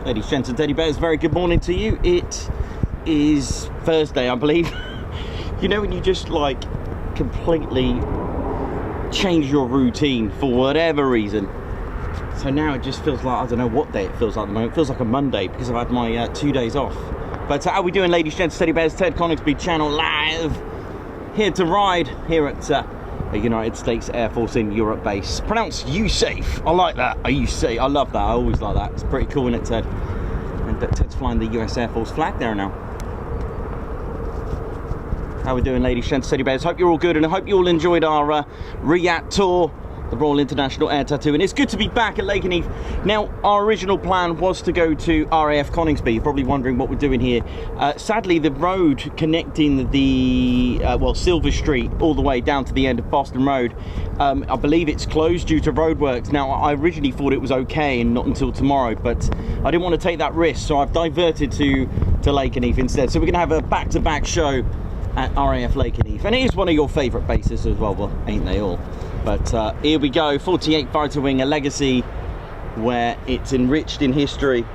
Ladies, gents and teddy bears, very good morning to you. It is Thursday, I believe. You know when you just like completely change your routine for whatever reason. So now it just feels like, I don't know what day it feels like at the moment. It feels like a Monday because I've had my 2 days off. But how are we doing, ladies, gents, teddy bears? Ted Coningsby channel live. Here to ride here at the United States Air Force in Europe base. Pronounced USAFE. I like that. USAFE. I love that. I always like that. It's pretty cool, isn't it, Ted? And Ted's flying the US Air Force flag there now. How we doing, ladies, gents, teddy bears? Hope you're all good, and I hope you all enjoyed our RIAT tour, the Royal International Air Tattoo, and it's good to be back at Lakenheath. Now, our original plan was to go to RAF Coningsby. You're probably wondering what we're doing here. Sadly, the road connecting the, Silver Street all the way down to the end of Boston Road, I believe it's closed due to roadworks. Now, I originally thought it was okay and not until tomorrow, but I didn't want to take that risk, so I've diverted to Lakenheath instead. So we're going to have a back-to-back show at RAF Lakenheath, and it is one of your favourite bases as well, ain't they all? But here we go, 48 fighter wing, a legacy where it's enriched in history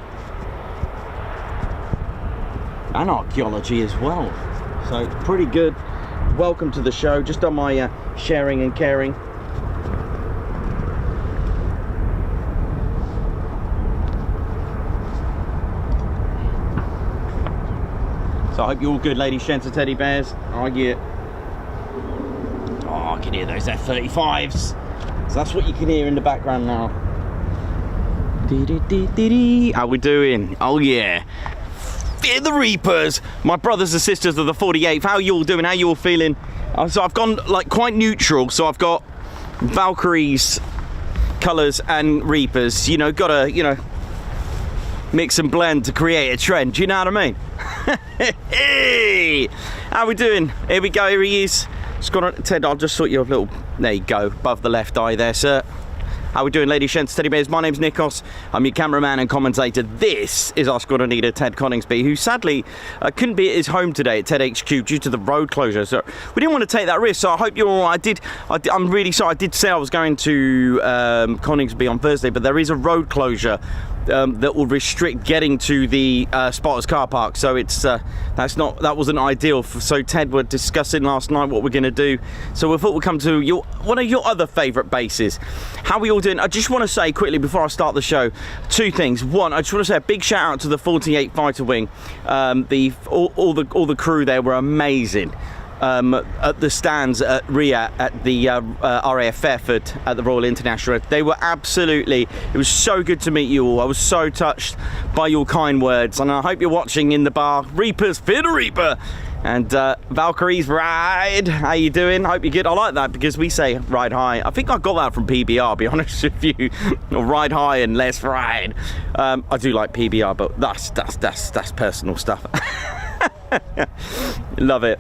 and archaeology as well. So pretty good. Welcome to the show. Just done my sharing and caring. So I hope you're all good, ladies, gents and teddy bears. I can hear those F-35s. So that's what you can hear in the background now. How we doing? Oh yeah. Fear the Reapers. My brothers and sisters of the 48th. How you all doing? How you all feeling? So I've gone like quite neutral. So I've got Valkyries, colours and Reapers. You know, gotta, mix and blend to create a trend. Do you know what I mean? Hey! How we doing? Here we go, here he is. Ted, I'll just sort your little, there you go, above the left eye there, sir. How we doing, ladies, gents, teddy bears? My name's Nikos. I'm your cameraman and commentator. This is our squadron leader, Ted Coningsby, who sadly couldn't be at his home today at Ted HQ due to the road closure. So we didn't want to take that risk, so I hope you're all right. I'm really sorry. I did say I was going to Coningsby on Thursday, but there is a road closure that will restrict getting to the spotters car park. So it's that wasn't ideal. So Ted were discussing last night what we're going to do. So we thought we'd come to one of your other favourite bases. How are we all doing? I just want to say quickly before I start the show, two things. One, I just want to say a big shout out to the 48 Fighter Wing. All the crew there were amazing. At the stands at RIAT at the RAF at the Royal International, they were absolutely, it was so good to meet you all. I was so touched by your kind words, and I hope you're watching in the bar. Reapers, fear the Reaper, and Valkyries ride. How you doing? Hope you're good. I like that because we say ride high. I think I got that from PBR, I'll be honest with you. Ride high and let's ride. I do like PBR, but that's personal stuff. Love it.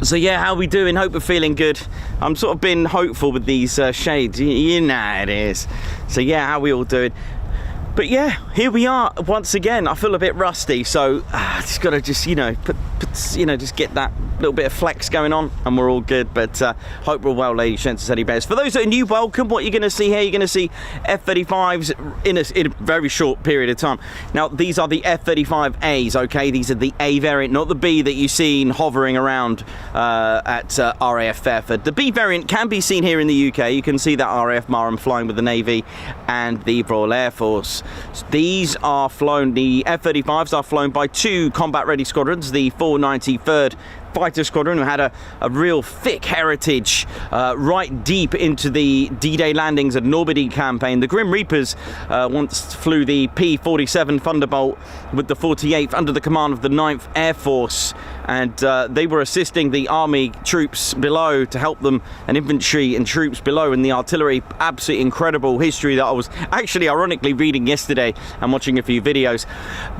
So yeah, how we doing? Hope we're feeling good. I'm sort of been hopeful with these shades. You know how it is. So yeah, how we all doing? But yeah, here we are once again. I feel a bit rusty, so just gotta just just get that little bit of flex going on, and we're all good. But hope we're well, ladies, gents, and teddy bears. For those that are new, welcome. What you're going to see here, you're going to see F-35s in a very short period of time. Now, these are the F-35As, okay? These are the A variant, not the B that you've seen hovering around at RAF. The B variant can be seen here in the UK. You can see that RAF Marham flying with the Navy and the Royal Air Force. These are flown, the F-35s are flown by two combat-ready squadrons, the 493rd Fighter Squadron, who had a real thick heritage right deep into the D-Day landings at Normandy campaign. The Grim Reapers once flew the P-47 Thunderbolt with the 48th under the command of the 9th Air Force, and they were assisting the army troops below to help them, and infantry and troops below, and the artillery. Absolutely incredible history that I was actually ironically reading yesterday and watching a few videos.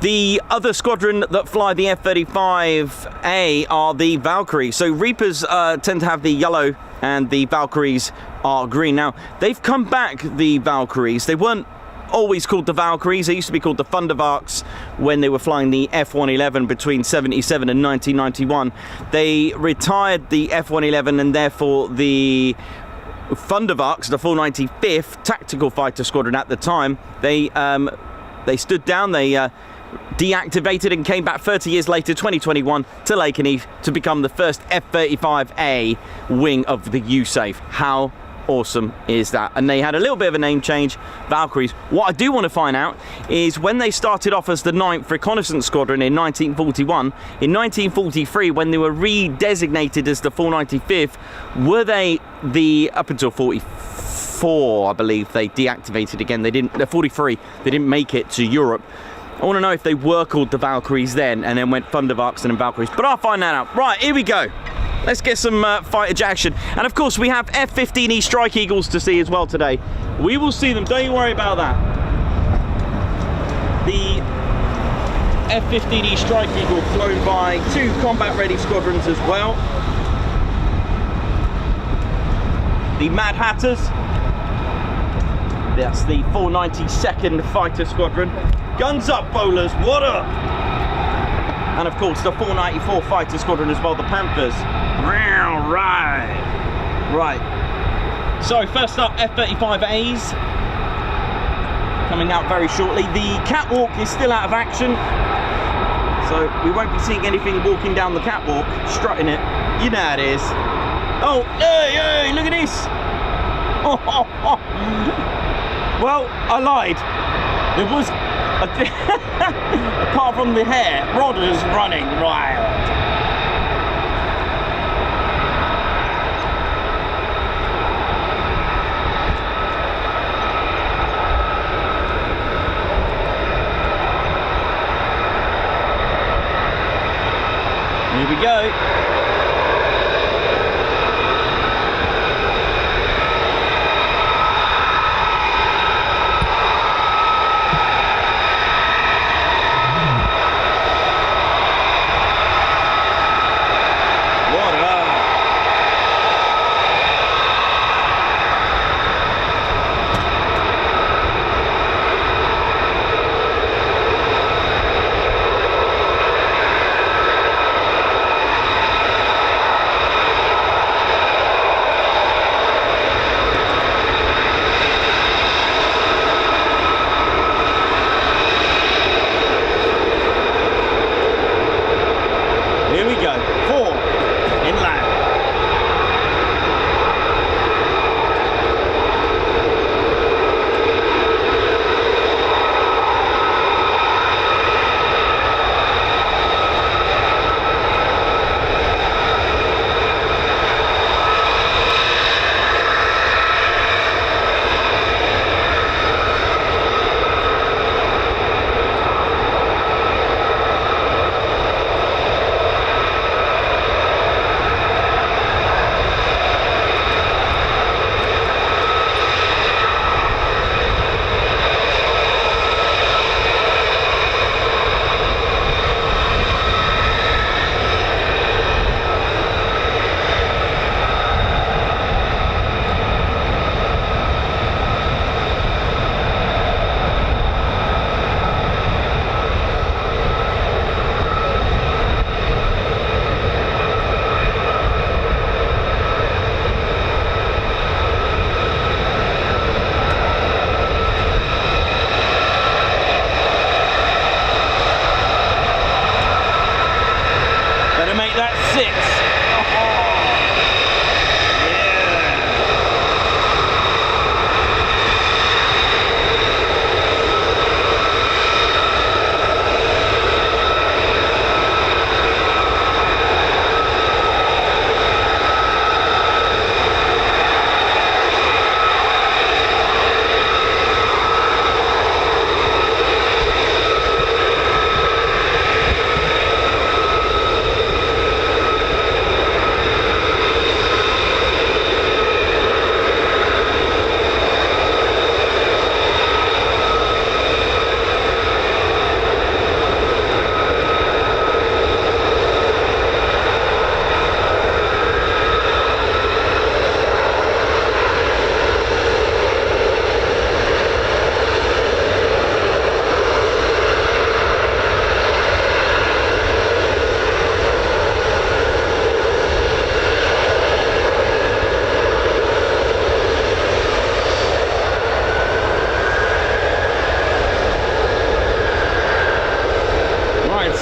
The other squadron that fly the F-35A are the Valkyries. So Reapers tend to have the yellow and the Valkyries are green. Now, they've come back, the Valkyries. They weren't always called the Valkyries. They used to be called the Thundervarks when they were flying the F-111 between 77 and 1991. They retired the F-111 and therefore the Thundervarks, the 495th Tactical Fighter Squadron at the time, they stood down, they deactivated and came back 30 years later, 2021, to Lakenheath to become the first F-35A wing of the USAFE. How awesome is that? And they had a little bit of a name change, Valkyries. What I do want to find out is when they started off as the 9th Reconnaissance Squadron in 1941, in 1943, when they were redesignated as the 495th, were they up until 44, I believe, they deactivated again. They didn't, 43, they didn't make it to Europe. I want to know if they were called the Valkyries then, and then went Thundervarks and then Valkyries, but I'll find that out. Right, here we go. Let's get some fighter action. And of course, we have F-15E Strike Eagles to see as well today. We will see them, don't you worry about that. The F-15E Strike Eagle flown by two combat-ready squadrons as well. The Mad Hatters. That's the 492nd Fighter Squadron. Guns up, bowlers, what up? And of course the 494 Fighter Squadron as well, the Panthers. Right. So first up, F-35As. Coming out very shortly. The catwalk is still out of action. So we won't be seeing anything walking down the catwalk, strutting it. You know how it is. Oh, hey, look at this. Well, I lied. There was, apart from the hair, Rodder's running wild. Here we go.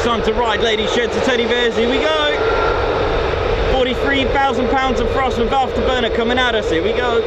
time to ride, ladies, gents, and teddy bears. Here we go. 43,000 pounds of frost with afterburner coming at us. Here we go.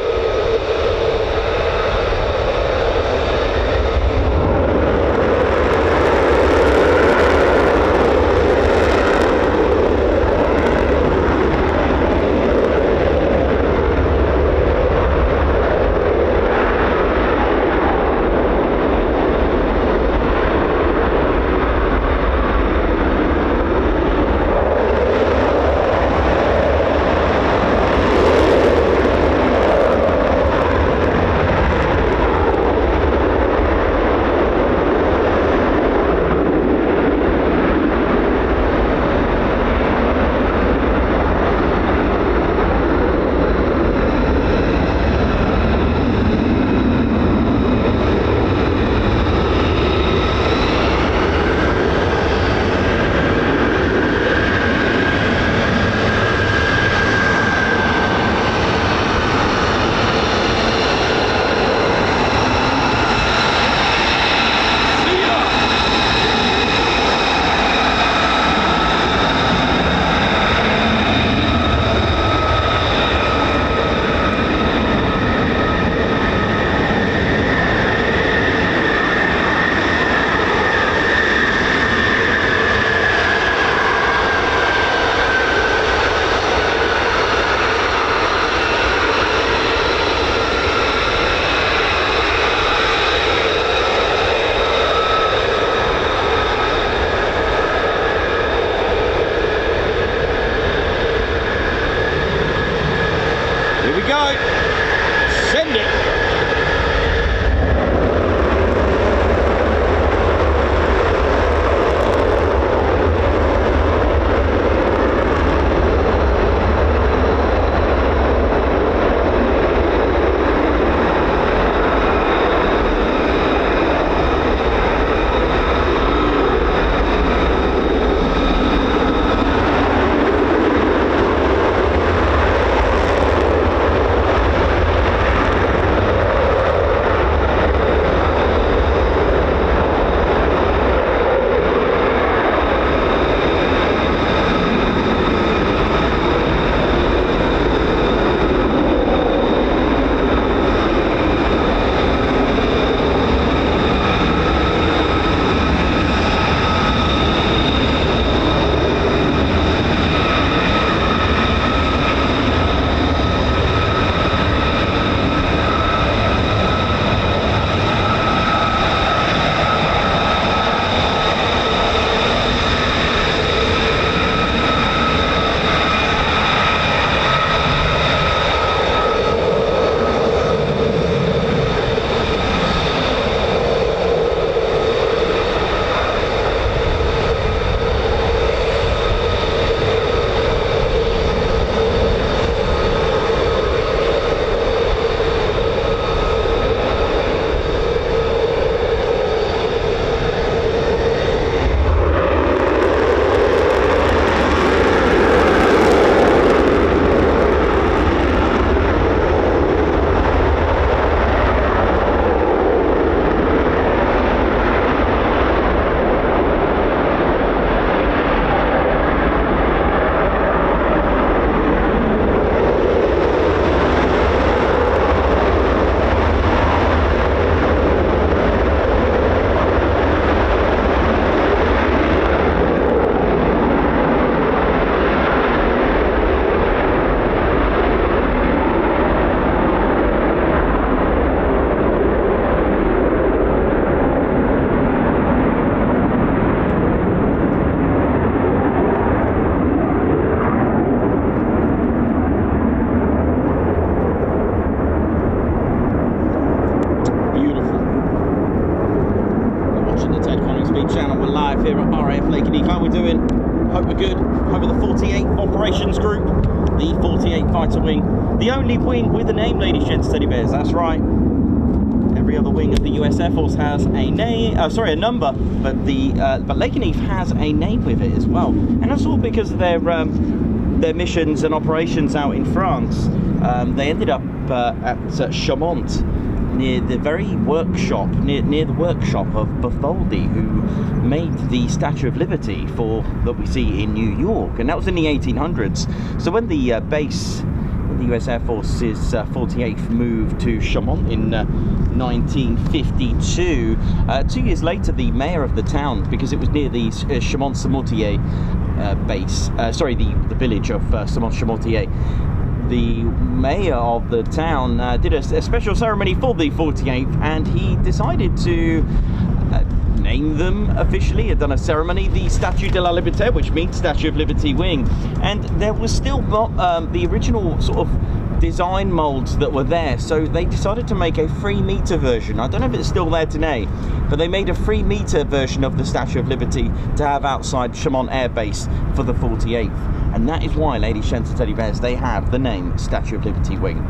RAF Lakenheath. How we doing? Hope we're good. Hope we're the 48th Operations Group, the 48th Fighter Wing, the only wing with a name, ladies, gents, teddy bears. That's right. Every other wing of the US Air Force has a name, a number, but Lakenheath has a name with it as well, and that's all because of their missions and operations out in France. They ended up at Chaumont near the very workshop, near the workshop of Bartholdi, who made the Statue of Liberty that we see in New York, and that was in the 1800s. So when the base, the US Air Force's 48th moved to Chaumont in 1952, 2 years later, the mayor of the town, because it was near the Chaumont-Samortier base, the village of Chaumont-Samortier, the mayor of the town did a special ceremony for the 48th, and he decided to name them officially. Had done a ceremony, the Statue de la Liberté, which means Statue of Liberty Wing, and there was still not the original sort of design molds that were there, so they decided to make a 3-meter version. I don't know if it's still there today, but they made a 3-meter version of the Statue of Liberty to have outside Chaumont Air Base for the 48th, and that is why, ladies, gents and teddy bears, they have the name Statue of Liberty Wing.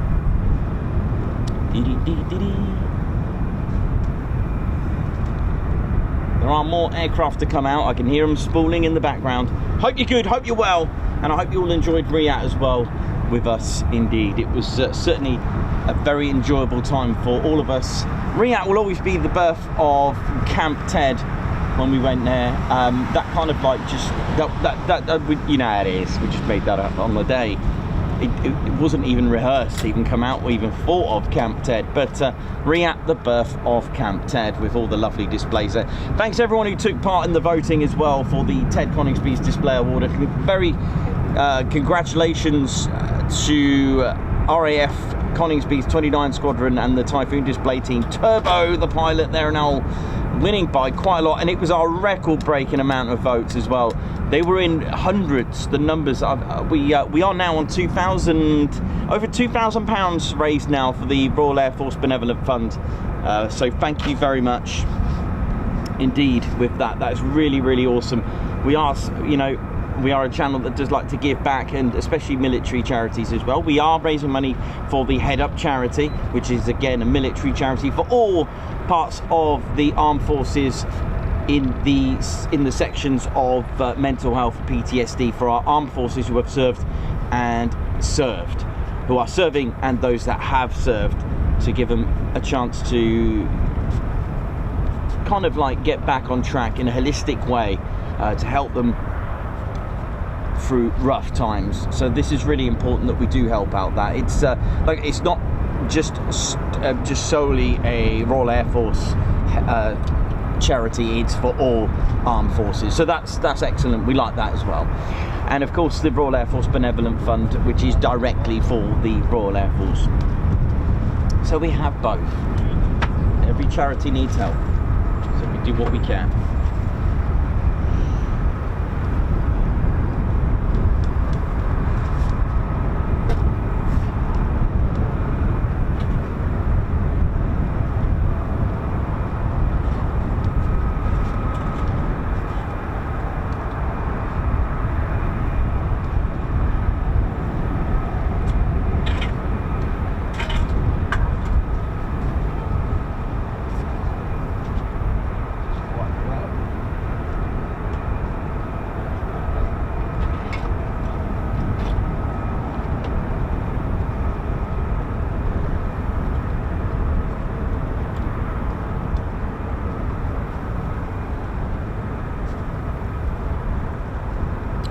There are more aircraft to come out. I can hear them spooling in the background. Hope you're good, hope you're well, and I hope you all enjoyed RIAT as well with us. Indeed, it was certainly a very enjoyable time for all of us. RIAT will always be the birth of Camp Ted. When we went there, that kind of like just you know how it is. We just made that up on the day. It wasn't even rehearsed, even come out, or even thought of Camp Ted. But RIAT, the birth of Camp Ted, with all the lovely displays there. Thanks everyone who took part in the voting as well for the Ted Coningsby's Display Award. Very congratulations to RAF Coningsby's 29 Squadron and the Typhoon display team. Turbo, the pilot, they're now winning by quite a lot, and it was our record-breaking amount of votes as well. They were in hundreds. The numbers we are now on over £2,000 raised now for the Royal Air Force Benevolent Fund. So thank you very much indeed with that. That's really, really awesome. We are, you know, we are a channel that does like to give back, and especially military charities as well. We are raising money for the Head Up charity, which is again a military charity for all parts of the armed forces in the sections of mental health, PTSD, for our armed forces who have served and served, who are serving, and those that have served, to give them a chance to kind of like get back on track in a holistic way, to help them through rough times. So this is really important that we do help out that. It's like, it's not just solely a Royal Air Force charity, it's for all armed forces. So that's excellent. We like that as well. And of course the Royal Air Force Benevolent Fund, which is directly for the Royal Air Force. So we have both. Every charity needs help, so we do what we can.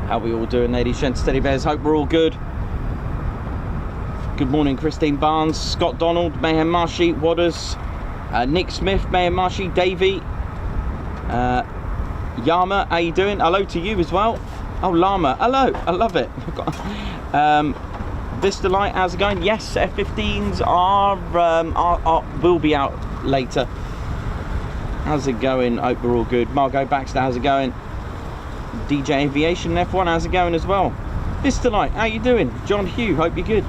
How are we all doing, ladies, gents, teddy bears? Hope we're all good. Good morning, Christine Barnes, Scott Donald, Mayhem Marshy, Wadders, Nick Smith, Mayhem Marshy, Davey, Yama, how you doing? Hello to you as well. Oh, Llama, hello, I love it. Vista Light, how's it going? Yes, F-15s will be out later. How's it going? Hope we're all good. Margot Baxter, how's it going? DJ Aviation F1, how's it going as well? Vista Light, how you doing? John Hugh, hope you're good.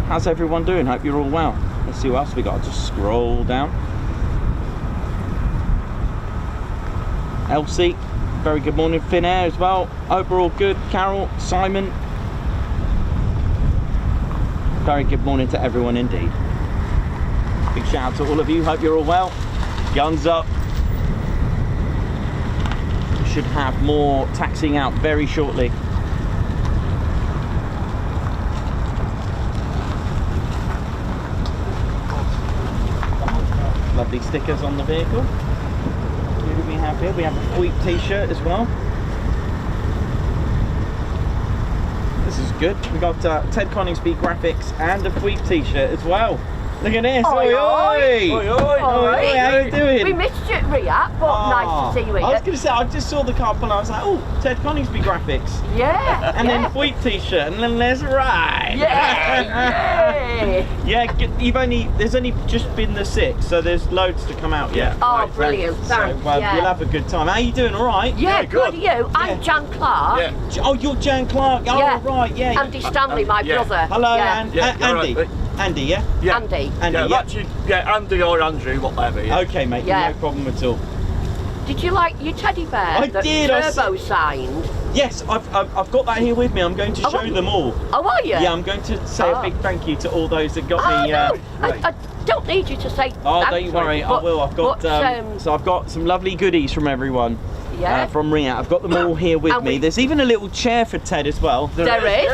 How's everyone doing? Hope you're all well. Let's see what else we got. I'll just scroll down. Elsie, very good morning. Finnair as well. Hope we're all good. Carol, Simon, very good morning to everyone indeed. Big shout out to all of you. Hope you're all well. Guns up. We should have more taxiing out very shortly. Lovely stickers on the vehicle. Who do we have here? We have a Sweep t-shirt as well. This is good. We got Ted Coningsby graphics and a Sweep t-shirt as well. Look at this. Oi, oi! Oi, oi! Oi, how you doing? We missed you at RIAT, but nice to see you here. I was going to say, I just saw the car pull and I was like, oh, Ted Coningsby graphics. Yeah. And then Sweep t-shirt, and then there's ride. Yeah. Yeah, there's only just been the 6, so there's loads to come out yet. Oh, brilliant. Thanks. So you'll have a good time. How are you doing? All right? Yeah, good. You? I'm Jan Clark. Yeah. Oh, you're Jan Clark. Oh, yeah. Right, yeah. Andy Stanley, my brother. Hello, Andy. Andy. Right. Andy, yeah? Andy. Andy or Andrew, whatever. Yeah. Okay, mate. Yeah. No problem at all. Did you like your teddy bear? I did. Turbo signed. Yes, I've got that here with me. I'm going to show them all. Oh, are you? Yeah, I'm going to say a big thank you to all those that got me. No, I don't need you to say. Oh, don't worry, I will. I've got so I've got some lovely goodies from everyone. Yeah. From RIAT. I've got them all here with me. There's even a little chair for Ted as well. There is.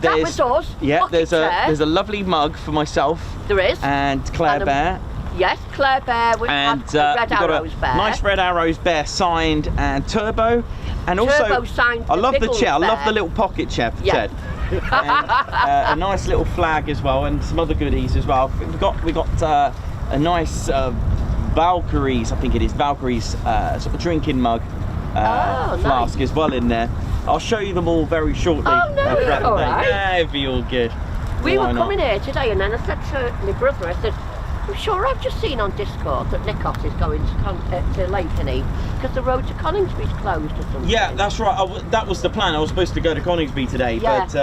That was us. Yeah, there's a lovely mug for myself. There is. And Claire Bear. Yes, Claire Bear with Red Arrows Bear. Nice Red Arrows Bear signed and Turbo. And also, Turbo signed I love the chair. Bear. I love the little pocket chair for Ted. And a nice little flag as well, and some other goodies as well. We got a nice Valkyries, I think it is Valkyries sort of drinking mug flask as well in there. I'll show you them all very shortly. Oh no, it's all right. Yeah, it'll be all good. We were coming here today, and then I said to my brother, I said, I'm sure I've just seen on Discord that Nikos is going to Lakenheath because the road to Coningsby's closed or something. Yeah, that's right. That was the plan. I was supposed to go to Coningsby today, but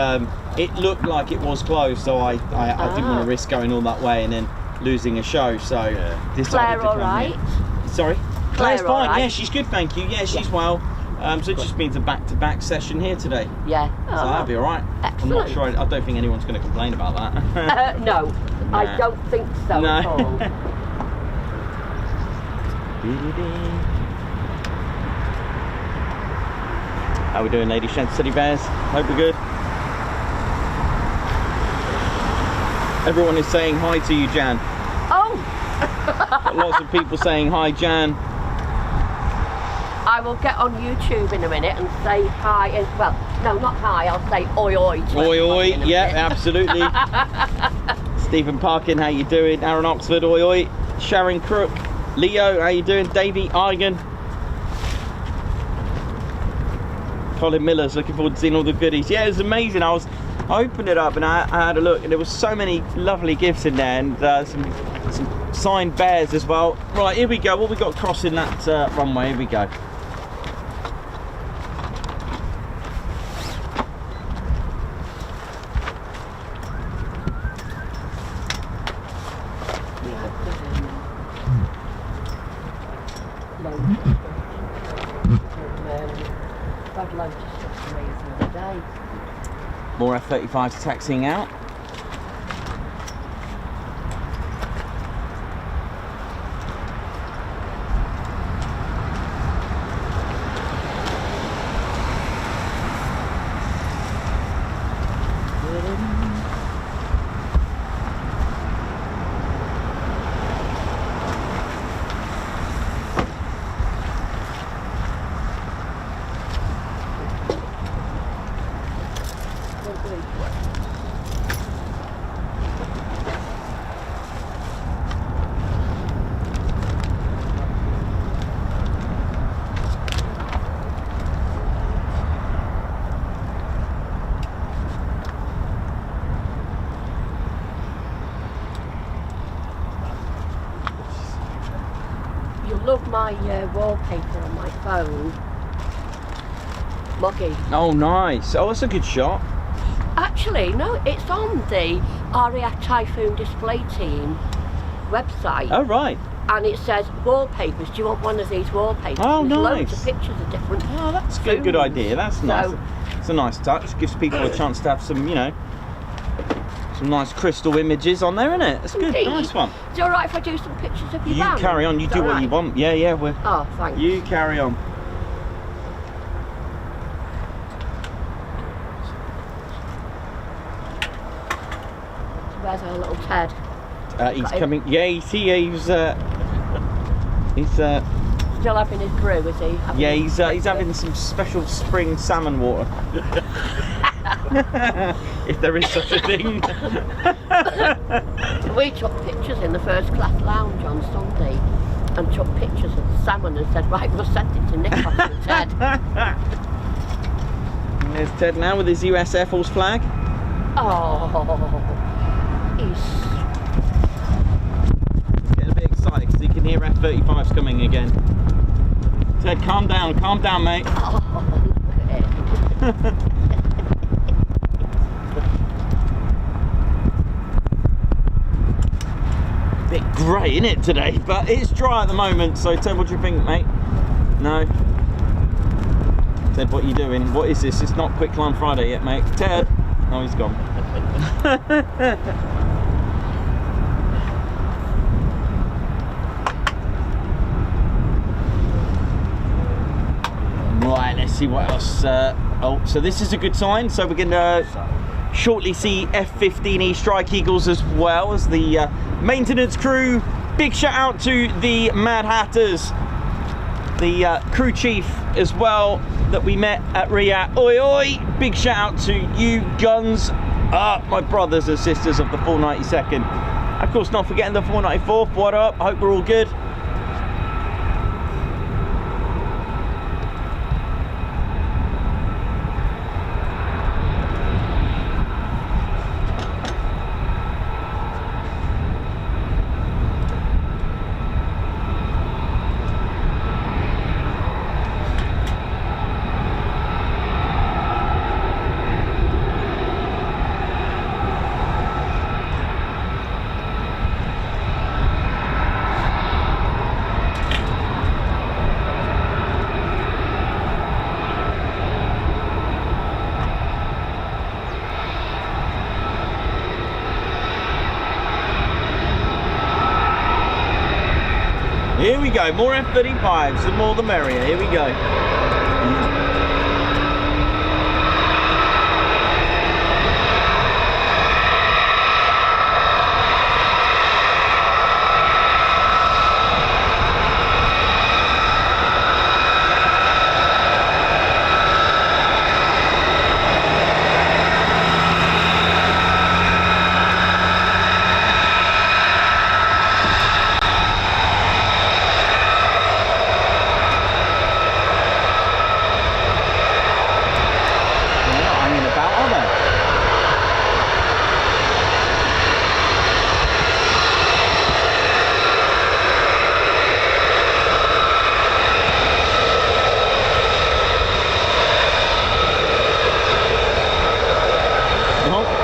it looked like it was closed, so I didn't want to risk going all that way and then losing a show. So decided Claire, to come all right? here. Sorry, Claire's fine. Right? Yeah, she's good, thank you. Yeah, she's well. So it just means a back-to-back session here today. Yeah. So that'll be all right. Excellent. I'm not sure. I don't think anyone's going to complain about that. No, I don't think so at all. How we doing, ladies, gents, teddy bears? Hope we're good. Everyone is saying hi to you, Jan. Oh! Got lots of people saying hi, Jan. I will get on YouTube in a minute and say hi. Well, no, not hi. I'll say oi oi. Oi oi. Yeah, absolutely. Stephen Parkin, how you doing? Aaron Oxford, oi oi. Sharon Crook, Leo, how you doing? Davey Eigen. Colin Miller's looking forward to seeing all the goodies. Yeah, it was amazing. I opened it up and I had a look, and there was so many lovely gifts in there, and some signed bears as well. Right, here we go. What we got crossing that runway? Here we go. More F-35s taxiing out. Love my wallpaper on my phone. Muggy. Oh, nice. Oh, that's a good shot. Actually, no, it's on the RIAT Typhoon Display Team website. Oh, right. And it says wallpapers. Do you want one of these wallpapers? Oh, There's nice. Loads of pictures of different. Oh, that's a good idea. That's nice. It's a nice touch. Gives people a chance to have some, you know, some nice crystal images on there, isn't it? It's good. Nice one. Is it alright if I do some pictures of your van? You carry on. You do what you want. Yeah, yeah. Oh, thanks. You carry on. Where's our little Ted? He's coming. Yeah, he was He's Still having his brew, is he? yeah, he's having some special spring salmon water. If there is such a thing. We took pictures in the first class lounge on Sunday and took pictures of the salmon and said, right, we'll send it to Nikos and Ted. And there's Ted now with his USAF false flag. Oh, he's... Getting a bit excited because he can hear F-35s coming again. Ted, calm down, mate. Oh, look at him. Bit grey in it today, but it's dry at the moment. So Ted, what do you think, mate? No. Ted, what are you doing? What is this? It's not Quick Climb Friday yet, mate. Ted. Oh, he's gone. Right, let's see what else. Oh, so this is a good sign. So we're going to shortly see F-15E Strike Eagles as well as the maintenance crew. Big shout out to the Mad Hatters, the crew chief as well that we met at RIAT. Oi oi! Big shout out to you guns up, my brothers and sisters of the 492nd. Of course, not forgetting the 494th. What up? I hope we're all good. Here we go, more F-35s, the more the merrier. Here we go.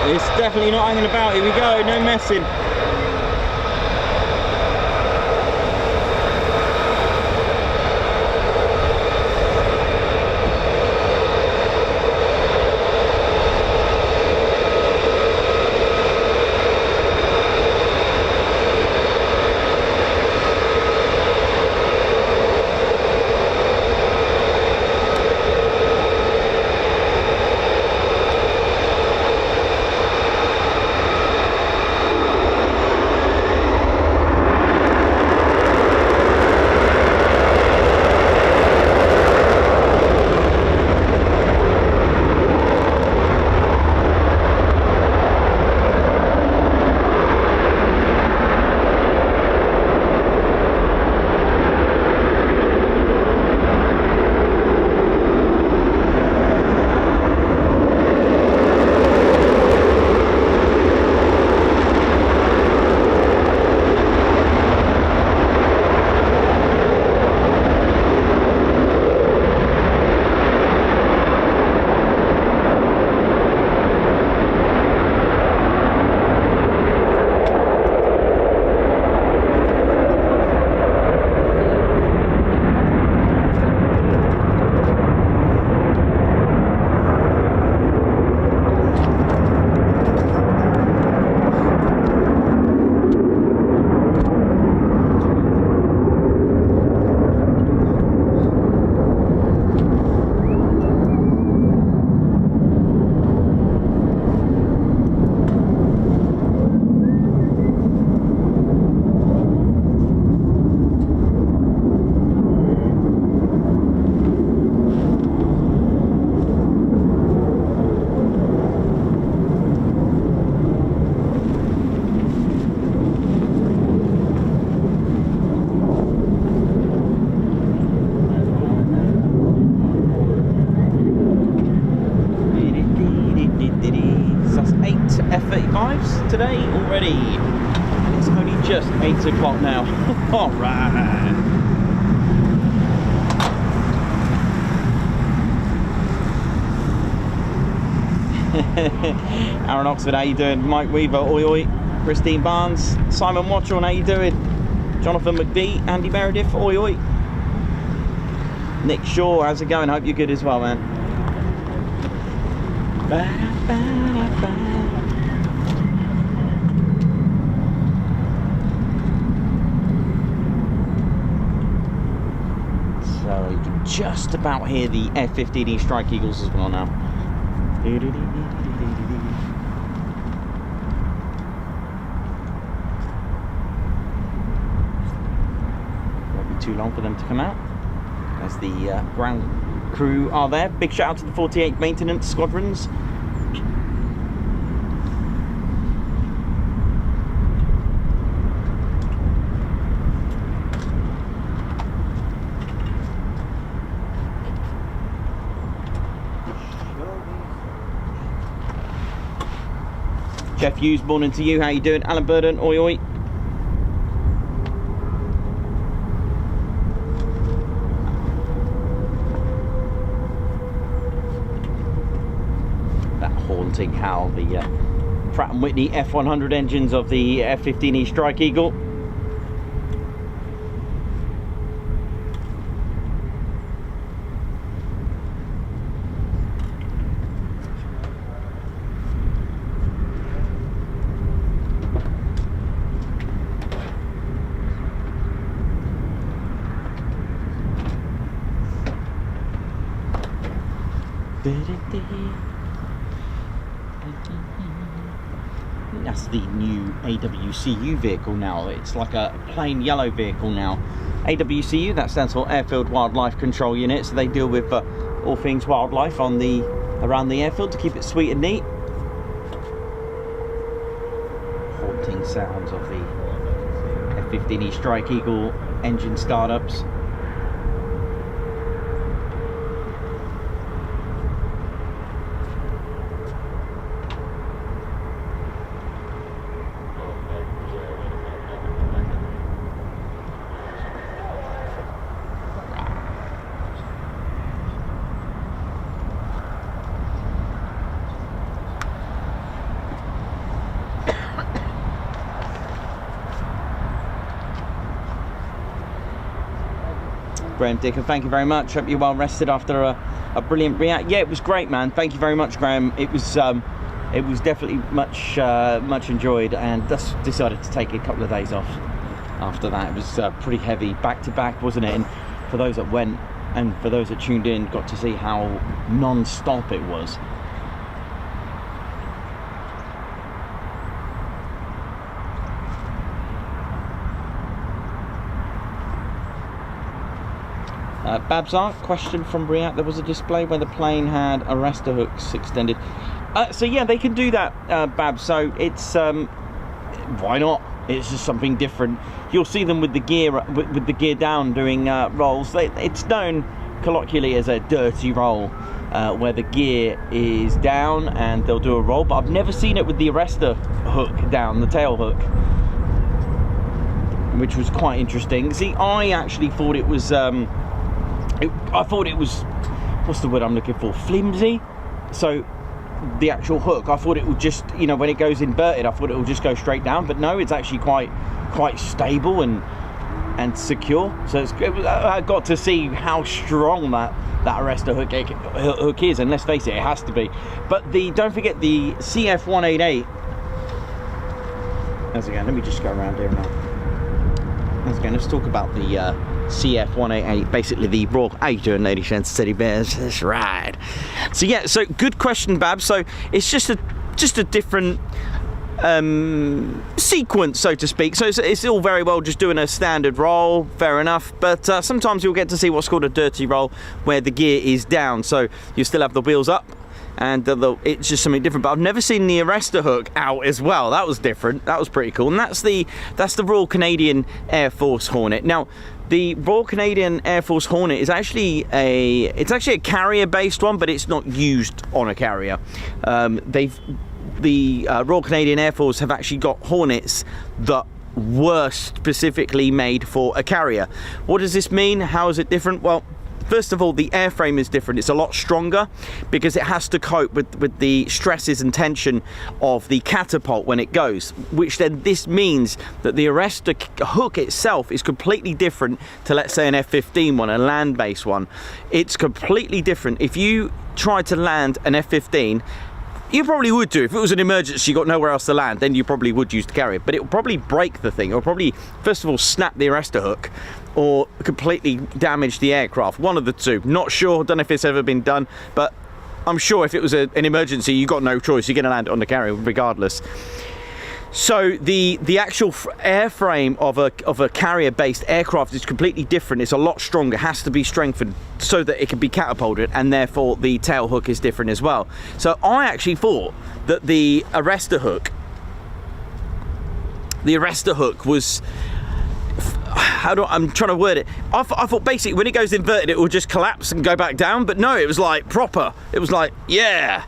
It's definitely not hanging about. Here we go, no messing. today already. And it's only just 8 o'clock now. All right. Aaron Oxford, how you doing? Mike Weaver, oi oi. Christine Barnes, Simon Watchorn, how you doing? Jonathan McBee, Andy Meredith, oi oi. Nick Shaw, how's it going? Hope you're good as well, man. So you can just about hear the F-15 Strike Eagles as well now. Won't be too long for them to come out as the ground crew are there. Big shout out to the 48 maintenance squadrons. Jeff Hughes, morning to you. How you doing? Alan Burden, oi oi. That haunting howl, the Pratt & Whitney F100 engines of the F-15E Strike Eagle. That's the new AWCU vehicle now. It's like a plain yellow vehicle now. AWCU, that stands for Airfield Wildlife Control Unit. So they deal with all things wildlife on around the airfield to keep it sweet and neat. Haunting sounds of the F-15E Strike Eagle engine startups. Graham Dicker, thank you very much. Hope you're well rested after a brilliant RIAT. Yeah, it was great, man. Thank you very much, Graham. It was definitely much enjoyed, and just decided to take a couple of days off after that. It was pretty heavy, back to back, wasn't it? And for those that went and for those that tuned in, got to see how non-stop it was. Babsar, question from RIAT. There was a display where the plane had arrestor hooks extended. So yeah, they can do that, Babs. So it's why not? It's just something different. You'll see them with the gear with the gear down doing rolls. It's known colloquially as a dirty roll, where the gear is down and they'll do a roll. But I've never seen it with the arrestor hook down, the tail hook, which was quite interesting. See, I actually thought it was. I thought it was, what's the word I'm looking for? Flimsy. So the actual hook, I thought it would just, you know, when it goes inverted, I thought it would just go straight down. But no, it's actually quite stable and secure. So I got to see how strong that arrestor hook is, and let's face it, it has to be. But don't forget the CF188. Once again, let me just go around here now. Once again, let's talk about the CF188, basically the raw. How you doing, ladies and teddy bears? That's right. So yeah, so good question, Bab. So it's just a different sequence, so to speak. So it's all very well just doing a standard roll, fair enough, but sometimes you'll get to see what's called a dirty roll, where the gear is down. So you still have the wheels up, and it's just something different. But I've never seen the arrestor hook out as well. That was different. That was pretty cool. And that's the Royal Canadian Air Force Hornet. Now, the Royal Canadian Air Force Hornet is actually a carrier-based one, but it's not used on a carrier. They've the Royal Canadian Air Force have actually got Hornets that were specifically made for a carrier. What does this mean? How is it different? Well, first of all, the airframe is different. It's a lot stronger because it has to cope with the stresses and tension of the catapult when it goes, which then this means that the arrestor hook itself is completely different to, let's say, an F-15 one, a land-based one. It's completely different. If you try to land an F-15, you probably would do. If it was an emergency, you got nowhere else to land, then you probably would use the carrier. But it will probably break the thing. It will probably, first of all, snap the arrestor hook or completely damage the aircraft. One of the two. Not sure. Don't know if it's ever been done. But I'm sure if it was an emergency, you got no choice. You're going to land it on the carrier regardless. So the actual airframe of a carrier-based aircraft is completely different. It's a lot stronger, has to be strengthened so that it can be catapulted, and therefore the tail hook is different as well. So I actually thought that the arrestor hook was, I'm trying to word it. I thought basically when it goes inverted, it will just collapse and go back down, but no, it was like proper. It was like, yeah,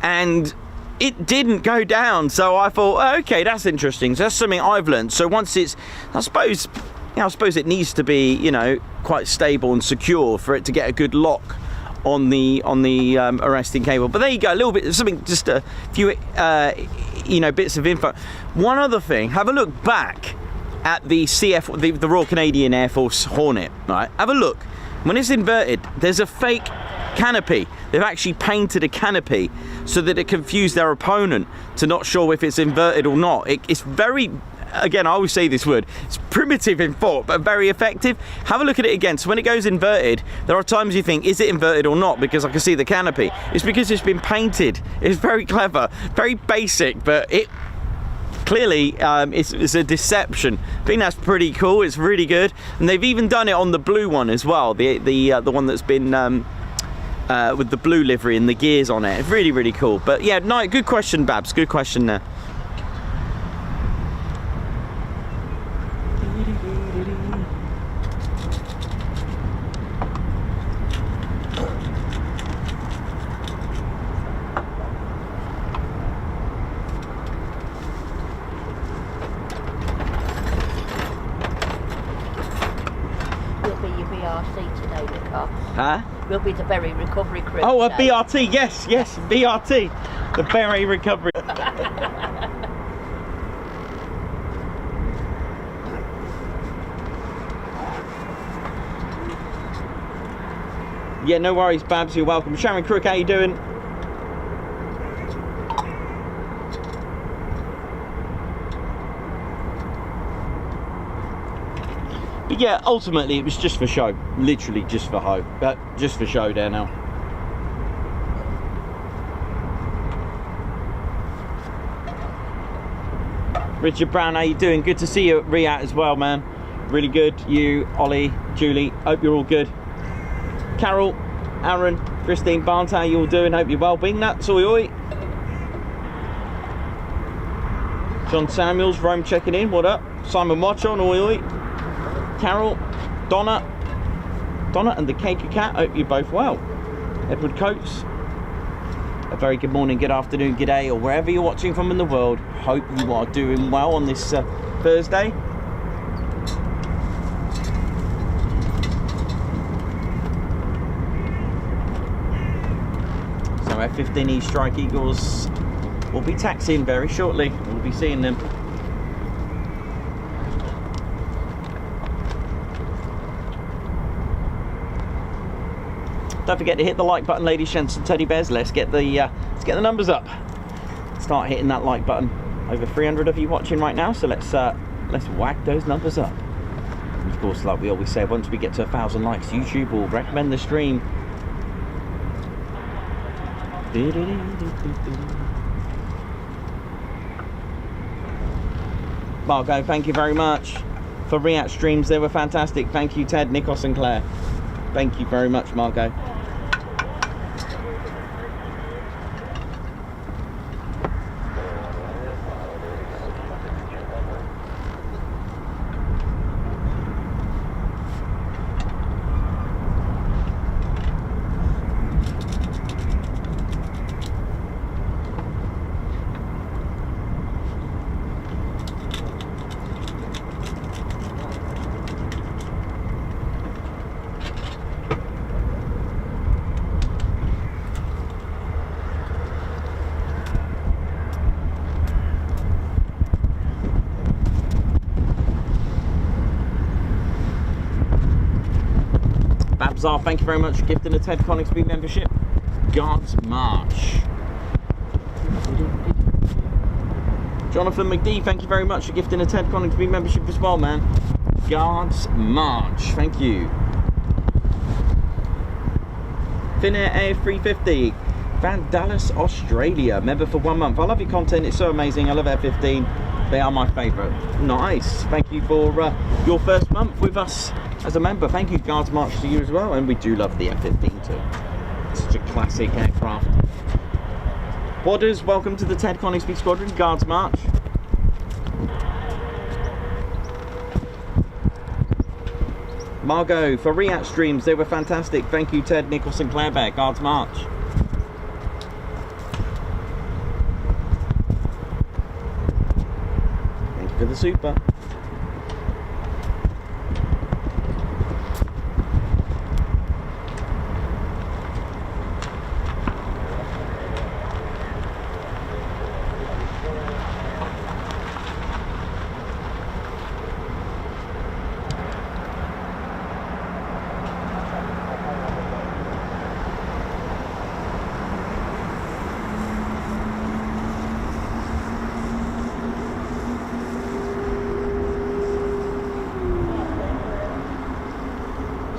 and it didn't go down. So I thought, okay, that's interesting. So that's something I've learned. So once it's, I suppose it needs to be, you know, quite stable and secure for it to get a good lock on the arresting cable. But there you go, a little bit, something, just a few, you know, bits of info. One other thing, have a look back at the CF, the Royal Canadian Air Force Hornet, right? Have a look. When it's inverted, there's a fake canopy. They've actually painted a canopy so that it confused their opponent to not sure if it's inverted or not. It's very, again, I always say this word, it's primitive in thought, but very effective. Have a look at it again. So when it goes inverted, there are times you think, is it inverted or not? Because I can see the canopy. It's because it's been painted. It's very clever, very basic, but it clearly it's a deception. I think that's pretty cool. It's really good. And they've even done it on the blue one as well, the one that's been with the blue livery and the gears on it. It's really, really cool. But yeah, no, good question, Babs. Good question there. Huh? We'll be the Berry Recovery Crew. Oh, a today. BRT, yes, BRT. The Berry Recovery. Yeah, no worries, Babs, you're welcome. Sharon Crook, how you doing? But yeah, ultimately it was just for show. Literally just for just for show there now. Richard Brown, how you doing? Good to see you at RIAT as well, man. Really good. You, Ollie, Julie, hope you're all good. Carol, Aaron, Christine Barnes, how you all doing? Hope you're well. Bing nuts, oi oi. John Samuels, Rome checking in, what up? Simon Watchon, oi oi. Carol, Donna and the Cake Cat, hope you're both well. Edward Coates, a very good morning, good afternoon, good day, or wherever you're watching from in the world. Hope you are doing well on this Thursday. So F-15E Strike Eagles will be taxiing very shortly. We'll be seeing them. Don't forget to hit the like button, ladies, gents, and teddy bears. Let's get the numbers up. Start hitting that like button. Over 300 of you watching right now, so let's whack those numbers up. And of course, like we always say, once we get to 1,000 likes, YouTube will recommend the stream. Margot, thank you very much for RIAT streams. They were fantastic. Thank you, Ted, Nikos, and Claire. Thank you very much, Margot. Babzar, thank you very much for gifting a Ted Coningsby membership. Guards March. Jonathan McD, thank you very much for gifting a Ted Coningsby membership as well, man. Guards March, thank you. Finnair A350, Van Dallas, Australia, member for 1 month. I love your content, it's so amazing. I love F-15, they are my favourite. Nice, thank you for your first month with us as a member. Thank you, Guards March, to you as well. And we do love the F-15 too. It's such a classic aircraft. Bodders, welcome to the Ted Coningsby Squadron, Guards March. Margot, for RIAT streams, they were fantastic. Thank you, Ted, Nicholson, Clarebear, Guards March. Thank you for the super.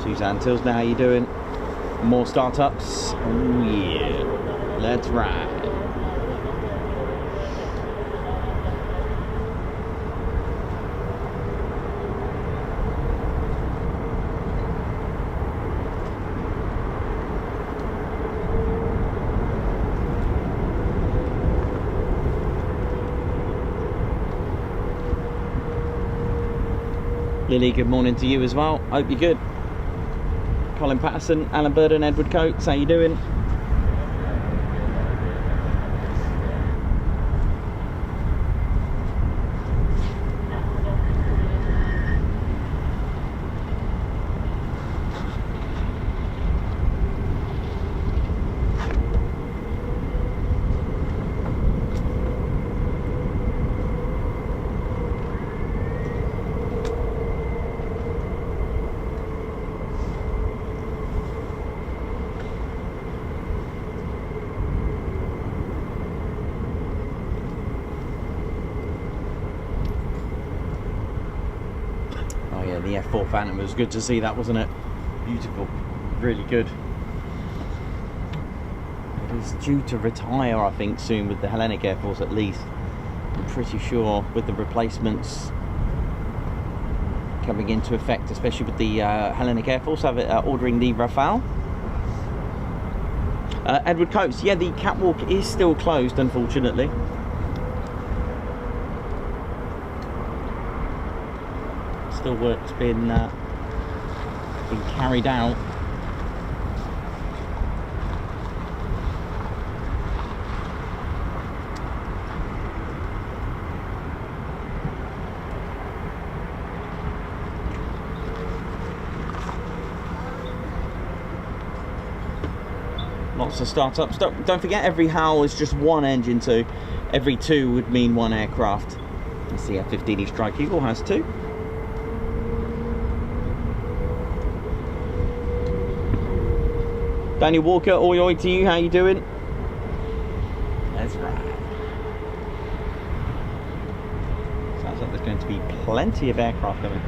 Suzanne Tilsner, how you doing? More startups? Oh yeah, let's ride. Lily, good morning to you as well. Hope you're good. Colin Patterson, Alan Burden, Edward Coates, how you doing? The F4 Phantom, it was good to see that, wasn't it? Beautiful, really good. It is due to retire, I think, soon with the Hellenic Air Force at least. I'm pretty sure with the replacements coming into effect, especially with the Hellenic Air Force ordering the Rafale. Edward Coates, yeah, the catwalk is still closed, unfortunately. Still work's been carried out. Lots of startups. Don't forget, every HAL is just one engine, so every two would mean one aircraft. Let's see, F-15 Strike Eagle has two. Daniel Walker, oi oi to you, how you doing? That's right. Sounds like there's going to be plenty of aircraft coming.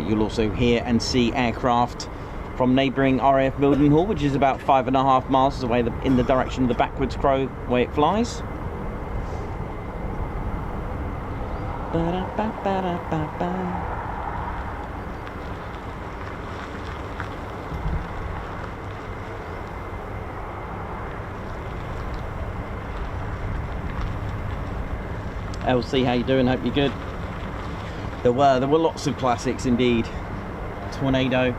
You'll also hear and see aircraft from neighbouring RAF Mildenhall, which is about 5.5 miles away in the direction of the backwards crow way it flies. LC, how you doing? Hope you're good. There were lots of classics indeed. Tornado,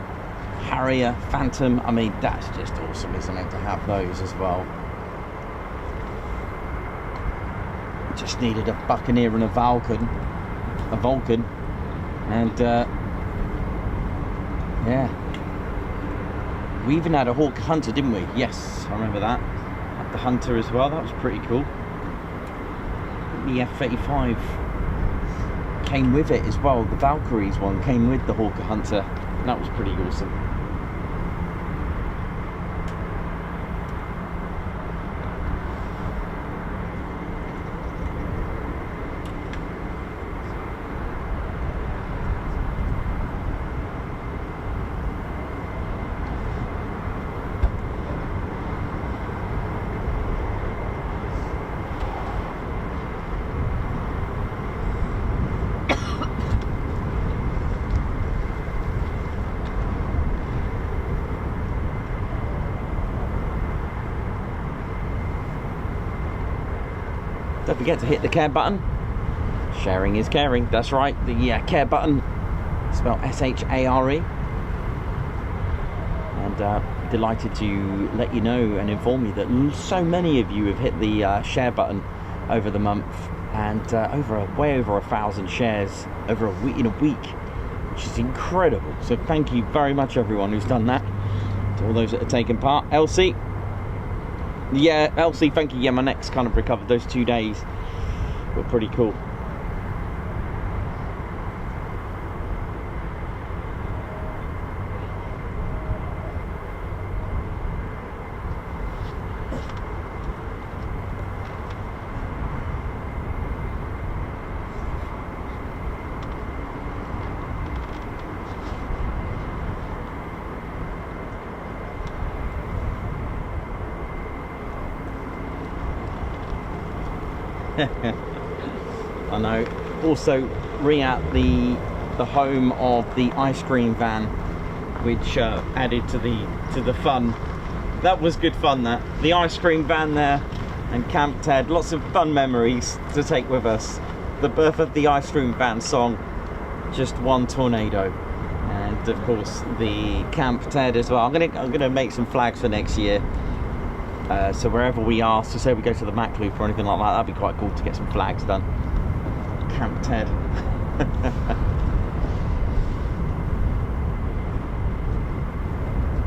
Harrier, Phantom. I mean, that's just awesome, isn't it, to have those as well. Just needed a Buccaneer and a Vulcan, and yeah, we even had a Hawk Hunter, didn't we? Yes, I remember that. Had the Hunter as well. That was pretty cool. The F-35 came with it as well. The Valkyries one came with the Hawker Hunter. That was pretty awesome. Don't forget to hit the care button. Sharing is caring. That's right. The care button, spelled S-H-A-R-E. And delighted to let you know and inform you that so many of you have hit the share button over the month, and way over 1,000 shares over a week, in a week, which is incredible. So thank you very much, everyone who's done that. To all those that have taken part. Elsie. Yeah, Elsie, thank you. Yeah, my neck's kind of recovered. Those 2 days were pretty cool. I know. Also, RIAT, the home of the ice cream van, which added to the fun. That was good fun. That the ice cream van there, and Camp Ted. Lots of fun memories to take with us. The birth of the ice cream van song, Just One Tornado, and of course the Camp Ted as well. I'm gonna make some flags for next year. So wherever we are, so say we go to the Mac Loop or anything like that, that'd be quite cool to get some flags done. Camp Ted.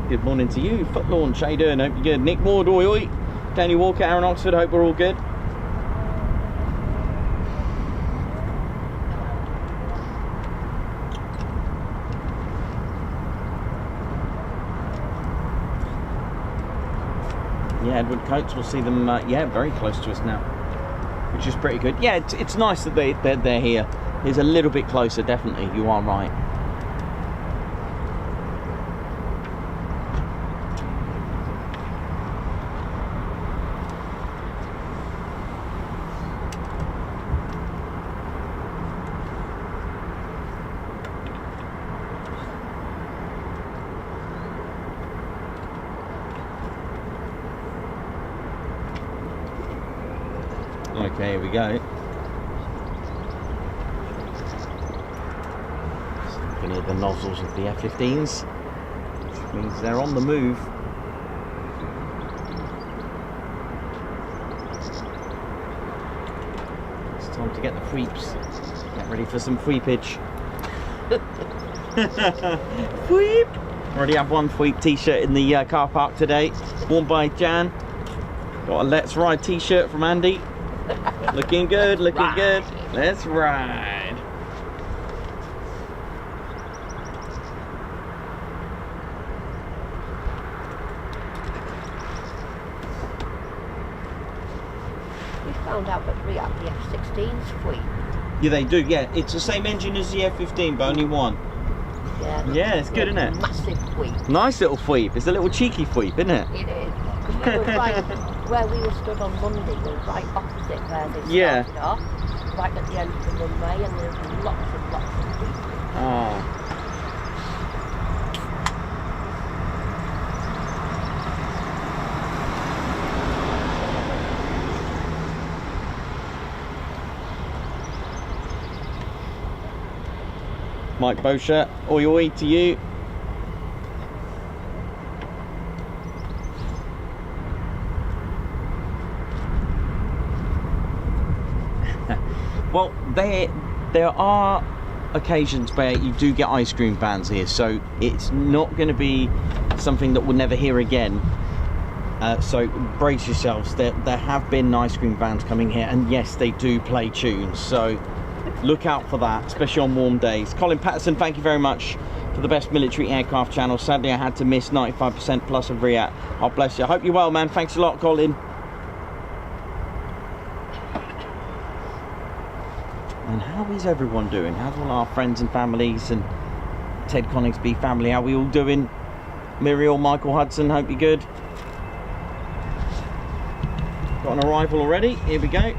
Good morning to you, Foot Launch. How you doing? Hope you're good. Nick Ward, oi oi. Danny Walker, Aaron Oxford. Hope we're all good. Yeah, Edward Coates, we'll see them, yeah, very close to us now, which is pretty good. Yeah, it's nice that they're here. It's a little bit closer, definitely, you are right. Okay, here we go. So you can hear the nozzles of the F-15s, which means they're on the move. It's time to get the sweeps. Get ready for some sweepage. Sweep! Already have one sweep t-shirt in the car park today, worn by Jan. Got a Let's Ride t-shirt from Andy. Looking good, looking Ride. good. Let's ride. We found out that RIAT, the F-16's sweep. Yeah, they do. Yeah, it's the same engine as the F-15, but only one. Yeah, Yeah, it's good, isn't it? Massive sweep. Nice little sweep. It's a little cheeky sweep, isn't it? It is. 'Cause we were right where we were stood on Monday, we were right opposite where they Yeah. started off, right at the end of the runway, and there's lots of sweeps. Oh. Mike Bosher, oi oi to you. Well, there are occasions where you do get ice cream vans here, so it's not going to be something that we'll never hear again. So brace yourselves. There have been ice cream vans coming here, and yes, they do play tunes, so look out for that, especially on warm days. Colin Patterson, thank you very much for the best military aircraft channel. Sadly, I had to miss 95% plus of RIAT. God bless you. I hope you're well, man. Thanks a lot, Colin. And how is everyone doing? How's all our friends and families and Ted Coningsby family? How are we all doing? Muriel, Michael Hudson, hope you're good. Got an arrival already. Here we go.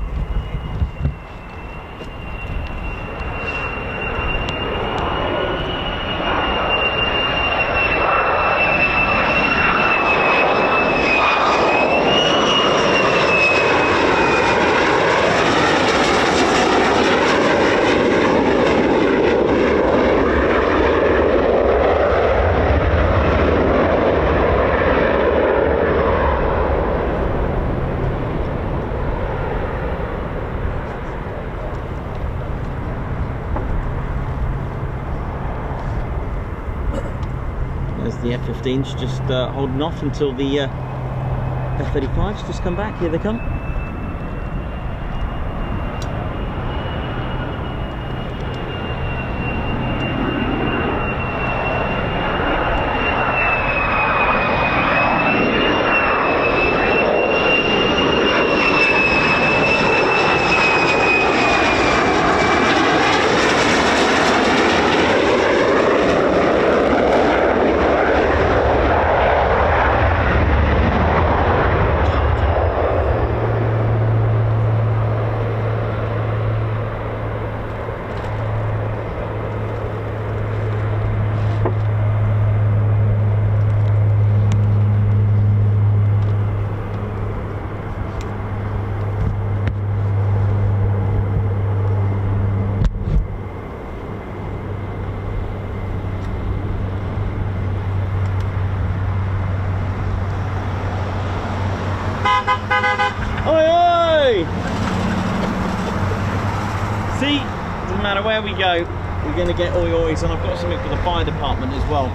The F-15's just holding off until the F-35's just come back. Here they come. See, doesn't matter where we go, we're going to get oi ois, and I've got something for the fire department as well.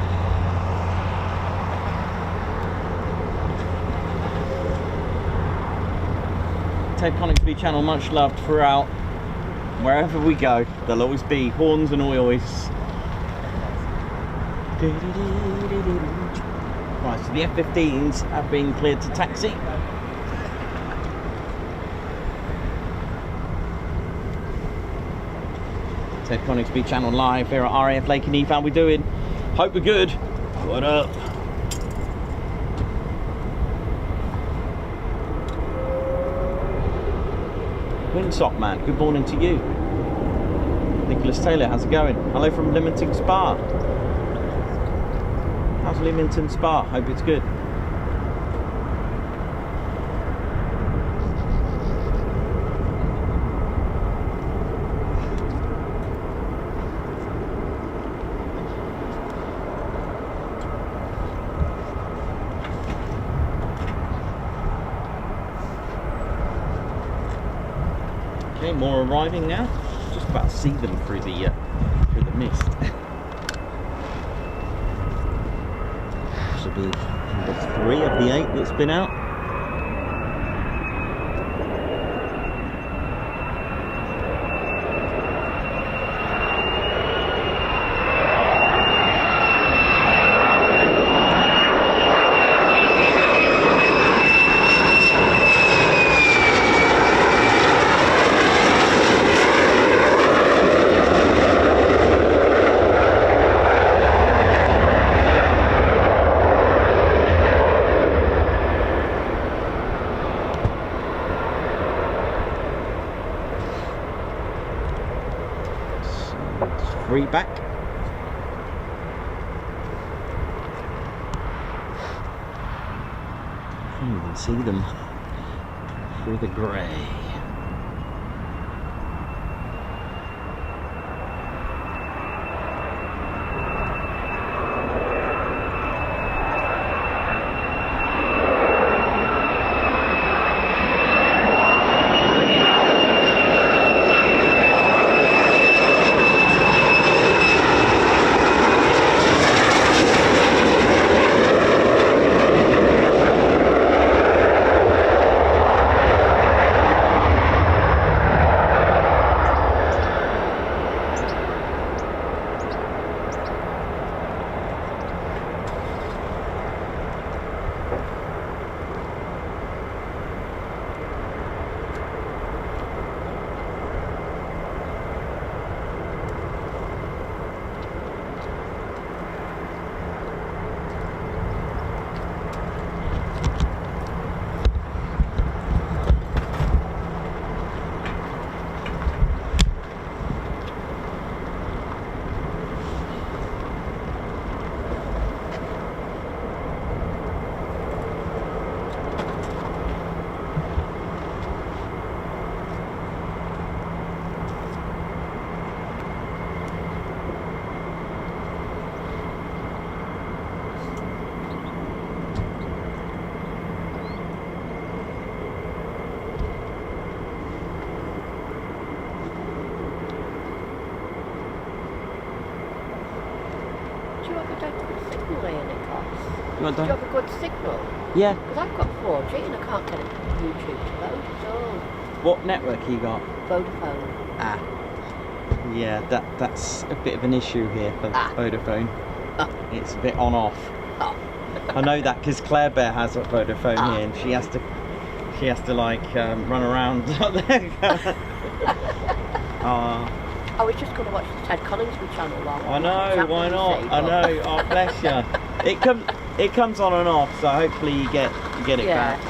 Ted Coningsby channel, much loved throughout. Wherever we go, there'll always be horns and oi ois. Right, so the F-15s have been cleared to taxi. Ted Coningsby channel live here at RAF Lakenheath. How we doing? Hope we're good. What up? Windsock man, good morning to you. Nicholas Taylor, how's it going? Hello from Leamington Spa. How's Leamington Spa? Hope it's good. Okay, more arriving now. Just about to see them through the mist. This will be number 3 of the 8 that's been out. Three back. You can see them through the grey. You want Do you that? have a good signal? Yeah. Because I've got 4G and I can't get a YouTube to load at all. What network you got? Vodafone. Ah. Yeah, that's a bit of an issue here for Vodafone. It's a bit on off. I know that because Claire Bear has a Vodafone here, and she has to like run around up there. I was just going to watch the Ted Coningsby channel while I know, why not? I know. Oh, bless you. It comes on and off, so hopefully you get it back.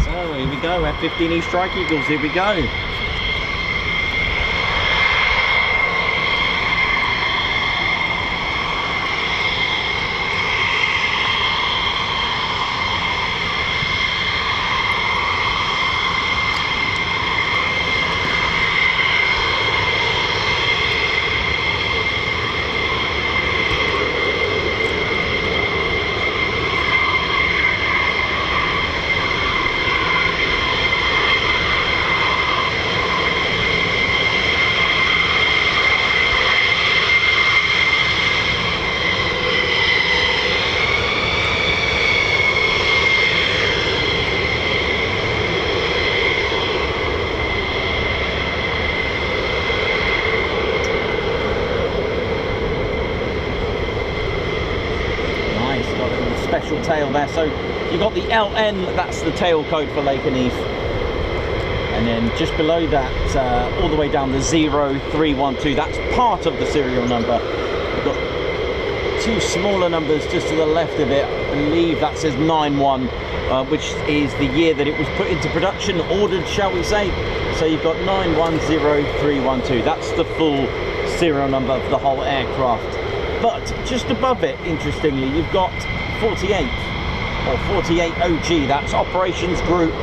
So here we go, F-15E Strike Eagles, here we go. Special tail there, so you've got the LN, that's the tail code for Lakenheath, and then just below that all the way down the 0312, that's part of the serial number. You've got two smaller numbers just to the left of it. I believe that says 91, which is the year that it was put into production, ordered, shall we say. So you've got 910312, that's the full serial number of the whole aircraft. But just above it, interestingly, you've got 48 or 48 OG, that's Operations Group,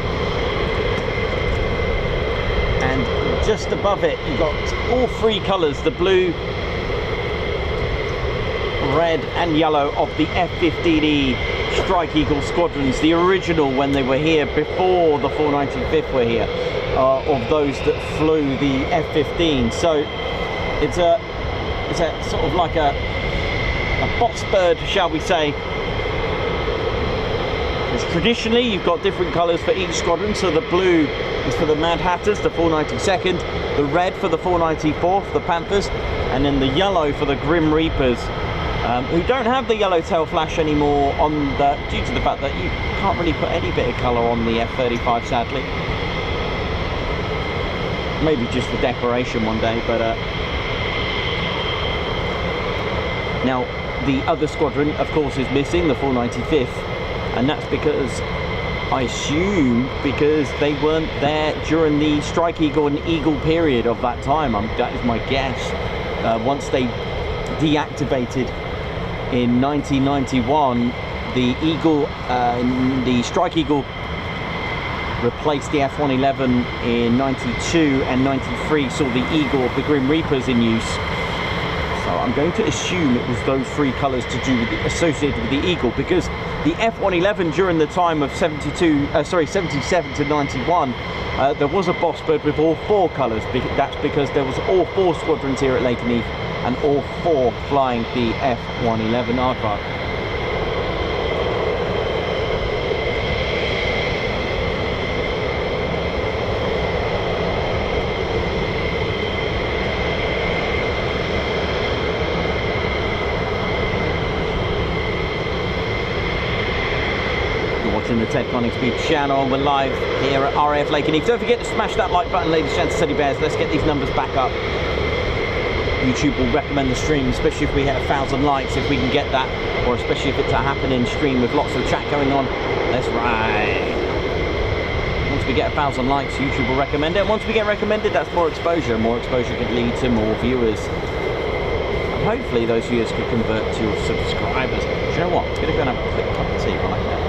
and just above it you've got all three colours, the blue, red and yellow of the F-15E Strike Eagle squadrons, the original when they were here before the 495th were here, of those that flew the F-15. So it's a sort of like a boss bird, shall we say. Traditionally, you've got different colours for each squadron. So the blue is for the Mad Hatters, the 492nd, the red for the 494th, the Panthers, and then the yellow for the Grim Reapers, who don't have the yellow tail flash anymore due to the fact that you can't really put any bit of colour on the F-35, sadly. Maybe just for decoration one day, but now the other squadron, of course, is missing, the 495th. And that's because, I assume, because they weren't there during the Strike Eagle and Eagle period of that time. That is my guess. Once they deactivated in 1991, the Eagle, the Strike Eagle replaced the F-111 in 92, and 93 saw the Eagle of the Grim Reapers in use. So I'm going to assume it was those three colours associated with the Eagle, because the F-111 during the time of 77 to 91, there was a boss bird with all four colours. That's because there was all four squadrons here at Lakenheath, and all four flying the F-111 aircraft. watching the Ted Coningsby channel. We're live here at RAF Lakenheath. Don't forget to smash that like button, ladies, gents, teddy bears. Let's get these numbers back up. YouTube will recommend the stream, especially if we hit 1,000 likes, if we can get that, or especially if it's a happening stream with lots of chat going on. Let's ride. Once we get 1,000 likes, YouTube will recommend it. And once we get recommended, that's more exposure. More exposure could lead to more viewers. And hopefully those viewers could convert to subscribers. Do you know what? I'm going to go and have a quick cup of tea right now.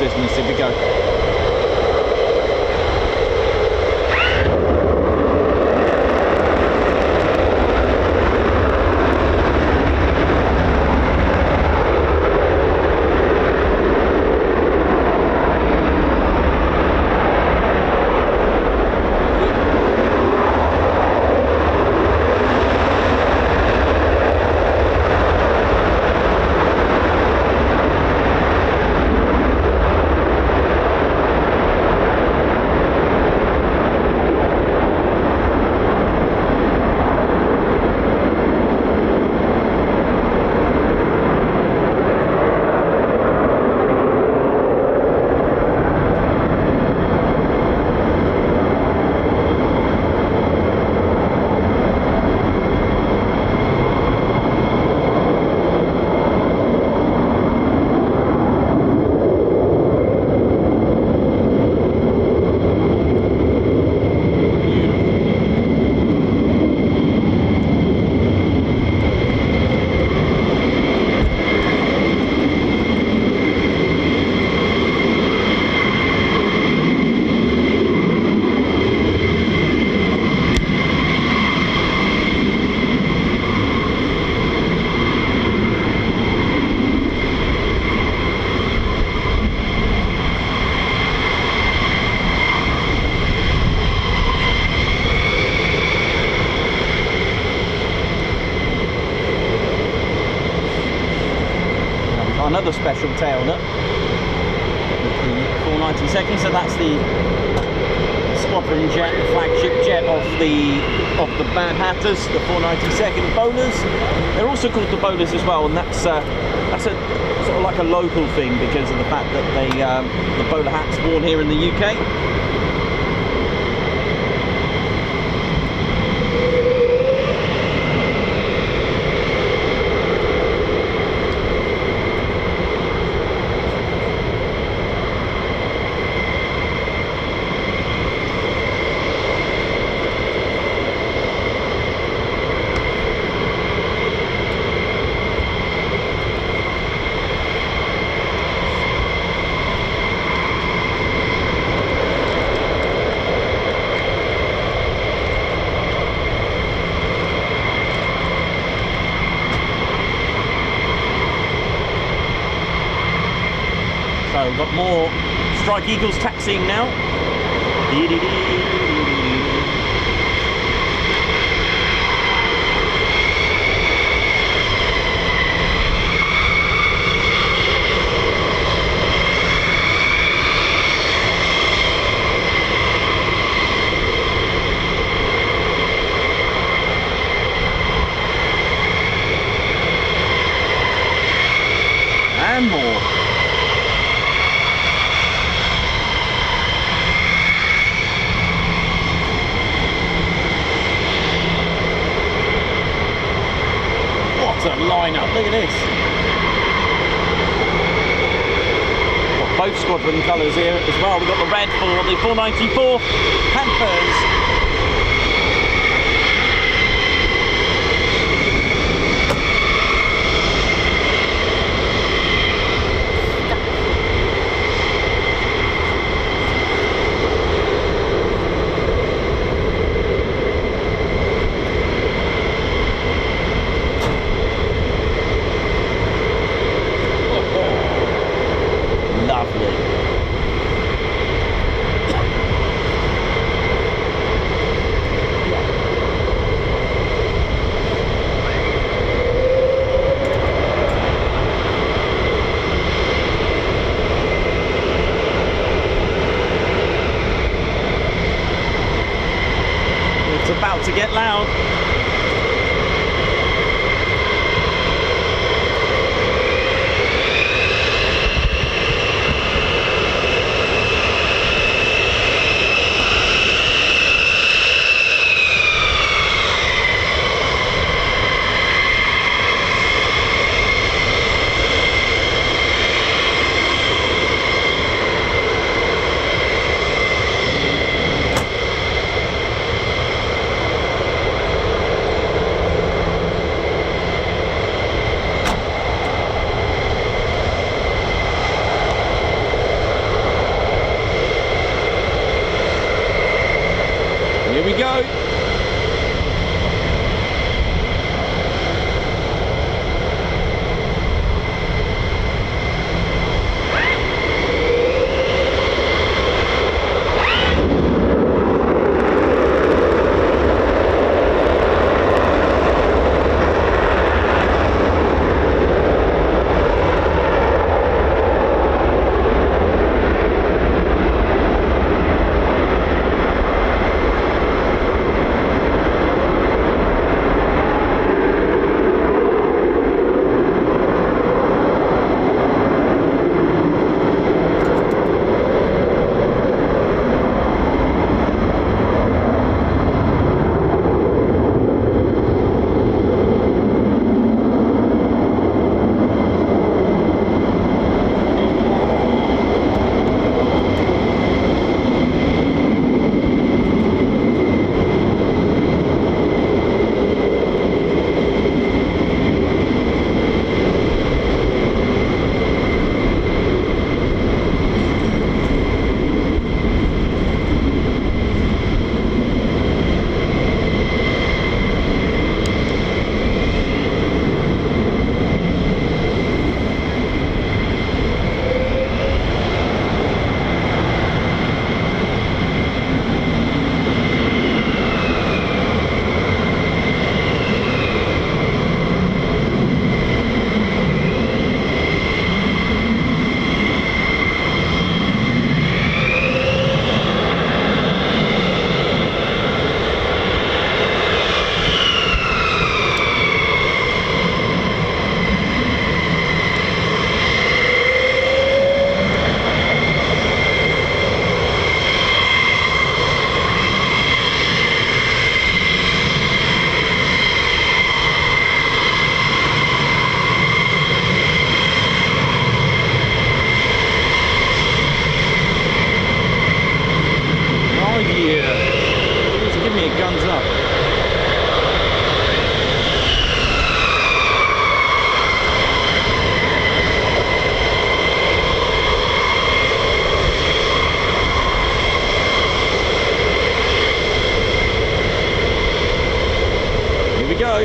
Business, here we go. another special tail nut. The 492nd, so that's the squadron jet, the flagship jet of the Mad Hatters, the 492nd bowlers. They're also called the bowlers as well, and that's a sort of like a local thing because of the fact that they the bowler hat's worn here in the UK. So we've got more Strike Eagles taxiing now. And more. What a lineup, look at this. Got both squadron colours here as well. We've got the red for the 494 Panthers. About to get loud. go.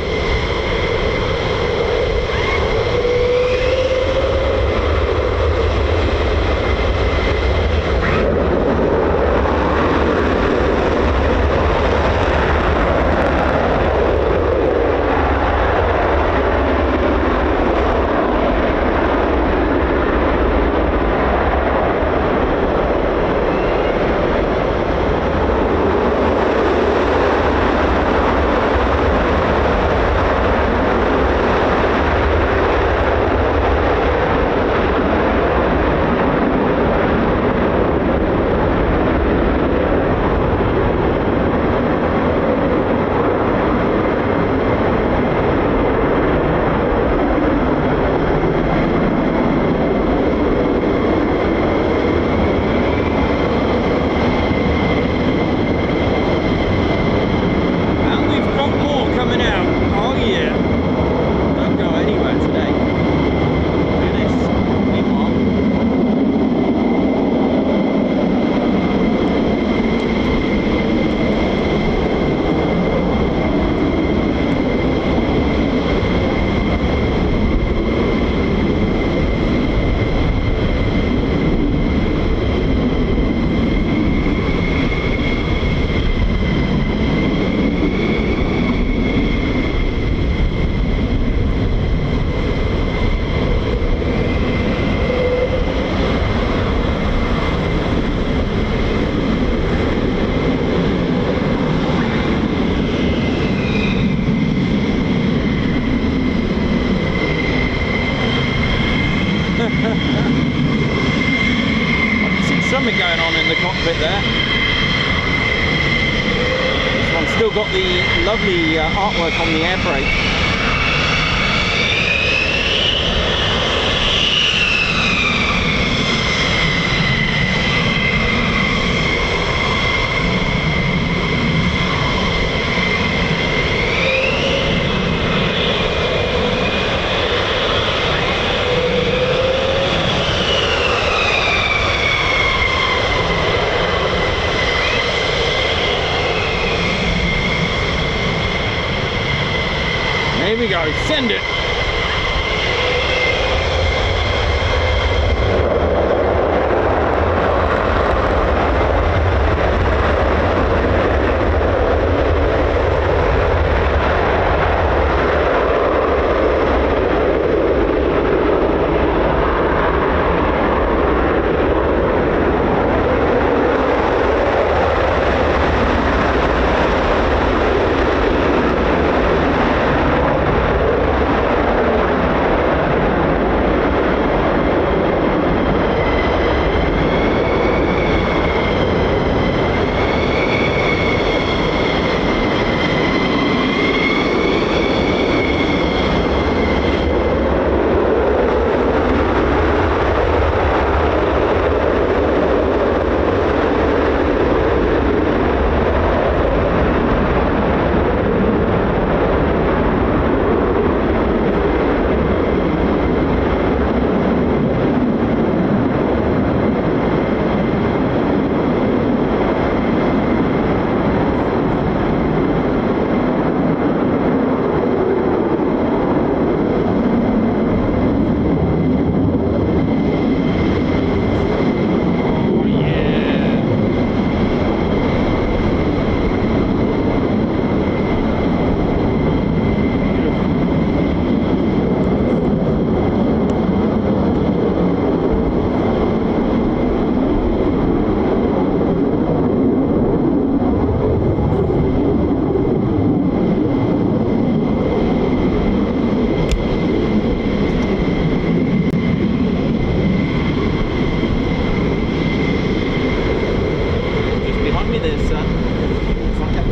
Something going on in the cockpit there. This one's still got the lovely artwork on the air brake. Here we go, send it.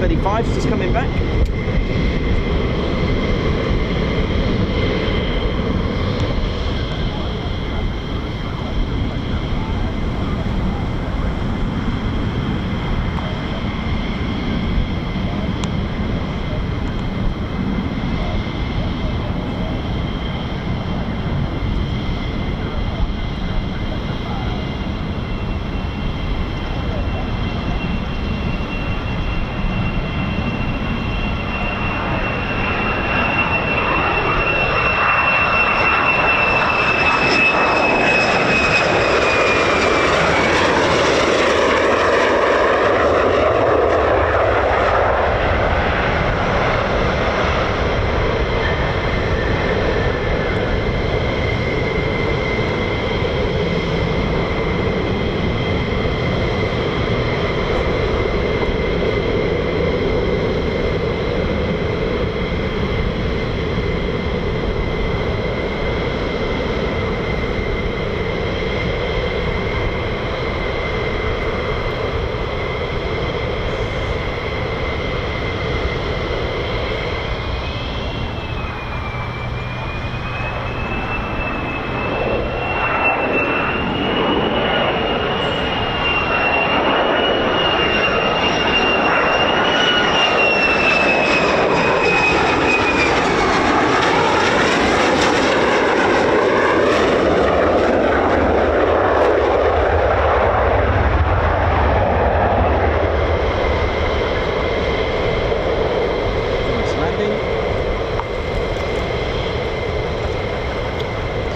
F-35's just coming back.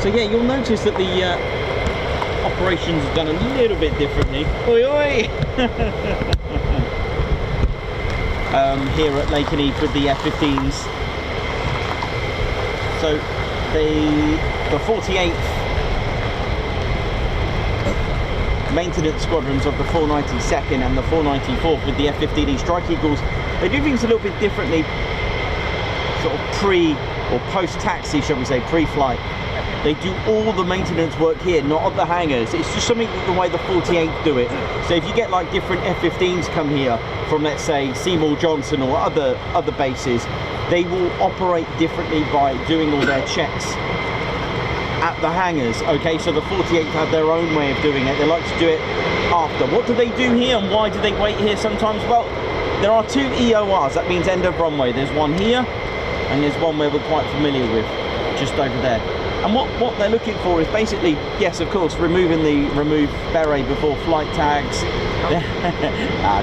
So yeah, you'll notice that the operations are done a little bit differently. Oi, oi! Here at Lakenheath with the F-15s. So the 48th maintenance squadrons of the 492nd and the 494th with the F-15E Strike Eagles, they do things a little bit differently, sort of pre or post-taxi, shall we say, pre-flight. They do all the maintenance work here, not at the hangars. It's just something the way the 48th do it. So if you get like different F-15s come here from, let's say, Seymour Johnson or other bases, they will operate differently by doing all their checks at the hangars. Okay, so the 48th have their own way of doing it. They like to do it after. What do they do here and why do they wait here sometimes? Well, there are two EORs, that means end of runway. There's one here and there's one where we're quite familiar with, just over there. And what they're looking for is basically, yes, of course, remove beret before flight tags.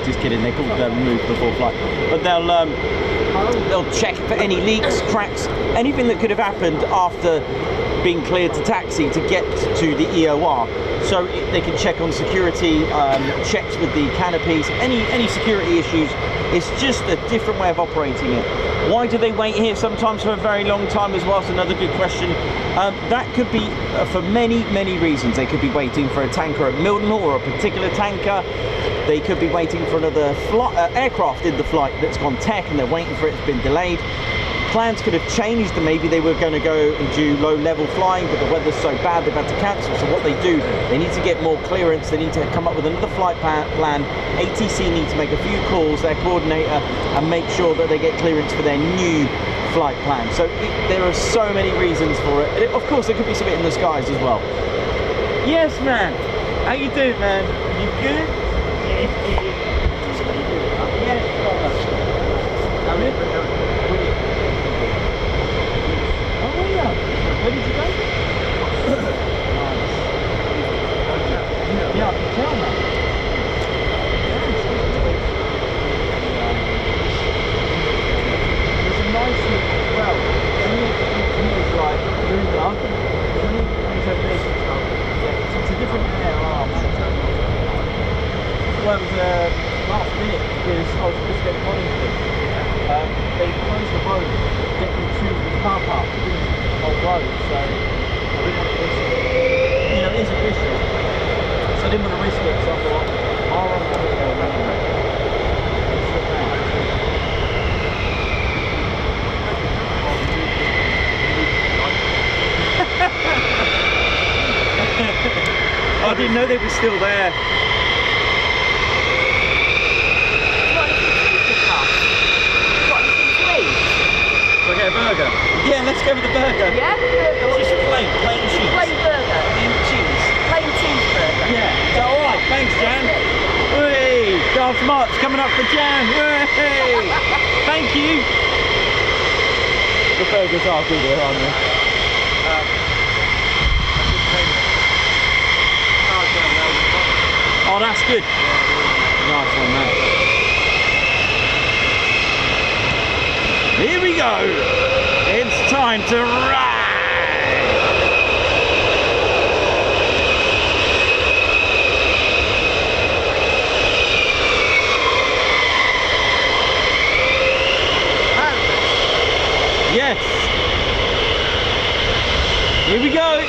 Just kidding, they're called remove before flight. But they'll check for any leaks, cracks, anything that could have happened after being cleared to taxi to get to the EOR. So they can check on security, checks with the canopies, any security issues. It's just a different way of operating it. Why do they wait here sometimes for a very long time as well? It's another good question. That could be for many reasons. They could be waiting for a tanker at Mildenhall or a particular tanker. They could be waiting for another aircraft in the flight that's gone tech and they're waiting for it, it's been delayed. Plans could have changed and maybe they were going to go and do low level flying, but the weather's so bad they've had to cancel. So what they do, they need to get more clearance, they need to come up with another flight plan. ATC need to make a few calls, their coordinator, and make sure that they get clearance for their new flight plan. So there are so many reasons for it. And of course there could be something in the skies as well. Yes, man. How you doing, man? You good? Where did you go? Yeah, I can tell now. There's a nice look as well. It's like lunar. It's a different air arm. Well, it was last minute because I was just getting Coningsby. They closed the road, getting to the car park. Road, so I didn't want to risk it. You know, it is official, so I didn't want to risk it, so I thought, I'll run the video anyway. I didn't know they were still there. Shall I get a burger? Yeah, let's go with the burger. Yeah, burger. Just plain cheese. Plain burger. Plain cheese. Plain cheeseburger. Yeah. Is that alright? Thanks, Jan. Hey, Darth March coming up for Jan. Hey. Thank you. The burgers are good here, aren't they? Oh, that's good. Nice one, man. Here we go. It's time to ride. Yes. Here we go.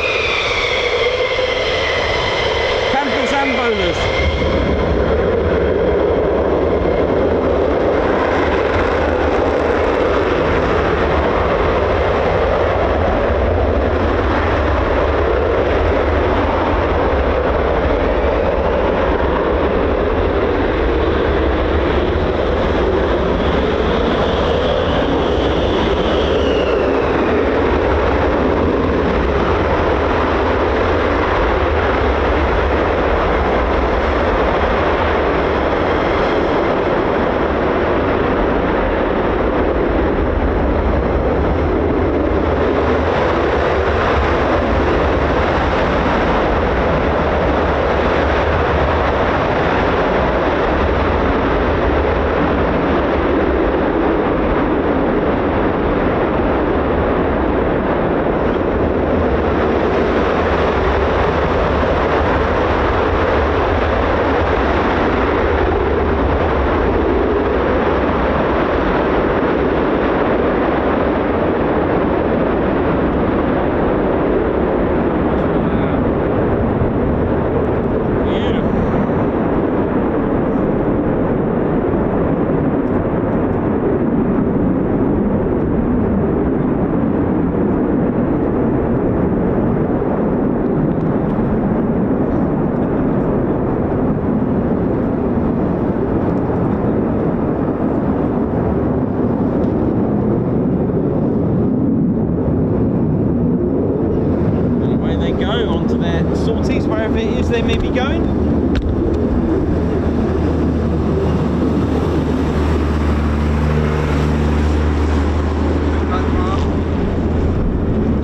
Campers and bowlers.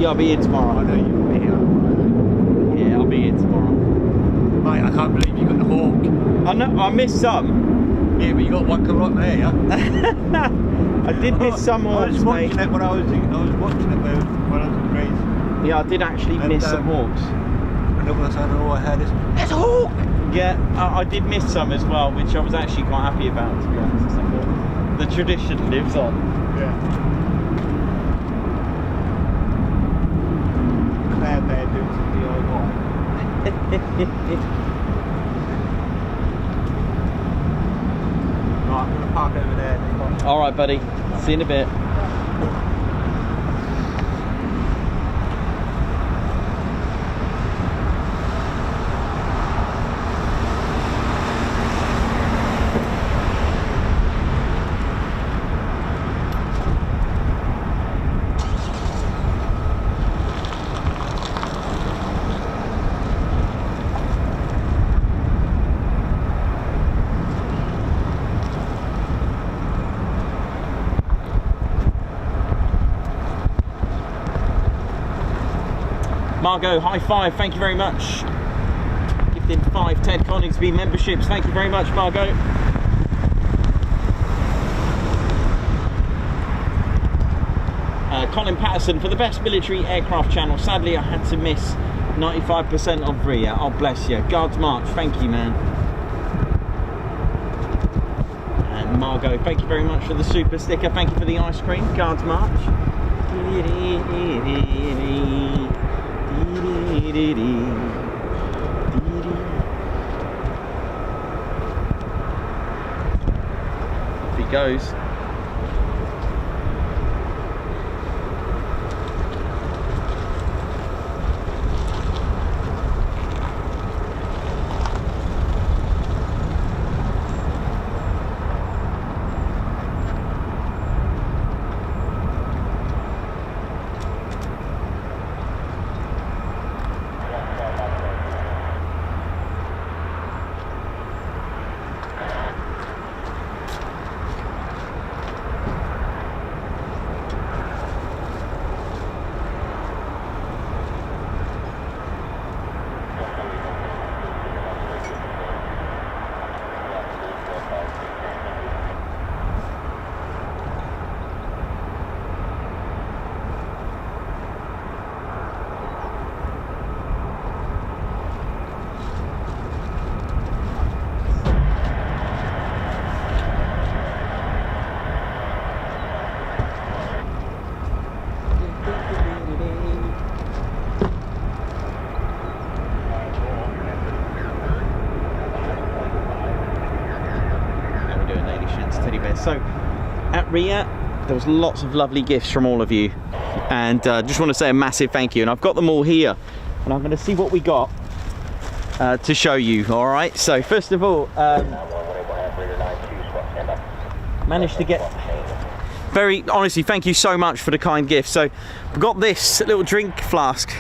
Yeah, I'll be here tomorrow. I know you'll be here. Yeah, I'll be here tomorrow. Mate, I can't believe you got the hawk. I know, I missed some. Yeah, but you got one coming right there, yeah? I did miss some I was hawks, watching mate. it when I was watching it when I was in Greece. Yeah, I did actually miss some hawks. And all of a sudden, all I heard is, "There's a hawk!" Yeah, I did miss some as well, which I was actually quite happy about, to be honest. I thought the tradition lives on. Yeah. Claire Bear doing some DIY. Right, I'm going to park over there. All right, buddy. See you in a bit. Margot, high five, thank you very much. Gifted 5 Ted Coningsby memberships, thank you very much, Margot. Colin Patterson for the best military aircraft channel. Sadly, I had to miss 95% of RIAT. Oh, bless you. Guards March, thank you, man. And Margot, thank you very much for the super sticker. Thank you for the ice cream. Guards March. Off he goes. So at RIAT there was lots of lovely gifts from all of you, and just want to say a massive thank you, and I've got them all here and I'm going to see what we got to show you. All right, so first of all, managed to get, very honestly, thank you so much for the kind gift. So we got this little drink flask,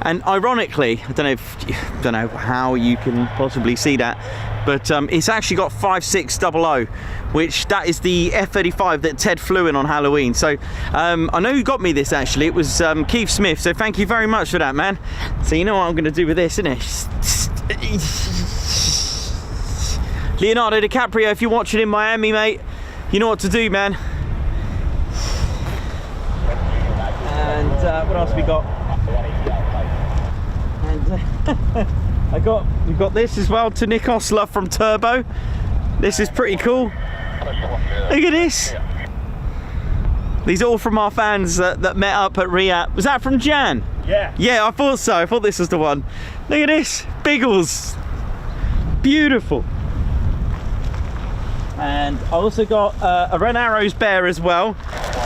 and ironically, I don't know how you can possibly see that, but it's actually got 5600, which that is the F-35 that Ted flew in on Halloween. So I know who got me this actually. It was Keith Smith. So thank you very much for that, man. So you know what I'm going to do with this, isn't it? Leonardo DiCaprio, if you're watching in Miami, mate, you know what to do, man. And what else we got? And we've got this as well to Nick Osler from Turbo. This is pretty cool. Look at this. These are all from our fans that met up at RIAT. Was that from Jan? Yeah. Yeah, I thought so. I thought this was the one. Look at this. Biggles. Beautiful. And I also got a Red Arrows bear as well.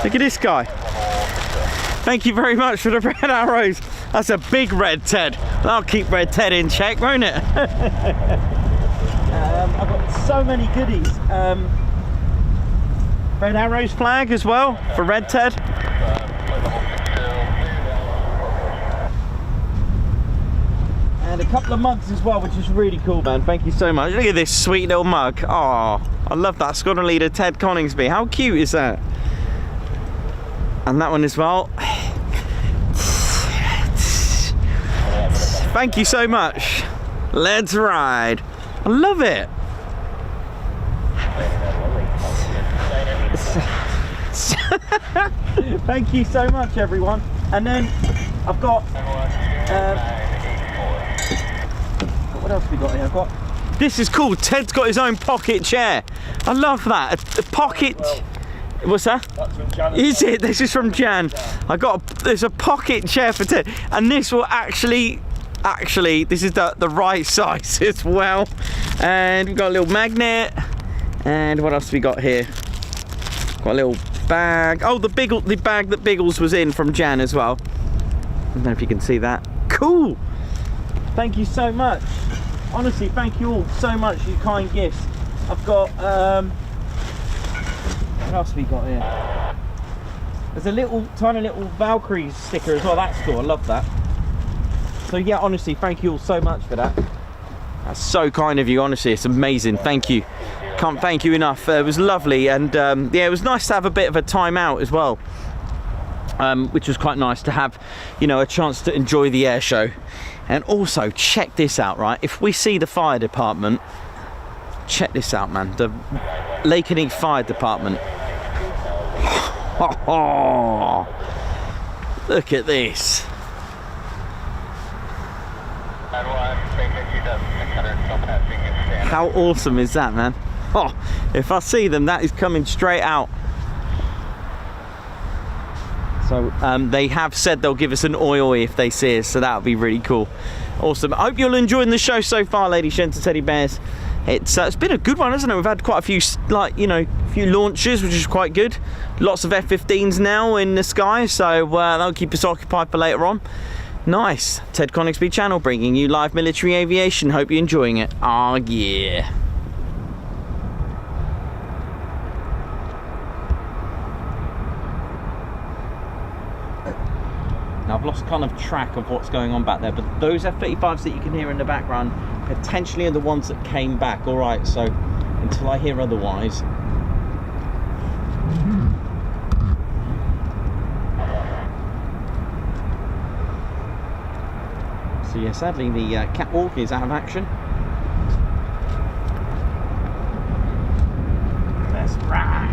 Look at this guy. Thank you very much for the Red Arrows. That's a big Red Ted. I'll keep Red Ted in check, won't it? I've got so many goodies. Red Arrows flag as well for Red Ted. And a couple of mugs as well, which is really cool, man. Thank you so much. Look at this sweet little mug. Oh, I love that. Squadron Leader Ted Coningsby. How cute is that? And that one as well. Thank you so much. Let's ride. I love it. Thank you so much, everyone. And then I've got what else have we got here? I've got, this is cool. Ted's got his own pocket chair. I love that. A pocket. What's that? That's from Jan. Is it? This is from Jan. There's a pocket chair for Ted, and this will actually this is the right size as well. And we've got a little magnet. And what else have we got here? Got a little bag. Oh, the bag that Biggles was in from Jan as well. I don't know if you can see that. Cool. Thank you so much. Honestly, thank you all so much for your kind gifts. I've got what else have we got here? There's a tiny little Valkyrie sticker as well. That's cool. I love that. So yeah, honestly, thank you all so much for that. That's so kind of you. Honestly, it's amazing. Thank you. Can't thank you enough. It was lovely, and yeah, it was nice to have a bit of a time out as well, which was quite nice to have, you know, a chance to enjoy the air show. And also, check this out, right? If we see the fire department, check this out, man. The Lakenheath Fire Department. Oh, look at this. How awesome is that, man? Oh, if I see them, that is coming straight out. So they have said they'll give us an oi if they see us, so that'll be really cool. Awesome. I hope you're enjoying the show so far, Lady Shenta Teddy Bears. It's been a good one, hasn't it? We've had quite a few, like, you know, few launches, which is quite good. Lots of F-15s now in the sky, so that'll keep us occupied for later on. Nice. Ted Coningsby channel bringing you live military aviation. Hope you're enjoying it. Oh yeah. Now I've lost kind of track of what's going on back there, but those F-35s that you can hear in the background potentially are the ones that came back. All right, so until I hear otherwise. So yeah, sadly the catwalk is out of action. Let's ride.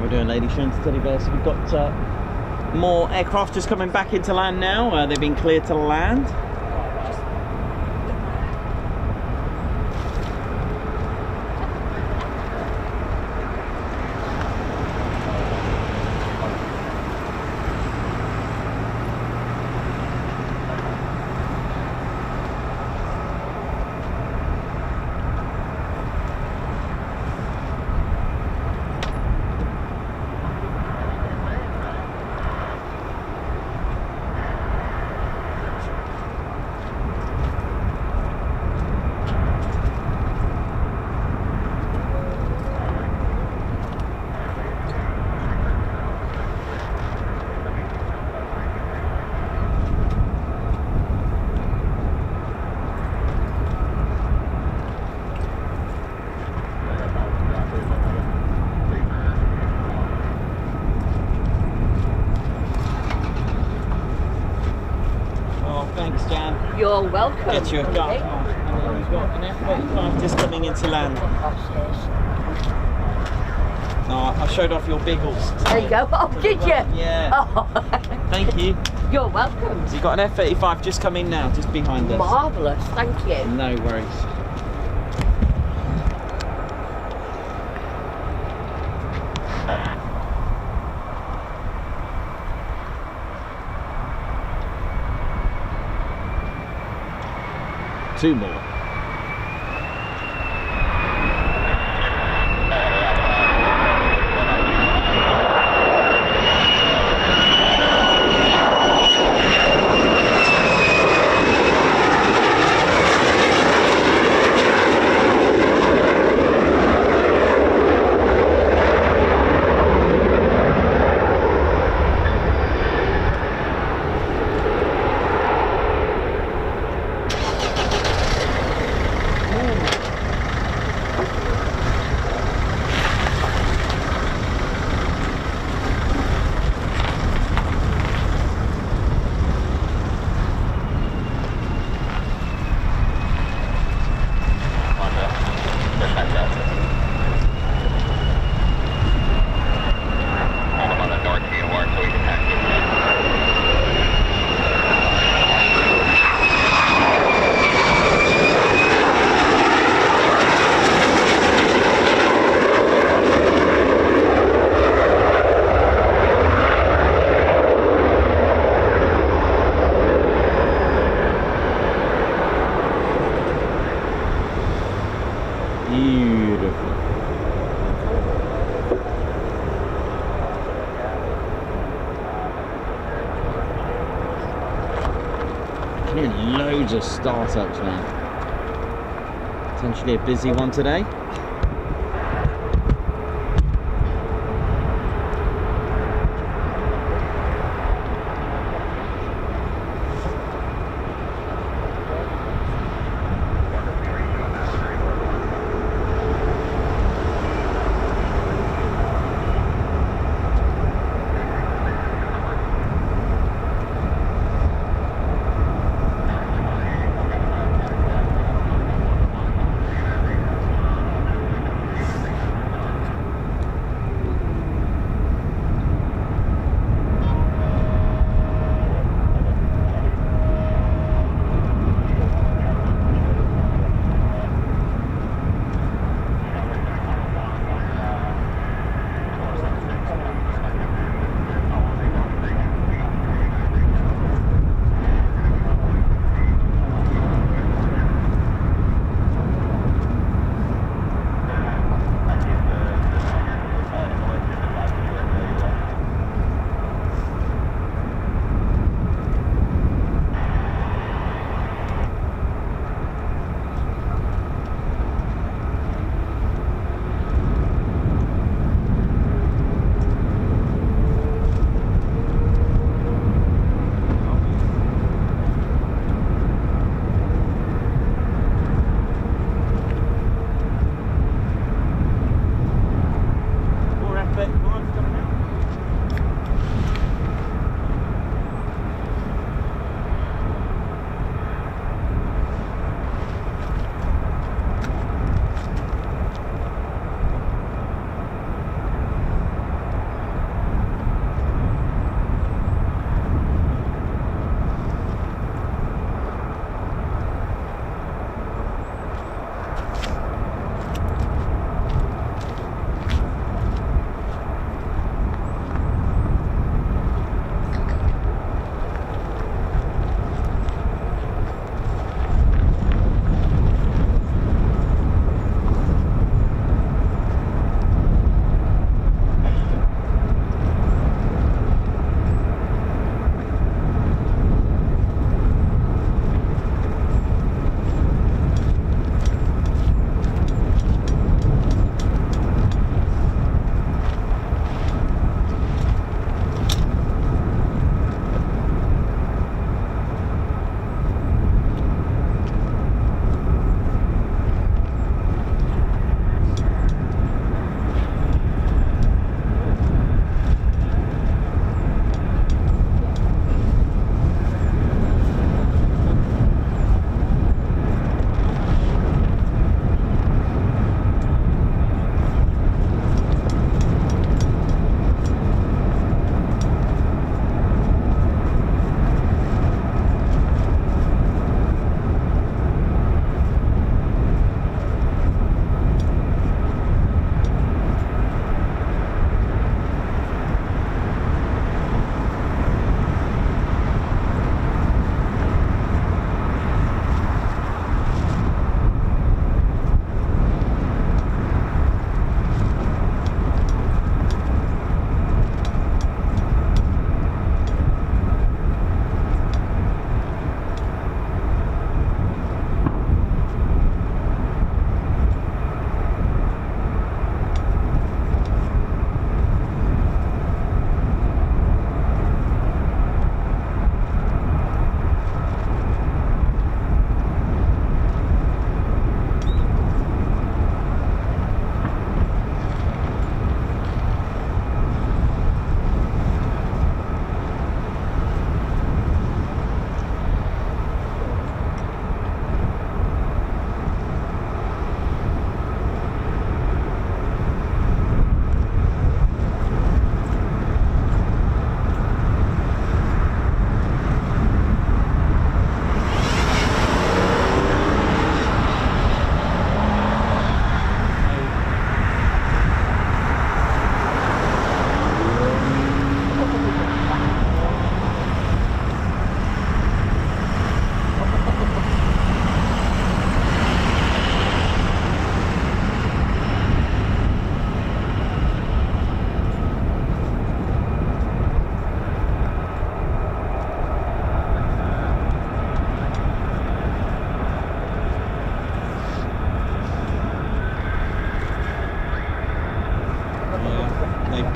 Doing, Lady Shenta Teddy Bear. So we've got more aircraft just coming back into land now. They've been cleared to land. You're welcome. Get you a gun. We've got an F-35 just coming into land. No, I showed off your biggles. There you go. Oh, did you? Yeah. Oh. Thank you. You're welcome. So you've got an F-35 just come in now, just behind us. Marvellous, thank you. No worries. Two more. Beautiful. Loads of startups, man. Potentially a busy one today.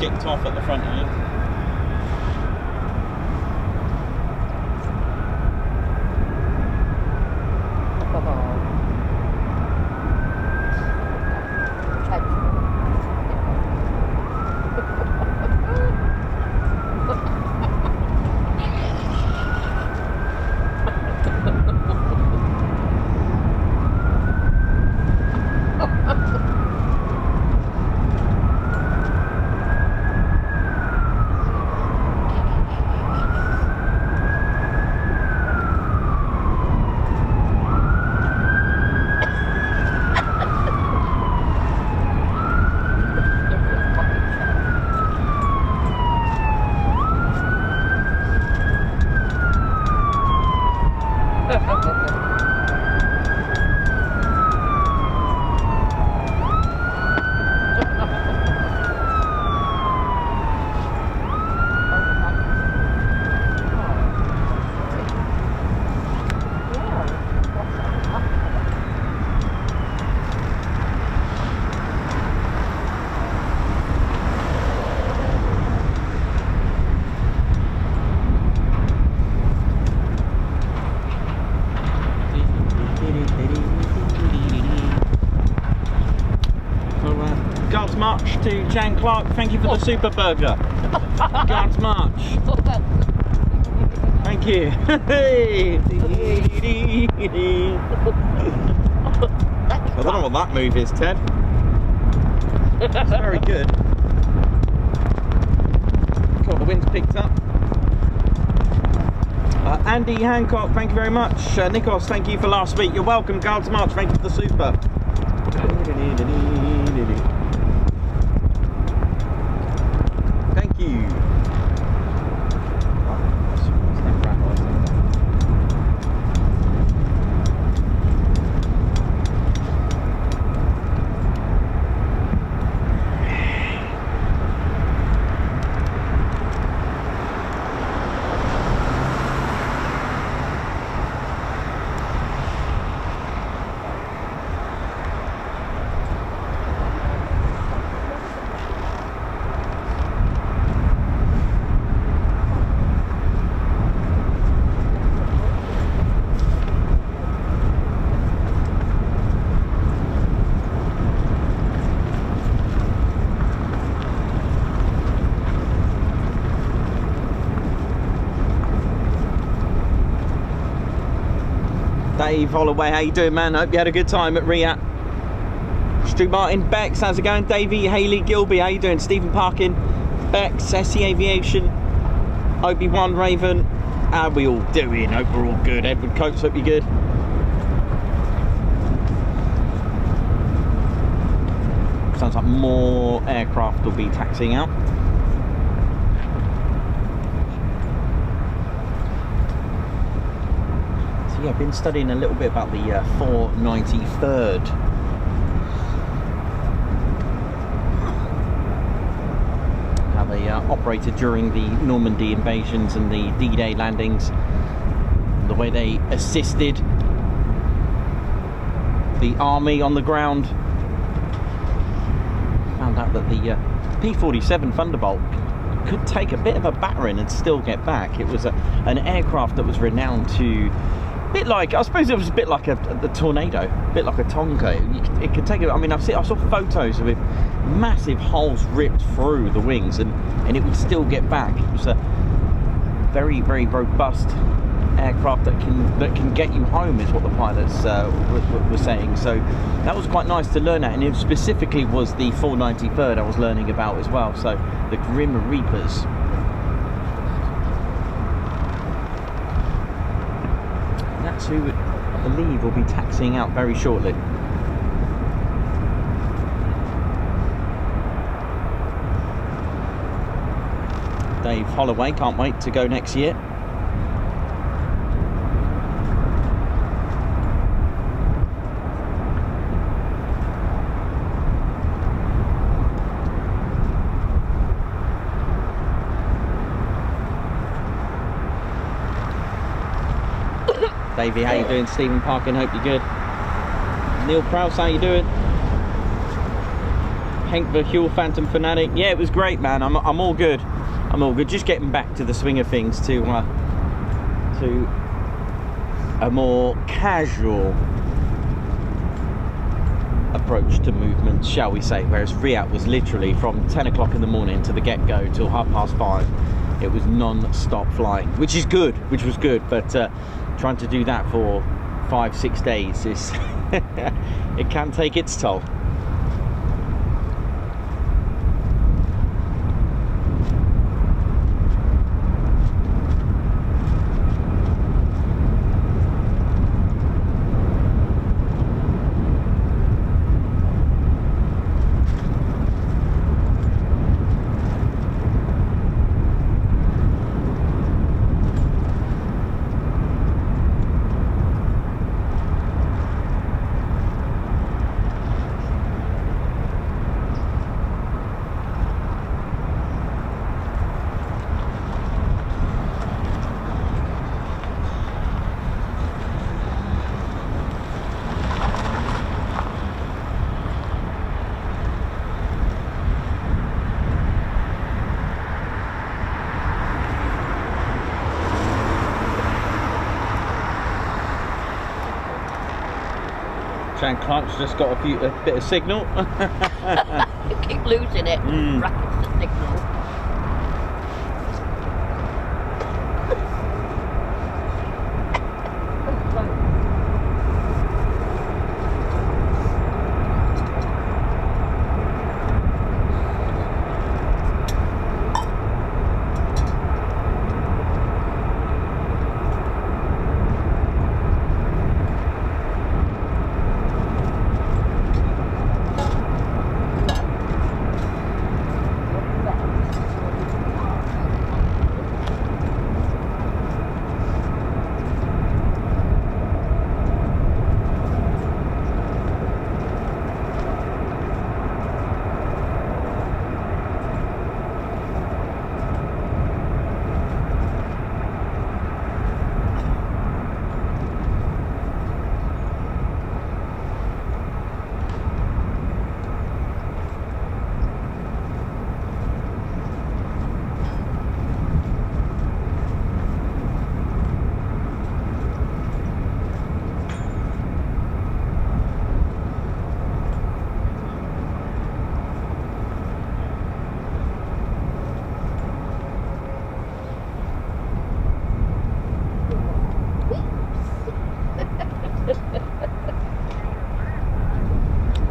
kicked off at the front end. March to Jan Clark, thank you for the super burger. God's March. Thank you. I don't know what that move is, Ted. It's very good. God, the wind's picked up. Andy Hancock, thank you very much. Nikos, thank you for last week. You're welcome. God's March, thank you for the super. Thank you. Dave Holloway, how you doing, man? Hope you had a good time at RIAT. Stu Martin, Bex, how's it going? Davey, Haley, Gilby, how you doing? Stephen Parkin, Bex, SC Aviation, Obi-Wan Raven, how are we all doing? Hope we're all good. Edward Coates, hope you're good. Sounds like more aircraft will be taxiing out. Yeah, I've been studying a little bit about the 493rd. How they operated during the Normandy invasions and the D-Day landings. The way they assisted the army on the ground. Found out that the P-47 Thunderbolt could take a bit of a battering and still get back. It was an aircraft that was renowned to... bit like, I suppose it was a bit like the Tornado, a bit like a Tonka. It could take it. I mean, I saw photos with massive holes ripped through the wings, and it would still get back. It was a very, very robust aircraft that can get you home, is what the pilots were saying. So that was quite nice to learn that, and it specifically was the 493rd I was learning about as well. So the Grim Reapers. Who I believe will be taxiing out very shortly. Dave Holloway, can't wait to go next year. Davey, how you doing? Stephen Parkin, hope you're good. Neil Prowse, how you doing? Hank the Huel Phantom Fanatic. Yeah, it was great, man. I'm all good. I'm all good. Just getting back to the swing of things, to a more casual approach to movements, shall we say. Whereas RIAT was literally from 10 o'clock in the morning to the get-go till 5:30. It was non-stop flying, which is good, which was good. But trying to do that for 5-6 days is it can take its toll. Shane Clark's just got a bit of signal. You keep losing it. Brackets the signal.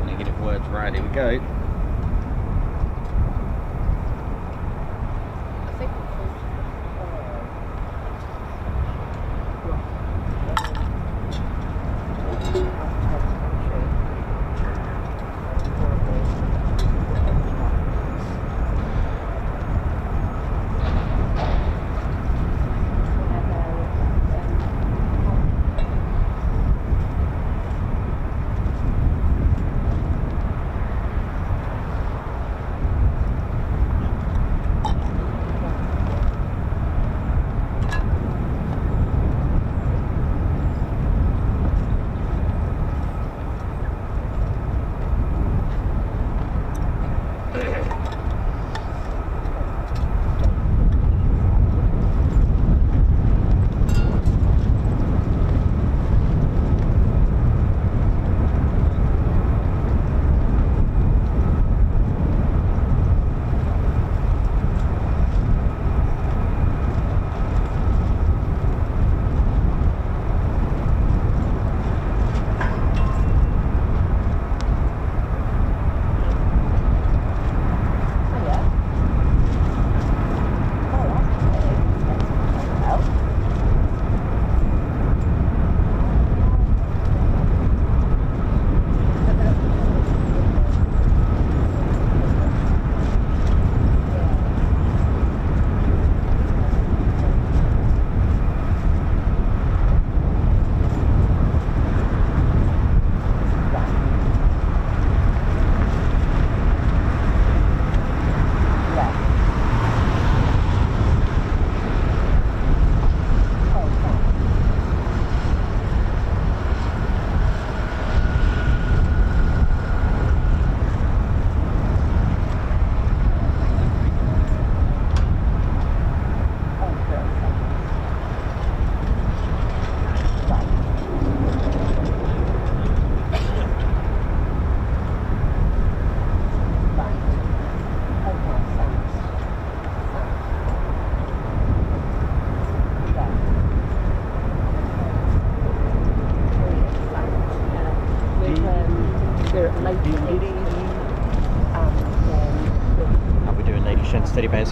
Negative words, right, here we go. I think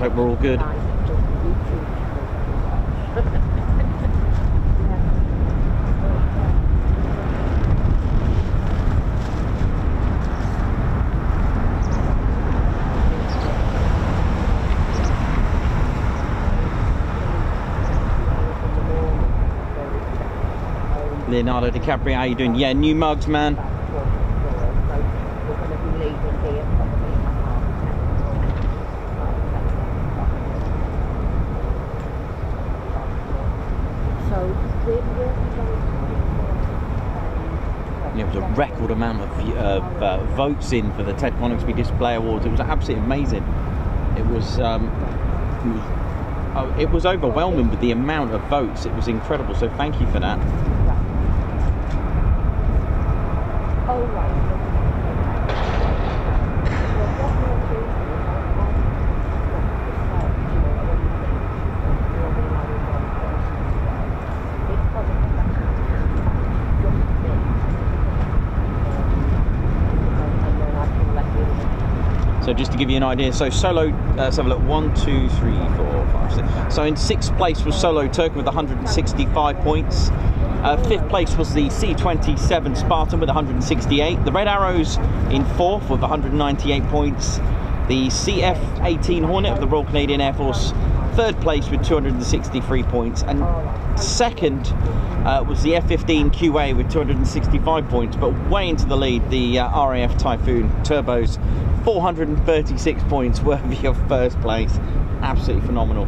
Let's hope we're all good. Leonardo DiCaprio, how you doing? Yeah, new mugs, man. There was a record amount of votes in for the Ted Coningsby Display Awards. It was absolutely amazing. It was overwhelming with the amount of votes. It was incredible. So thank you for that. Oh, right. So just to give you an idea, so solo, let's have a look, 1, 2, 3, 4, 5, 6. So in 6th place was Solo Turk with 165 points. 5th place was the C-27 Spartan with 168. The Red Arrows in 4th with 198 points. The CF-18 Hornet of the Royal Canadian Air Force, 3rd place with 263 points. And 2nd was the F-15 QA with 265 points. But way into the lead, the RAF Typhoon Turbos, 436 points, worthy of 1st place. Absolutely phenomenal.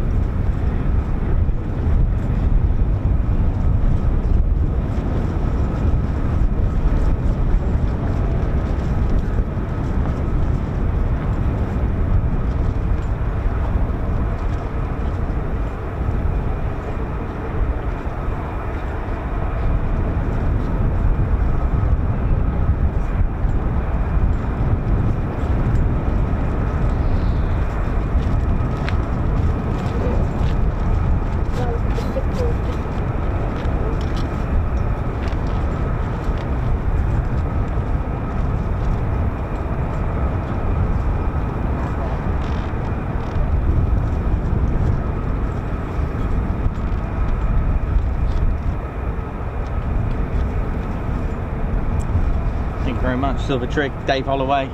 Very much, Silver Trig, Dave Holloway.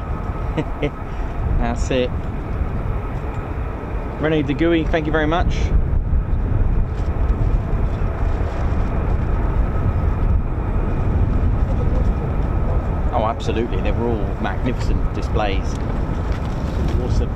That's it. Renee de Gooey, thank you very much. Oh, absolutely, they were all magnificent displays. Awesome.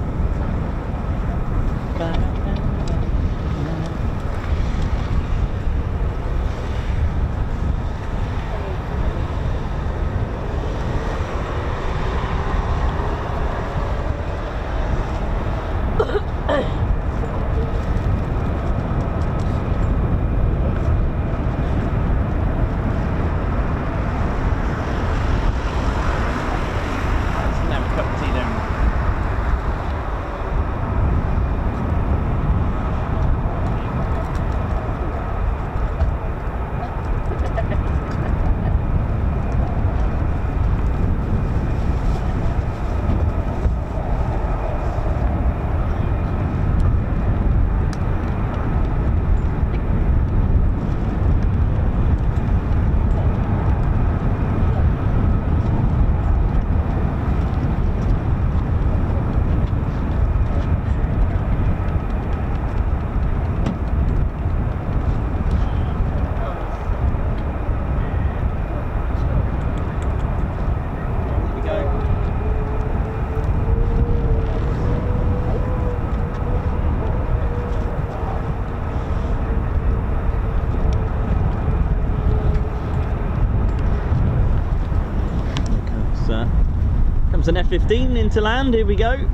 Comes an F-15 into land, here we go.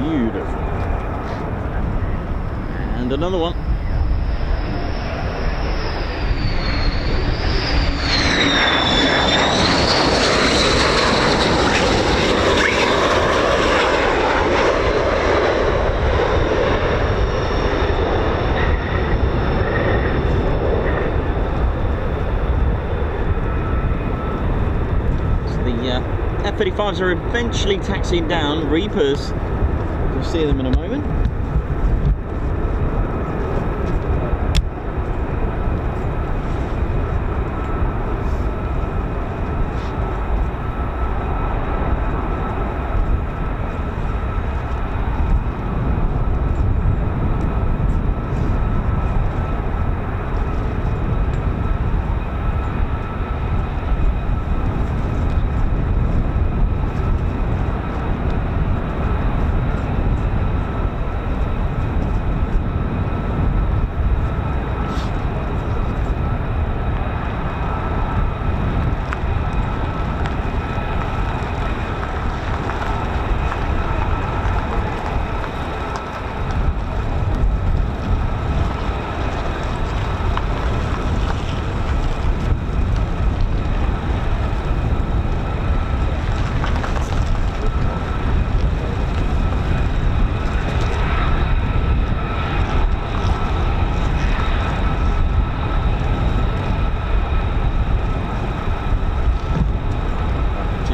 Beautiful. And another one. F-35s are eventually taxiing down. Reapers, you'll see them in a moment.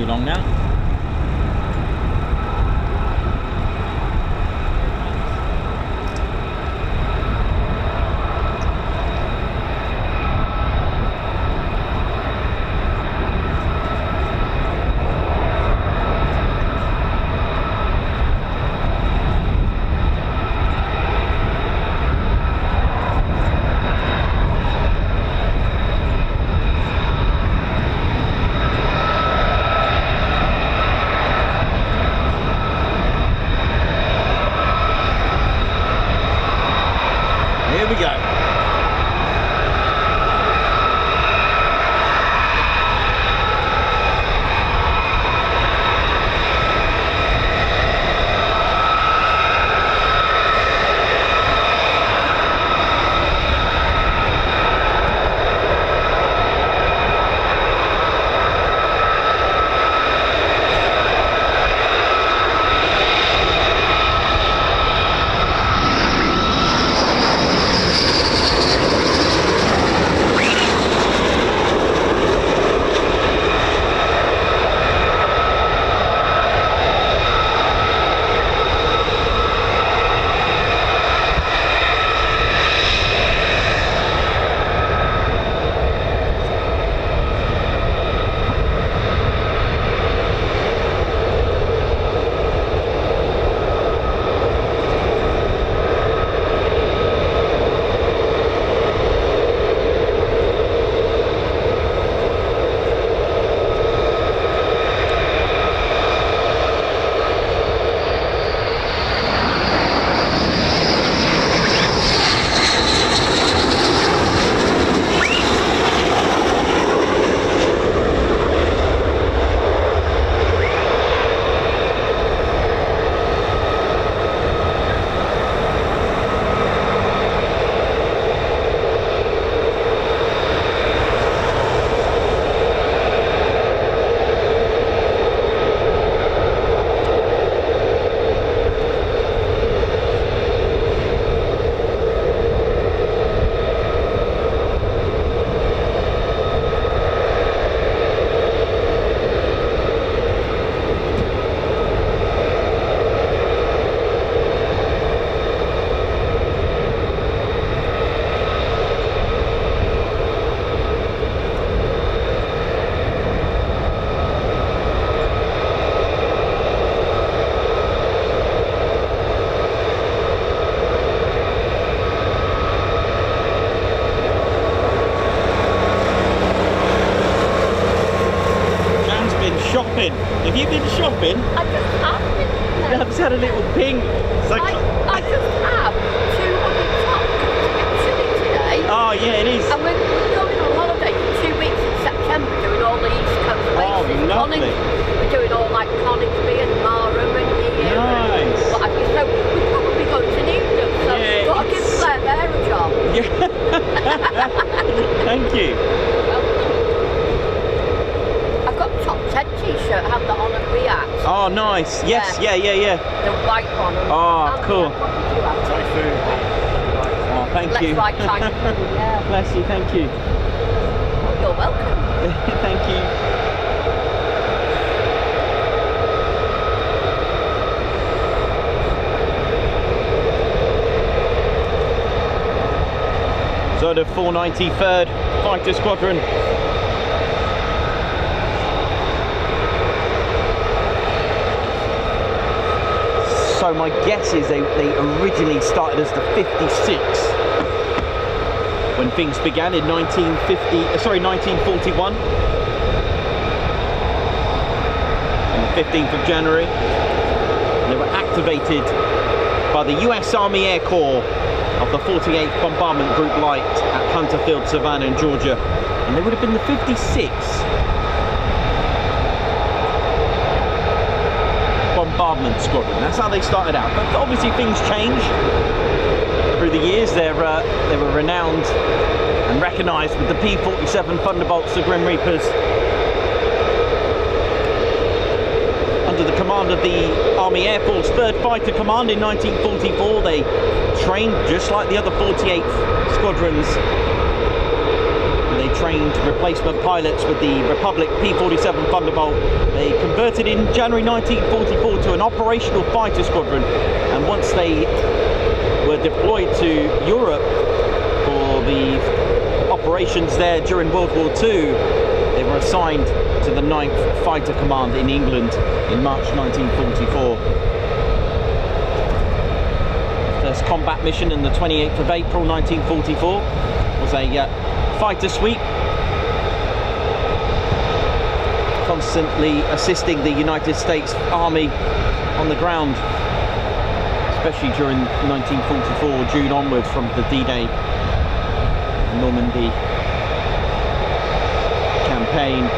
Long now. Here we go. Shopping. Have you been shopping? I just have been. I've just had a little ping. It's like, I just have 200 tops. It's a bit chilly today. oh yeah, it is. And we're going on holiday for 2 weeks in September, doing all the East Coast races. lovely. We're doing all like Coningsby and Marham and here. Nice. And what have you. nice. Yes, yeah. The white one. Oh, cool. What did you have? Typhoon. Oh, thank Let's you. write typhoon, yeah. Bless you, thank you. You're welcome. Thank you. So the 493rd Fighter Squadron. So my guess is they originally started as the 56 when things began in 1941 on the 15th of January. And they were activated by the US Army Air Corps of the 48th Bombardment Group Light at Hunter Field, Savannah in Georgia. And they would have been the 56th Bombardment Squadron. That's how they started out. But obviously things changed through the years. They were renowned and recognised with the P-47 Thunderbolts, the Grim Reapers. Under the command of the Army Air Force 3rd Fighter Command in 1944, they trained just like the other 48th squadrons. They trained replacement pilots with the Republic P-47 Thunderbolt. They converted in January 1944 to an operational fighter squadron, and once they were deployed to Europe for the operations there during World War II, they were assigned to the 9th Fighter Command in England in March 1944. First combat mission on the 28th of April 1944 was a fighter sweep, constantly assisting the United States Army on the ground, especially during 1944, June onwards, from the D-Day Normandy campaign.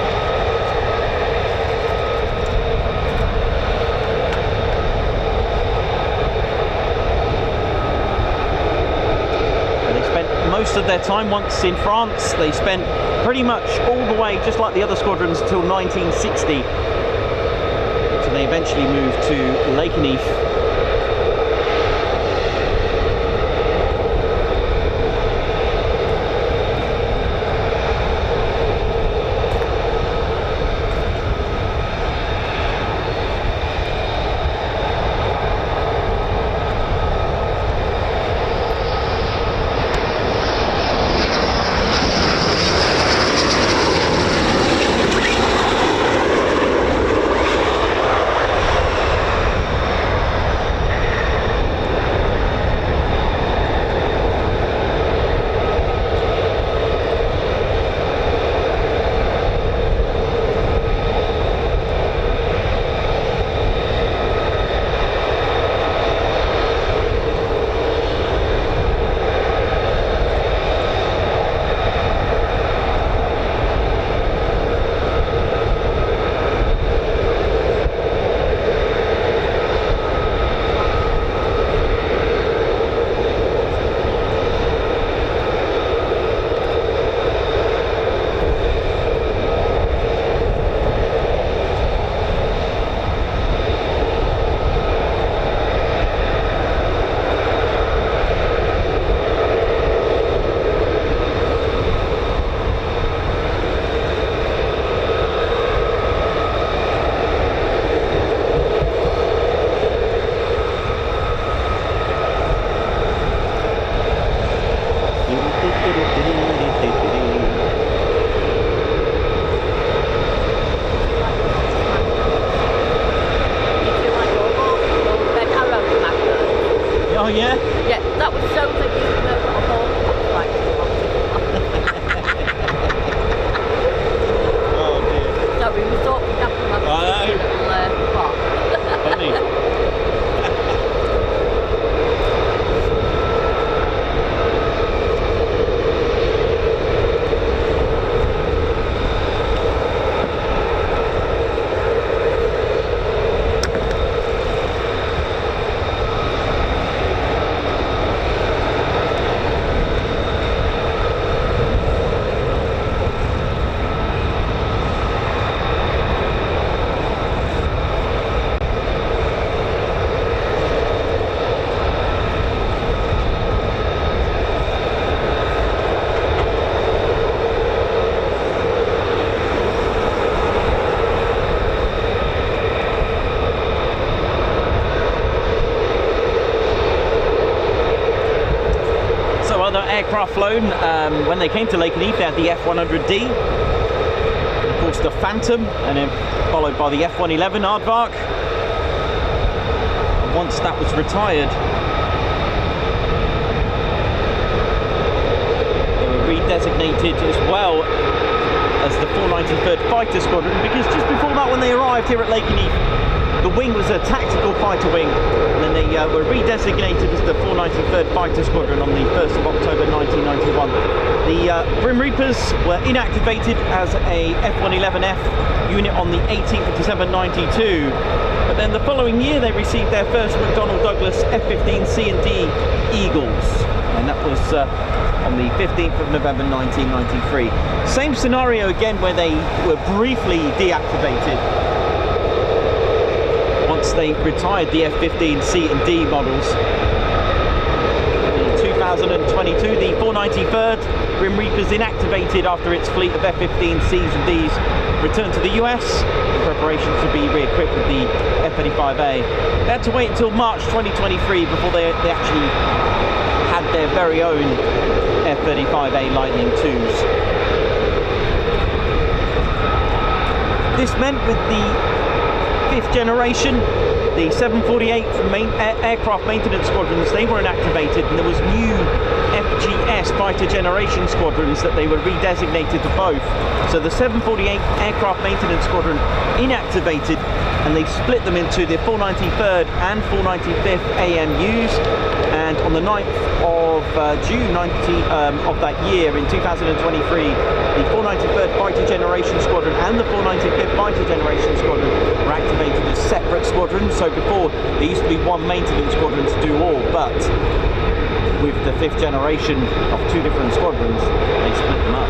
Most of their time, once in France, they spent pretty much all the way, just like the other squadrons, until 1960. So they eventually moved to Lakenheath. Oh yeah? Yeah, that was so that you know what a ball looks like. Oh dear. So we thought we'd have to have a little pot. Funny. aircraft flown. When they came to Lakenheath, they had the F-100D, of course the Phantom, and then followed by the F-111 Aardvark. Once that was retired, they were redesignated as well as the 493rd Fighter Squadron, because just before that, when they arrived here at Lakenheath, the wing was a tactical fighter wing, and then they were redesignated as the 493rd Fighter Squadron on the 1st of October 1991. The Grim Reapers were inactivated as a F-111F unit on the 18th of December 92, but then the following year they received their first McDonnell Douglas F-15 C&D Eagles, and that was on the 15th of November 1993. Same scenario again, where they were briefly deactivated once they retired the F-15 C&D models. In 2022, the 493rd Grim Reapers, inactivated after its fleet of F-15 Cs and Ds returned to the US in preparation to be re-equipped with the F-35A. They had to wait until March 2023 before they actually had their very own F-35A Lightning IIs. This meant with the 5th generation, the 748 aircraft maintenance squadrons, they were inactivated, and there was new FGS fighter generation squadrons that they were redesignated to both. So the 748 aircraft maintenance squadron inactivated, and they split them into the 493rd and 495th AMUs, and on the 9th of June of that year, in 2023, the 493rd Fighter Generation Squadron and the 495th Fighter Generation Squadron were activated as separate squadrons. So before, there used to be one maintenance squadron to do all, but with the 5th generation of 2 different squadrons, they split them up.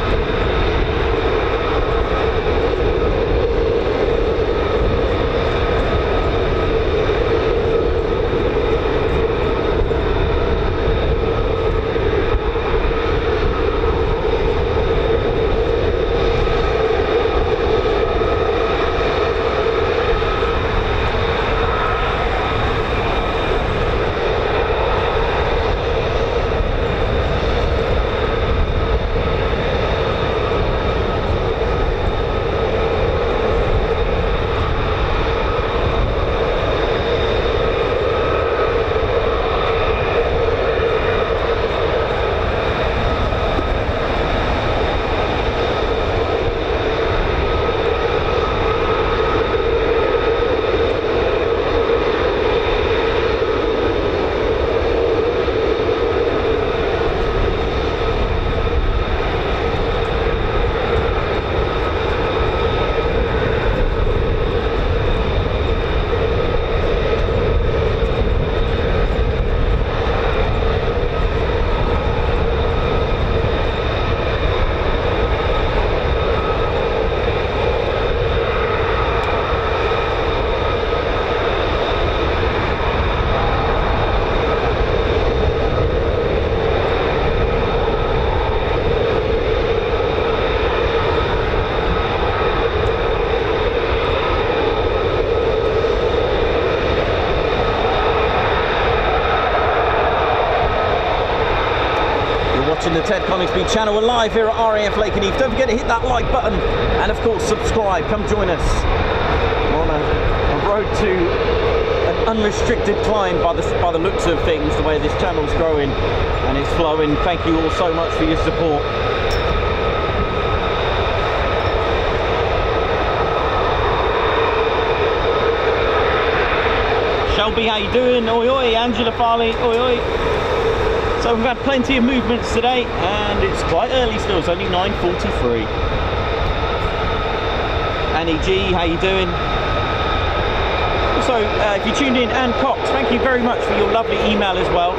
The Ted Coningsby channel. We're live here at RAF Lakenheath. Don't forget to hit that like button and of course subscribe. Come join us. We're on a road to an unrestricted climb by the looks of things, the way this channel's growing and it's flowing. Thank you all so much for your support. Shelby, how you doing? Oi oi, Angela Farley, oi oi. So we've had plenty of movements today, and it's quite early still. It's only 9:43. Annie G, how you doing? Also, if you tuned in, Anne Cox, thank you very much for your lovely email as well.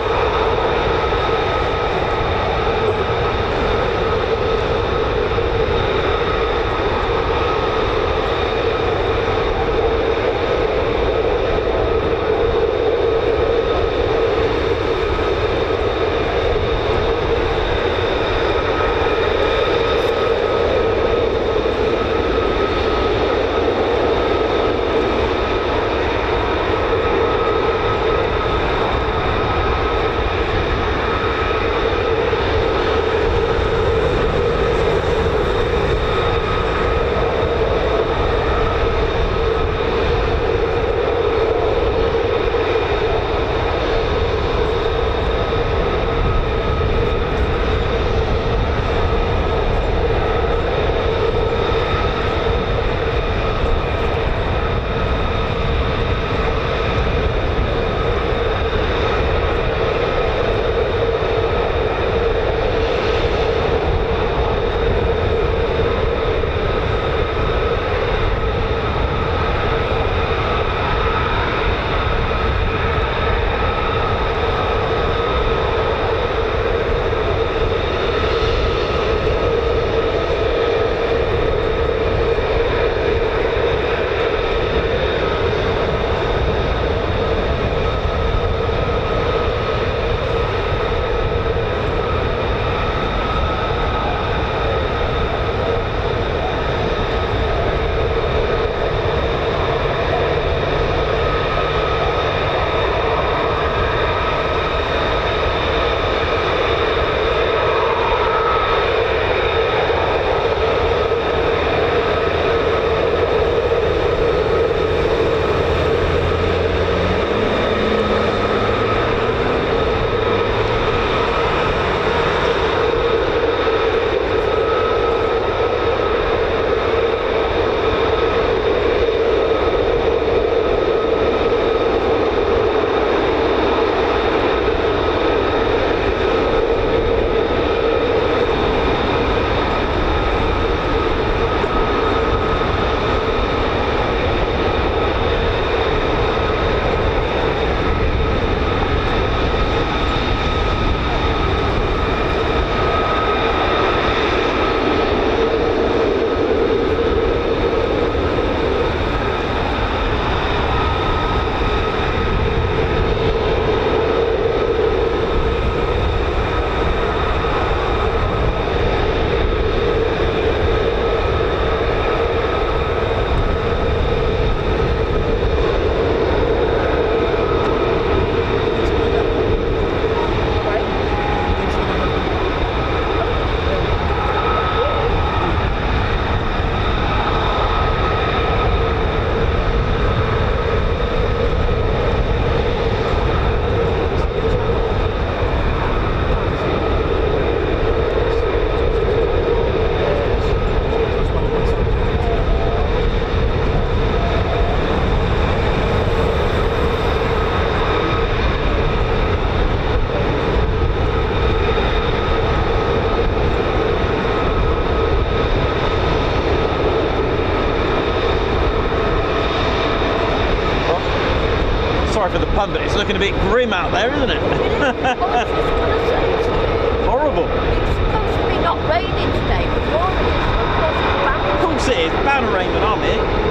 for the pun, but it's looking a bit grim out there, isn't it? I was just going to say to you, Horrible. it's supposed to be not raining today, but glorious. Of course, it's bound Of course it is. Bound to rain when I'm here.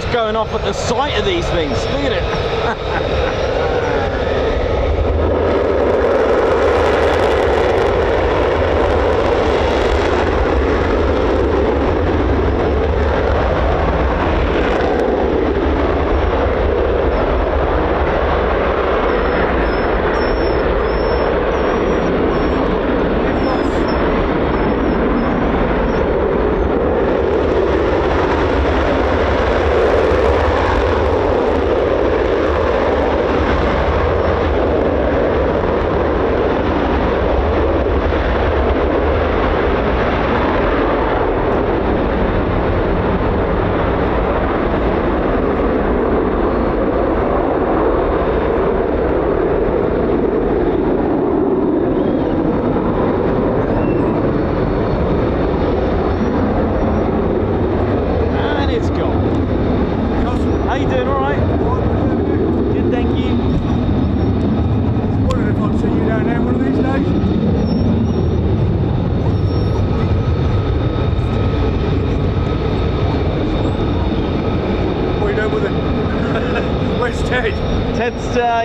just going off at the sight of these things. Look at it.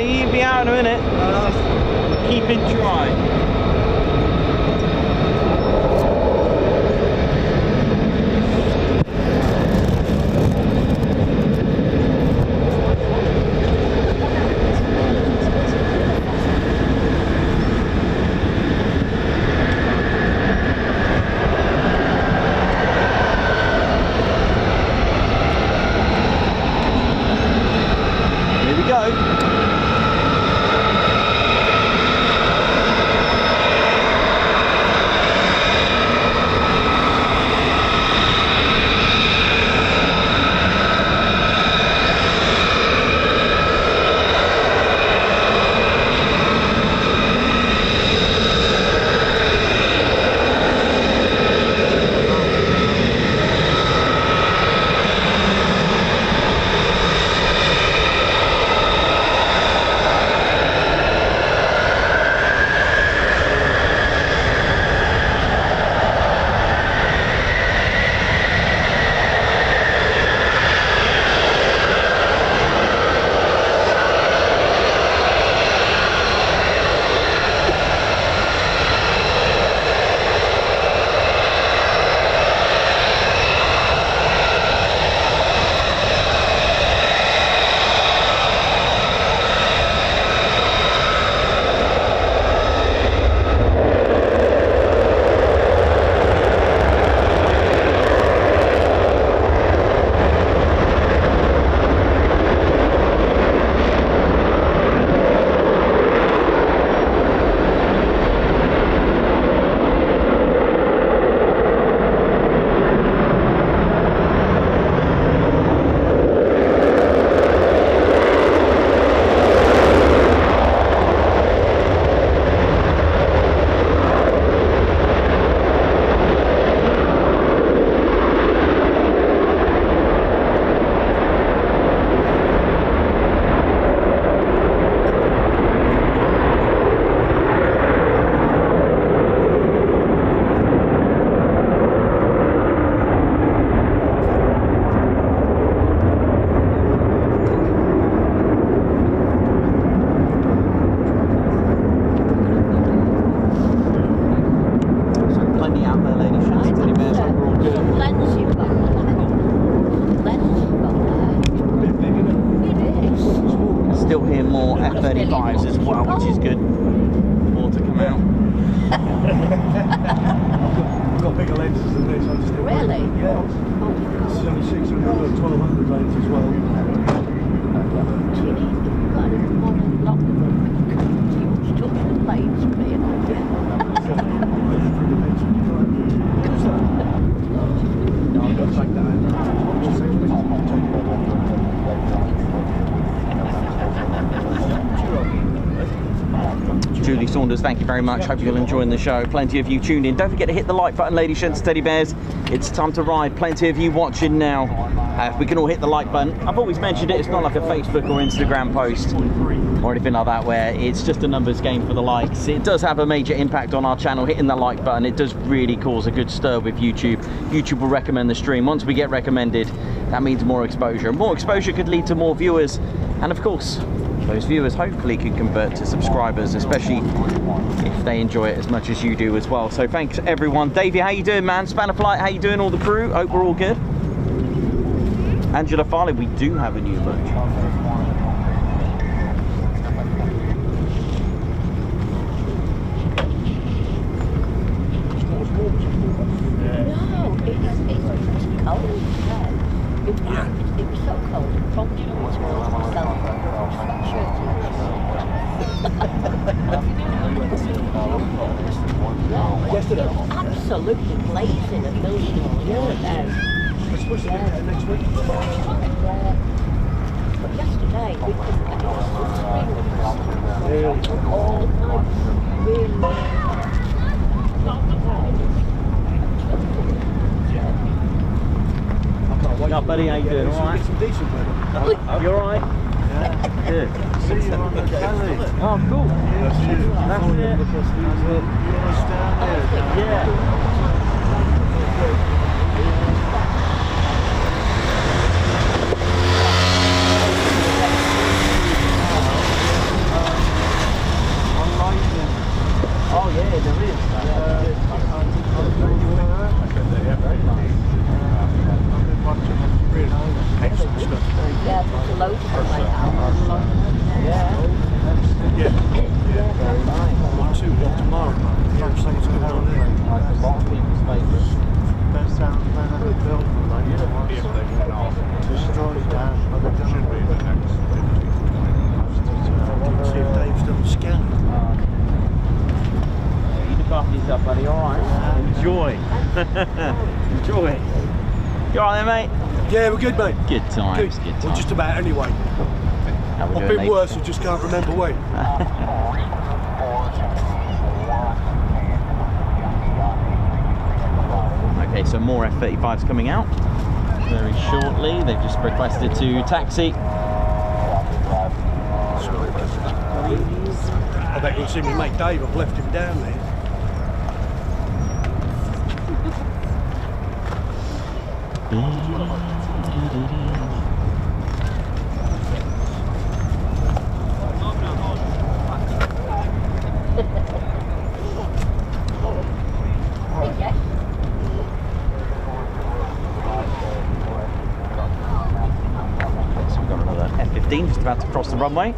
He'll be out in a minute. Keep it dry. Here we go. Still hear more F-35s as well, which is good. More to come out. I've got bigger lenses than this. Really? Yeah. This is only 600 or 1200 lens as well. Julie Saunders, thank you very much. Hope you're enjoying the show. Plenty of you tuned in. Don't forget to hit the like button, ladies, gents, teddy bears. It's time to ride. Plenty of you watching now. If we can all hit the like button. I've always mentioned it. It's not like a Facebook or Instagram post or anything like that where it's just a numbers game for the likes. It does have a major impact on our channel. Hitting the like button, it does really cause a good stir with YouTube. YouTube will recommend the stream. Once we get recommended, that means more exposure. More exposure could lead to more viewers, and of course those viewers hopefully can convert to subscribers, especially if they enjoy it as much as you do as well. So thanks everyone. Davey, how you doing, man? Spanner Flight, how you doing? All the crew, hope we're all good. Angela Farley, we do have a new merch. No, it's cold. It was so cold, it prompted me to go to myself. Yesterday. Absolutely blazing and mildew all over there. It's supposed to be there next week. But yesterday we couldn't get the sunscreen all the time. Really. Yeah, buddy, how you doing? All right? Some decent weather. You all right? Yeah. Good. See you on the telly. Oh, cool. That's it. That's it. You want to stand there? Yeah. Oh yeah, there is. Yeah, there's a load of them like that. Yeah. One, two, one tomorrow. Yeah, so what's going on there? That's a lot of people's favourite. Best sound plan ever built. Destroyed that. Should be the next 15. See if Dave's done the scan. You look after yourself, buddy, alright? Enjoy. Enjoy. You alright there, mate? Yeah, we're good, mate. Good times, good times. Well, just about anyway. How we I've doing, been mate? worse, I just can't remember when. Okay, so more F-35s coming out very shortly. They've just requested to taxi. I bet you'll see me mate Dave, I've left him down there. So we've got another F-15 just about to cross the runway.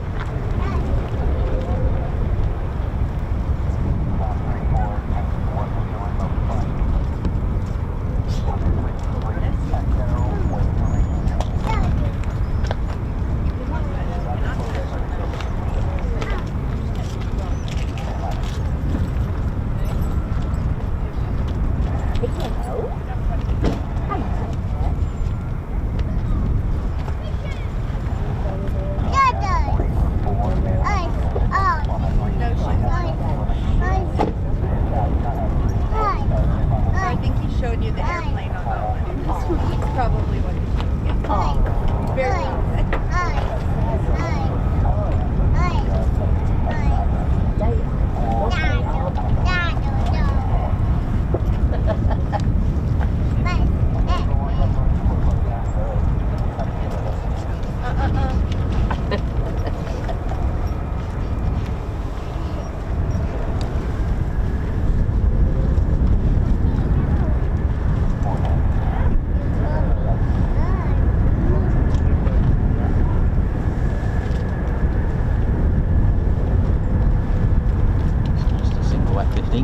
I think he's showing you the airplane on that one. That's probably what he's showing you. Oh, very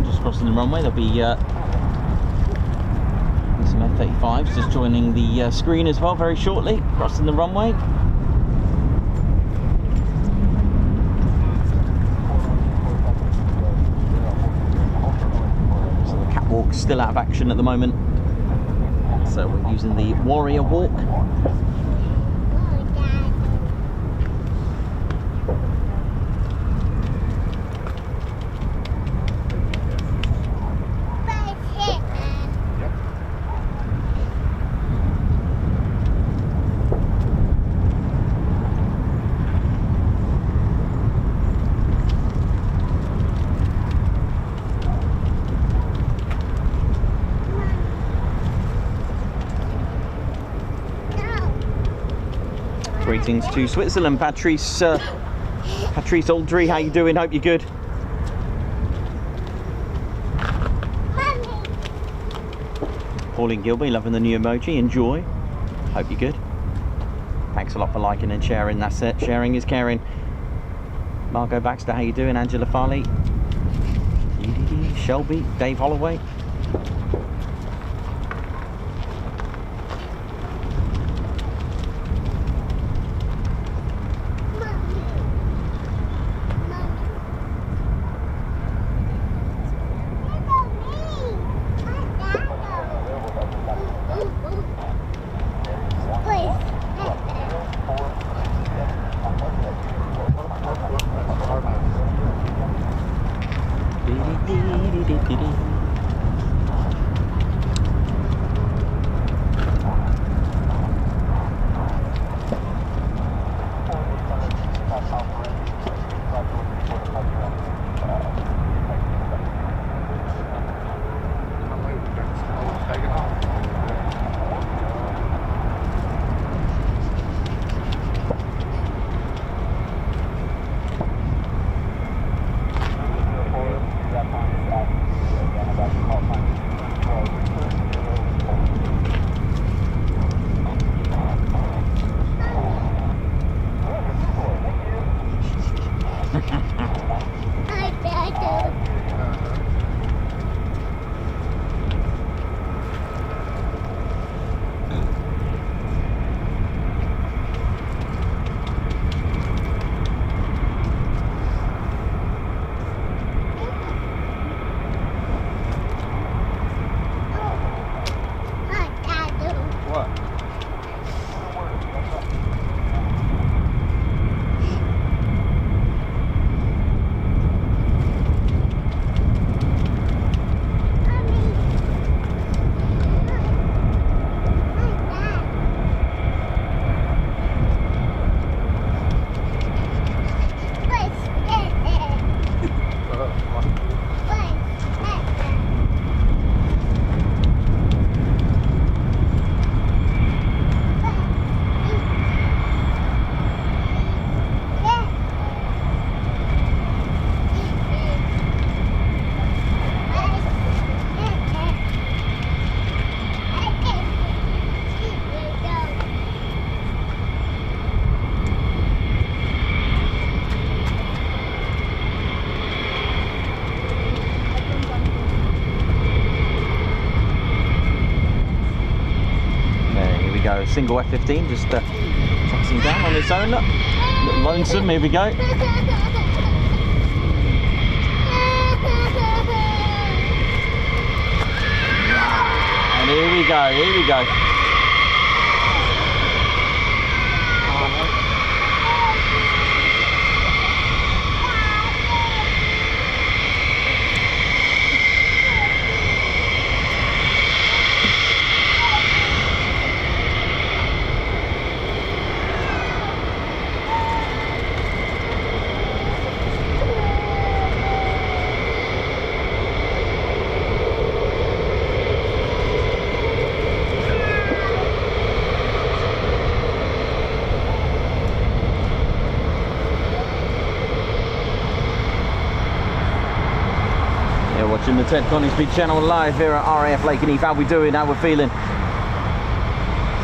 Just crossing the runway. There'll be some F-35s just joining the screen as well very shortly, crossing the runway. So the catwalk's still out of action at the moment, so we're using the Warrior Walk. Greetings to Switzerland, Patrice. Patrice Aldry, how you doing? Hope you're good. Pauline Gilby, loving the new emoji. Enjoy. Hope you're good. Thanks a lot for liking and sharing. That's it. Sharing is caring. Margot Baxter, how you doing? Angela Farley. Shelby, Dave Holloway. Single F-15 just touching down on its own. Look, little lonesome. Here we go. And here we go. Here we go. Watching the Ted Coningsby channel live here at RAF Lakenheath. How we doing? How we're feeling?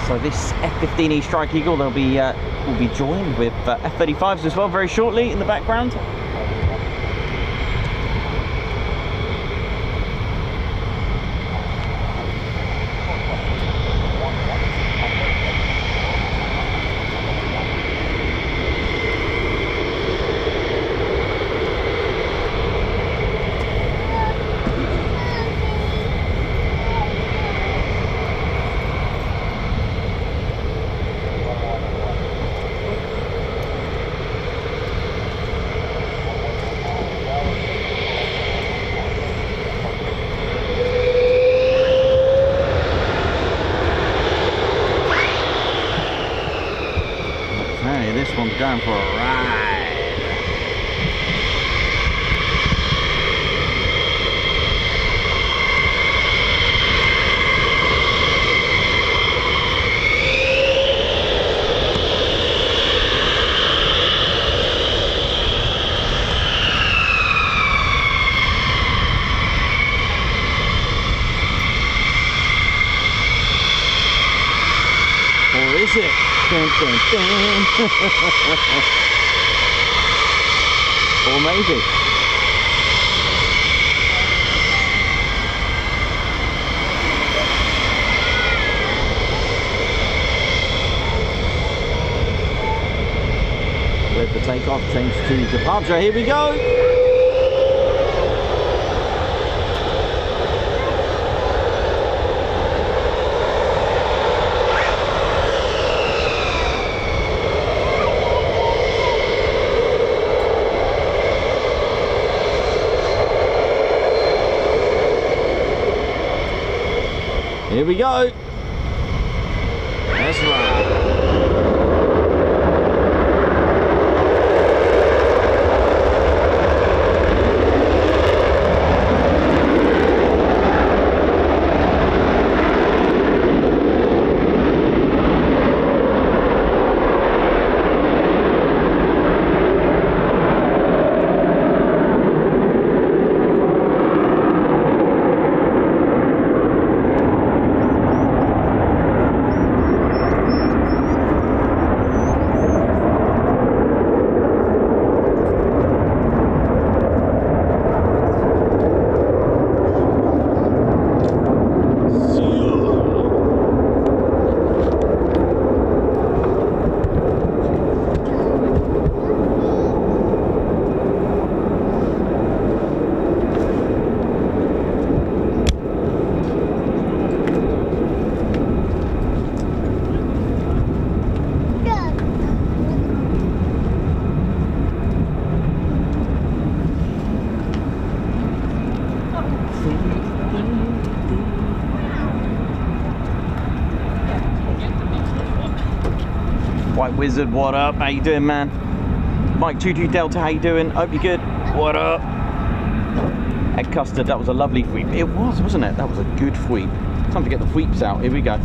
So this F-15E Strike Eagle, they'll be will be joined with F-35s as well very shortly in the background. This one's going for a ride. it. Dun, dun, dun. Or maybe. Cleared for takeoff, change to departure. Here we go. Here we go. That's right. White Wizard, what up? How you doing, man? Mike 22 Delta, how you doing? Hope you're good. What up? Egg custard, that was a lovely sweep. It was, wasn't it? That was a good sweep. Time to get the sweeps out. Here we go.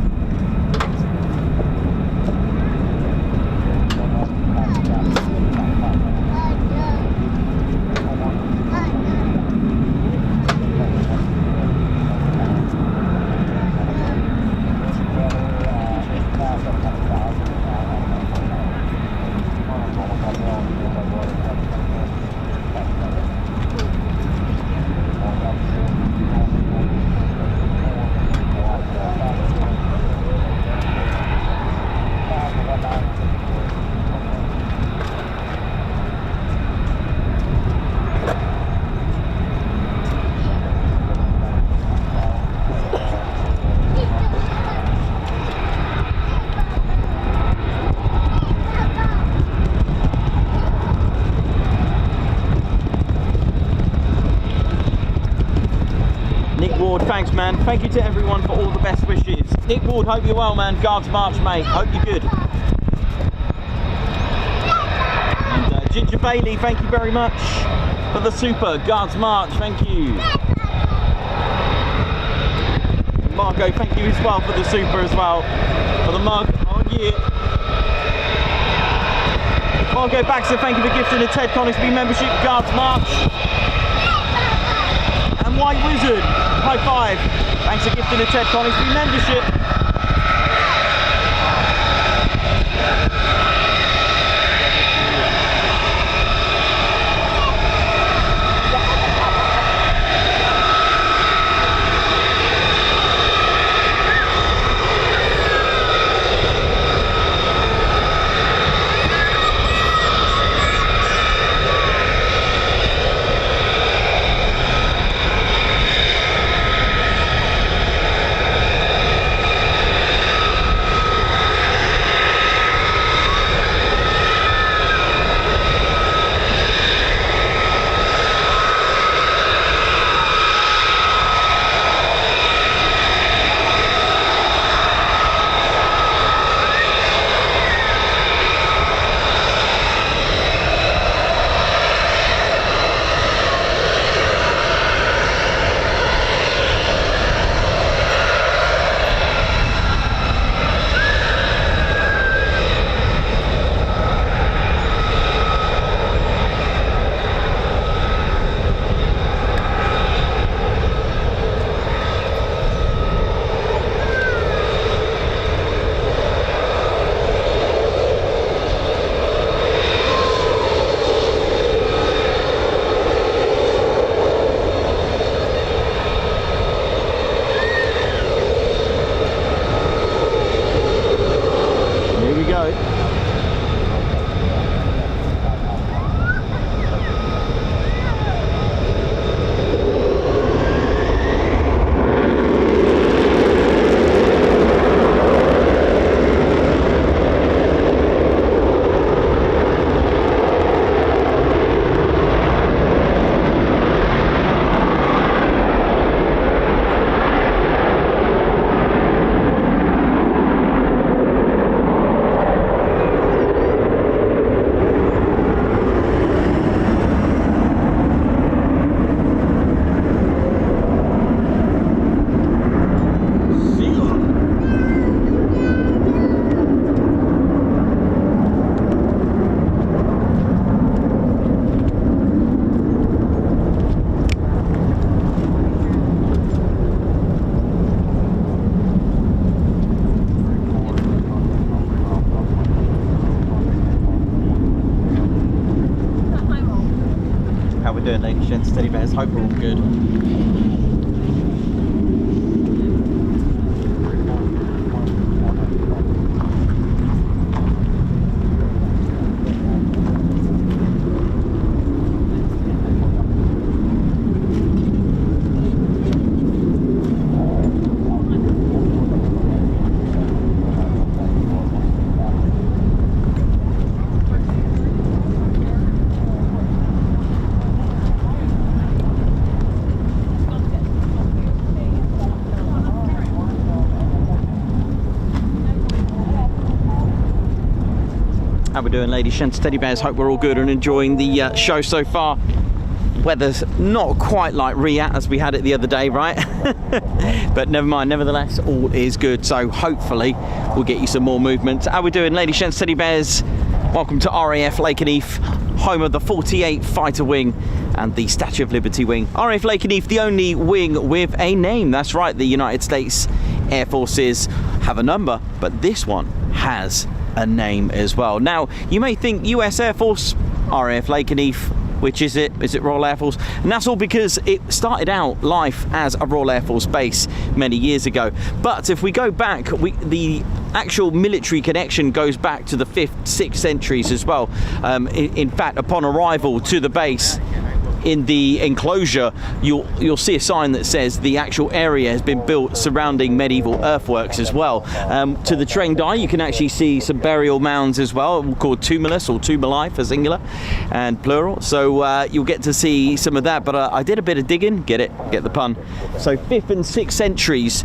Thanks, man. Thank you to everyone for all the best wishes. Nick Ward, hope you're well, man. Guards March, mate. Hope you're good. And Ginger Bailey, thank you very much for the super. Guards March, thank you. Marco, thank you as well for the super as well. For the mug. Oh, yeah. Marco Baxter, thank you for gifting a Ted Coningsby membership. Guards March. And White Wizard, high five. Thanks for gifting a Ted Coningsby membership. How we doing, ladies, gents, teddy bears? Hope we're all good. How we doing, ladies, gents, teddy bears? Hope we're all good and enjoying the show so far. Weather's not quite like RIAT as we had it the other day, right? But never mind, nevertheless, all is good. So hopefully we'll get you some more movement. How we doing, ladies, gents, teddy bears? Welcome to RAF Lakenheath, home of the 48 Fighter Wing and the Statue of Liberty Wing. RAF Lakenheath, the only wing with a name. That's right, the United States Air Forces have a number, but this one has a name as well. Now, you may think US Air Force, RAF Lakenheath, which is it? Is it Royal Air Force? And that's all because it started out life as a Royal Air Force base many years ago. But if we go back, the actual military connection goes back to the 5th, 6th centuries as well. In fact, upon arrival to the base, in the enclosure, you'll see a sign that says the actual area has been built surrounding medieval earthworks as well. To the trained eye, you can actually see some burial mounds as well, called tumulus or tumuli for singular and plural. So you'll get to see some of that. But I did a bit of digging. Get the pun. So 5th and 6th centuries,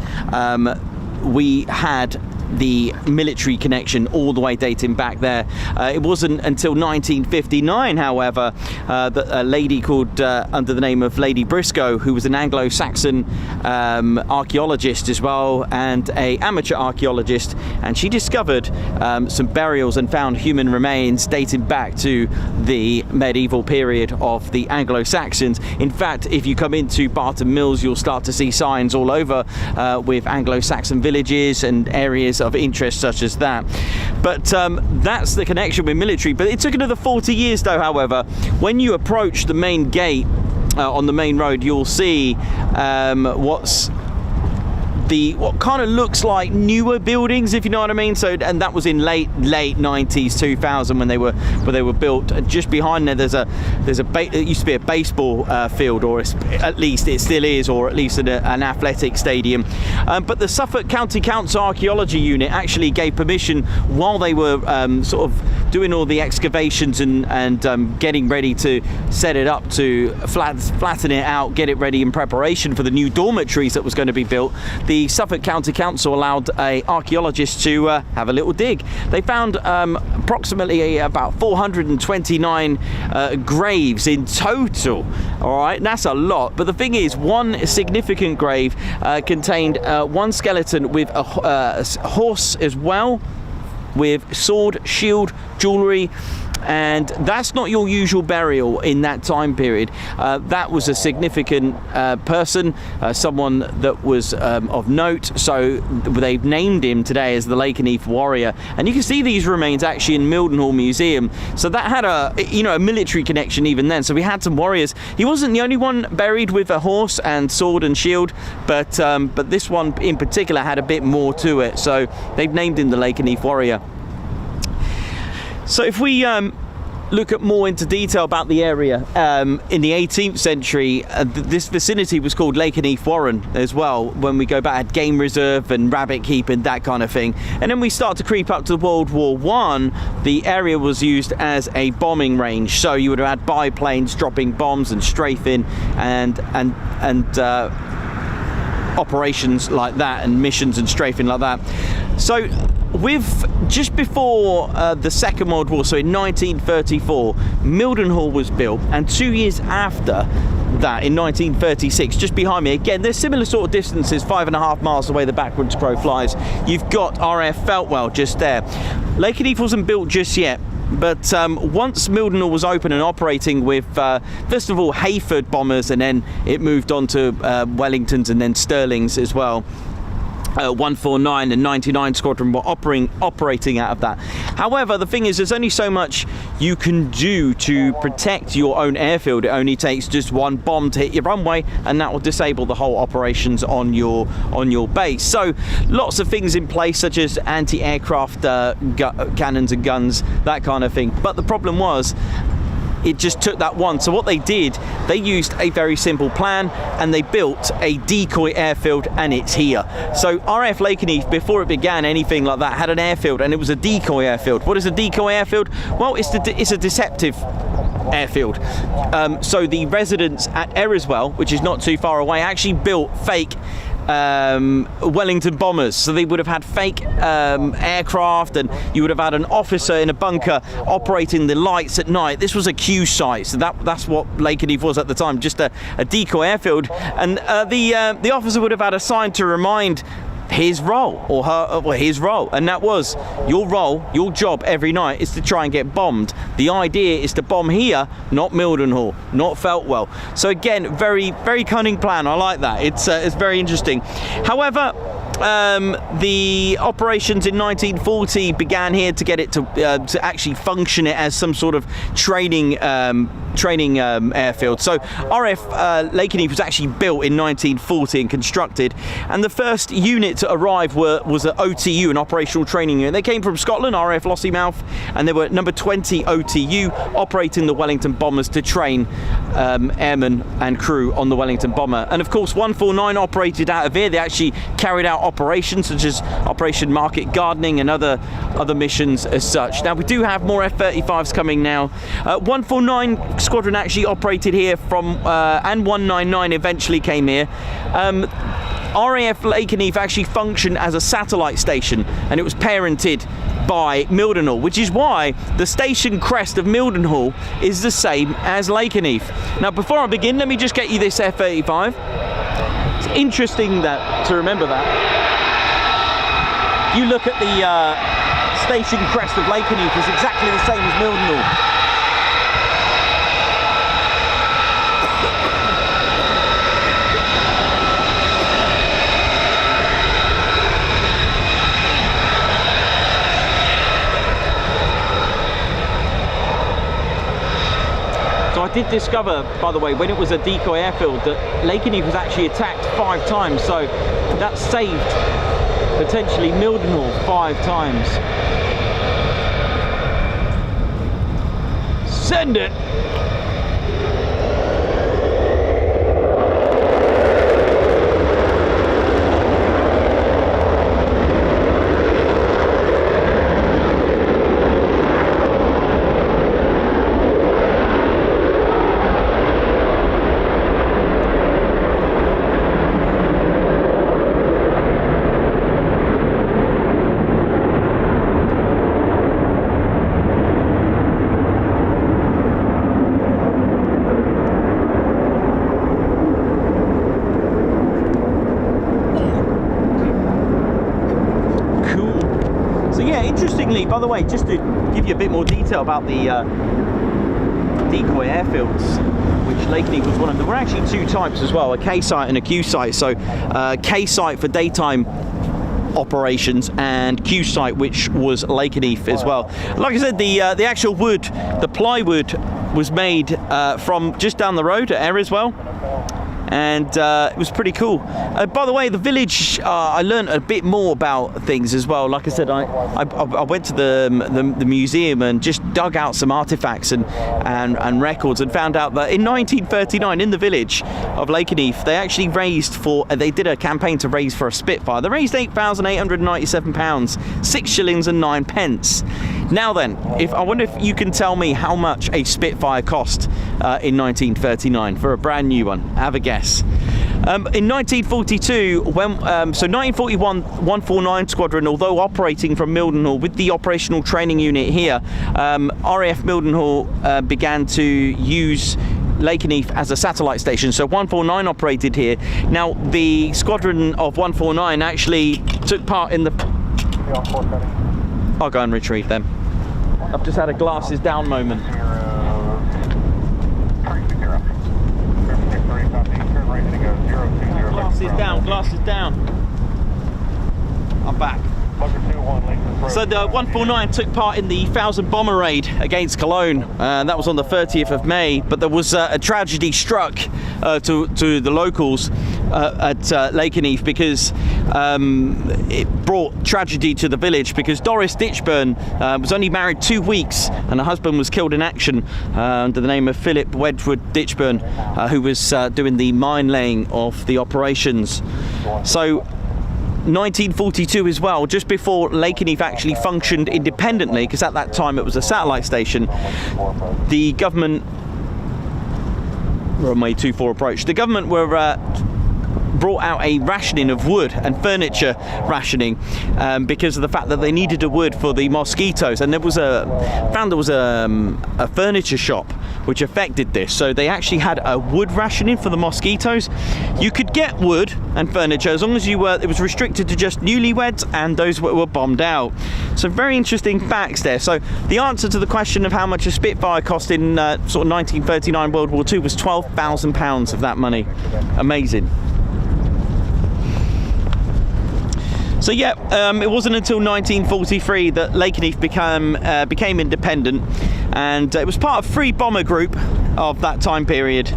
we had the military connection all the way dating back there. It wasn't until 1959, however, that a lady called under the name of Lady Briscoe, who was an Anglo-Saxon archaeologist as well and a amateur archaeologist, and she discovered some burials and found human remains dating back to the medieval period of the Anglo-Saxons. In fact, if you come into Barton Mills, you'll start to see signs all over with Anglo-Saxon villages and areas of interest such as that. But that's the connection with military. But it took another 40 years though, however. When you approach the main gate on the main road, you'll see what kind of looks like newer buildings, if you know what I mean. So, and that was in late 90s, 2000 when they were built. Just behind there, it used to be a baseball field, or at least it still is, or at least an athletic stadium. But the Suffolk County Council Archaeology Unit actually gave permission while they were sort of doing all the excavations and getting ready to set it up, to flatten it out, get it ready in preparation for the new dormitories that was going to be built. The Suffolk County Council allowed an archaeologist to have a little dig. They found approximately about 429 graves in total. All right, that's a lot. But the thing is, one significant grave contained one skeleton with a horse as well, with sword, shield, jewellery. And that's not your usual burial in that time period. That was a significant person, someone that was of note. So they've named him today as the Lakenheath Warrior. And you can see these remains actually in Mildenhall Museum. So that had a military connection even then. So we had some warriors. He wasn't the only one buried with a horse and sword and shield, but this one in particular had a bit more to it. So they've named him the Lakenheath Warrior. So if we look at more into detail about the area, in the 18th century, this vicinity was called Lakenheath Warren as well. When we go back, had game reserve and rabbit keeping, that kind of thing. And then we start to creep up to World War I. The area was used as a bombing range. So you would have had biplanes dropping bombs and strafing and operations like that, and missions and strafing like that. So just before the Second World War, so in 1934, Mildenhall was built, and 2 years after that, in 1936, just behind me, again, there's similar sort of distances, 5.5 miles away the backwards crow flies, you've got RAF Feltwell just there. Lakenheath wasn't built just yet, but once Mildenhall was open and operating with, first of all, Hayford bombers, and then it moved on to Wellingtons and then Stirlings as well. 149 and 99 Squadron were operating out of that. However, the thing is, there's only so much you can do to protect your own airfield. It only takes just one bomb to hit your runway, and that will disable the whole operations on your base. So lots of things in place, such as anti-aircraft cannons and guns, that kind of thing. But the problem was, it just took that one. So what they did, they used a very simple plan, and they built a decoy airfield, and it's here. So RAF Lakenheath, before it began anything like that, had an airfield, and it was a decoy airfield. What is a decoy airfield? Well, it's a deceptive airfield. So the residents at Eriswell, which is not too far away, actually built fake Wellington bombers. So they would have had fake aircraft, and you would have had an officer in a bunker operating the lights at night. This was a Q site, so that's what Lakenheath was at the time, just a decoy airfield. And the officer would have had a sign to remind his role, or his role, and that was your role, your job every night is to try and get bombed. The idea is to bomb here, not Mildenhall, not Feltwell. So again, very, very cunning plan. I like that. It's very interesting. However, the operations in 1940 began here to get it to actually function it as some sort of training airfield. So RAF Lakenheath was actually built in 1940 and constructed, and the first unit to arrive was an OTU, an operational training unit. They came from Scotland, RAF Lossiemouth, and they were number 20 OTU, operating the Wellington bombers to train airmen and crew on the Wellington bomber. And of course 149 operated out of here. They actually carried out operations such as Operation Market Gardening and other missions as such. Now we do have more F-35s coming now. 149 Squadron actually operated here from, and 199 eventually came here. RAF Lakenheath actually functioned as a satellite station, and it was parented by Mildenhall, which is why the station crest of Mildenhall is the same as Lakenheath. Now before I begin, let me just get you this F-35. It's interesting to remember that. You look at the station crest of Lakenheath, it's exactly the same as Mildenhall. So I did discover, by the way, when it was a decoy airfield, that Lakenheath was actually attacked 5 times. So that saved potentially Mildenhall 5 times. Send it! Interestingly, by the way, just to give you a bit more detail about the decoy airfields, which Lakenheath was one of them. There were actually 2 types as well, a K site and a Q site. So K site for daytime operations, and Q site, which was Lakenheath as well. Like I said, the actual wood, the plywood, was made from just down the road at Eriswell. And it was pretty cool. By the way, the village, I learned a bit more about things as well. Like I said, I went to the museum and just dug out some artifacts and records, and found out that in 1939, in the village of Lakenheath, they actually they did a campaign to raise for a Spitfire. They raised £8,897, 6 shillings and 9 pence. Now then, I wonder if you can tell me how much a Spitfire cost in 1939 for a brand new one. Have a guess. In 1942, so 1941, 149 Squadron, although operating from Mildenhall with the operational training unit here, RAF Mildenhall began to use Lakenheath as a satellite station. So 149 operated here. Now the squadron of 149 actually took part in the... I'll go and retrieve them. I've just had a glasses down moment. Glasses down, glasses down. I'm back. So the 149 took part in the 1000 bomber raid against Cologne. That was on the 30th of May, but there was a tragedy struck to the locals at Lakenheath, because it brought tragedy to the village, because Doris Ditchburn was only married 2 weeks and her husband was killed in action under the name of Philip Wedgwood Ditchburn, who was doing the mine laying of the operations. So 1942 as well, just before Lakenheath actually functioned independently, because at that time it was a satellite station, the government, Runway 24 approach, the government were brought out a rationing of wood and furniture rationing, because of the fact that they needed a wood for the mosquitoes, and there was a furniture shop which affected this, so they actually had a wood rationing for the mosquitoes. You could get wood and furniture as long as you were, it was restricted to just newlyweds and those were bombed out. So very interesting facts there. So the answer to the question of how much a Spitfire cost in sort of 1939 World War II was £12,000 of that money. Amazing. So yeah, it wasn't until 1943 that Lakenheath became independent, and it was part of Free Bomber Group of that time period.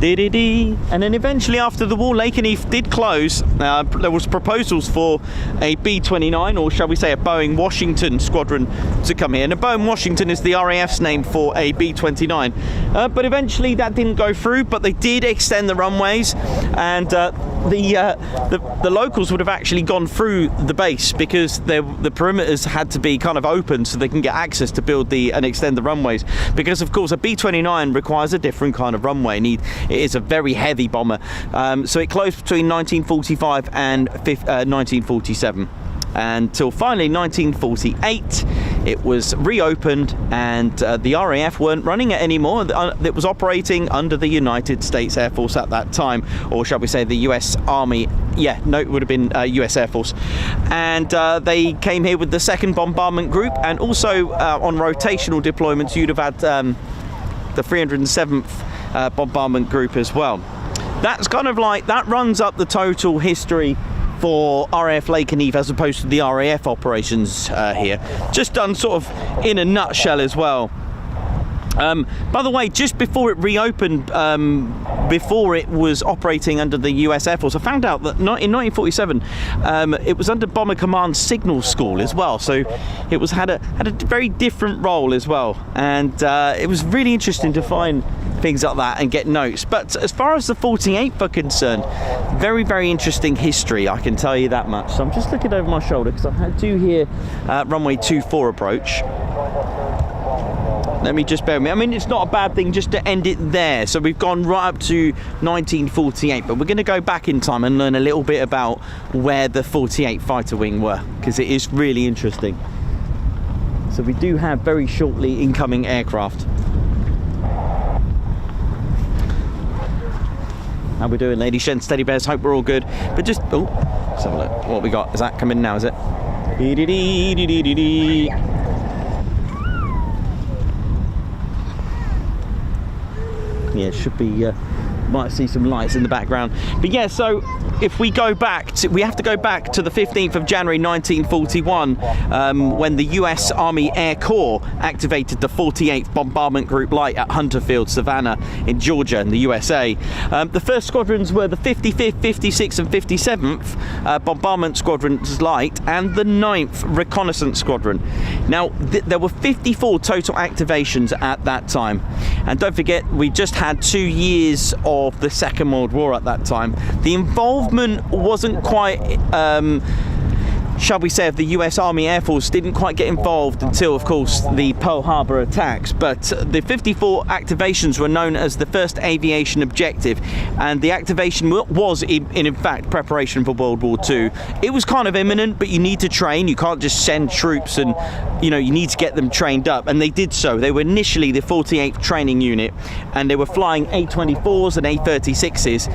And then eventually after the war, Lakenheath did close. There was proposals for a B-29, or shall we say a Boeing Washington squadron, to come here. And a Boeing Washington is the RAF's name for a B-29. But eventually that didn't go through, but they did extend the runways, and the locals would have actually gone through the base, because the perimeters had to be kind of open so they can get access to build and extend the runways, because of course a B-29 requires a different kind of runway. It is a very heavy bomber, so it closed between 1945 and 1947, until finally 1948 it was reopened, and the RAF weren't running it anymore. It was operating under the United States Air Force at that time, or shall we say the US Army. Yeah, no, it would have been US Air Force. And they came here with the 2nd Bombardment Group, and also on rotational deployments you'd have had the 307th Bombardment Group as well. That's kind of like, that runs up the total history for RAF Lakenheath as opposed to the RAF operations here. Just done sort of in a nutshell as well. By the way, just before it reopened, before it was operating under the US Air Force, I found out that in 1947 it was under Bomber Command Signal School as well, so it was had a very different role as well, and it was really interesting to find things like that and get notes. But as far as the 48th are concerned, very, very interesting history, I can tell you that much. So I'm just looking over my shoulder because I do hear runway 24 approach. Let me just bear with me. I mean, it's not a bad thing just to end it there. So we've gone right up to 1948, but we're going to go back in time and learn a little bit about where the 48 fighter wing were, because it is really interesting. So we do have very shortly incoming aircraft. How we doing, ladies, gents, teddy bears? Hope we're all good. But just, oh, let's have a look. What we got? Is that coming now, is it? Yeah, it should be, might see some lights in the background. But yeah, so if we go back to, we have to go back to the 15th of January 1941, when the US Army Air Corps activated the 48th Bombardment Group Light at Hunterfield, Savannah in Georgia in the USA. The first squadrons were the 55th, 56th and 57th Bombardment Squadrons Light and the 9th Reconnaissance Squadron. Now, there were 54 total activations at that time. And don't forget, we just had 2 years of the Second World War at that time. The involvement wasn't quite, shall we say, of the US Army Air Force didn't quite get involved until, of course, the Pearl Harbor attacks. But the 54 activations were known as the first aviation objective, and the activation was in fact preparation for World War II. It was kind of imminent, but you need to train. You can't just send troops, and you know, you need to get them trained up, and they did so. They were initially the 48th Training Unit, and they were flying A-24s and A-36s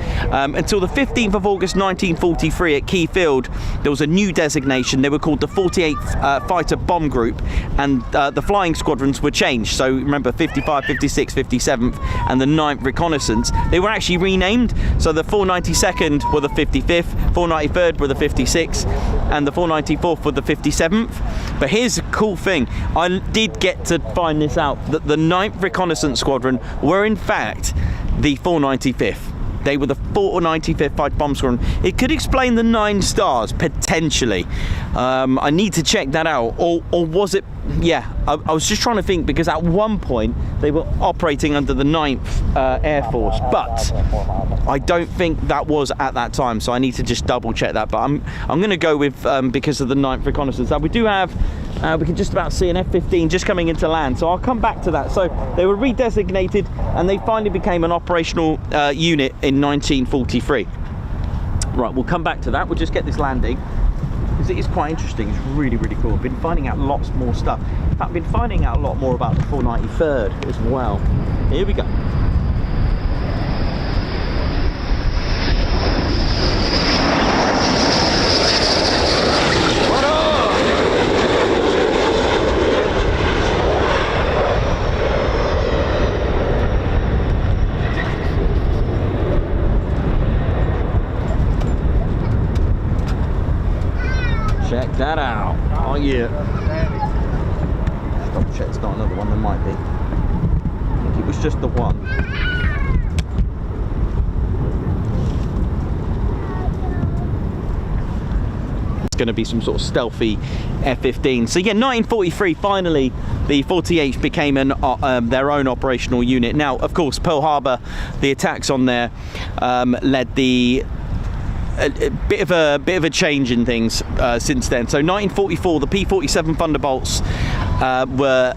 until the 15th of August 1943 at Key Field. There was a new designation redesignation, they were called the 48th Fighter Bomb Group, and the flying squadrons were changed. So remember 55, 56, 57th, and the 9th Reconnaissance. They were actually renamed. So the 492nd were the 55th, 493rd were the 56th, and the 494th were the 57th. But here's a cool thing. I did get to find this out, that the 9th Reconnaissance Squadron were in fact the 495th. They were the 495th Fighter Bomb Squadron. It could explain the 9 stars, potentially. I need to check that out. Or was it... Yeah, I was just trying to think, because at one point they were operating under the 9th Air Force, but I don't think that was at that time, so I need to just double check that. But I'm going to go with, because of the 9th Reconnaissance. Now, we do have... we can just about see an F-15 just coming into land, so I'll come back to that. So they were redesignated, and they finally became an operational unit in 1943. Right, we'll come back to that. We'll just get this landing, because it is quite interesting. It's really, really cool. I've been finding out lots more stuff. In fact, I've been finding out a lot more about the 493rd as well. Here we go. Check that out. Oh yeah. Double check it's not another one. There might be. I think it was just the one. It's going to be some sort of stealthy F-15. So yeah, 1943, finally the 48th became their own operational unit. Now, of course, Pearl Harbor, the attacks on there led the a bit of a change in things since then. So 1944, the P-47 Thunderbolts were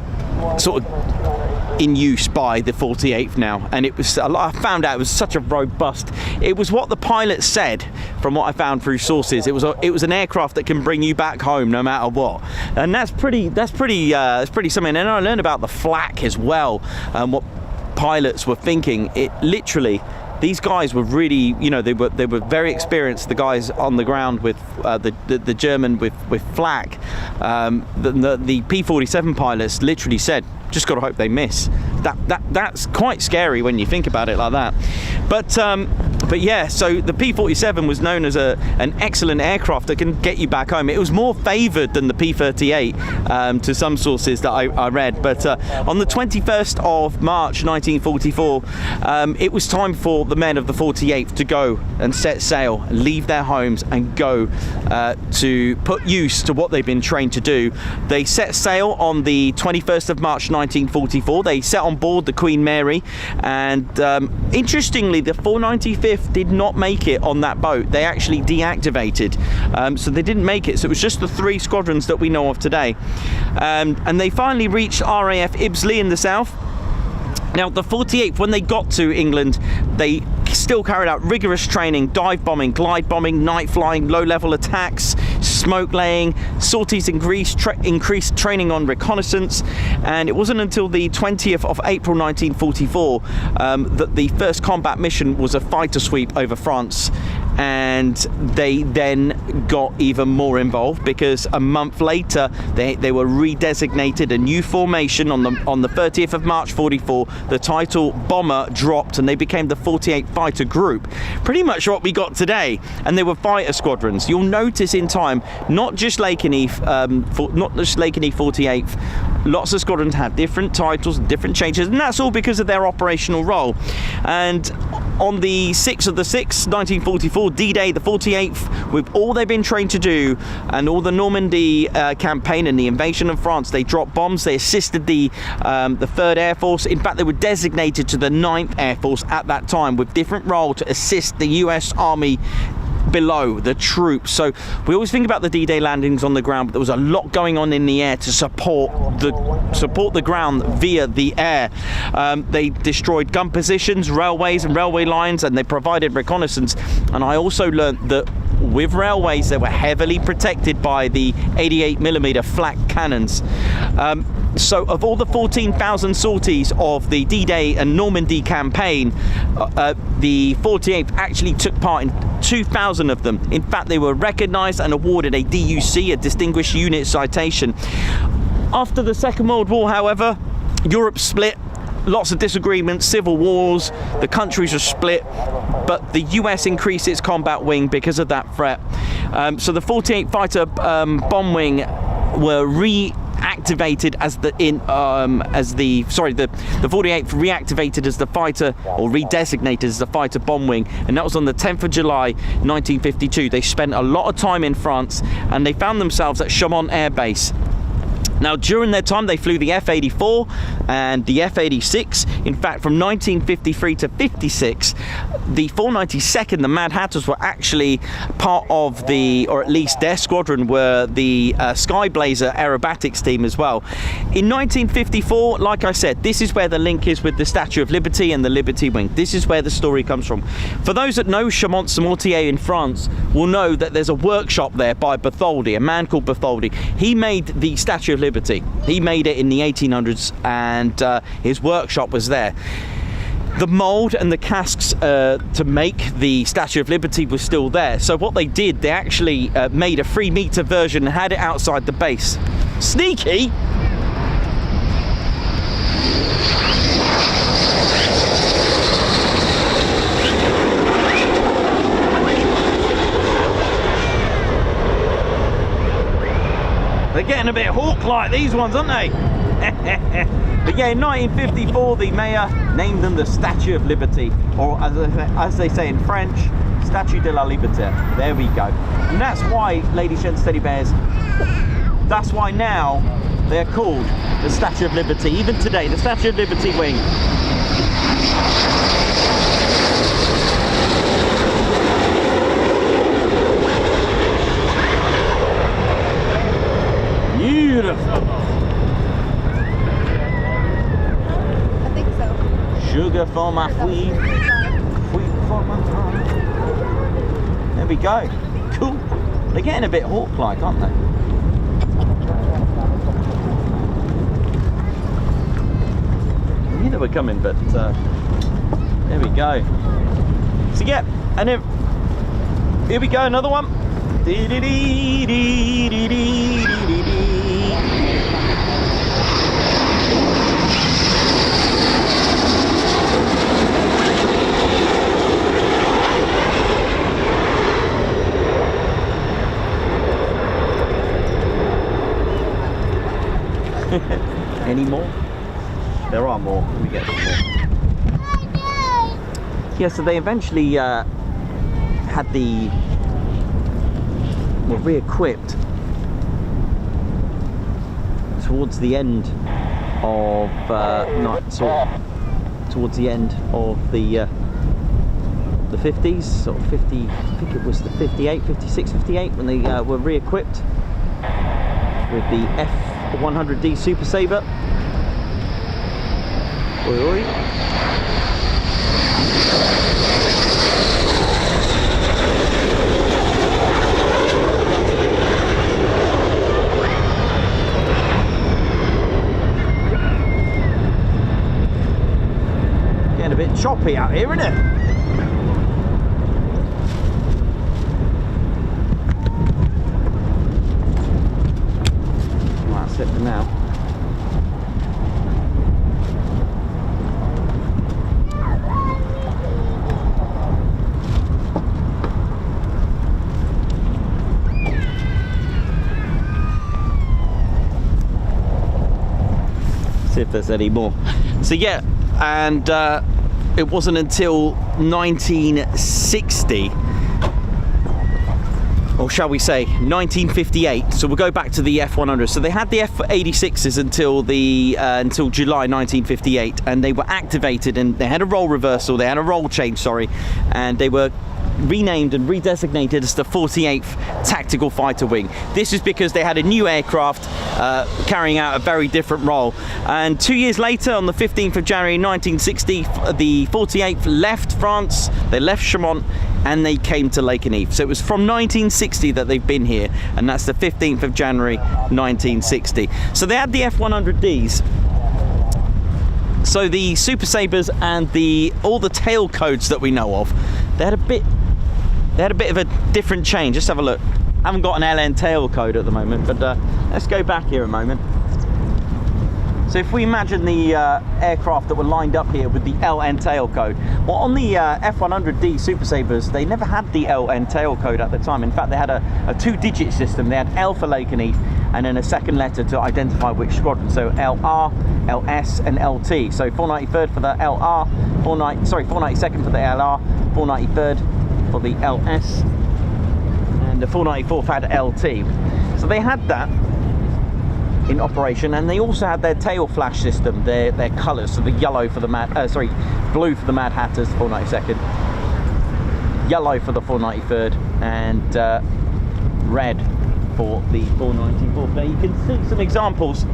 sort of in use by the 48th now, and it was, I found out it was such a robust, it was what the pilot said from what I found through sources. It was an aircraft that can bring you back home no matter what, and that's pretty something. And I learned about the flak as well, and what pilots were thinking. It literally, these guys were really, you know, they were very experienced. The guys on the ground with the German with flak, the P-47 pilots literally said, just got to hope they miss. That's quite scary when you think about it like that. But yeah, so the P-47 was known as an excellent aircraft that can get you back home. It was more favoured than the P-38 to some sources that I read. But on the 21st of March 1944, it was time for the men of the 48th to go and set sail, leave their homes and go to put use to what they've been trained to do. They set sail on the 21st of March 1944. They set on board the Queen Mary, and interestingly, the 495th did not make it on that boat. They actually deactivated, so they didn't make it. So it was just the 3 squadrons that we know of today, and they finally reached RAF Ibbsley in the south. Now, the 48th, when they got to England, they still carried out rigorous training, dive bombing, glide bombing, night flying, low-level attacks, smoke laying, sorties, increased training on reconnaissance. And it wasn't until the 20th of April 1944 that the first combat mission was a fighter sweep over France. And they then got even more involved, because a month later they were redesignated a new formation on the 30th of March 44. The title Bomber dropped, and they became the 48th Fighter Group, pretty much what we got today. And they were fighter squadrons. You'll notice in time, not just Lakenheath, not just Lakenheath 48th. Lots of squadrons had different titles and different changes, and that's all because of their operational role. And on the 6th of the 6th, 1944, D-Day, the 48th, with all they've been trained to do, and all the Normandy campaign and the invasion of France, they dropped bombs. They assisted the 3rd Air Force. In fact, they were designated to the 9th Air Force at that time, with different role to assist the US Army below, the troops. So we always think about the D-Day landings on the ground, but there was a lot going on in the air to support the ground via the air. They destroyed gun positions, railways and railway lines, and they provided reconnaissance. And I also learned that with railways, they were heavily protected by the 88mm flak cannons. So of all the 14,000 sorties of the D-Day and Normandy campaign, the 48th actually took part in 2,000 of them. In fact, they were recognised and awarded a DUC, a Distinguished Unit Citation. After the Second World War, however, Europe split. Lots of disagreements, civil wars, the countries are split, but the US increased its combat wing because of that threat. So the 48th Fighter Bomb Wing were reactivated as the 48th reactivated as the fighter, or redesignated as the fighter bomb wing, and that was on the 10th of July 1952. They spent a lot of time in France, and they found themselves at Chaumont Air Base. Now, during their time, they flew the F-84 and the F-86. In fact, from 1953 to 56, the 492nd, the Mad Hatters, were actually part of the, or at least their squadron were the Sky Blazer aerobatics team as well. In 1954, like I said, this is where the link is with the Statue of Liberty and the Liberty Wing. This is where the story comes from. For those that know Chaumont-Saumurtier in France, will know that there's a workshop there by Bartholdi, a man called Bartholdi. He made the Statue of Liberty. He made it in the 1800s, and his workshop was there. The mould and the casks to make the Statue of Liberty was still there. So what they did, they actually made a 3-metre version and had it outside the base. Sneaky! They're getting a bit hawk-like, these ones, aren't they? But yeah, in 1954, the mayor named them the Statue of Liberty, or as they say in French, Statue de la Liberté. There we go. And that's why, ladies and teddy bears, that's why now they're called the Statue of Liberty. Even today, the Statue of Liberty wing. Beautiful. I think so. Sugar for my fleet, fleet for my heart. There we go. Cool. They're getting a bit hawk-like, aren't they? I knew they were coming, but there we go. So yeah, and here we go, another one. Any more? There are more. Let me get some more. Yeah, so they eventually had the, were re-equipped towards the end of towards the end of the 50s, sort of 50, I think it was the 58, 56, 58, when they were re-equipped with the F-100D Super Sabre. Oi, oi. Getting a bit choppy out here, isn't it? Well, that's it for now. See if there's any more. So yeah, and it wasn't until 1960, or shall we say 1958, so we'll go back to the F-100. So they had the F-86s until July 1958, and they were activated, and they had a role reversal, they had a role change, sorry, and they were renamed and redesignated as the 48th Tactical Fighter Wing. This is because they had a new aircraft carrying out a very different role. And 2 years later, on the 15th of January 1960, the 48th left France, they left Chaumont and they came to Lakenheath. So it was from 1960 that they've been here, and that's the 15th of January 1960. So they had the F-100Ds. So the Super Sabres and all the tail codes that we know of, they had a bit of a different change. Let's have a look. I haven't got an LN tail code at the moment, but let's go back here a moment. So if we imagine the aircraft that were lined up here with the LN tail code, well, on the F-100D Super Sabres, they never had the LN tail code at the time. In fact, they had a two-digit system. They had L for Lakenheath, and then a second letter to identify which squadron. So LR, LS, and LT. So 493rd for the LR, 492nd for the LR, 493rd for the LS, and the 494th had LT. So they had that in operation, and they also had their tail flash system, their colours. So the yellow for the blue for the Mad Hatters, 492nd, yellow for the 493rd, and red for the 494th. Now you can see some examples. You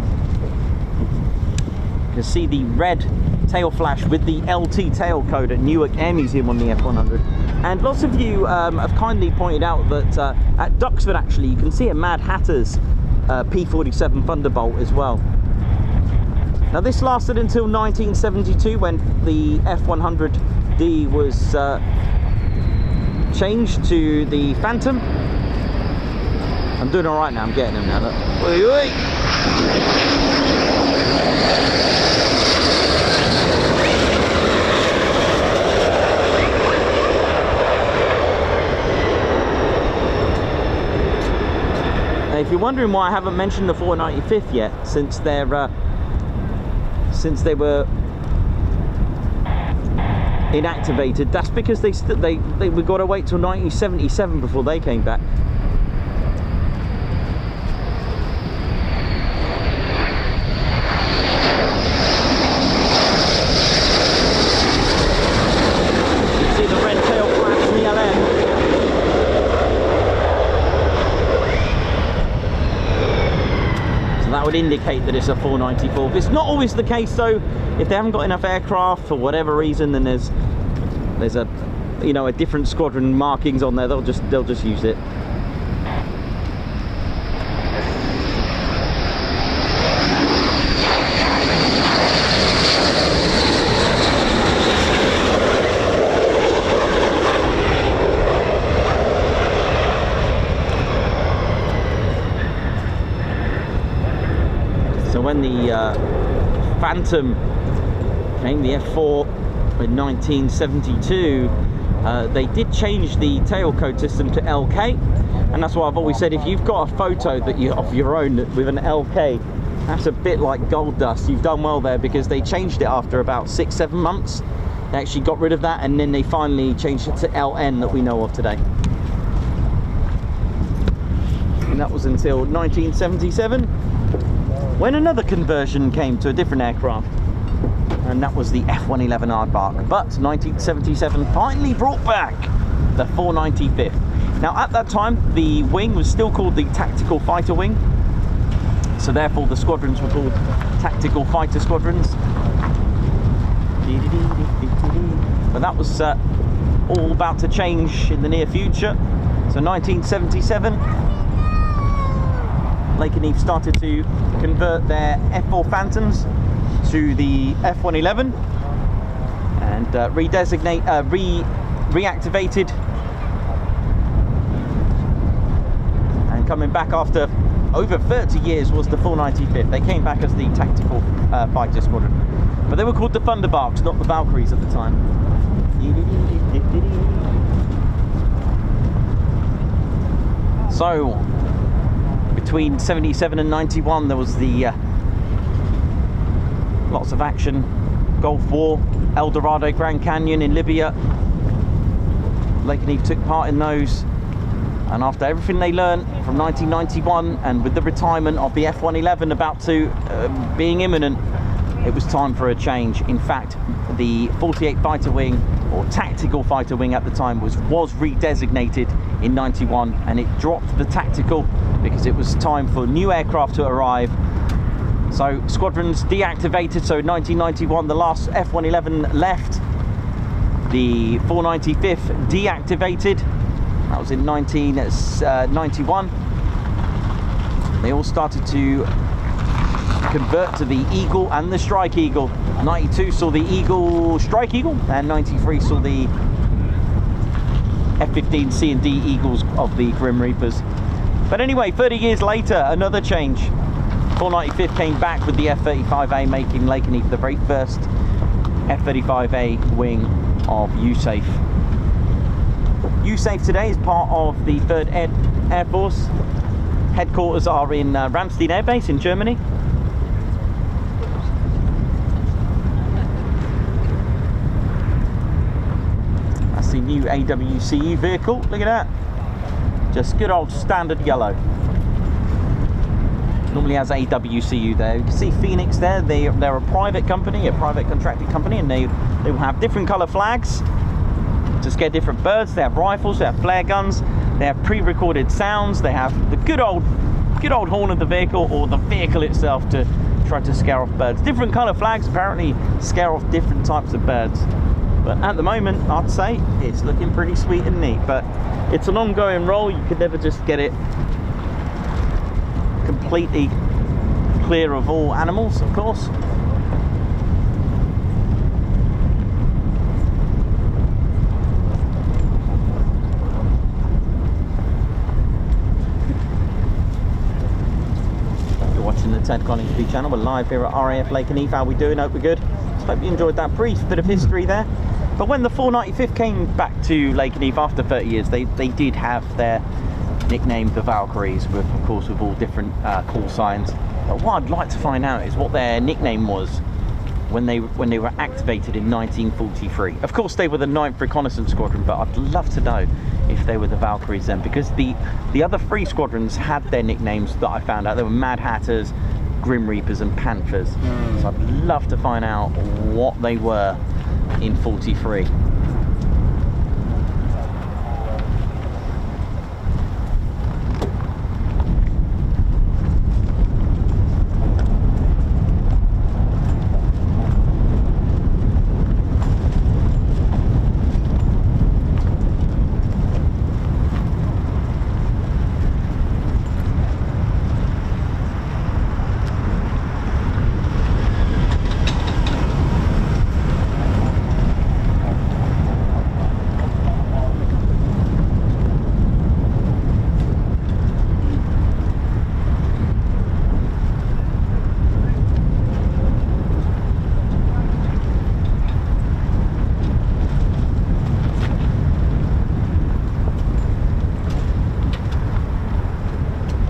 can see the red tail flash with the LT tail code at Newark Air Museum on the F-100. And lots of you have kindly pointed out that at Duxford, actually, you can see a Mad Hatters P-47 Thunderbolt as well. Now this lasted until 1972, when the F-100D was changed to the Phantom. I'm doing all right now. I'm getting him now. Look. Oi, oi. Now, if you're wondering why I haven't mentioned the 495th yet, since they were inactivated, that's because we got to wait till 1977 before they came back. Would indicate that it's a 494. It's not always the case though. If they haven't got enough aircraft for whatever reason, then there's a a different squadron markings on there. They'll just use it. When the Phantom came, the F4 in 1972, they did change the tail code system to LK, and that's why I've always said, if you've got a photo of your own with an LK, that's a bit like gold dust. You've done well there, because they changed it after about 6-7 months. They actually got rid of that, and then they finally changed it to LN that we know of today. And that was until 1977. When another conversion came to a different aircraft, and that was the F-111 Aardvark. But 1977 finally brought back the 495th. Now at that time, the wing was still called the Tactical Fighter Wing, so therefore the squadrons were called Tactical Fighter Squadrons. But that was all about to change in the near future. So 1977, Lakenheath started to convert their F4 Phantoms to the F-111 and reactivated, and coming back after over 30 years was the 495th. They came back as the Tactical Fighter Squadron, but they were called the Thunderbarks, not the Valkyries at the time. So between 77 and 91, there was the lots of action. Gulf War, El Dorado, Grand Canyon in Libya. Lakenheath took part in those, and after everything they learned from 1991, and with the retirement of the F-111 about to being imminent, it was time for a change. In fact, the 48 Fighter Wing, or Tactical Fighter Wing at the time, was redesignated in 91, and it dropped the tactical because it was time for new aircraft to arrive. So squadrons deactivated. So in 1991, the last F-111 left, The 495th deactivated. That was in 1991. They all started to convert to the Eagle and the Strike Eagle. 92 saw the Eagle Strike Eagle, and 93 saw the F-15 C and D Eagles of the Grim Reapers. But anyway, 30 years later, another change. 495th came back with the F-35A, making Lakenheath the very first F-35A wing of USAFE. USAFE today is part of the 3rd Air Force. Headquarters are in Ramstein Air Base in Germany. That's the new AWCU vehicle. Look at that. Just good old standard yellow. Normally has AWCU there. You can see Phoenix there. They're a private company, a private contracted company, and they will have different colour flags to scare different birds. They have rifles, they have flare guns, they have pre-recorded sounds, they have the good old horn of the vehicle, or the vehicle itself, to try to scare off birds. Different colour flags apparently scare off different types of birds. But at the moment, I'd say it's looking pretty sweet and neat. But it's an ongoing role. You could never just get it completely clear of all animals, of course. You're watching the Ted Coningsby channel. We're live here at RAF Lakenheath. How are we doing? Hope we're good. Hope you enjoyed that brief bit of history there. But when the 495th came back to Lakenheath after 30 years, they did have their nickname, the Valkyries, with, of course, with all different call signs. But what I'd like to find out is what their nickname was when they were activated in 1943. Of course, they were the 9th Reconnaissance Squadron, but I'd love to know if they were the Valkyries then, because the other 3 squadrons had their nicknames that I found out. They were Mad Hatters, Grim Reapers, and Panthers. So I'd love to find out what they were in 43.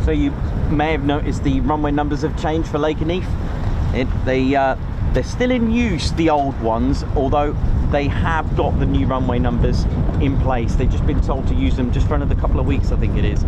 So you may have noticed the runway numbers have changed for Lakenheath. They're still in use, the old ones, although they have got the new runway numbers in place. They've just been told to use them just for another couple of weeks, I think it is.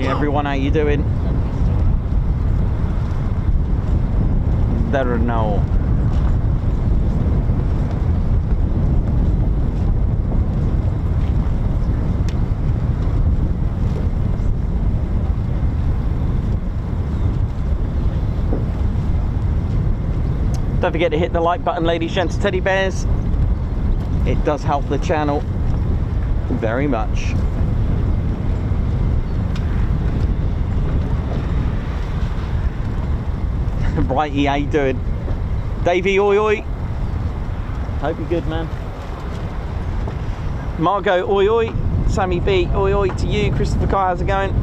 Everyone, how you doing? There now. Don't forget to hit the like button, ladies, gents, teddy bears. It does help the channel very much. Righty, how you doing? Davey, oi oi. Hope you're good, man. Margot, oi oi. Sammy B, oi oi to you. Christopher Kai, how's it going?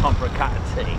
Come for a cat of tea.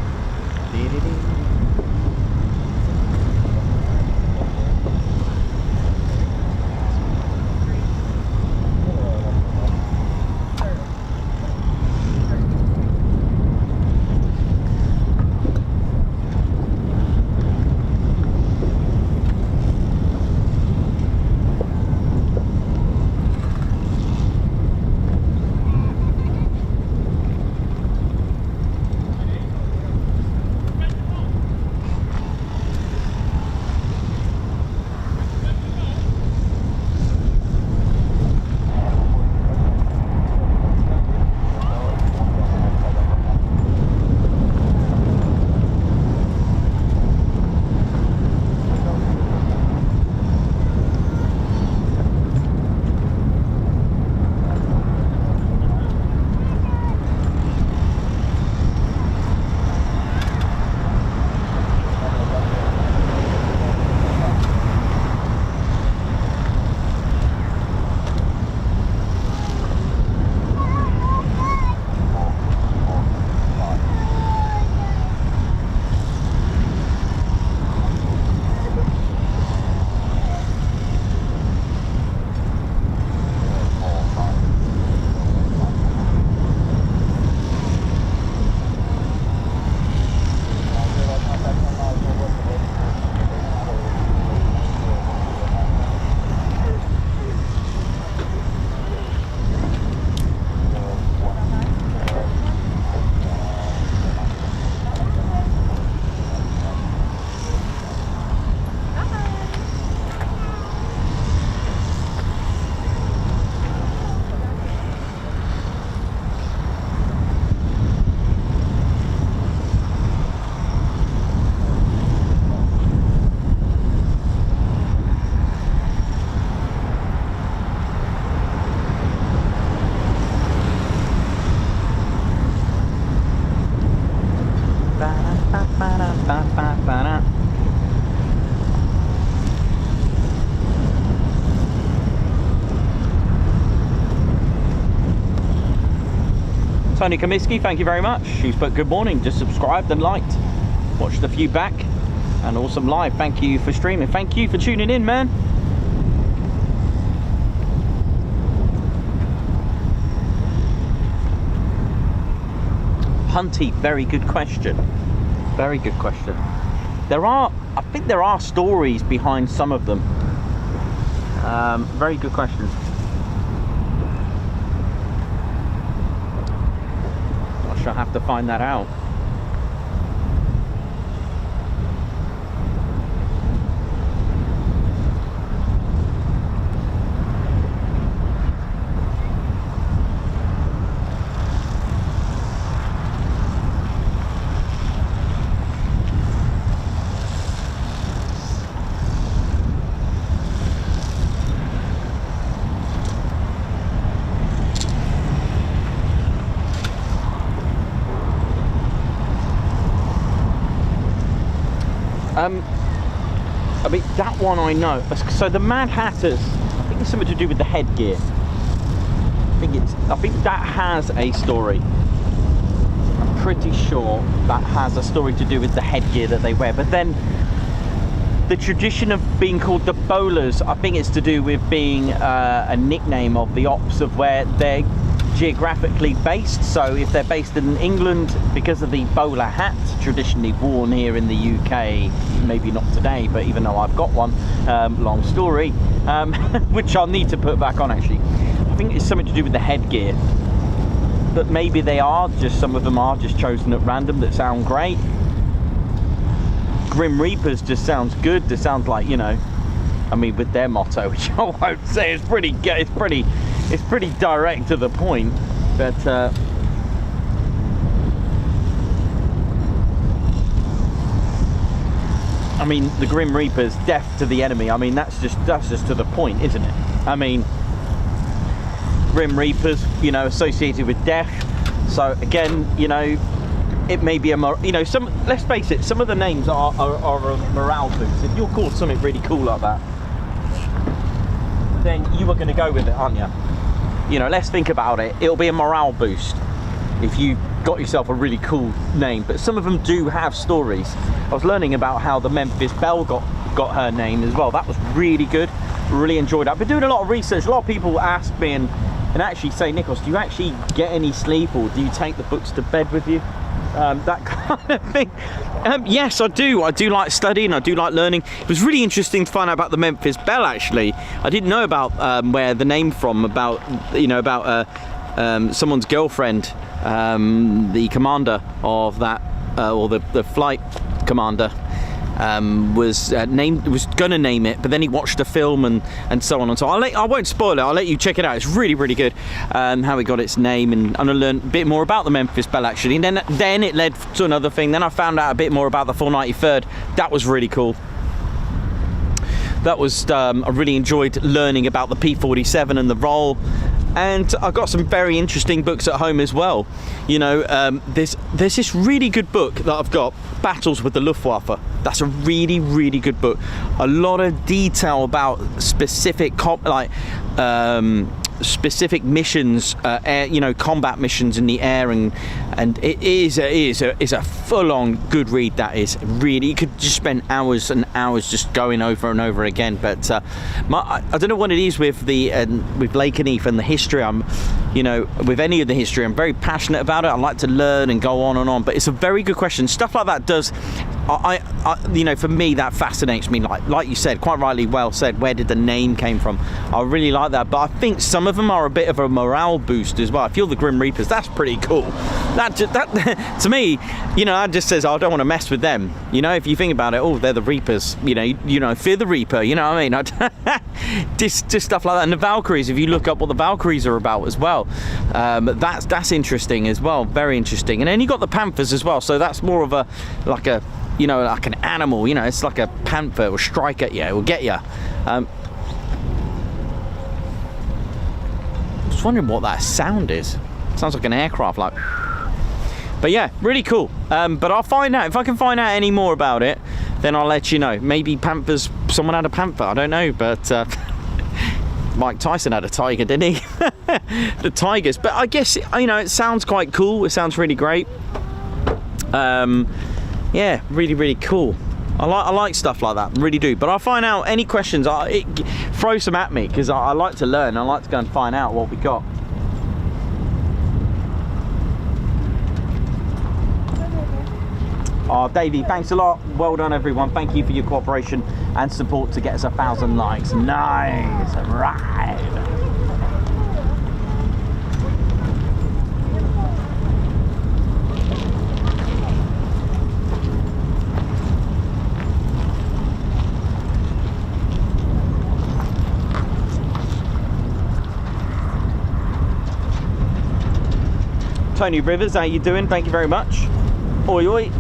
Tony Coningsby, thank you very much. She's put good morning, just subscribed and liked. Watched a few back and awesome live. Thank you for streaming. Thank you for tuning in, man. Hunty, very good question. Very good question. I think there are stories behind some of them. Very good question. I shall have to find that out. I mean, that one I know. So the Mad Hatters, I think it's something to do with the headgear. I think that has a story. I'm pretty sure that has a story to do with the headgear that they wear. But then the tradition of being called the bowlers, I think it's to do with being a nickname of the ops of where they're geographically based. So if they're based in England, because of the bowler hat traditionally worn here in the UK, maybe not today, but even though I've got one, long story, which I'll need to put back on actually. I think it's something to do with the headgear, but maybe they are just, some of them are just chosen at random that sound great. Grim Reapers just sounds good. It sounds like, you know, I mean, with their motto, which I won't say, it's pretty direct to the point, but I mean, the Grim Reapers, death to the enemy. I mean, that's just to the point, isn't it? I mean, Grim Reapers, you know, associated with death. So again, you know, it may be a, you know, some, let's face it, some of the names are a morale boost. If you're called something really cool like that, then you are going to go with it, aren't you? You know, let's think about it. It'll be a morale boost. if you got yourself a really cool name, but some of them do have stories. I was learning about how the Memphis Belle got her name as well. That was really good. Really enjoyed that. I've been doing a lot of research. A lot of people ask me and actually say, Nikos, do you actually get any sleep, or do you take the books to bed with you? That kind of thing. Yes, I do. I do like studying. I do like learning. It was really interesting to find out about the Memphis Belle. Actually, I didn't know about where the name from. About someone's girlfriend, the commander of that, or the flight commander. Was gonna name it, but then he watched a film and so on and so on. I won't spoil it. I'll let you check it out. It's really, really good. How it got its name, and I learned a bit more about the Memphis Belle actually. And then it led to another thing. Then I found out a bit more about the 493rd. That was really cool. That was I really enjoyed learning about the P-47 and the role. And I've got some very interesting books at home as well. You know, there's this really good book that I've got, Battles with the Luftwaffe. That's a really, really good book. A lot of detail about specific specific missions, combat missions in the air, and it is a full-on good read. That is really, you could just spend hours and hours just going over and over again. But I don't know what it is with with Lakenheath and the history. With any of the history, I'm very passionate about it. I like to learn and go on and on. But it's a very good question. Stuff like that does. For me, that fascinates me. Like you said, quite rightly, well said. Where did the name came from? I really like that. But I think some of them are a bit of a morale boost as well. If you're the Grim Reapers, that's pretty cool. That to me, that just says, I don't want to mess with them. If you think about it, oh, they're the Reapers. Fear the Reaper. You know what I mean? Just stuff like that. And the Valkyries. If you look up what the Valkyries are about as well, that's interesting as well. Very interesting. And then you got the Panthers as well. So that's more of like an animal. It's like a panther. It will strike at you. It will get you. I was wondering what that sound is. It sounds like an aircraft, like. But yeah, really cool. But I'll find out. If I can find out any more about it, then I'll let you know. Maybe panthers. Someone had a panther. I don't know, but Mike Tyson had a tiger, didn't he? The tigers. But I guess it sounds quite cool. It sounds really great. Yeah, really, really cool. I like stuff like that, really do. But I'll find out any questions. Throw some at me, because I like to learn. I like to go and find out what we got. Oh, Davey, thanks a lot. Well done, everyone. Thank you for your cooperation and support to get us 1,000 likes. Nice, right. Tony Rivers, how you doing? Thank you very much. Oi, oi.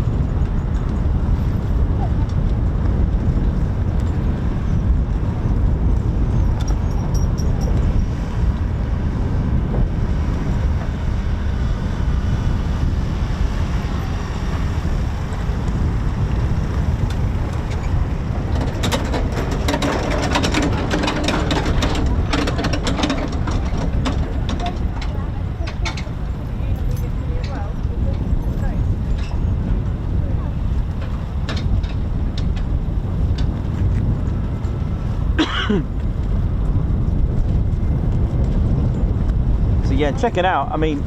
Yeah, check it out. I mean,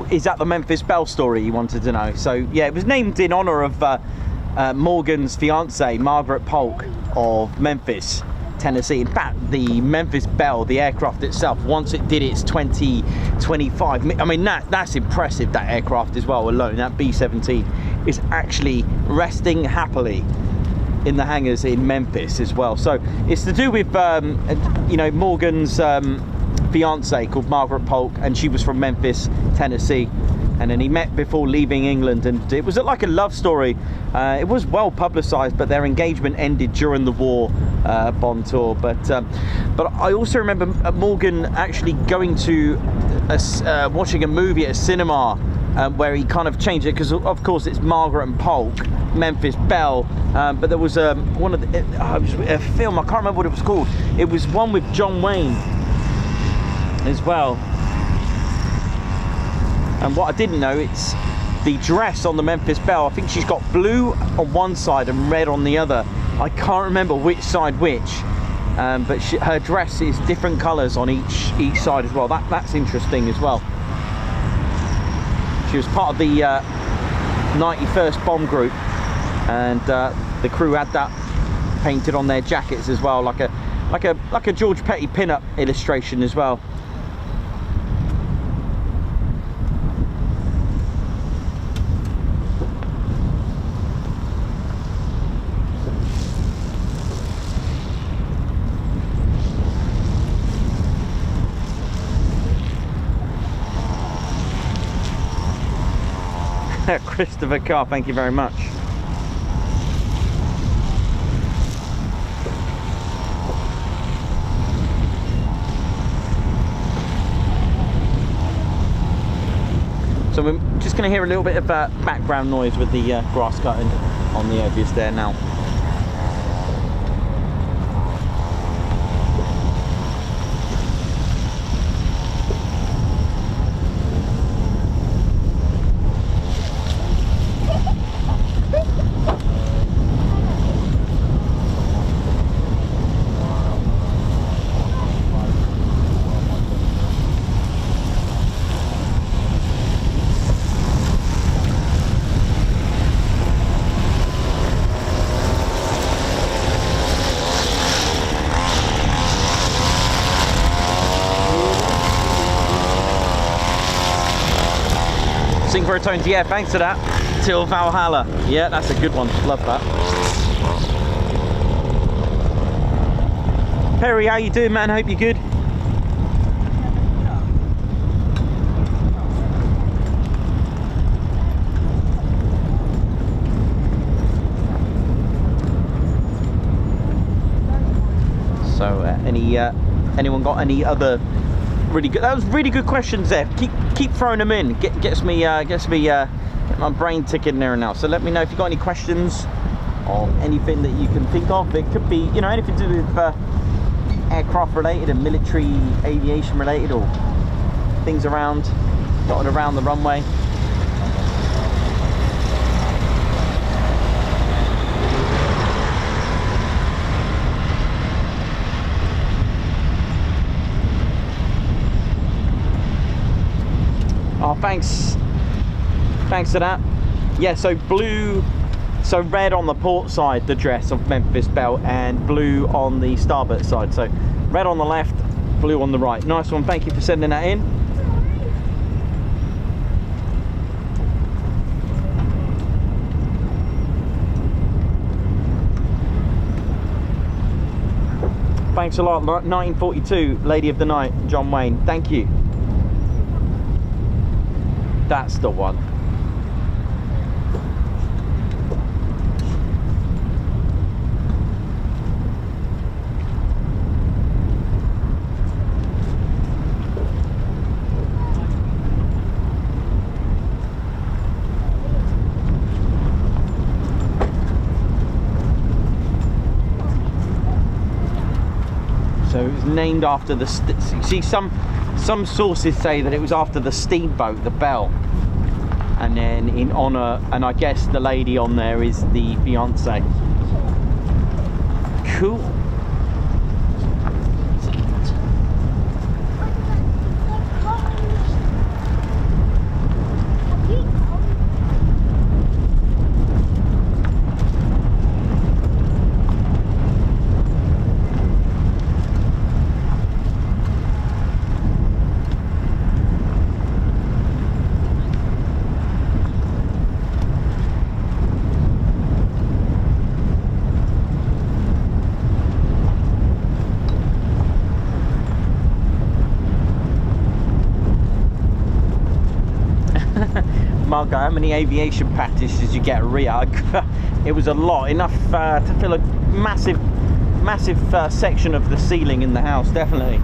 is that the Memphis Belle story you wanted to know? So yeah, it was named in honor of Morgan's fiance, Margaret Polk of Memphis, Tennessee. In fact, the Memphis Belle, the aircraft itself, once it did its 2025, I mean, that's impressive, that aircraft as well alone. That B-17 is actually resting happily in the hangars in Memphis as well. So it's to do with Morgan's fiance called Margaret Polk, and she was from Memphis, Tennessee, and then he met before leaving England, and it was like a love story. It was well publicized, but their engagement ended during the war bond tour. But I also remember Morgan actually going to watching a movie at a cinema where he kind of changed it, because of course it's Margaret and Polk, Memphis Belle, but there was a film, I can't remember what it was called. It was one with John Wayne as well. And what I didn't know, it's the dress on the Memphis Belle. I think she's got blue on one side and red on the other. I can't remember which side which, but her dress is different colours on each side as well. That's interesting as well. She was part of the 91st Bomb Group, and the crew had that painted on their jackets as well, like a George Petty pin-up illustration as well. Christopher Carr, thank you very much. So we're just going to hear a little bit of background noise with the grass cutting on the obvious there now. Sing for a Tones, yeah, thanks for that. Till Valhalla, yeah, that's a good one, love that. Perry, how you doing, man? Hope you're good. So, anyone got any other really good? That was really good questions there. Keep throwing them in. Gets me get my brain ticking there and now. So let me know if you've got any questions on anything that you can think of. It could be, you know, anything to do with aircraft related and military aviation related, or things dotted around the runway. Oh, thanks for that. Yeah, so red on the port side, the dress of Memphis Belle, and blue on the starboard side. So red on the left, blue on the right. Nice one, thank you for sending that in. Thanks a lot. 1942, Lady of the Night, John Wayne, thank you. That's the one. So it was named after the. See, some sources say that it was after the steamboat, the Belle. And then in honor, and I guess the lady on there is the fiance. Cool. Marco, how many aviation patches did you get at RIAT? It was a lot, enough to fill a massive section of the ceiling in the house, definitely.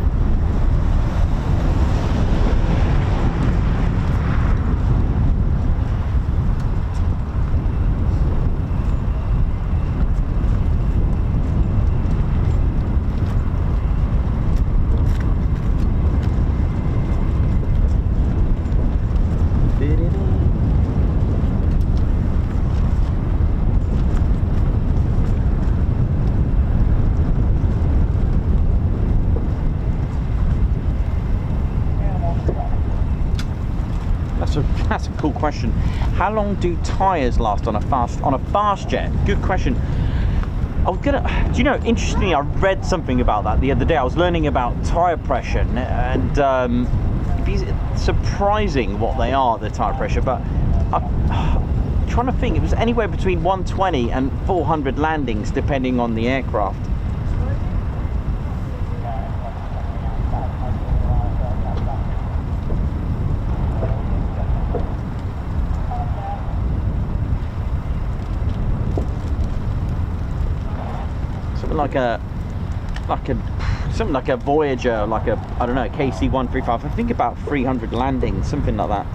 That's a cool question. How long do tyres last on a fast jet? Good question. I was gonna. Do you know? Interestingly, I read something about that the other day. I was learning about tyre pressure, and it's surprising what they are, the tyre pressure. But I'm trying to think. It was anywhere between 120 and 400 landings, depending on the aircraft. Something like a Voyager, like a, I don't know, KC-135. I think about 300 landings, something like that.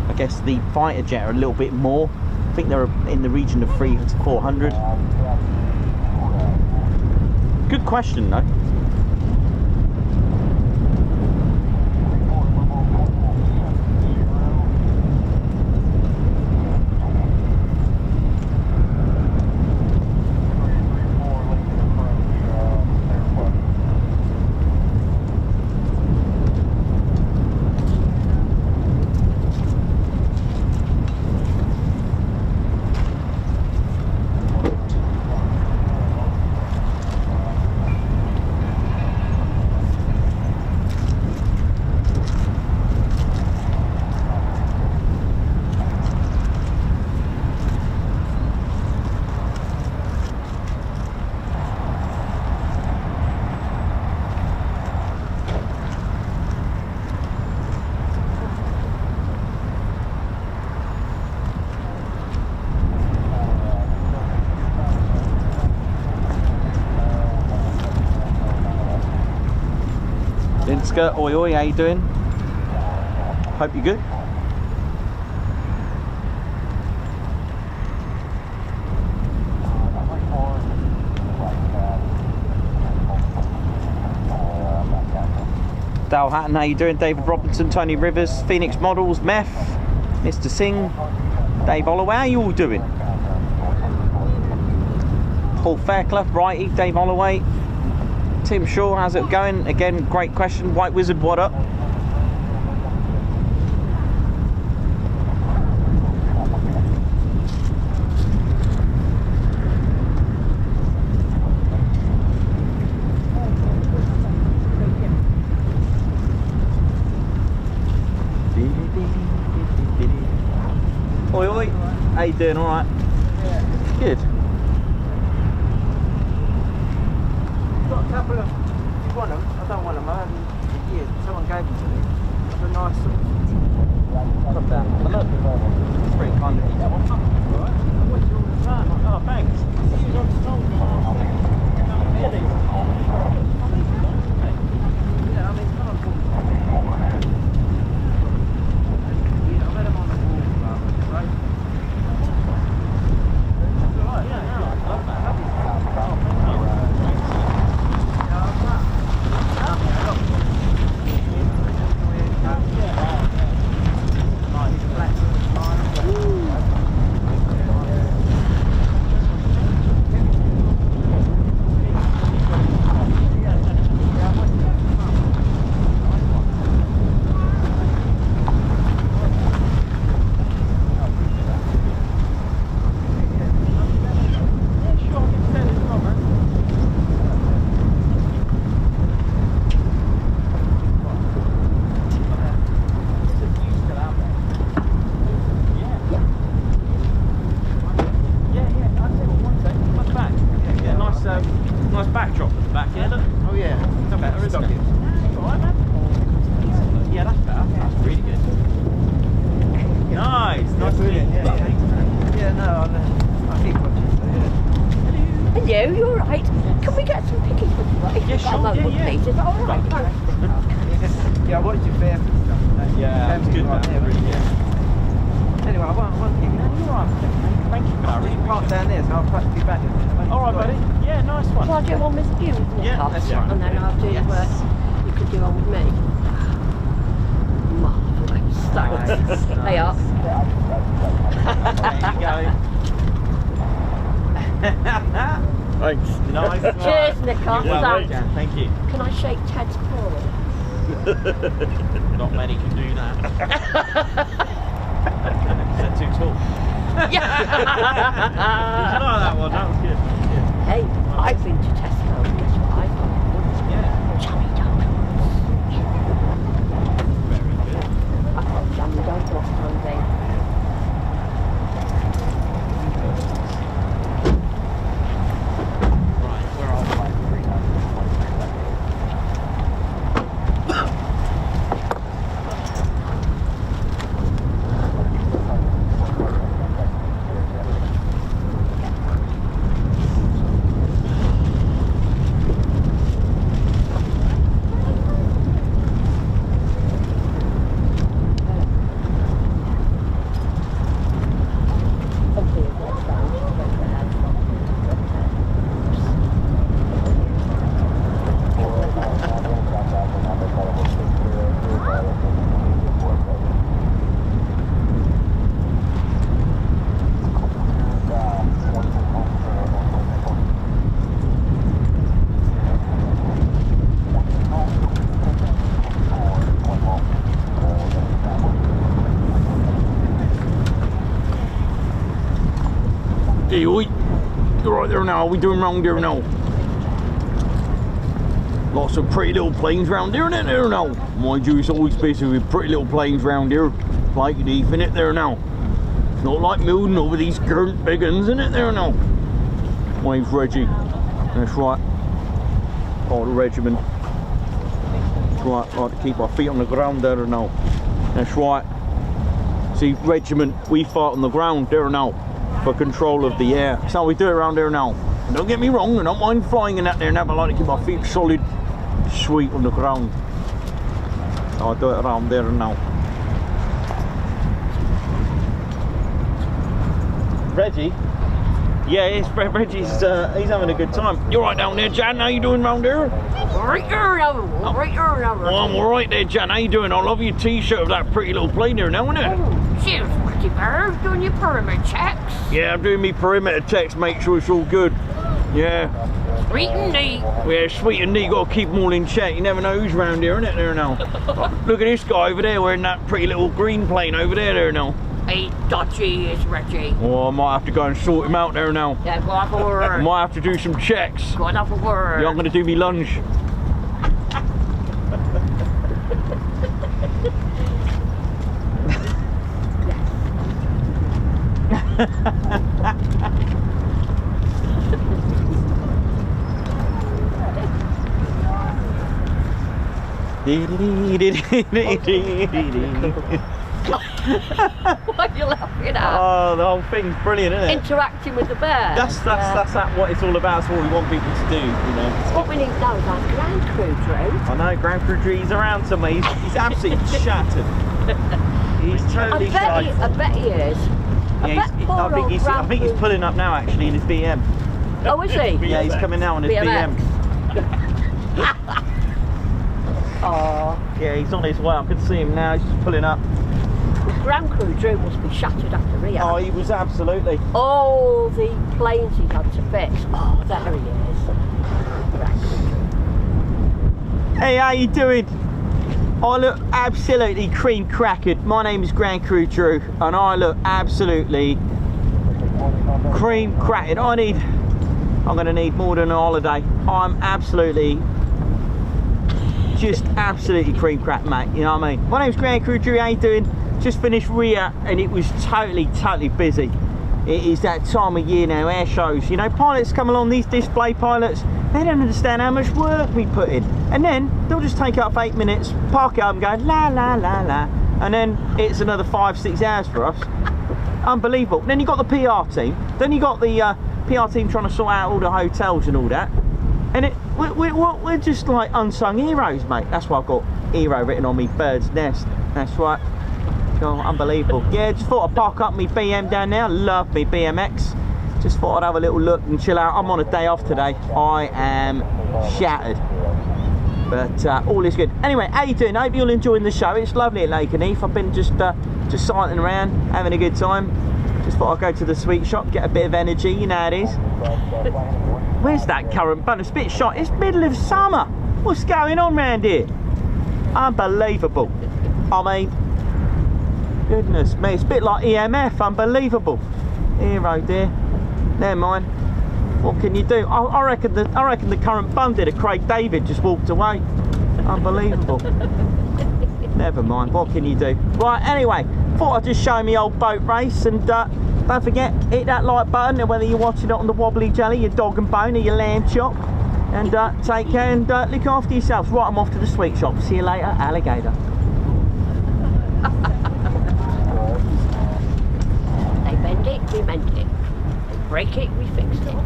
I guess the fighter jet are a little bit more. I think they're in the region of 300 to 400. Good question though. Oi oi, how you doing? Hope you're good. Dale Hatton, how you doing? David Robinson, Tony Rivers, Phoenix Models, Meth, Mr. Singh, Dave Holloway, how you all doing? Paul Fairclough, righty, Dave Holloway. Tim Shaw, how's it going? Again, great question. White Wizard, what up? Oi oi, how you doing? All right? Yeah. Good. Got a couple of, if you want them, I don't want them, I haven't for years, someone gave them to me. They're a nice sort of, Come down. Look, it's pretty kind of you. alright, I watch you all the time. Oh, thanks. You on song, really? Yeah, I mean, come on, yeah, I've had them on the wall, right? That's alright, yeah, I love that. Yeah, I watched your fair and stuff. Yeah, it's good, man. Really, yeah. Anyway, I won't keep you. You're right. Thank you for that. Really park down there, so I'll perhaps be back. All right, buddy. Yeah, nice one. Shall I do one with you, Nick? Yeah, that's right. And then I'll do you could do one with me. Marvellous. Thanks. They are. There you go. Thanks. Nice. Cheers, Nick. Thank you. Can I shake Ted's paw? Not many can do that. They're too tall. Yeah. Did you like that one? That was good. Hey, I've been to Tesco. Guess what I got? Yeah. Jammy donuts. Very good. I got jammy donuts, Andy. Right, where are we? Hey, oi. You're right there now. What are we doing round there now? Lots of pretty little planes round there, innit there now? Mind you, it's always busy with pretty little planes round here. Lakey, innit there now? It's not like moving over these gurnt big uns, innit there now? My name's Reggie. That's right. Part of the regiment. That's right. Like to keep our feet on the ground there now. That's right. See, regiment, we fight on the ground there now. For control of the air. That's how we do it around there now. And don't get me wrong, I don't mind flying in that there now, but I like to keep my feet solid, sweet on the ground. So I do it around there now. Reggie? Yeah, it's Reggie's, he's having a good time. You're right down there, Jan, how you doing round there? Right here now, right here now. Well, I'm alright there, Jan, how you doing? I love your t-shirt of that pretty little plane there now, isn't it? Cheers, Reggie Bear. Doing your perimeter checks. Yeah, I'm doing me perimeter checks, make sure it's all good. Yeah. Sweet and neat. Yeah, sweet and neat, got to keep them all in check. You never know who's round here, innit, there now? Look at this guy over there wearing that pretty little green plane over there now. Hey, dodgy is Reggie. Oh, I might have to go and sort him out there now. Yeah, go have a word. I might have to do some checks. Go and have a word. Yeah, I'm going to do me lunge. What are you laughing at? Oh, the whole thing's brilliant, isn't it? Interacting with the bear. That's what it's all about. That's what we want people to do, you know. What we need now is our ground crew, Drew. I know, Grand Crew Dre's around somewhere. He's absolutely shattered. He's totally shattered. I bet he is. Yeah, I think he's pulling up now actually in his BM. Oh, is he? Yeah, he's coming now on his BM. Oh. Yeah, he's on his way. I can see him now. He's just pulling up. The ground crew Drew must be shattered after RIAT. Oh, he was absolutely. All the planes he's had to fix. Oh, there he is. Hey, how you doing? I look absolutely cream crackered. My name is Grand Crew Drew, and I look absolutely cream crackered. I'm gonna need more than a holiday. I'm absolutely, just absolutely cream cracked, mate. You know what I mean? My name's Grand Crew Drew. How you doing? Just finished RIAT, and it was totally busy. It is that time of year now, air shows. You know, pilots come along, these display pilots, they don't understand how much work we put in. And then they'll just take up 8 minutes, park it up and go la la la la. And then it's another 5-6 hours for us. Unbelievable. Then you got the PR team. Then you got the PR team trying to sort out all the hotels and all that. And we're just like unsung heroes, mate. That's why I've got hero written on me bird's nest. That's right. Oh, unbelievable. Yeah, just thought I'd park up my BM down there. Love me BMX. Just thought I'd have a little look and chill out. I'm on a day off today. I am shattered. But all is good. Anyway, how you doing? I hope you're enjoying the show. It's lovely at Lakenheath. I've been just cycling around, having a good time. Just thought I'd go to the sweet shop, get a bit of energy. You know how it is. Where's that current button? It's a bit shot. It's middle of summer. What's going on round here? Unbelievable. I mean, goodness me, it's a bit like EMF, unbelievable. Here, oh dear. Never mind. What can you do? I reckon the current bun did it. Craig David just walked away. Unbelievable. Never mind. What can you do? Right. Anyway, thought I'd just show me old boat race, and don't forget, hit that like button, and whether you're watching it on the Wobbly Jelly, your dog and bone, or your lamb chop. And take care and look after yourselves. Right, I'm off to the sweet shop. See you later, alligator. They bend it, we mend it. They break it, we fix it.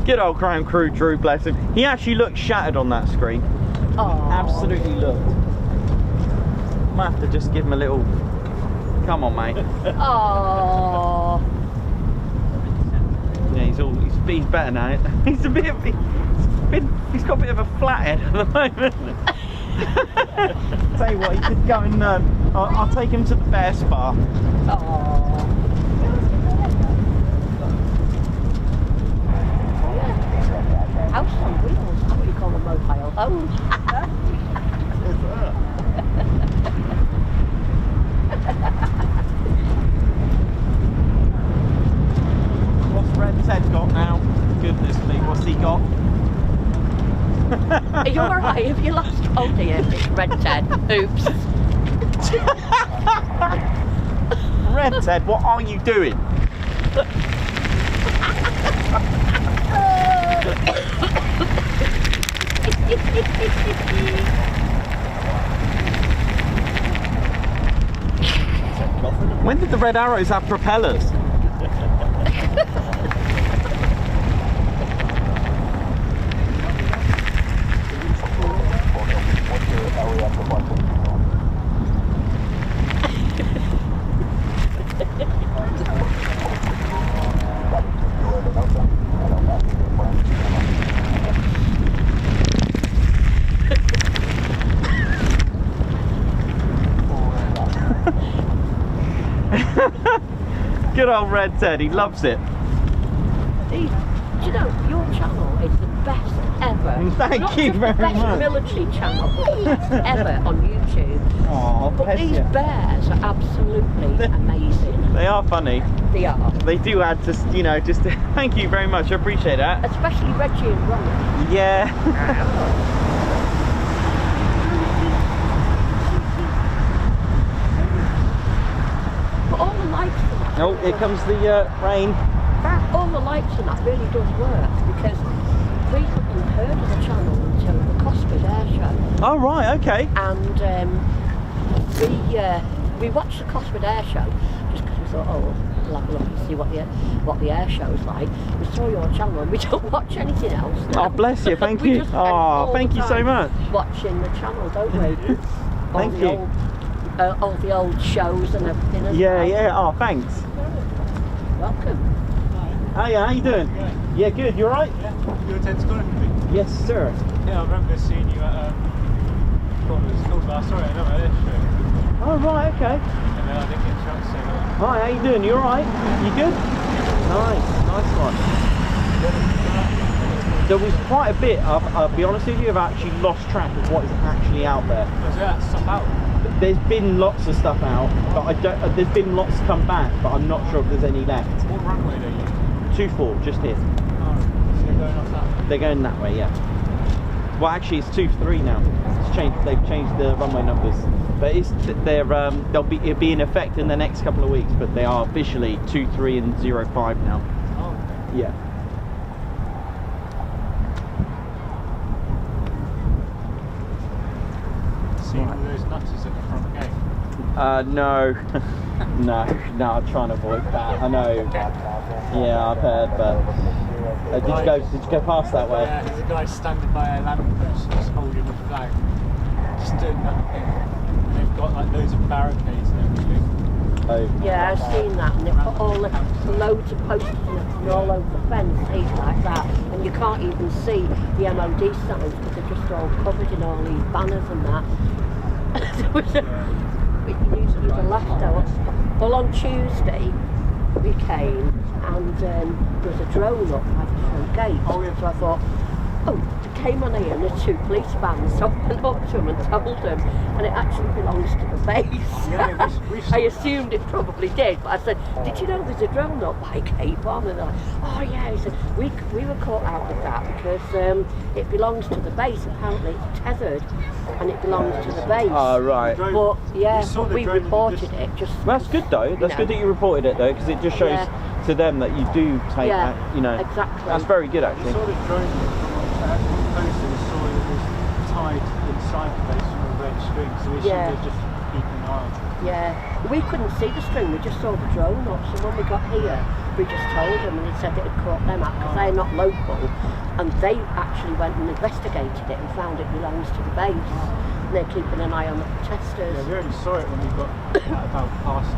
Good old Crown Crew Drew, bless him. He actually looked shattered on that screen. Oh. Absolutely looked. Might have to just give him a little. Come on, mate. Oh. Yeah, he's better now. He's got a bit of a flathead at the moment. Tell you what, he could go and I'll take him to the bear spa. Oh. House on wheels, that's what you call a mobile home. What's Red Ted got now? Goodness me, what's he got? Are you alright? Have you lost? Oh dear, it's Red Ted. Oops. Red Ted, what are you doing? When did the Red Arrows have propellers? Good old Red Ted, he loves it. Do you know, your channel is the best ever. Thank Not you just very the best much. military channel, but the best ever on YouTube. Oh, But bless these you. bears are absolutely amazing. They are funny. They are. They do add to, you know, just thank you very much. I appreciate that. Especially Reggie and Runway. Yeah. But all the lights and that. Oh, here comes the rain. All the lights and that really does work because we hadn't heard of the channel until the Coningsby Air Show. Oh, right, okay. And we watched the Coningsby Air Show just because we thought, oh, we'll have a look and see what the air show's like. We saw your channel and we don't watch anything else now. Oh, bless you, thank We you. just spend Oh, all thank the you so time much. watching the channel, don't we? Thank you. All the old shows and everything as Yeah, well. yeah, oh, thanks. Welcome. Hiya, how you doing? Yeah, good, you alright? Yeah, you attend Coningsby? Yes, sir. Yeah, I remember seeing you at what was it called last night, another air show. Oh, right, okay. And then I didn't get a chance to say that. Hi, how you doing? You alright? You good? Nice, nice one. There was quite a bit, I'll be honest with you, I've actually lost track of what is actually out there. Was that stuff out? There's been lots of stuff out, but I don't. There's been lots come back, but I'm not sure if there's any left. What runway are you? 2-4, just here. Oh, so you're going off that way? They're going that way, yeah. Well, actually, it's 2-3 now. It's changed. They've changed the runway numbers, but it'll be in effect in the next couple of weeks. But they are officially 2-3 and 0-5 now. Oh, Yeah. seeing all those nutters at the front gate. No, no, I'm trying to avoid that. I know. Yeah, I've heard, but did you go past that way? Yeah, there's a guy standing by a lamppost just holding the flag, just doing nothing. And they've got like loads of barricades and everything. Oh. Yeah, I've seen that, and they put all the loads of posters and everything all over the fence, things like that, and you can't even see the MOD signs because they've just all covered in all these banners and that. There was a, you'd have laughed out. Well, on Tuesday we came and there was a drone up by the front gate. So I thought, oh, they came on here and the 2 police vans, so I went up to them and told them, and it actually belongs to the base. Yeah, I assumed it probably did, but I said, did you know there's a drone up by Cape On? And they're like, oh yeah, he said, we were caught out with that because it belongs to the base. Apparently it's tethered and it belongs to the base. Oh, right. But yeah, saw the we drone reported it. Just Well, that's good though. That's good that you reported it though, because it just shows to them that you do take Yeah, that, you know. exactly. That's very good We actually. saw the drone from closer, we saw it was tied inside the base from a red string, so we should have just keep an eye on it. Yeah, we couldn't see the string, we just saw the drone up, so when we got here, we just told them and they said it had caught them out because they're not local, and they actually went and investigated it and found it belongs to the base. And they're keeping an eye on the protesters. Yeah, we only saw it when we got about past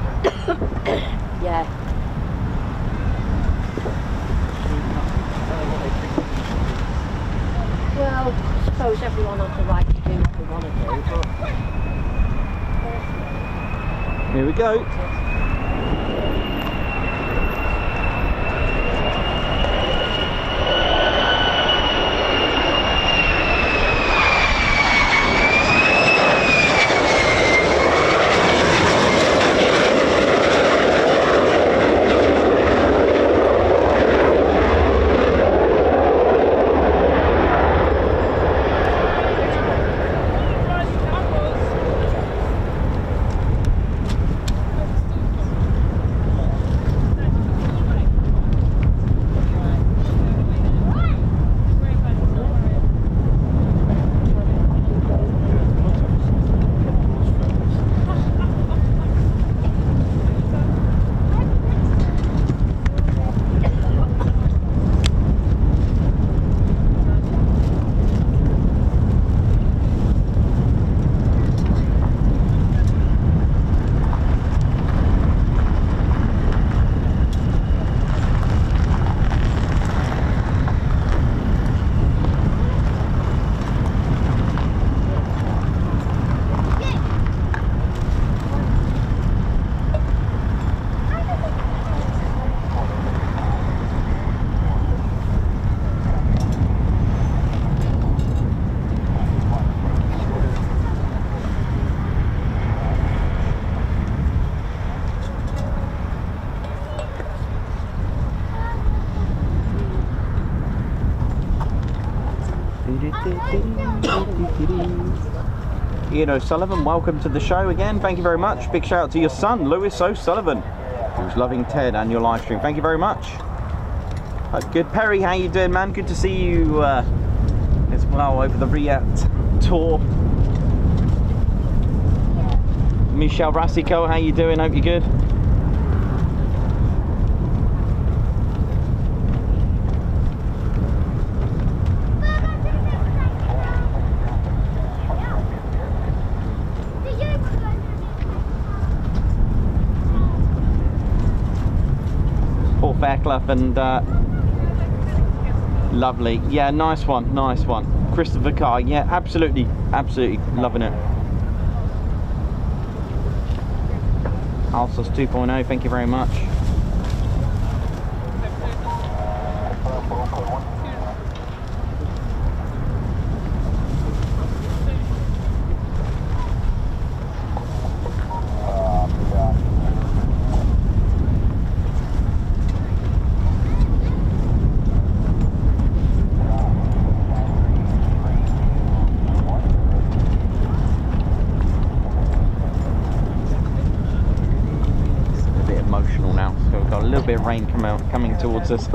it. Yeah. Well, I suppose everyone has the right to do what they want to do, but Here we go. Ian O'Sullivan, welcome to the show again. Thank you very much. Big shout out to your son, Lewis O'Sullivan, who's loving Ted and your live stream. Thank you very much. Good. Perry, how you doing, man? Good to see you as well over the RIAT tour. Michelle Rassico, how you doing? Hope you're good. Fairclough and lovely, yeah, nice one, nice one. Christopher Carr, yeah, absolutely loving it. Alsos 2.0, thank you very much. Bit of rain coming towards us.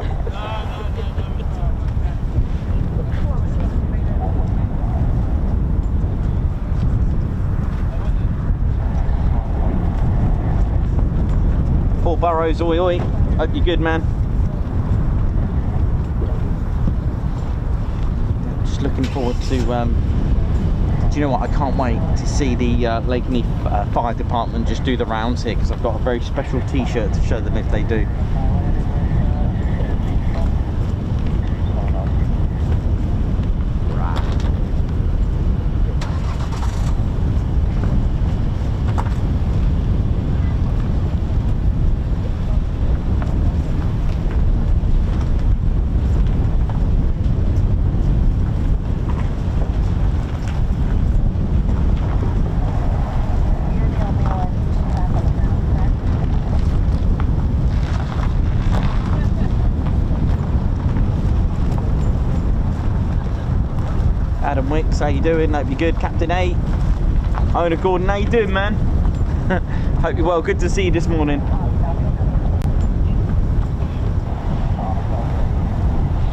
Paul Burrows, oi oi. Hope you're good, man. Just looking forward to. Do you know what? I can't wait to see the Lakenheath Fire Department just do the rounds here, because I've got a very special T-shirt to show them if they do. Wicks, how you doing? Hope you're good. Captain A, Owner Gordon, how you doing, man? Hope you're well. Good to see you this morning.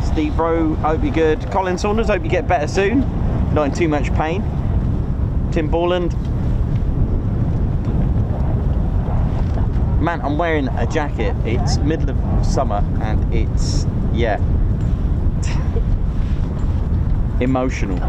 Steve Rowe, hope you're good. Colin Saunders, hope you get better soon. Not in too much pain. Tim Borland. Man, I'm wearing a jacket. It's middle of summer and it's, yeah, emotional.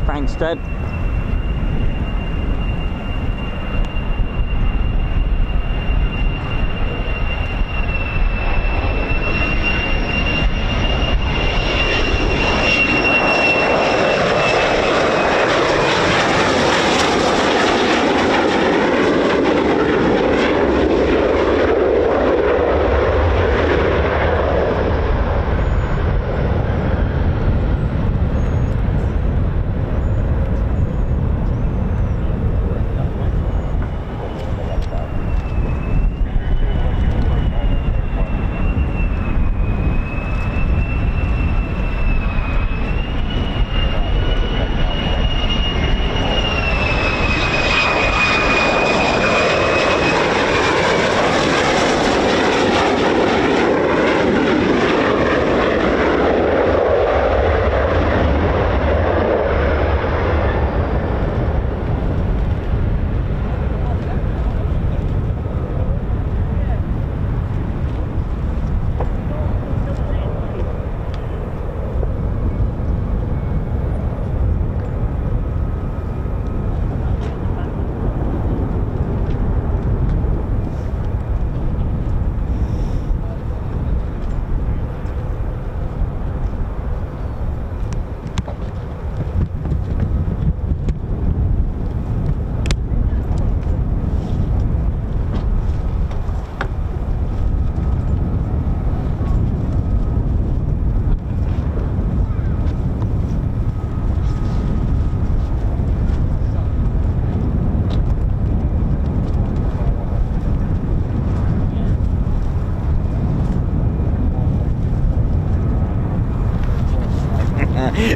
Thanks, Ted.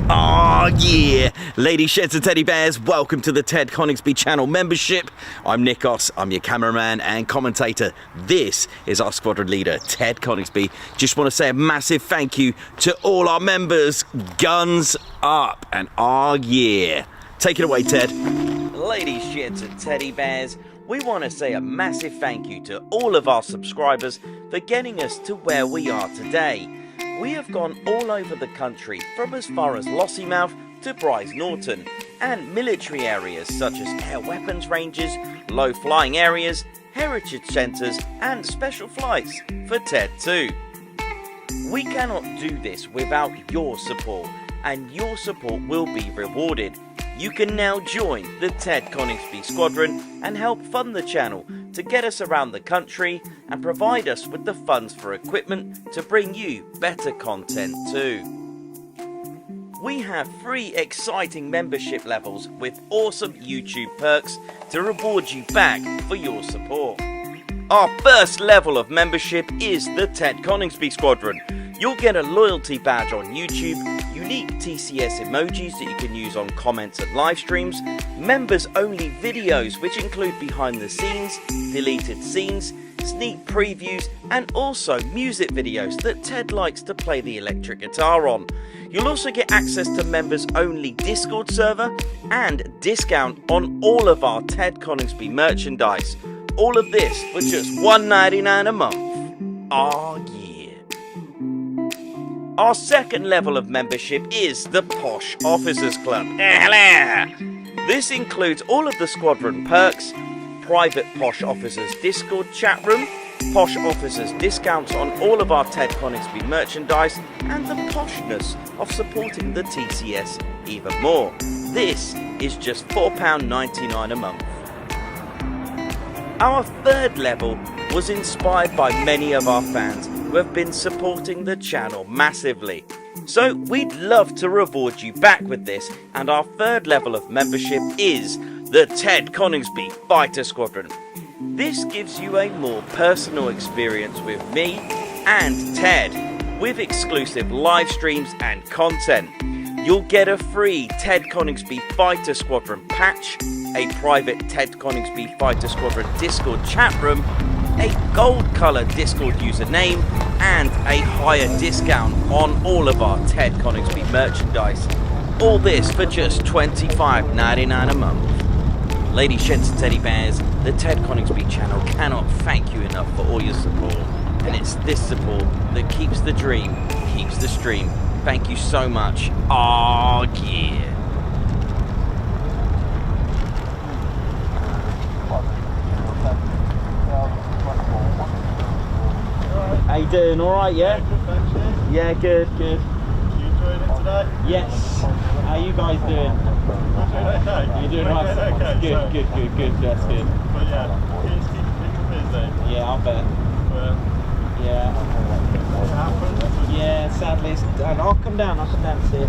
Oh yeah, ladies, sheds and teddy bears, welcome to the Ted Coningsby channel membership. I'm Nikos, I'm your cameraman and commentator. This is our squadron leader, Ted Coningsby. Just want to say a massive thank you to all our members. Guns up and oh yeah. Take it away, Ted. Ladies, sheds and teddy bears, we want to say a massive thank you to all of our subscribers for getting us to where we are today. We have gone all over the country, from as far as Lossiemouth to Bryce Norton, and military areas such as air weapons ranges, low flying areas, heritage centres and special flights for TED 2. We cannot do this without your support, and your support will be rewarded. You can now join the Ted Coningsby Squadron and help fund the channel to get us around the country and provide us with the funds for equipment to bring you better content too. We have 3 exciting membership levels with awesome YouTube perks to reward you back for your support. Our first level of membership is the Ted Coningsby Squadron. You'll get a loyalty badge on YouTube, unique TCS emojis that you can use on comments and live streams, members only videos which include behind the scenes, deleted scenes, sneak previews and also music videos that Ted likes to play the electric guitar on. You'll also get access to members only Discord server and discount on all of our Ted Coningsby merchandise. all of this for just $1.99 a month. Oh yeah. Our second level of membership is the Posh Officers Club. This includes all of the squadron perks, private Posh Officers Discord chat room, Posh Officers discounts on all of our Ted Coningsby merchandise, and the poshness of supporting the TCS even more. This is just £4.99 a month. Our third level was inspired by many of our fans who have been supporting the channel massively. So we'd love to reward you back with this, and our third level of membership is the Ted Coningsby Fighter Squadron. This gives you a more personal experience with me and Ted, with exclusive live streams and content. You'll get a free Ted Coningsby Fighter Squadron patch, a private Ted Coningsby Fighter Squadron Discord chat room, a gold colour Discord username, and a higher discount on all of our Ted Coningsby merchandise. All this for just $25.99 a month. Ladies, gents and teddy bears, the Ted Coningsby channel cannot thank you enough for all your support. And it's this support that keeps the dream, keeps the stream. Thank you so much. Oh yeah. How you doing? All right, yeah? Yeah, good, good. You enjoying it today? Yes. How you guys doing? You're doing right. Good, good, good, good. That's good. But yeah, it's keeping people busy. Yeah, I'll bet. But Yeah. it happens. Yeah, sadly it's done. I'll come down and see it.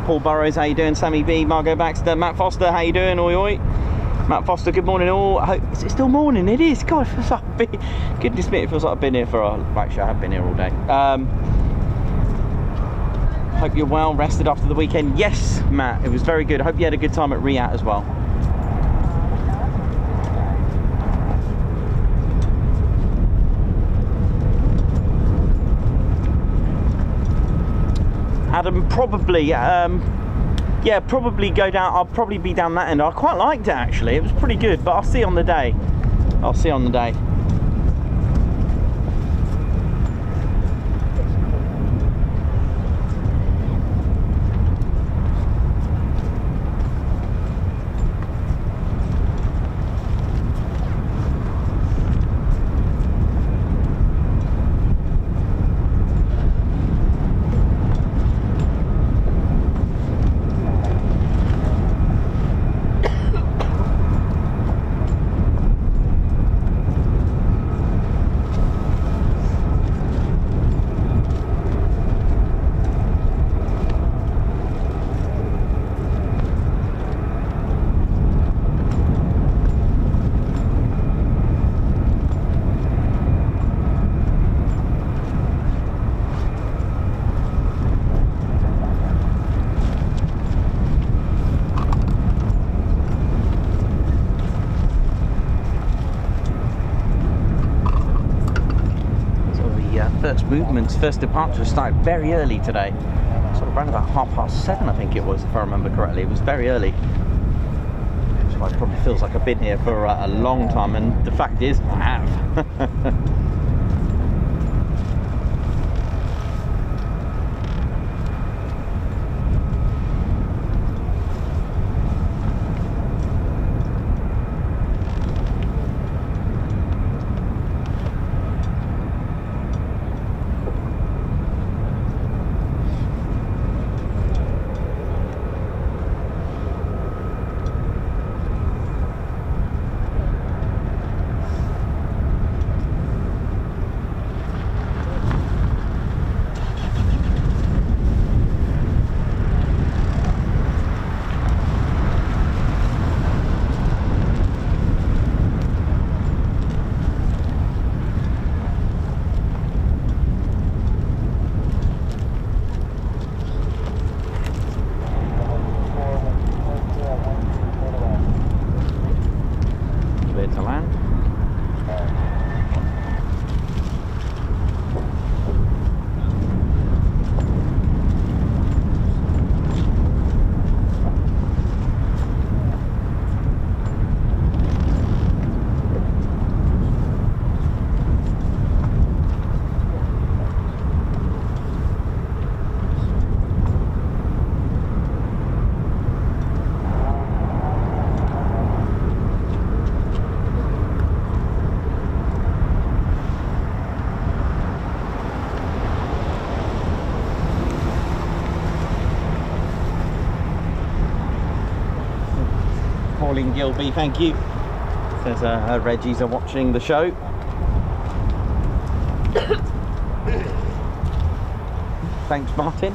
Paul Burrows, how you doing? Sammy B, Margot Baxter, Matt Foster, how you doing? Oi oi. Matt Foster, good morning all. Is it still morning? It is. God, it feels like I've been, goodness me, it feels like I've been here for actually I have been here all day. Hope you're well rested after the weekend. Yes, Matt, it was very good. I hope you had a good time at RIAT as well. Adam, probably, yeah, probably go down. I'll probably be down that end. I quite liked it actually. It was pretty good, but I'll see on the day. I'll see on the day. Movements, first departure started very early today, sort of around about 7:30, I think it was, if I remember correctly. It was very early. Which why it probably feels like I've been here for a long time, and the fact is, I have. Gilby, thank you. Says Reggie's are watching the show. Thanks, Martin.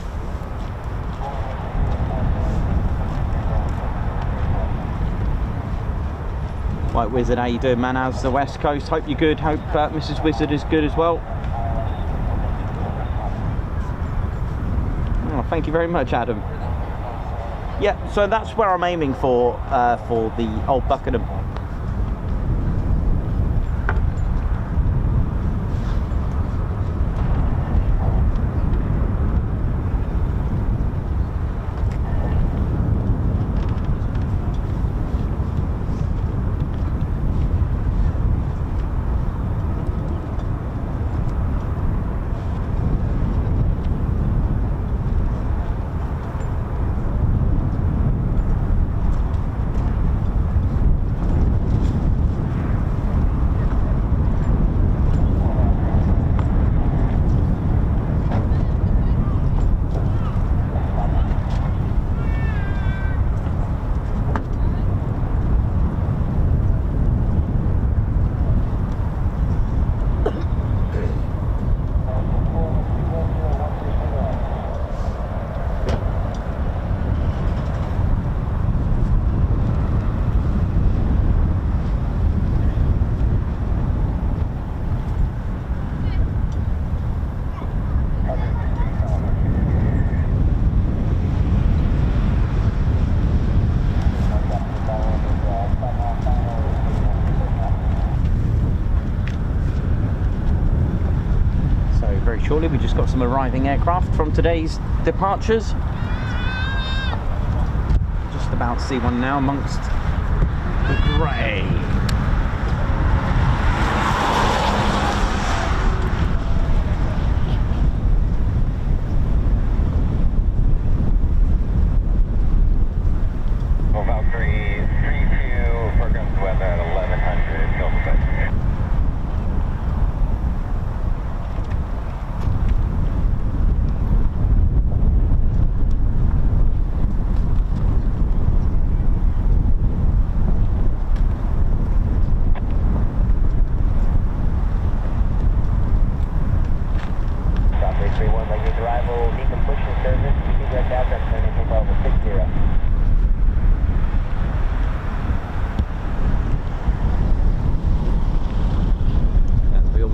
White Wizard, how you doing, man? How's the West Coast? Hope you're good. Hope Mrs. Wizard is good as well. Oh, thank you very much, Adam. Yeah, so that's where I'm aiming for the old Buckingham. Shortly, we just got some arriving aircraft from today's departures. Just about to see one now amongst the grey. Valkyrie 3-2, forecast weather at 1100, Coningsby.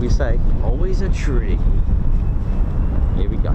Say, always a tree. Here we go.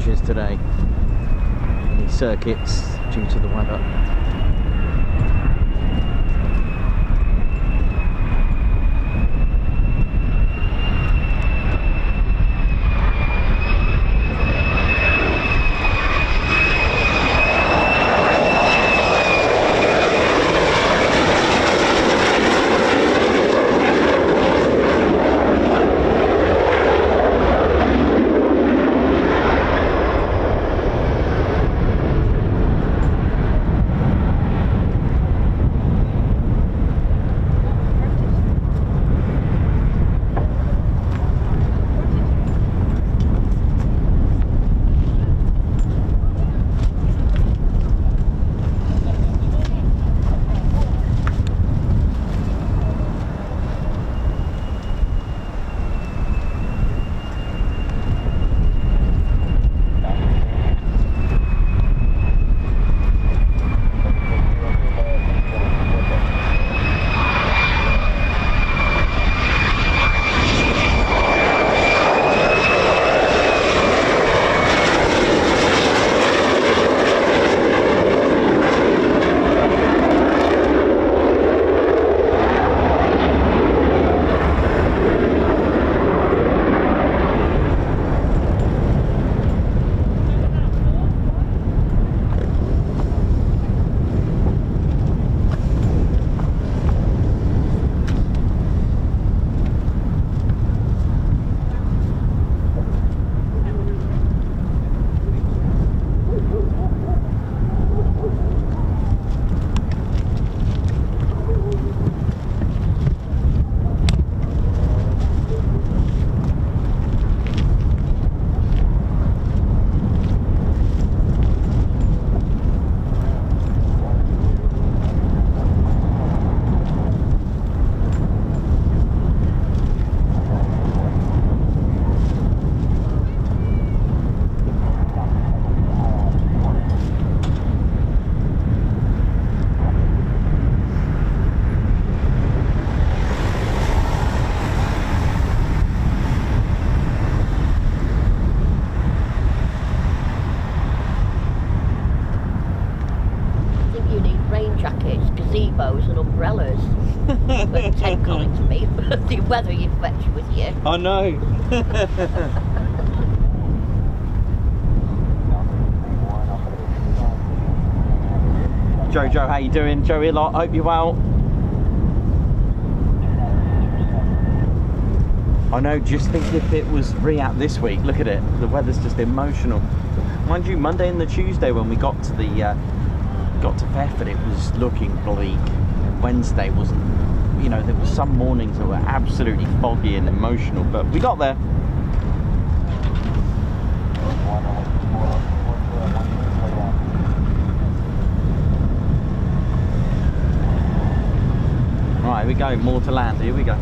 changes today in these circuits due to the weather. Gazebos and umbrellas. But Ted Coningsby, the weather you fetch with you. I know. Jojo, how you doing? Joey, lot, hope you're well. I know, just think if it was RIAT this week, look at it, the weather's just emotional. Mind you, Monday and the Tuesday when we got to the got to Bedford, it was looking bleak. Wednesday wasn't, you know, there were some mornings that were absolutely foggy and emotional, but we got there. Right, here we go, more to land, here we go.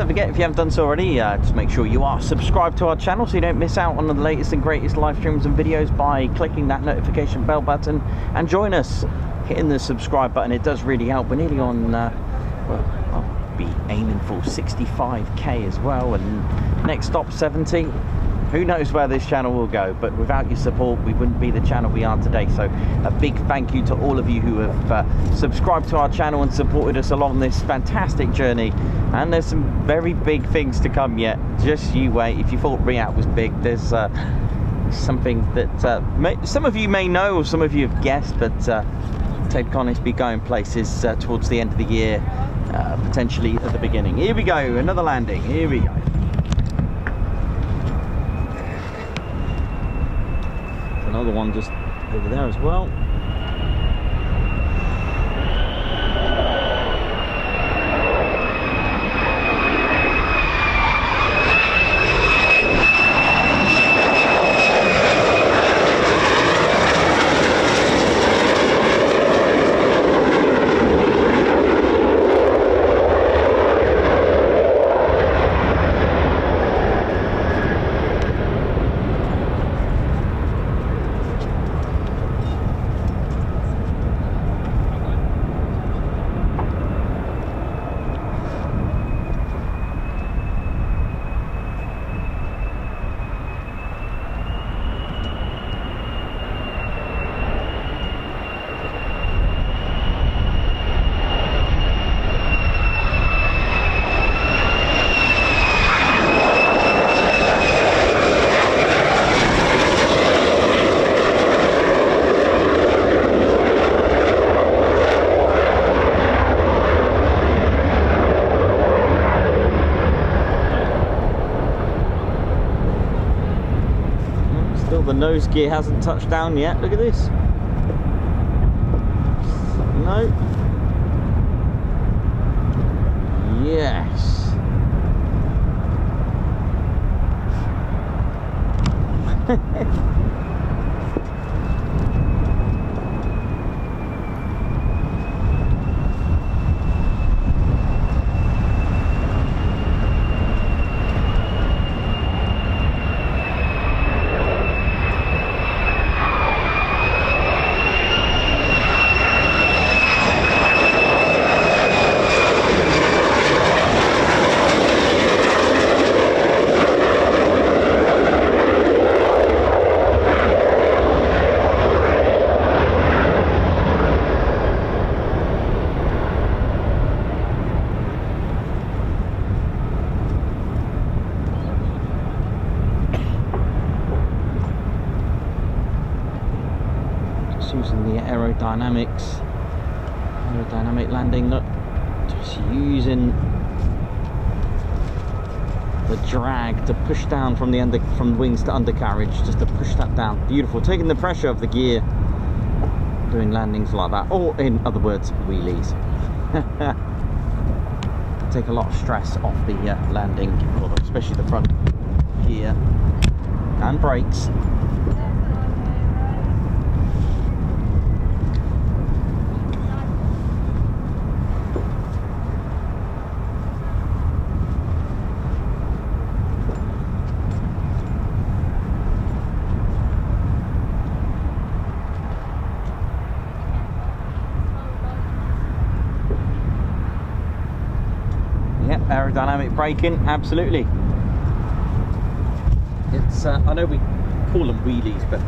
don't forget, if you haven't done so already, just make sure you are subscribed to our channel so you don't miss out on the latest and greatest live streams and videos by clicking that notification bell button, and join us hitting the subscribe button. It does really help. We're nearly on, well, I'll be aiming for 65k as well, and next stop 70. Who knows where this channel will go, but without your support we wouldn't be the channel we are today. So a big thank you to all of you who have subscribed to our channel and supported us along this fantastic journey. And there's some very big things to come yet. Just you wait. If you thought RIAT was big, there's something that some of you may know, or some of you have guessed, but Coningsby going places towards the end of the year, potentially at the beginning. Here we go, another landing. Here we go. Another one just over there as well. The nose gear hasn't touched down yet. Look at this. No. Yes. Using the aerodynamic landing, look, just using the drag to push down from from wings to undercarriage, just to push that down. Beautiful, taking the pressure of the gear, doing landings like that, or in other words, wheelies. Take a lot of stress off the landing, especially the front gear and brakes. Aerodynamic braking, absolutely. It's I know we call them wheelies, but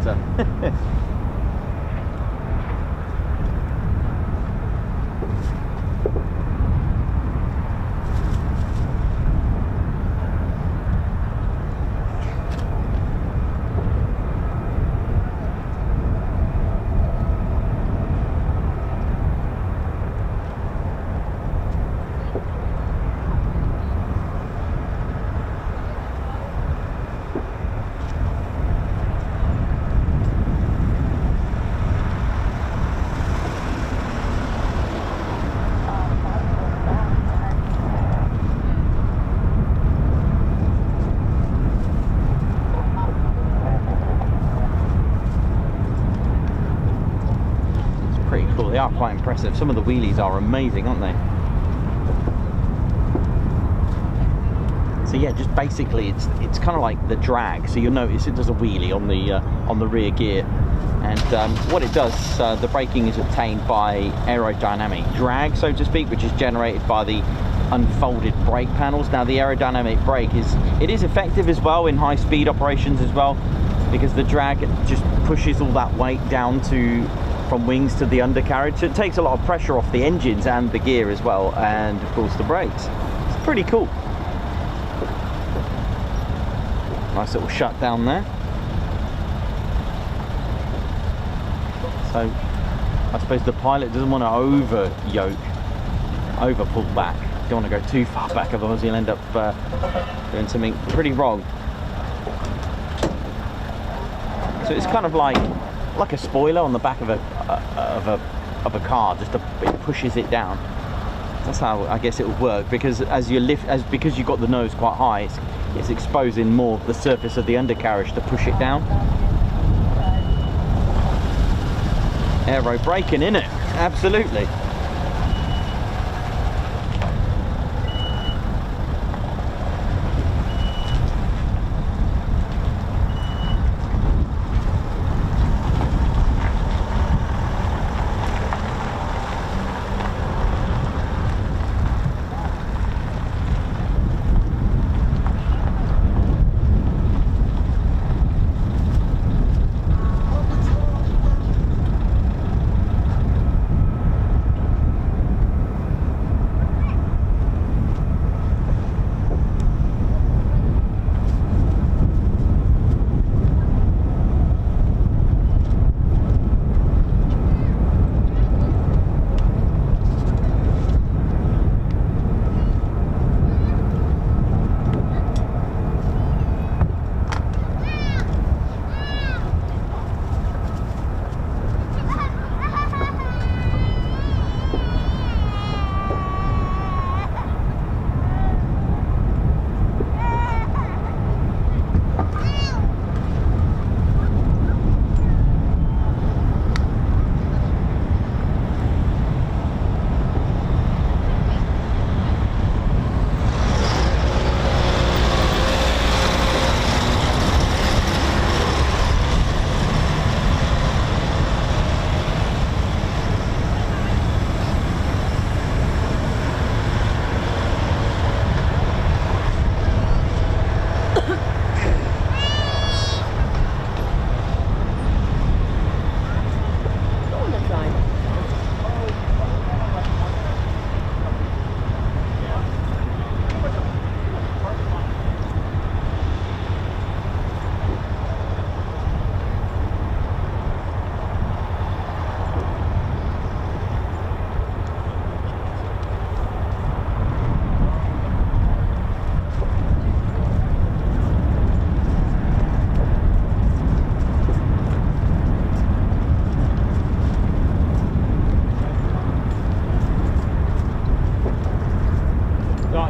they are quite impressive. Some of the wheelies are amazing, aren't they? So yeah, just basically it's kind of like the drag. So you'll notice it does a wheelie on the rear gear, and what it does, the braking is obtained by aerodynamic drag, so to speak, which is generated by the unfolded brake panels. Now the aerodynamic brake is effective as well in high speed operations as well, because the drag just pushes all that weight down from wings to the undercarriage, so it takes a lot of pressure off the engines and the gear as well, and of course the brakes. It's pretty cool. Nice little shutdown there. So I suppose the pilot doesn't want to over pull back. You don't want to go too far back, otherwise you'll end up doing something pretty wrong. So it's kind of like a spoiler on the back of a car. It pushes it down. That's how I guess it will work, because because you've got the nose quite high, it's exposing more of the surface of the undercarriage to push it down. Aero braking, innit? Absolutely.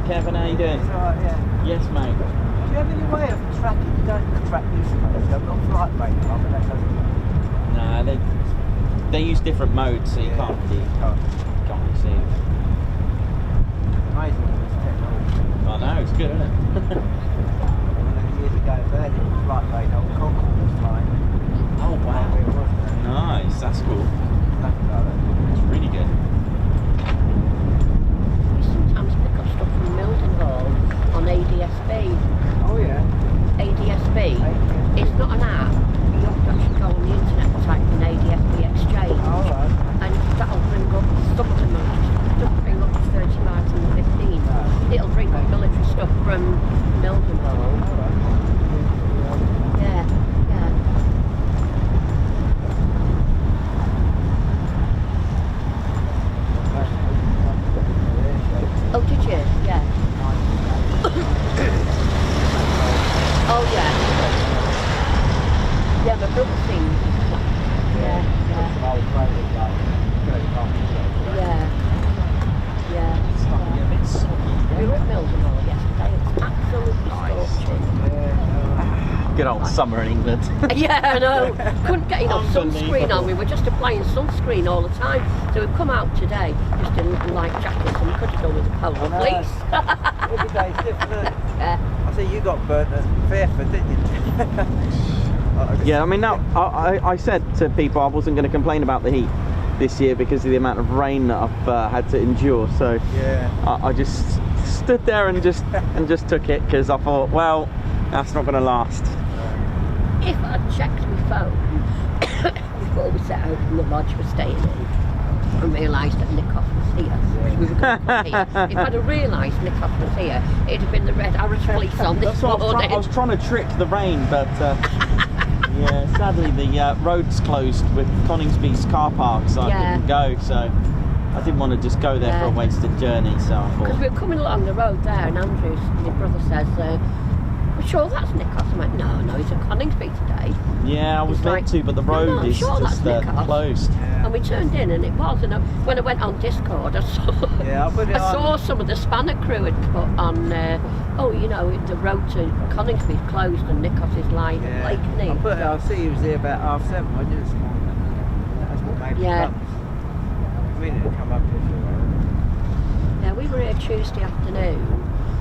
Kevin, how you doing? Right, yeah. Yes, mate. Do you have any way of tracking? You don't track these modes. I've got flight radar, but that doesn't. No, they use different modes, so you can't really see. Amazing all this technology. I know, it's good, isn't it? Years ago, Verdi was flight radar, Concorde was flying. Oh wow. Where was that? Nice, that's cool. Nothing like that. It's really good. Sometimes pick up stuff from Mildenhall on ADSB. Oh yeah. ADSB. It's not an app. You have to actually go on the internet and type in ADSB Exchange. All right. And that'll bring up supplements. It doesn't bring up 35 and 15. It'll bring up military stuff from Mildenhall. All right. Yeah, yeah. Oh, did you? Yeah. Oh, yeah. Yeah, my brother sings. Yeah, yeah. Yeah. Yeah. We were at Mildenhall yesterday. It's absolutely scorching. Good old summer in England. Yeah, I know. Couldn't get enough sunscreen Unbelievable. on. We were just applying sunscreen all the time. So we've come out today just in little light jackets, and we could have done with the polar police. Every day's different. Yeah. I see you got burnt at Fairford, didn't you? Yeah, I mean, now I said to people I wasn't going to complain about the heat this year because of the amount of rain that I've had to endure. So Yeah. I just stood there and just took it because I thought, well, that's not going to last. If I'd checked my phone before we set out from the lodge we're staying in and realised that Nicholas was here, because we were going to come here. If I'd have realised Nicholas was here, it'd have been the Red Arrows police on this That's what morning. I was trying to trick the rain, but yeah, sadly the road's closed with Coningsby's car park, so I couldn't go. So I didn't want to just go there for a wasted journey. So I Because thought, we were coming along the road there, and Andrews, my brother, says, "We're sure that's Nicholas." I went, "No, he's at Coningsby today." yeah, I was It's meant like, to, but the road no, is sure just that's Nicholas. closed. And we turned in, and it was. And when I went on Discord, I saw, Yeah, I put it I on. saw some of the spanner crew had put on. The road to Coningsby's closed, and Nicholas is lying at Lakenheath. I see he was here about 7:30, wasn't you, this morning? That's what made Yeah. it come. We didn't come up here for Yeah, we were here Tuesday afternoon,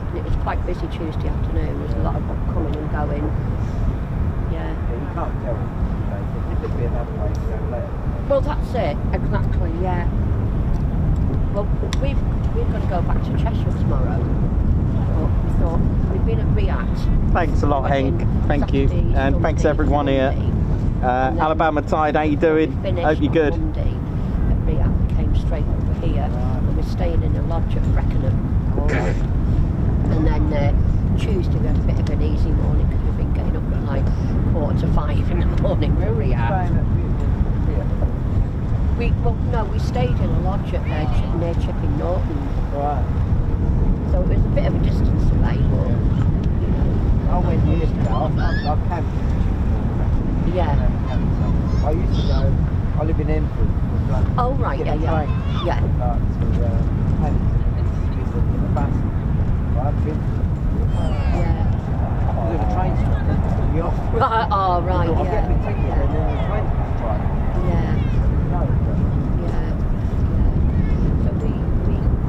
and it was quite busy Tuesday afternoon. There was a lot of coming and going. Yeah. you can't tell. If there'd be another way to go later. Well, that's it. Exactly. Yeah. Well, we've got to go back to Cheshire tomorrow. But we thought we've been at RIAT. Thanks a lot, Henk. Thank you, Saturday, and thanks Sunday, everyone here. Monday. And then Alabama Tide, how you doing? Finished Hope you're on good. Monday at RIAT. We came straight over here, and we're staying in a lodge at Breckenham. And then Tuesday we had a bit of an easy morning because we've been getting up at like 4:45 in the morning for RIAT. We stayed in a lodge at near Chipping Norton. Right. So it was a bit of a distance away, but I went years ago. I've camped. yeah. I used to go. I live in Enfield. Oh right, yeah. To Paddington in the bus. I've been. Yeah. I was in a train strike. They took me off. Right, oh right, I'll get my yeah. ticket and then the train strike. Yeah. No. Yeah. So we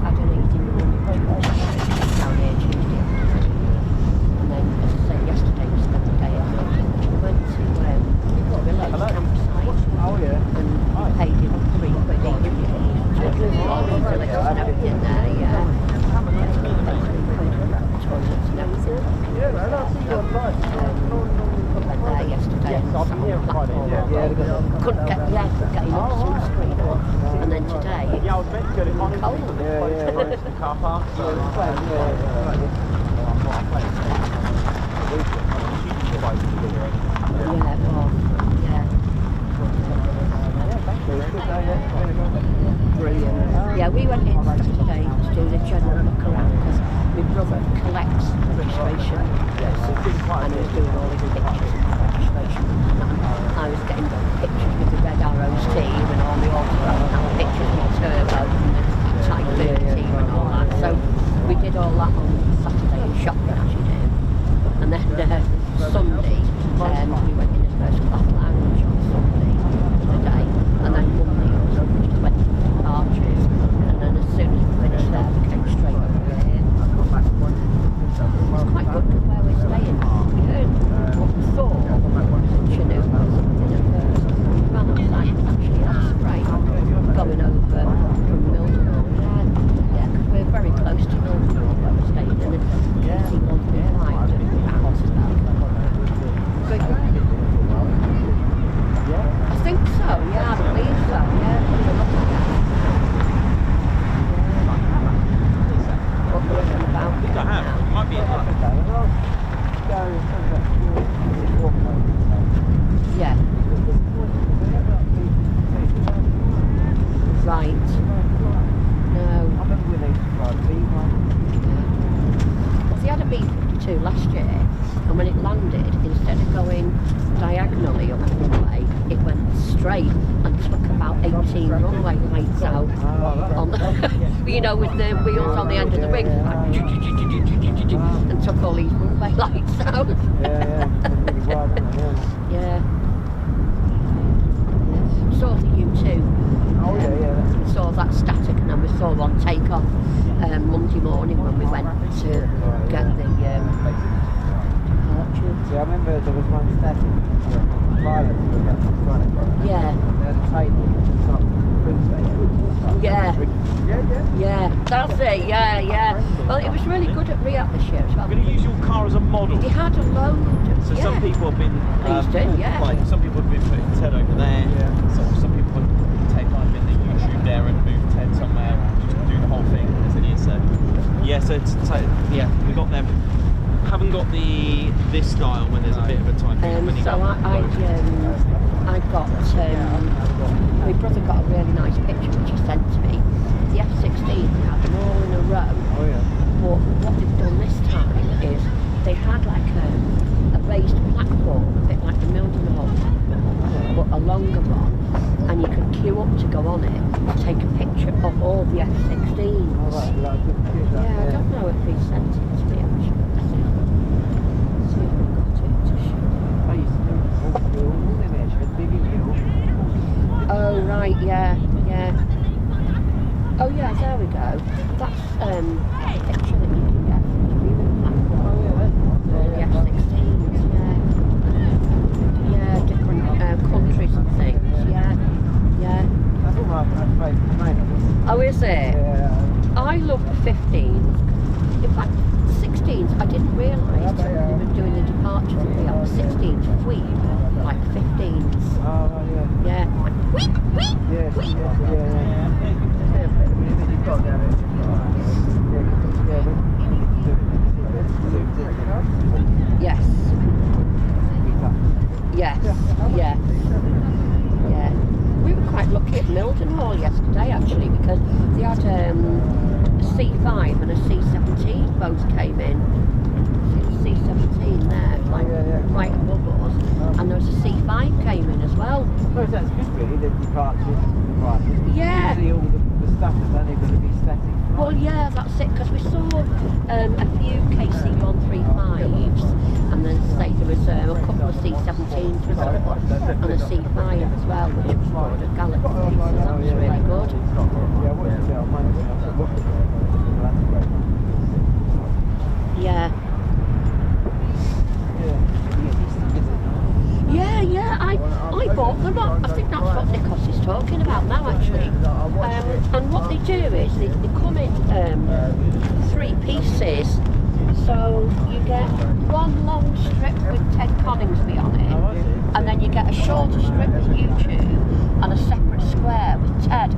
had an easy morning down here Tuesday afternoon. And then, as I said, yesterday we spent the day at Lakey. We went to Village campsite Oh yeah. and we paid him £3 each. All the villages and everything there, yeah. Toilets and everything. Yeah, I see you online. We went there yesterday and sat on the platform. Couldn't get enough sunscreen on. And then today it's Yeah, I was meant to go to Coningsby, cold. but they closed the car park. So Yeah, it was. Yeah. Brilliant. Yeah, we went in Saturday to do the general look around because my brother collects registration and he was doing all his pictures of the registration. And I was getting pictures with the Red Arrows team and all the autographs and pictures with Turbo and the Type 30 team and all that. So we did all that on Saturday and shopping as you do. And then Sunday we went in a first class lounge on Sunday for the day. And then Monday we just went to the Arches. And then as soon as we finished there we came straight over here. It's quite good because where we're staying, we heard what we thought was a Chinook or something at first. We ran outside, it was actually a spray going over from Mildenhall. Yeah, because we're very close to Mildenhall where we're staying, and you can see Mildenhall Light and out as well. Good. I think so, yeah, I believe so, yeah. What we're looking about Good to have. now. Might be in luck. Yeah. Right. No. Well, they had a B-52 last year, and when it landed, instead of going diagonally up the runway, it went straight and took about 18 runway lights out on the, you know, with the wheels on the end of the wings, like, and took all these runway lights out. Yeah, really well. that static, and then we saw one take off Monday morning when we went to get the departure. Yeah, I remember there was one static pilot who was running. Yeah. They had a table at the top of the room station. Yeah, that's it, yeah. Well, it was really good at RIAT this year as well. I'm going to use your car as a model. They had a load of, So some people have been, Please do, yeah. like some people have been putting Ted over there. Yeah. So some people have Ted like in the YouTube there and moved Ted somewhere and just do the whole thing as it is. So yeah, so yeah, we got them. Haven't got this style when there's a bit of a typhoon. so I got, my brother got a really nice picture which he sent to me. The F-16, they had them all in a row. Oh yeah. But what they've done this time is they had like a raised platform, a bit like the Mildenhall, but a longer one, and you could queue up to go on it to take a picture of all the F-16s. Oh, right, like a good computer. Yeah, I don't know if he sent it to me actually. Let's see if we got it to show. I used to do all the image with Biggie Hill. Oh right, yeah. Oh yeah, there we go. That's a picture that you can get from the viewing platform. All the F-16s, yeah, different countries and things, yeah. That's all my favourite plane. Oh, is it? Yeah. I love the 15s. In fact, the 16s, I didn't realise they were doing the departure of the 16s fleet, like 15s. Oh, right, yeah. Yeah. You've got down Yes. We were quite lucky at Mildenhall yesterday actually because they had a C5 and a C17 both came in. See the C17 there, like right above us, and there was a C5 came in as well. I suppose that's good really, the departures. Yeah. Usually all the stuff is only going to be static. Well, yeah, that's it, because we saw a few KC-135s, and then say there was a couple of C-17s with them, and a C-5 as well, which was for the Galaxy, so that was really good. Yeah, I watched it on Monday when I was at Yeah. Yeah, I bought them up. I think that's what Nikos is talking about now actually. And what they do is they come in 3 pieces. So you get one long strip with Ted Coningsby on it, and then you get a shorter strip with YouTube and a separate square with Ted.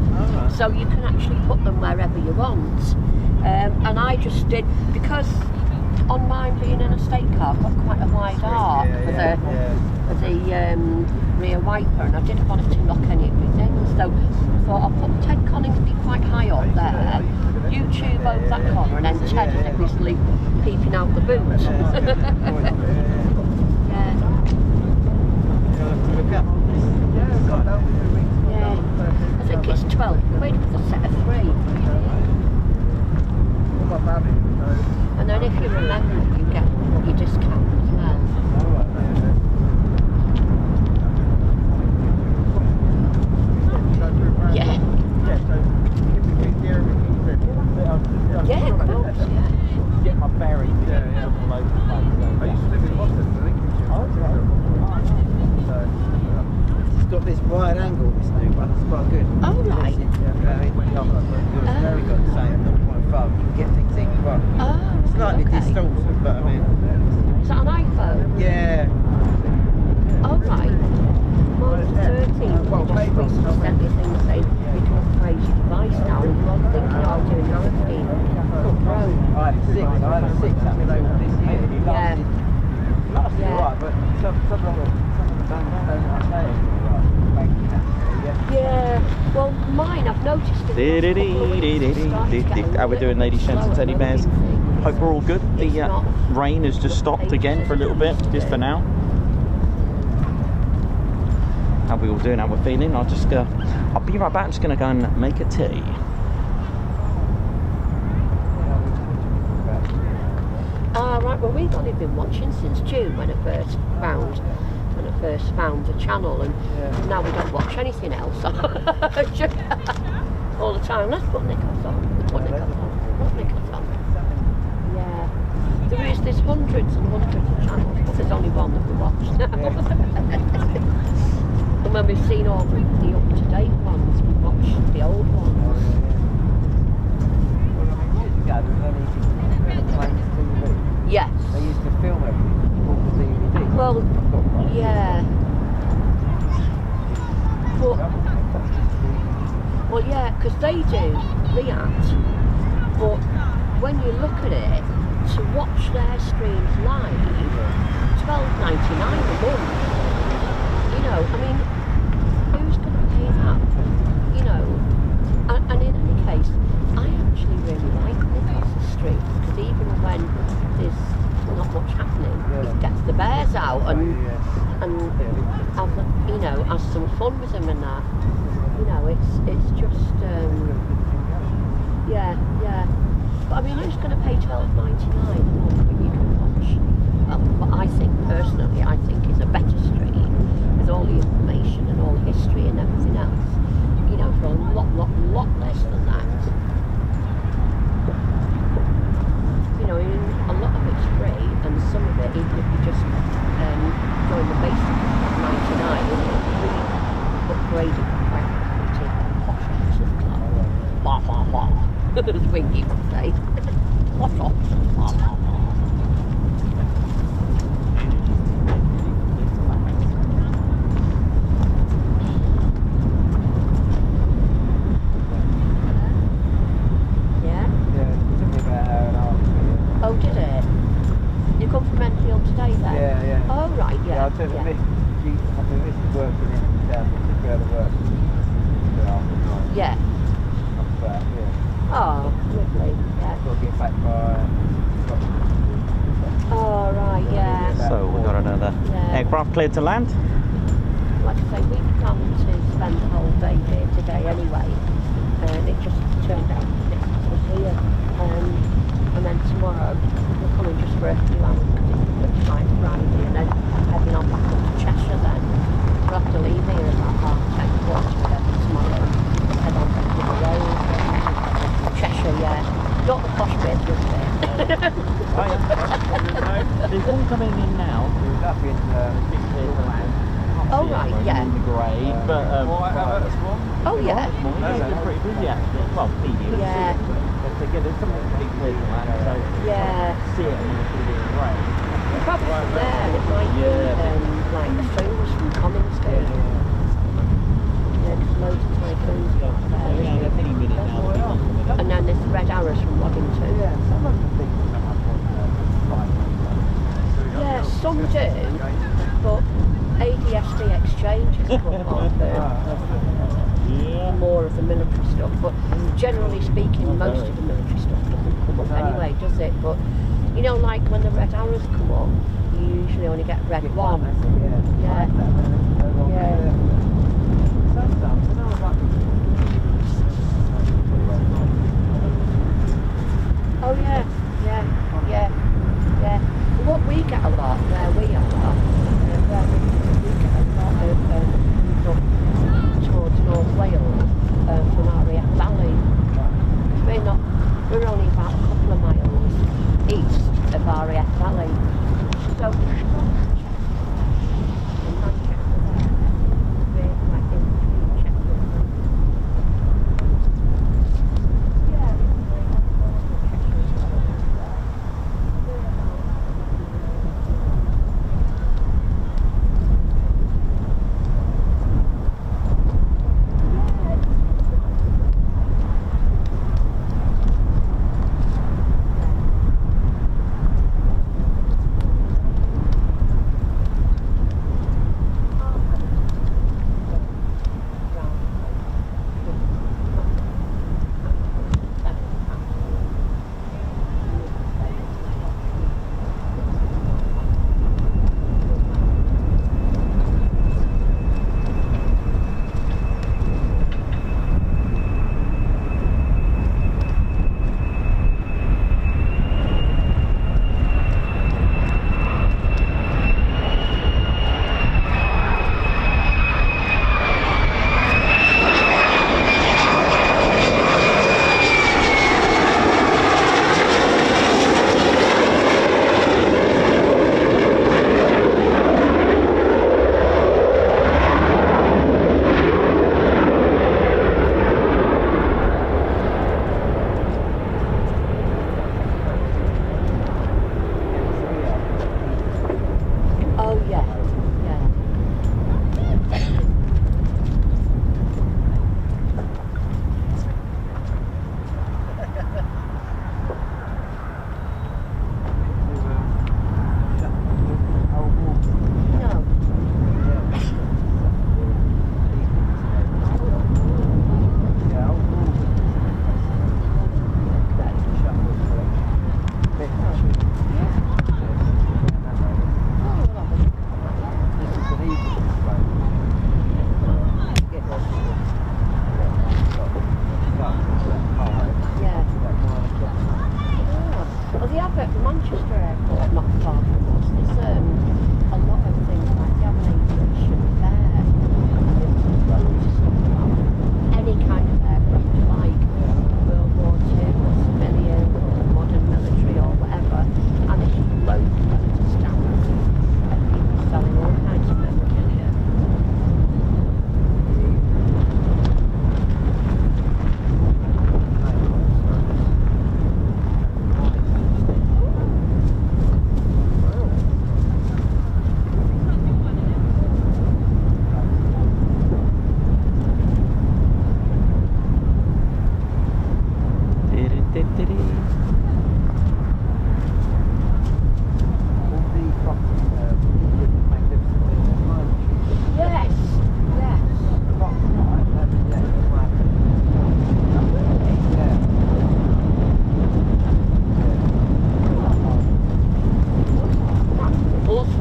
So you can actually put them wherever you want. And I just did, because on mine being an estate car, I've got quite a wide arc for the rear wiper, and I didn't want it to knock any of my things, so I thought I'll put Ted Coningsby quite high up there, YouTube over that corner, and then Ted is obviously peeping out the boot. I think it's 12 quid for the set of 3. And then if you remember, you get your discount as well. Yeah. Yeah, of course, yeah. Get my bearings all over the place. I used to live in Boston, I think. It's got this wide angle, this new one, it's quite good. Oh, right. It was very good, same, 1.5, you can get things in quite slightly distorted, but I mean... Is that an iPhone? Yeah. Oh, right. Mine's 13, well, they just recently sent me things saying you can upgrade your device now, and I'm thinking I'll do an 15 Pro. I had a 6 actually this year. It lasted Yeah. alright, but some of the don't like saying. Yeah, well, mine, I've noticed How we're doing, ladies, gents and teddy bears? Hope we're all good. The rain has just stopped again for a little bit, just for now. How we all doing? How we're feeling? I'll be right back. I'm just gonna go and make a tea. Right, well, we've only been watching since June when I first found the channel, and now we don't watch anything else. all the time. Let's put knickers on. Put knickers on. Put knickers on. Yeah. There is there's hundreds and hundreds of channels, but there's only one that we watch now. And when we've seen all the up-to-date ones, we watch the old ones. Well, I mean, years ago, there was only airplanes TV. Yes. They used to film everything, all the DVD. Well, yeah. Well, yeah, because they do RIAT, but when you look at it, to watch their streams live, $12.99 a month. You know, I mean, who's going to pay that? You know, and in any case, I actually really like Nicholas's streams because even when there's not much happening, he gets the bears out and have, you know, has some fun with them and that. You know, it's just yeah. But I mean, who's going to pay $12.99 a month when you can watch? What I think personally, I think is a better stream with all the information and all the history and everything else. You know, for a lot less than that. You know, a lot of it's free, and some of it, even if you just join the basic at $99, is really upgraded quality posh officers club. Blah blah blah. As Wingy would say. Posh officers. Blah blah blah. Oh, did it? You come from Enfield today then? Yeah. Oh, right, yeah. I took the miss. I mean, this is working in town, but it's where the work. Yeah. After that, yeah. Oh, lovely. Yeah. Got to get back by. Oh, right, yeah. So we've got another aircraft cleared to land. Like I say, we planned to spend the whole day here today anyway, and it just turned out Nicholas was here. And then tomorrow we're coming just for a few hours because it's like Friday, and then heading on back up to Cheshire then. We'll have to leave here at about 10:15 tomorrow and head on back to the road. Cheshire, yeah. Not the posh bit, just it. There's one coming in now. It was up in Oh, right, yeah. In the grey, but Oh, yeah. It's pretty busy actually. Well, medium. Yeah. There's something pretty clear to land, so Yeah. see it and it's going to be great. Probably from there, it might be like the films from Coningsby. Yeah, there's loads of tycoons got there. Any minute now. And then there's the Red Arrows from Waddington. Yeah, some do, but ADSB Exchange has come on more of the military stuff, but generally speaking, most of the military stuff doesn't come up anyway, does it? But you know, like when the Red Arrows come up, you usually only get Red 1. Yeah. Oh yeah. What we get a lot where we are, we get a lot of towards North Wales from RAF Valley. Because we're only about a couple of miles east of RAF Valley. So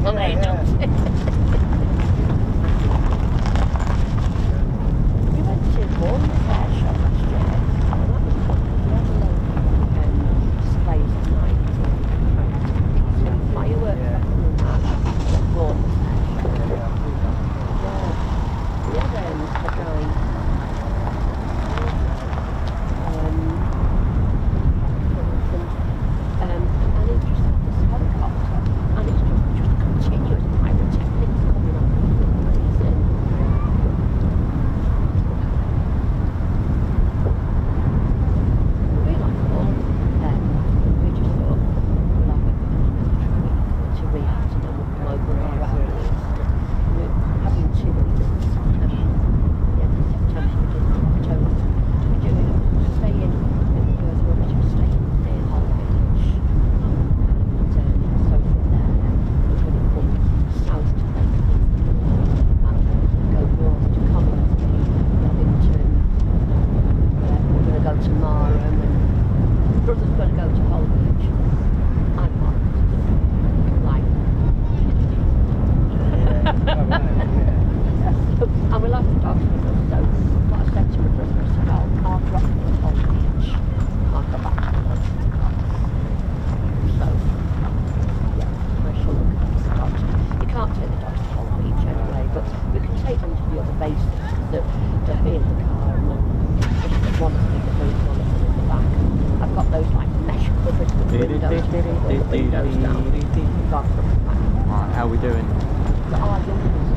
holiday, doesn't it? We went to Bournemouth Fair Show last year. Oh, that was fun. We had a load of displays at night. Some fireworks and that. Bournemouth Fair Show. Yeah. We had a guy. And he just had this helicopter, and it's just continuous pyrotechnics coming up. Amazing. We like it all. We just thought, we'll have a to RIAT and then we'll come over here afterwards. We're having 2 weeks. Yeah, September, October. We're doing staying in the first one, we're just staying near Hull Beach. And so from there, we're going to come south to Lakey and go north to Coningsby, Wellington. We're going to go to Marham, and brother's going to go to Hull Beach. I'm not. Like. And we like the dogs with us, so what I said to my brother, I said, I'll drop them at Hull Beach. I'll go back to them. So, yeah, I shall look at the dogs. You can't take the dogs to Hull Beach anyway, but we can take them to the other bases that be in the car, and then just one of them in the boot, one of them in the back. I've got those like mesh covers with windows down. Got them back. Alright, how are we doing? The our young ones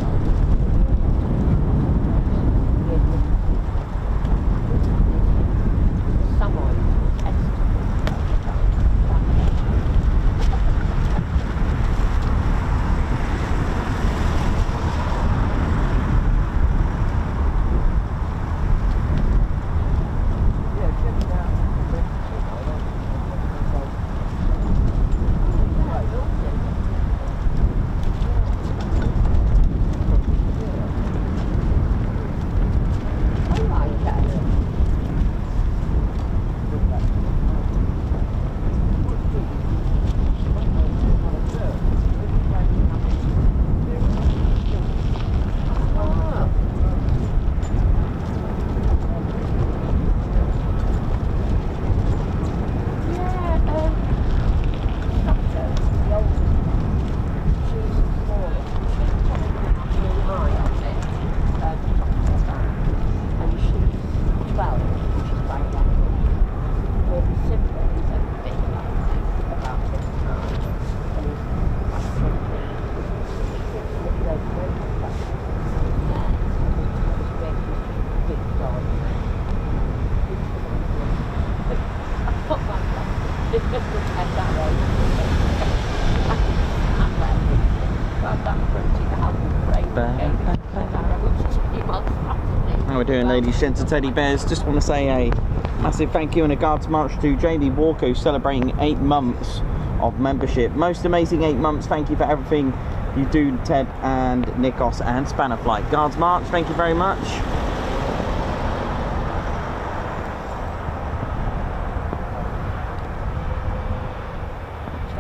Samoy test. How we're doing, ladies, gents and teddy bears. Just want to say a massive thank you and a Guards March to Jamie Walker, who's celebrating 8 months of membership. Most amazing 8 months. Thank you for everything you do, Ted and Nikos and Spanner Flight. Guards March, thank you very much.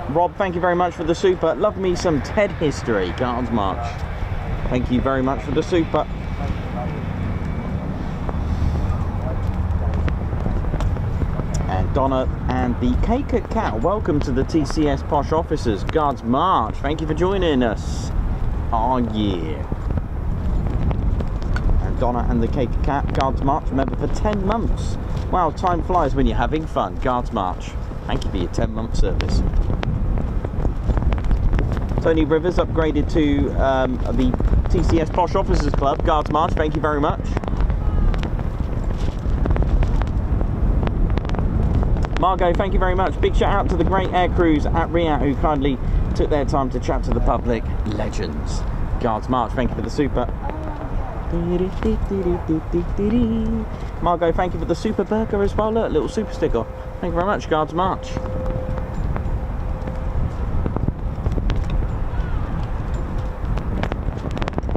Rob, thank you very much for the super. Love me some Ted history. Guards March, thank you very much for the super. And Donna and the Cake at Cat, welcome to the TCS Posh Officers. Guards March, thank you for joining us. Oh yeah. And Donna and the Cake at Cat, Guards March, member for 10 months. Wow, time flies when you're having fun. Guards March, thank you for your 10-month service. Tony Rivers upgraded to the TCS Posh Officers Club. Guards March, thank you very much. Margot, thank you very much. Big shout out to the great air crews at RIAT who kindly took their time to chat to the public. Legends. Guards March, thank you for the super. Margot, thank you for the super burger as well. Look, little super sticker. Thank you very much, Guards March.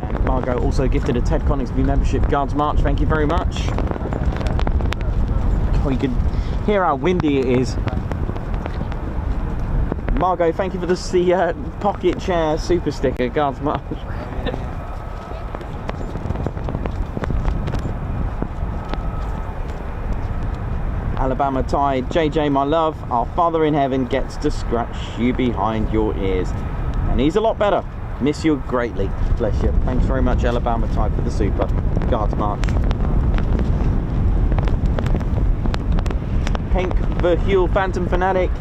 And Margot also gifted a Ted Coningsby membership. Guards March, thank you very much. Oh, you can hear how windy it is. Margot, thank you for the pocket chair super sticker, Guards March. Alabama Tide, JJ, my love, our Father in Heaven gets to scratch you behind your ears. And he's a lot better. Miss you greatly. Bless you. Thanks very much, Alabama Tide, for the super. Guards March. Hank Verhule, Phantom Fanatic,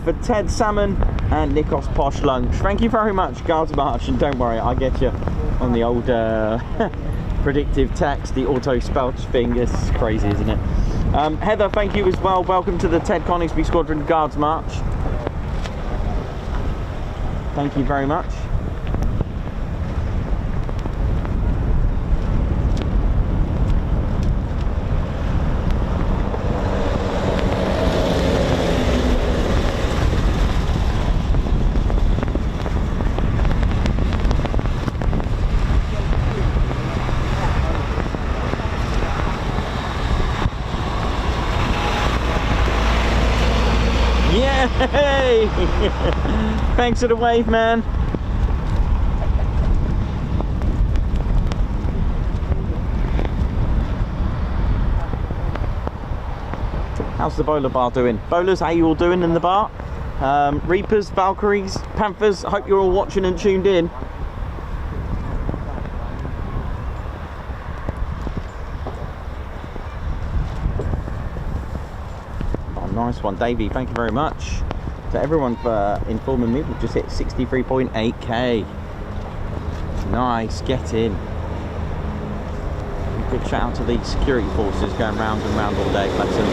for Ted Salmon and Nikos Posh Lunch. Thank you very much, Guards March, and don't worry, I get you on the old predictive text, the auto spell thing. It's crazy, isn't it? Heather, thank you as well. Welcome to the Ted Coningsby Squadron Guards March. Thank you very much. Hey! Thanks for the wave, man. How's the bowler bar doing? Bowlers, how you all doing in the bar? Reapers, Valkyries, Panthers, I hope you're all watching and tuned in. Nice one, Davey. Thank you very much to everyone for informing me. We've just hit 63.8k. Nice, get in. Big shout out to the security forces going round and round all day. Bless them.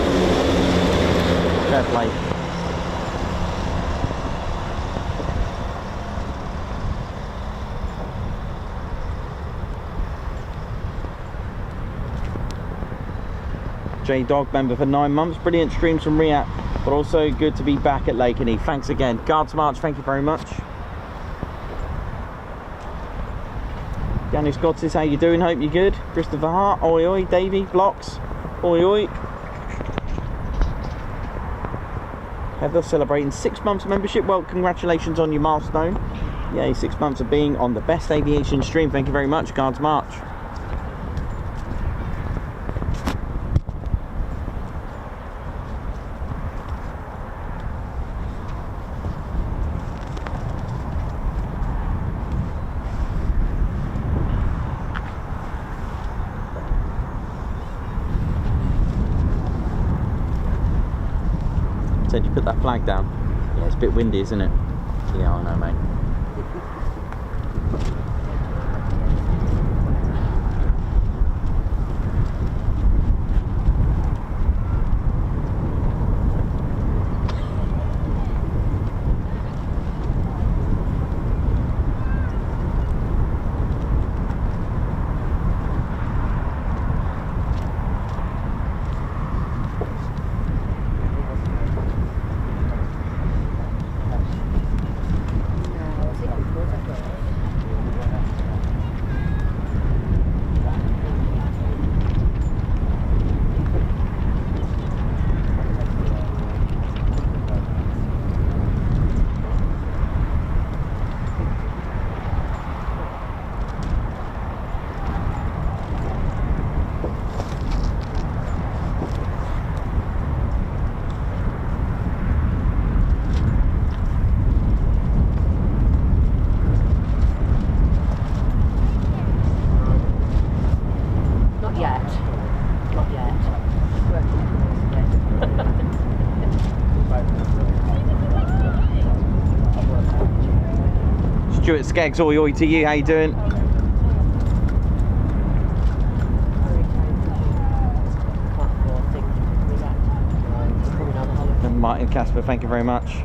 Fair play. J-Dog member for 9 months. Brilliant streams from RIAT, but also good to be back at Lakenheath. Thanks again. Guards March, thank you very much. Danny Scottis, how you doing? Hope you're good. Christopher Hart, oi oi. Davey, Blocks, oi oi. Heather celebrating 6 months membership. Well, congratulations on your milestone. Yay, 6 months of being on the best aviation stream. Thank you very much, Guards March. Said you put that flag down. Yeah, it's a bit windy, isn't it? Yeah, I know, mate. Stuart Skeggs, oi oi to you, how you doing? And Martin Casper, thank you very much.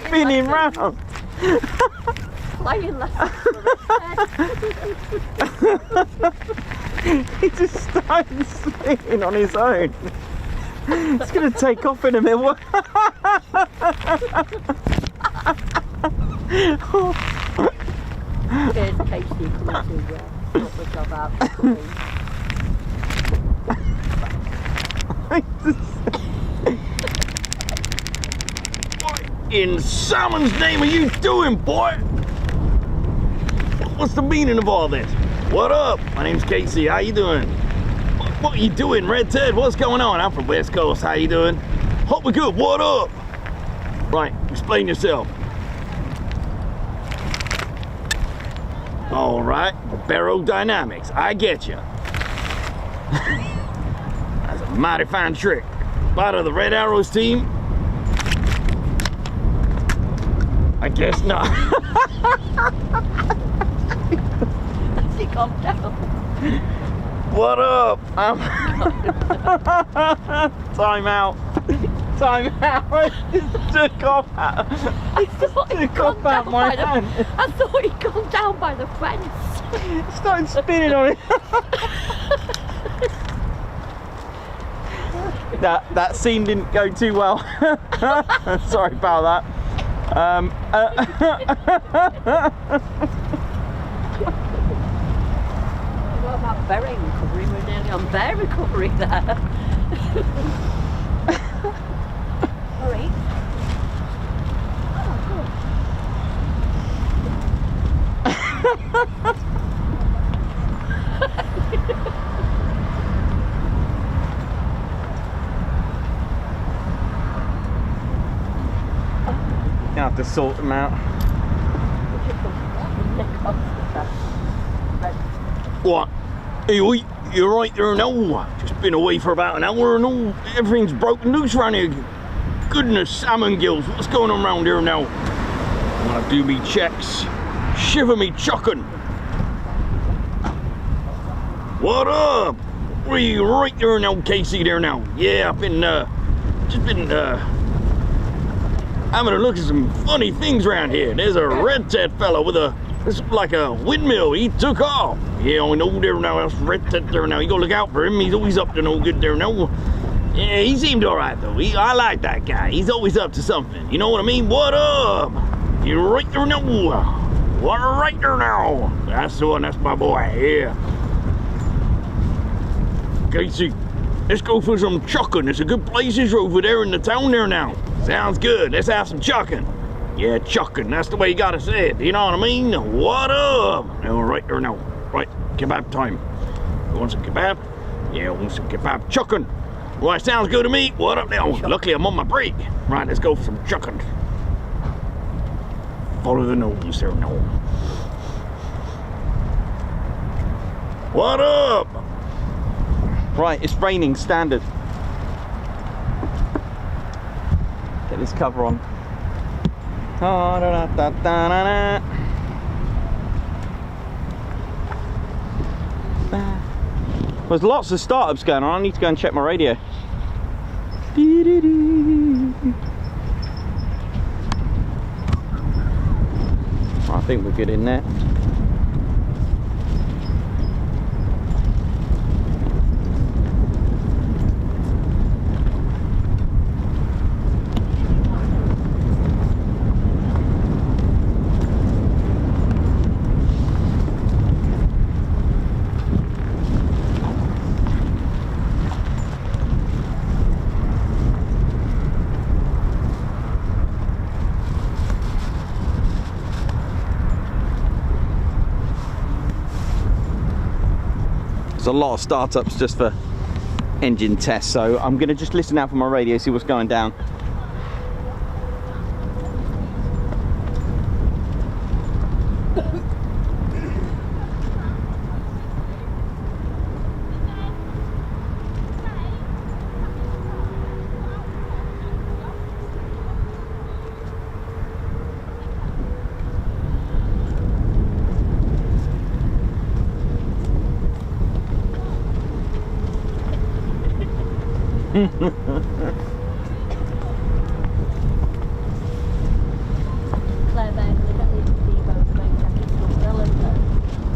spinning round. Flying lessons for a He just started spinning on his own. It's going to take off in a minute. Here's Casey coming to sort the job out. What in Salmon's name are you doing, boy? What's the meaning of all this? What up? My name's Casey. How you doing? What are you doing, Red Ted? What's going on? I'm from West Coast. How you doing? Hope we're good. What up? Right, explain yourself. All right, Barodynamics. I get you. That's a mighty fine trick. Part of the Red Arrows team? I guess not. Has he gone down? What up? Time out. Time out. I just took off. I thought he'd gone out down my by hand. I thought he'd gone down by the fence. Started spinning on it. That scene didn't go too well. Sorry about that. What about bear recovery? We're nearly on bear recovery there. Alright. You have to sort them out. What? Hey, oi, you're right there now. Just been away for about an hour and all. Everything's broken loose around here. Goodness, salmon gills. What's going on around here now? I'm gonna do me checks. Shiver me chuckin'. What up? Where you right there now, Casey there now? Yeah, I've been, just been, having a look at some funny things around here. There's a red tat fella with it's like a windmill. He took off. Yeah, I know there now. That's red tat there now. You gotta look out for him. He's always up to no good there now. Yeah, he seemed alright though. I like that guy. He's always up to something. You know what I mean? What up? You right there now? What right there now? That's the one. That's my boy. Yeah. Casey, let's go for some chucking. There's a good places over there in the town there now. Sounds good. Let's have some chucking. Yeah, chucking. That's the way you gotta say it. You know what I mean? What up? No, right there now. Right, kebab time. You want some kebab? Yeah, I want some kebab. Chucking. Right, sounds good to me. What up now? Luckily, I'm on my break. Right, let's go for some chucking. Follow the nose there now. What up? Right, it's raining standard. Get this cover on. Oh, da, da, da, da, da, da. There's lots of startups going on. I need to go and check my radio. I think we're good in there. A lot of startups just for engine tests, so I'm going to just listen out for my radio, see what's going down.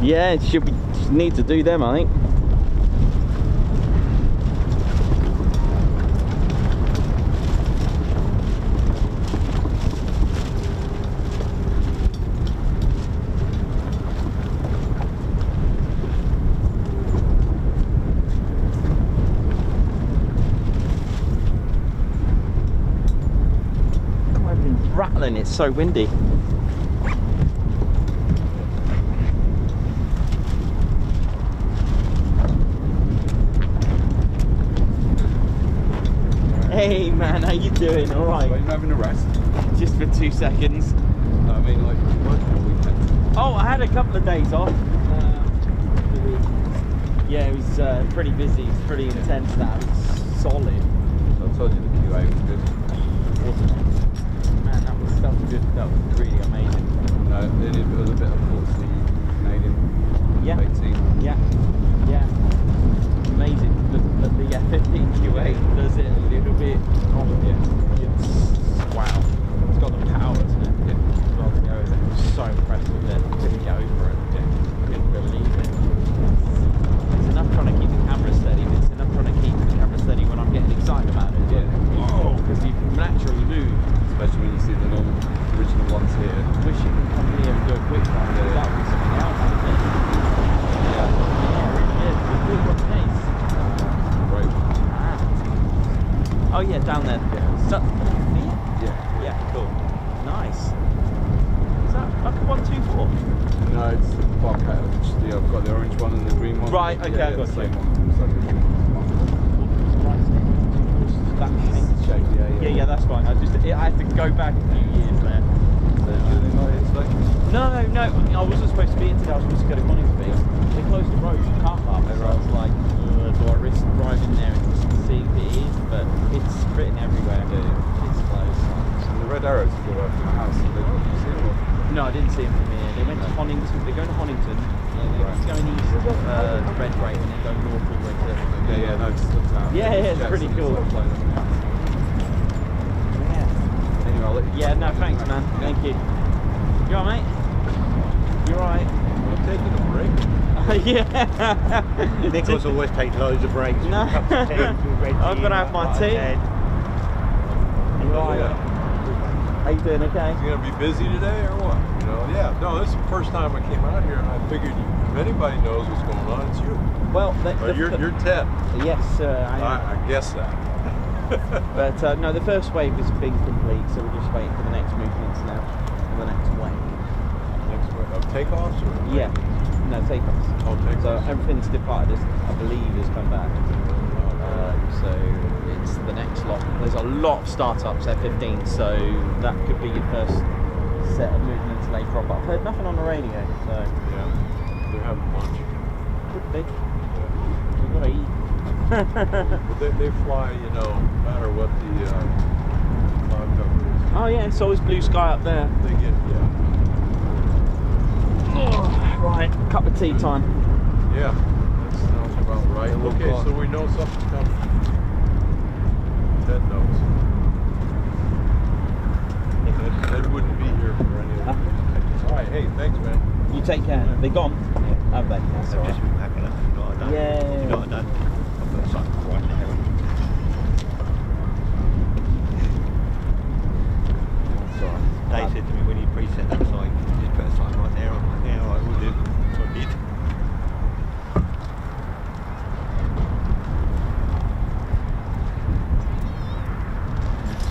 Yeah, it should need to do them, I think. I've been rattling, it's so windy. Hey man, how you doing? All right. Are you having a rest? Just for 2 seconds. I mean, like, working all weekend. Oh, I had a couple of days off. Yeah, it was pretty busy. It's pretty intense now. It's solid. So I told you the QA was good. Wasn't it? Man, that was good. That was really amazing. No, it was a bit of course the Canadian 18. Yeah. Yeah. Amazing. But the F-15 QA does it a little bit. Oh, yeah. It's, wow. It's got the power to it. Yeah. Well, to go over. I'm so impressed with it. I couldn't get over it. Yeah. Couldn't believe it. It's enough trying to keep the camera steady, but it's enough trying to keep the camera steady when I'm getting excited about it. Yeah. Oh, because you can naturally move. Especially when you see the normal original ones here. Wish you could come here and do a quick one. Yeah. That would be something else, wouldn't it? Yeah, it really is. It's good one case. Right. Ah. Oh yeah, down there. Yeah. Yeah. Yeah, cool. Nice. Is that like a 124? No, it's the Bobcat. Yeah, I've got the orange one and the green one. Right, okay, yeah, I got the you. same one. It's like the green one. That Shape, yeah. yeah, that's fine. I had to go back a few years there. So, do they not here today? No, I wasn't supposed to be in today. I was supposed to go to Coningsby. They closed the road, car park. So I was like, do I risk driving there and just see if it is? But it's written everywhere. Yeah. It's closed. And the red arrows go out from the house. Did you see them? No, I didn't see them from here. They went to Honington. They're going to Honington. It's going east to Redgrave and then go north all the way to. Yeah, no, it's the town. Yeah, it's pretty cool. Yeah. Anyway, I'll let you. Yeah, no, thanks, man. Thank you. You alright, mate? You alright? I'm taking a break. Yeah. Nicholas always takes loads of breaks. No. I've got to have my tea. You alright? How you doing? Okay. You gonna be busy today or what? You know, yeah. No, this is the first time I came out here, and I figured if anybody knows what's going on, it's you. Well, But you're Ted. Yes, I am. I guess that. But no, the first wave has been complete, so we're just waiting for the next movements now. For the next wave. Next takeoffs or? Yeah. No, takeoffs. Oh, takeoffs. So everything's departed, I believe, has come back. So it's the next lot. There's a lot of startups F-15, so that could be your first set of movements later on. But I've heard nothing on the radio, so Yeah, they're having lunch. could be. Yeah. We've got to eat. But they fly, you know, no matter what the cloud cover is. Oh yeah, it's always blue sky up there. They get, Oh, right, cup of tea time. yeah. That sounds about right. Okay, so we know something's coming. Ted knows. Ted wouldn't be here for any of it. All right, hey, thanks, man. You take care. They gone? Yeah. Have they? That's all right. packing up. You know what I done? Yeah. You know what I done? I've got something right there. That's all right. They said to me when you preset that sign, just put a sign right there. I'm like, yeah, all right, we'll do. So I did.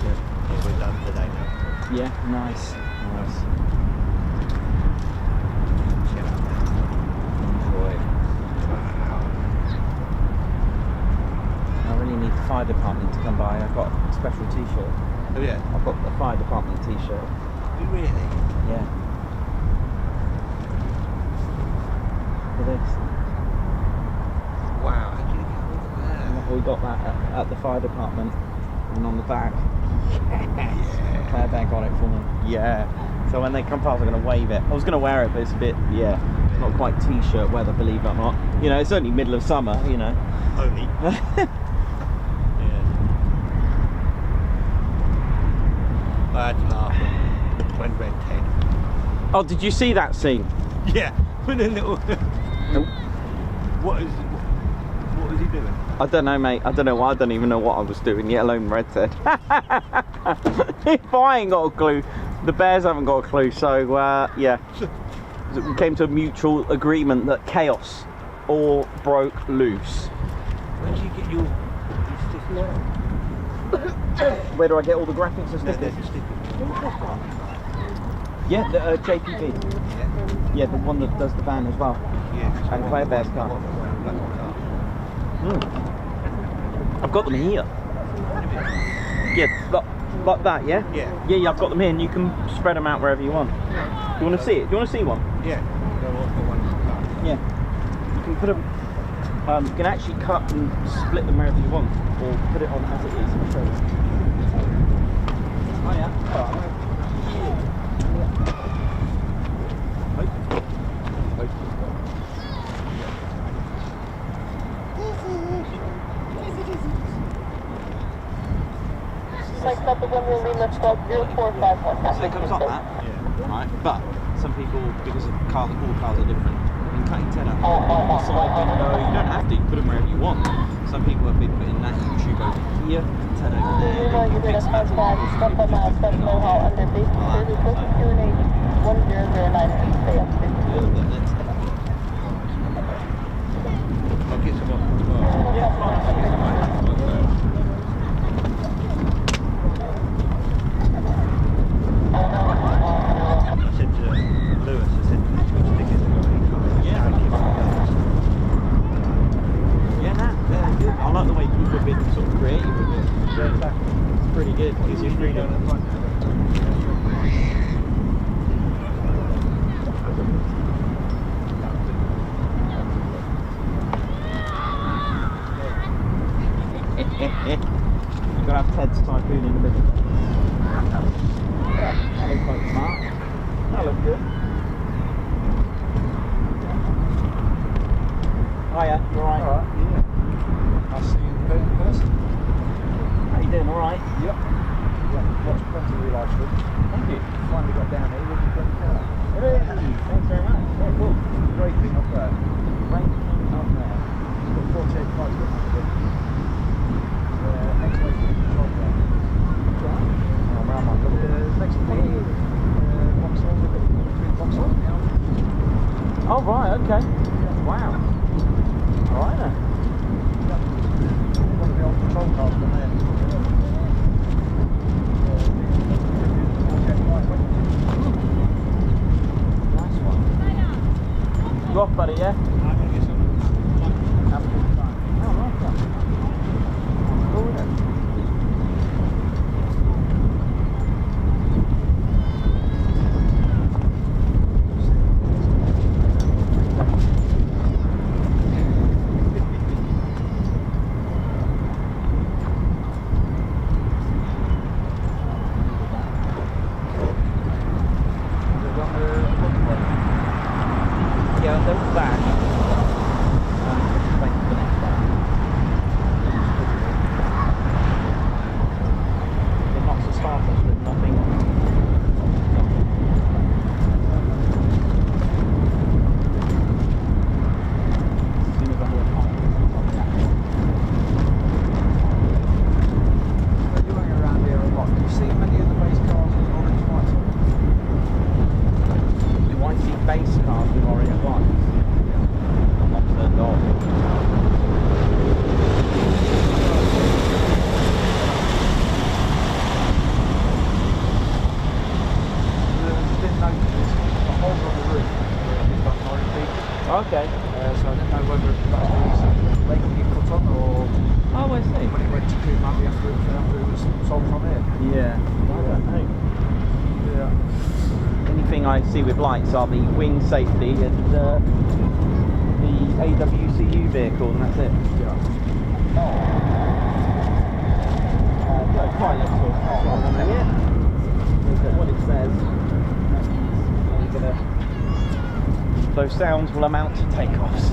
Yeah, we're done today now. Yeah, nice. Nice. Shut up now. Enjoy. I really need the fire department to come by. I've got a special t-shirt. Oh yeah. I've got the fire department t-shirt. You really? Yeah. For this. Wow, how did you get all of that? We got that at the fire department and on the bag. Claire bag got it for me. Yeah. So when they come past, I'm going to wave it. I was going to wear it, but it's a bit, yeah, it's not quite t-shirt weather, believe it or not. You know, it's only middle of summer, you know. Only. Yeah. I had to laugh when Red Ted. Oh, did you see that scene? Yeah. doing a little. Nope. What was he doing? I don't know, mate. I don't know what. I don't even know what I was doing, yet alone Red said. If I ain't got a clue, the bears haven't got a clue. So yeah, we came to a mutual agreement that chaos all broke loose. Where do you get your stickers now? Where do I get all the graphics and stickers? Yeah, the JPV. Yeah, the one that does the van as well. Yeah. And Claire Bear's car. I've got them here. Yeah, like that, yeah? Yeah. Yeah, I've got them here, and you can spread them out wherever you want. You want to see it? Do you want to see one? Yeah. Yeah. You can put them. You can actually cut and split them wherever you want, or put it on as it is. I'll show you. Oh yeah. So it comes like that, right? But some people, because of all cars are different, in cutting 10 up on the side window, you don't have to, you put them wherever you want. Some people have been putting that YouTube over here, 10 over there, you can fix that. I'll get some on. I like the way people have been sort of creative with it. It's pretty good. Gives you freedom. You've got to have Ted's Typhoon in the middle. That looks quite smart. That looks good. Hiya, you alright? Alright, yeah. I'll see you in person. How you doing, alright? Yep. Yeah, watched plenty of your live stream. Thank you. Finally got down here with your car. Hey, thanks very much. Very cool. Great thing up there. Great thing up there. It's got 48 flights with it. Next week, right there. Oh, around my look. Next to me, Vauxhall, between Vauxhall and Elm. Oh, right, okay. Wow. Alright then. One of the old patrol cars from there. Nice one. You off, buddy, yeah? I'm going to get some. Have a good time. Oh, nice one. Cool, isn't it? Yeah, they're all back. Wait for the next one. It knocks the starters with nothing. As soon as I hear a pop, You hang around here a lot. Do you see many of the base cars with orange lights on? do I see base cars with orange lights? I'm not turned on. Didn't notice this. The holes on the roof is like an orange beak. Okay. So I didn't know whether that was Lakey get cut on or Oh, I see. when it went to Coom after it was sold from here. Yeah. I don't know. Yeah. Anything I see with lights are the wing safety and the AWCU vehicle, and that's it. Yeah. Quite little. Yeah. Look at what it says. Those sounds will amount to takeoffs.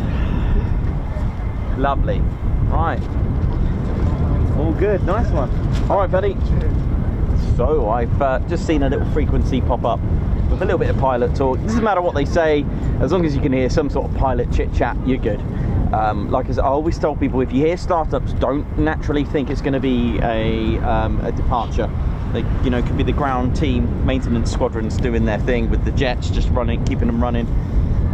Lovely. Right. All good. Nice one. All right, buddy. So I've just seen a little frequency pop up with a little bit of pilot talk. It doesn't matter what they say, as long as you can hear some sort of pilot chit chat, you're good. Like I always tell people, if you hear startups, don't naturally think it's going to be a departure. They, you know, could be the ground team, maintenance squadrons doing their thing with the jets just running, keeping them running.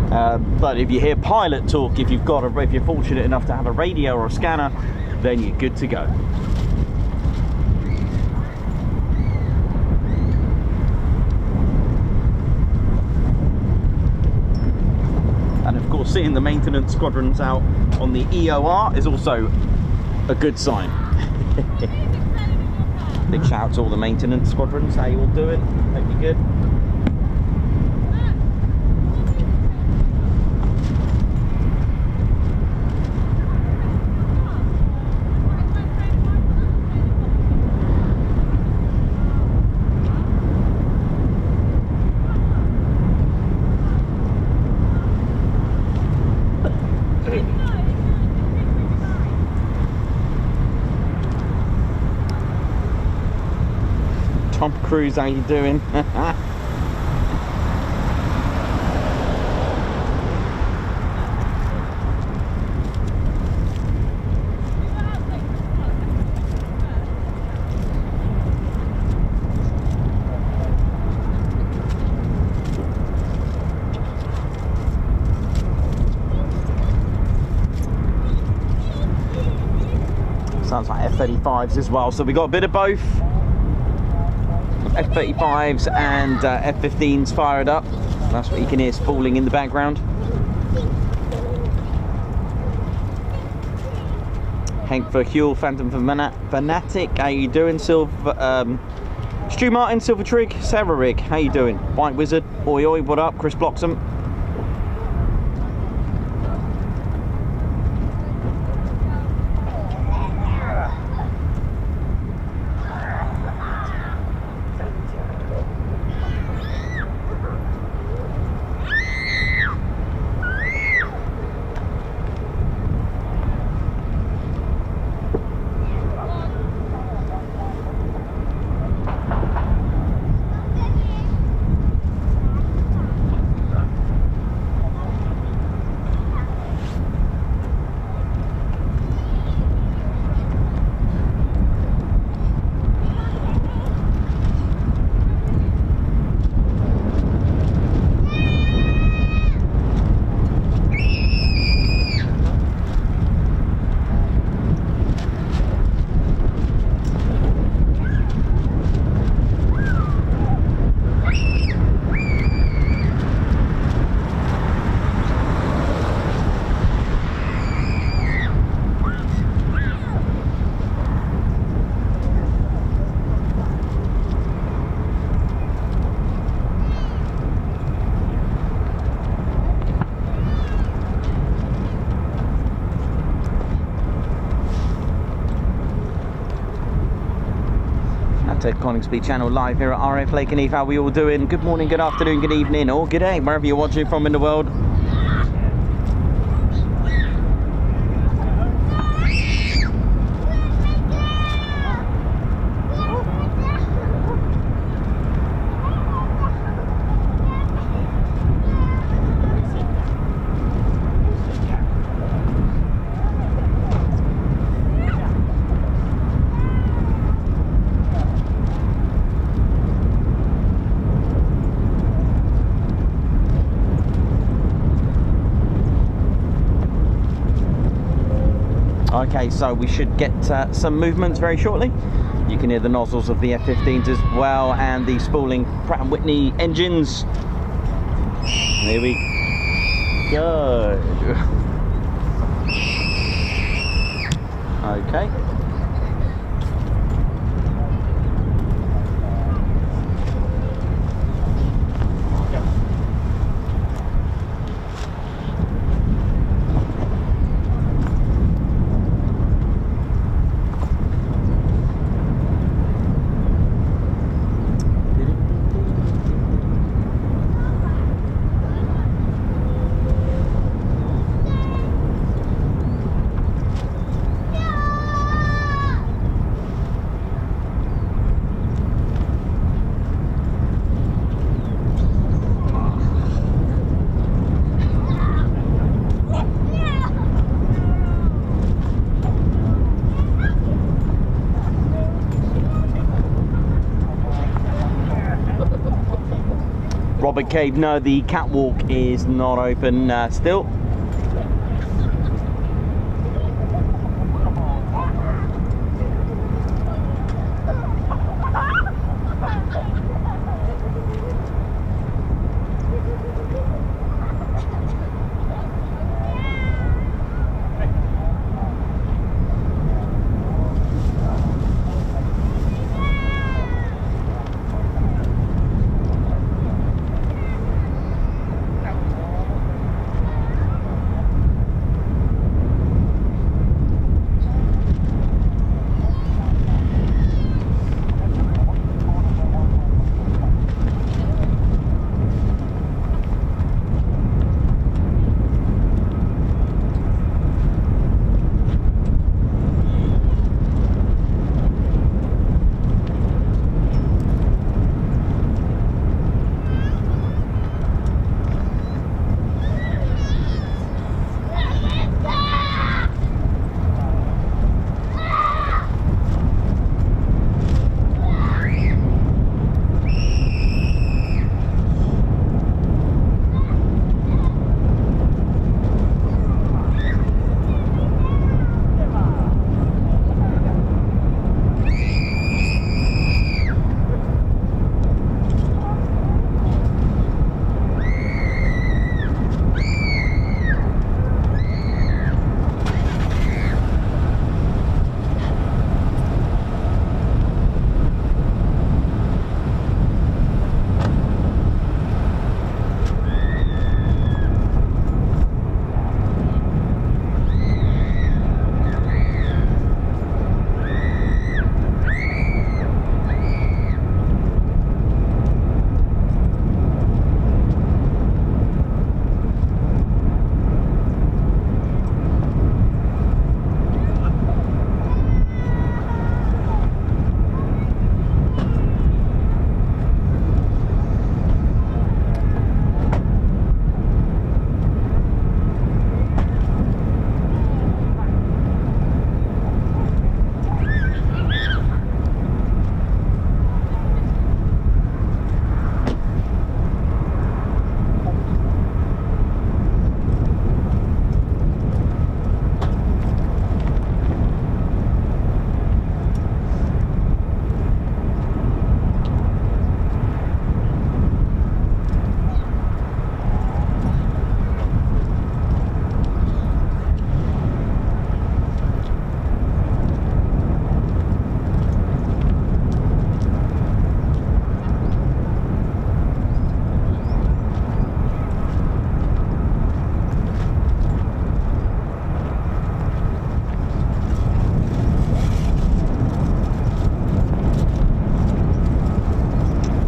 But if you hear pilot talk, if you're fortunate enough to have a radio or a scanner, then you're good to go. And of course, seeing the maintenance squadrons out on the EOR is also a good sign. Big shout out to all the maintenance squadrons. How you all doing? Hope you're good. Tom Cruise, how you doing? Sounds like F-35s as well, so we got a bit of both. F-35s and F-15s fired up. That's what you can hear spooling in the background. Hank for Huel, Phantom for Fanatic. How you doing, Silver? Stu Martin, Silver Trig, Sarah Rig. How you doing? White Wizard, oi oi, what up? Chris Bloxham. Coningsby channel live here at RAF Lakenheath. How are we all doing? Good morning, good afternoon, good evening, or good day, wherever you're watching from in the world. Okay, so we should get some movements very shortly. You can hear the nozzles of the F-15s as well, and the spooling Pratt & Whitney engines. There we go. Okay. Robert Cave. No, the catwalk is not open still.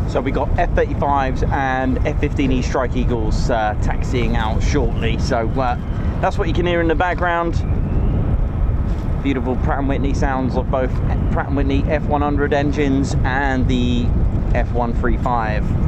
So we got F-35s and F-15E Strike Eagles taxiing out shortly. So that's what you can hear in the background. Beautiful Pratt & Whitney sounds of both Pratt & Whitney F100 engines and the F135.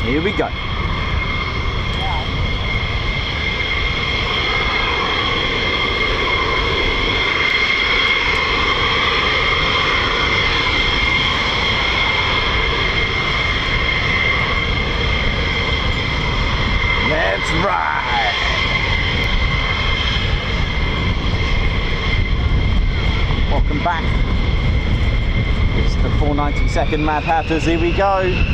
Here we go. Let's ride! Welcome back. It's the 492nd Mad Hatters. Here we go.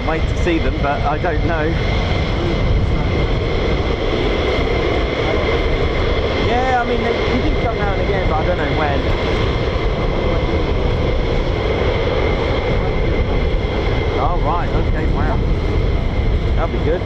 Wait to see them, but I don't know. Yeah, I mean, they do come now and again, but I don't know when. Oh, right, okay, wow. That'll be good.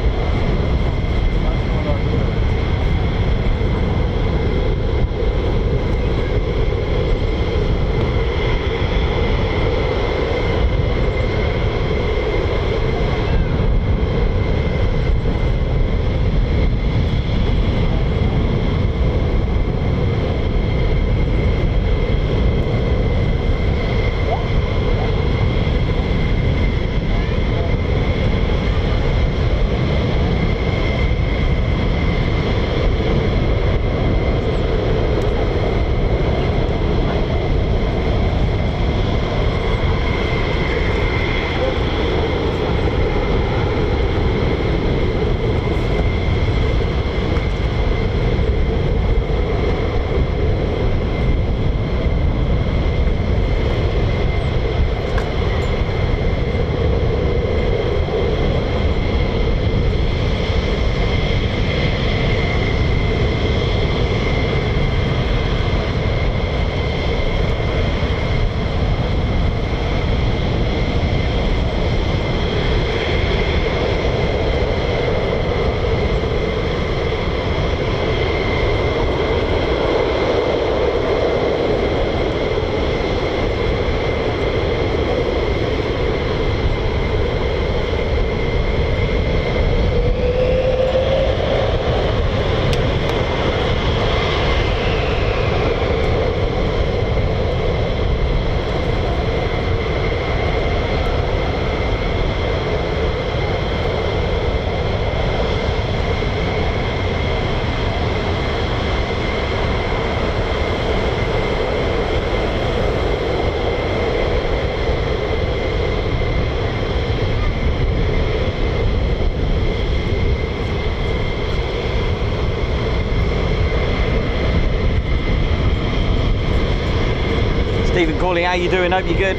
Stephen Corley, how you doing? Hope you're good.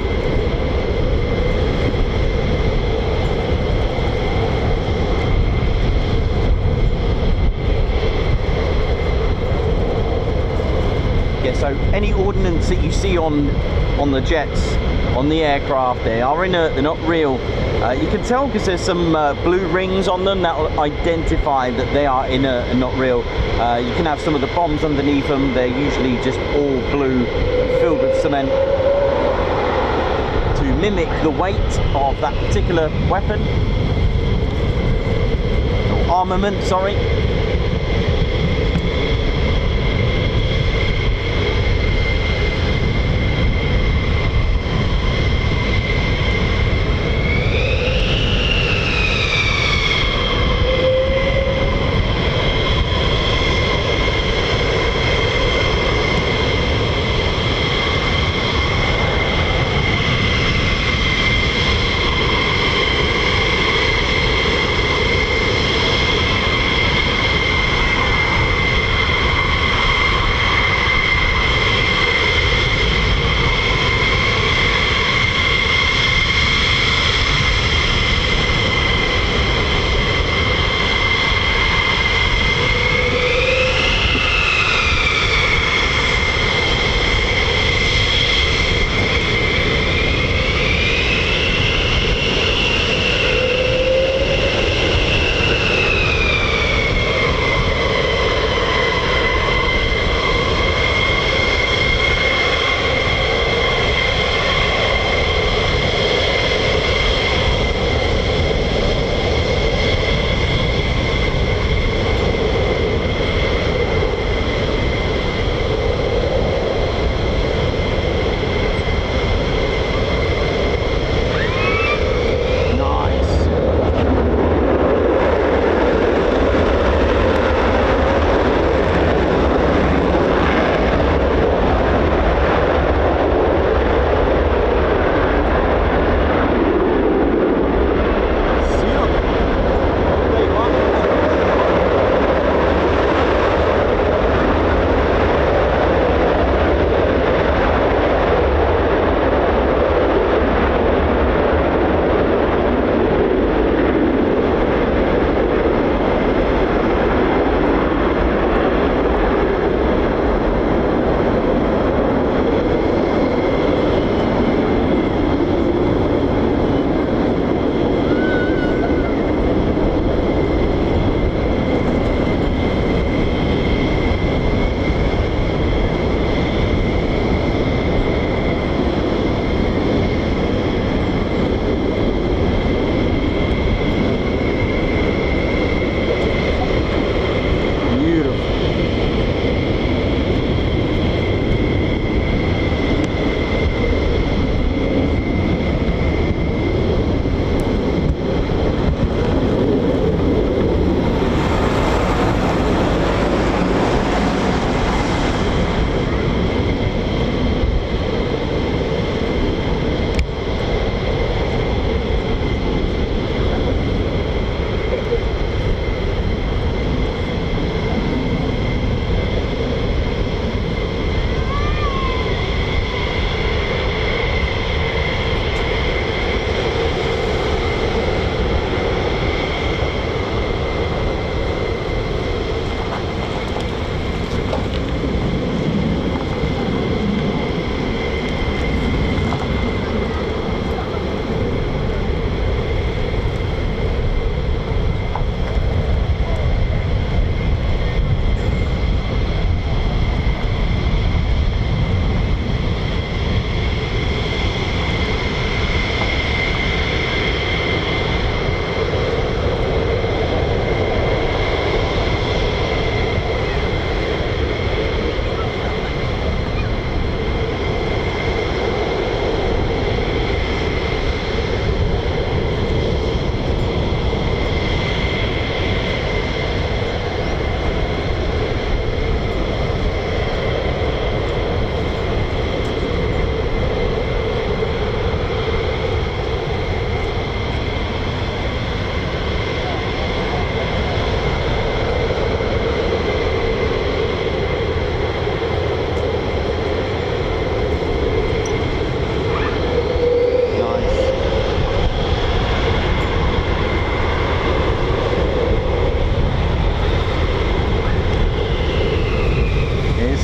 Yeah, so any ordnance that you see on the jets, on the aircraft, they are inert, they're not real. You can tell because there's some blue rings on them that will identify that they are inert and not real. You can have some of the bombs underneath them, they're usually just all blue, filled with cement to mimic the weight of that particular weapon, or armament, sorry.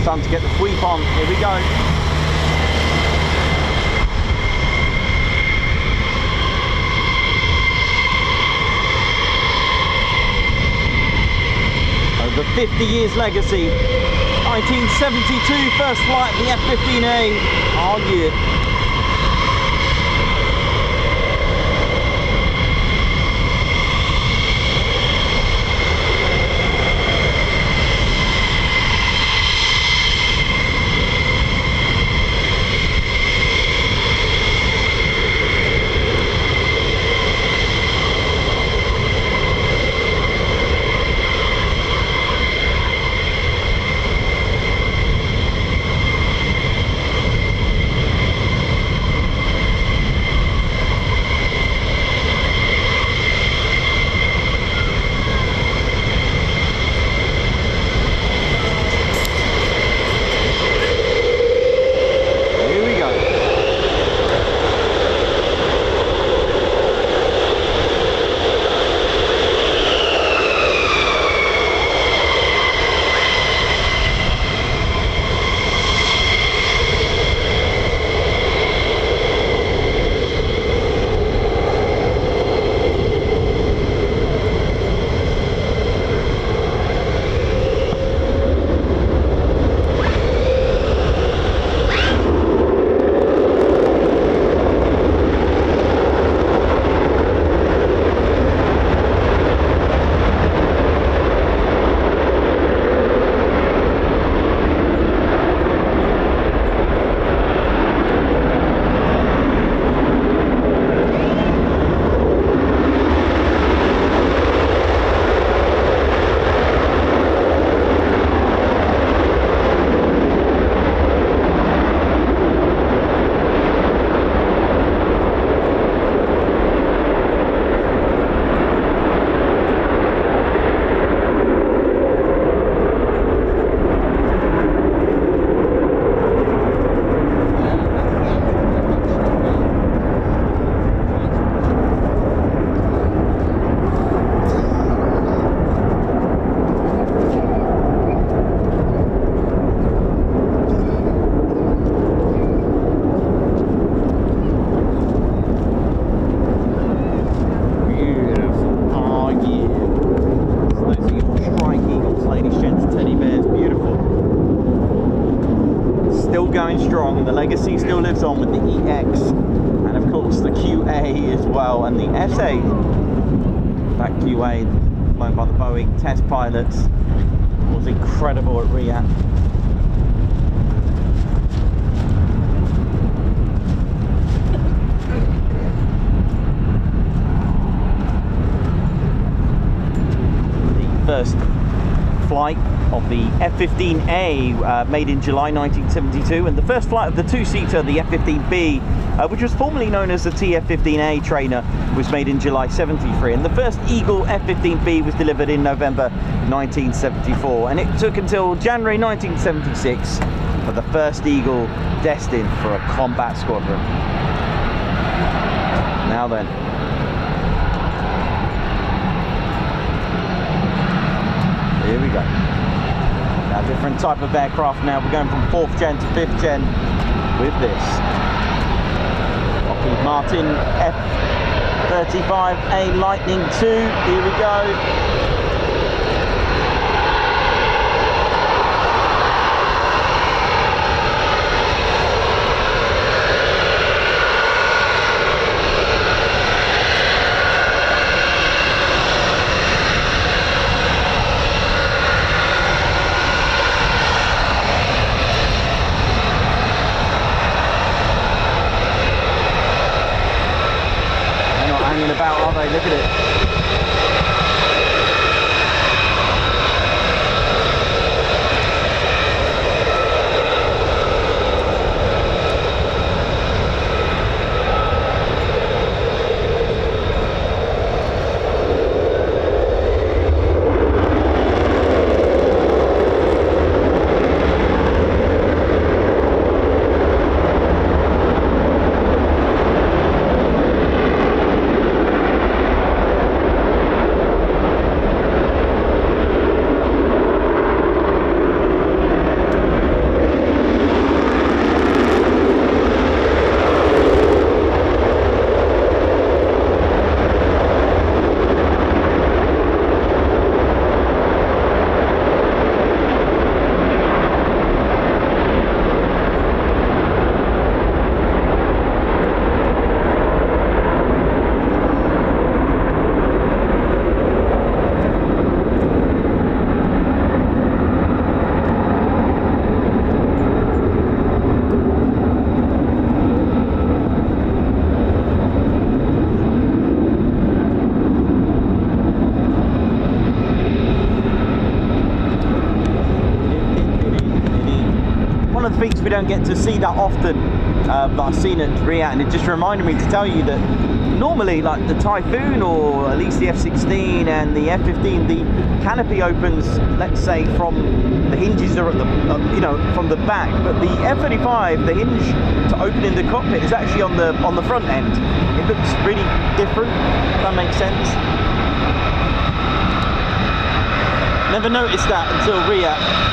Time to get the sweep on. Here we go. Over 50 years legacy. 1972 first flight of the F-15A. Our year. Strong. The legacy still lives on with the EX and of course the QA as well, and the SA. That QA flown by the Boeing test pilots was incredible at RIAT. The first flight of the F-15A made in July 1972, and the first flight of the two-seater, the F-15B, which was formerly known as the TF-15A trainer, was made in July 73, and the first Eagle F-15B was delivered in November 1974, and it took until January 1976 for the first Eagle destined for a combat squadron. Now then, here we go. A different type of aircraft now. We're going from 4th gen to 5th gen with this Lockheed Martin F-35A Lightning II. Here we go. About, are they? Look at it. of the feats we don't get to see that often, but I've seen at RIAT, and it just reminded me to tell you that normally, like the Typhoon or at least the F-16 and the F-15, the canopy opens, let's say, from the hinges are at the, you know, from the back, but the F-35, the hinge to open in the cockpit is actually on the front end. It looks really different, if that makes sense. Never noticed that until RIAT.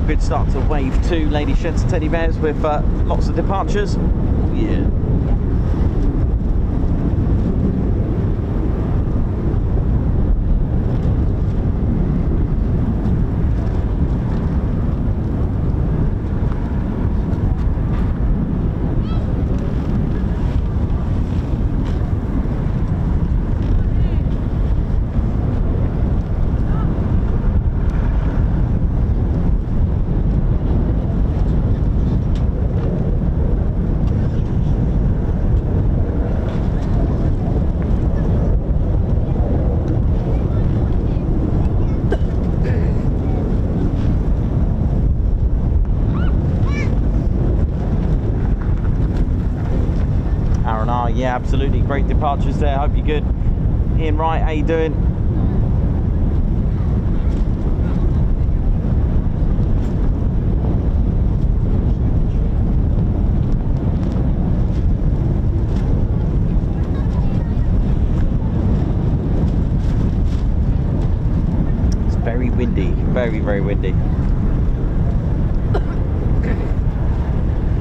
Good start to wave 2, Lady Sheds Teddy Bears, with lots of departures. Oh, yeah. man. Oh yeah, absolutely. Great departures there. Hope you're good. Ian Wright, how you doing? It's very windy. Very, very windy.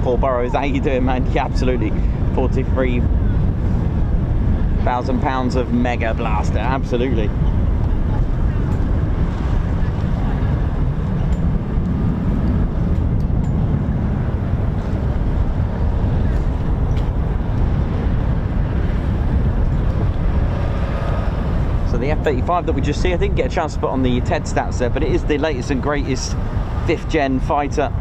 Paul Burrows, how you doing, man? Yeah, absolutely. 43,000 pounds of mega blaster, absolutely. So the F-35 that we just see, I didn't get a chance to put on the TED stats there, but it is the latest and greatest 5th gen fighter.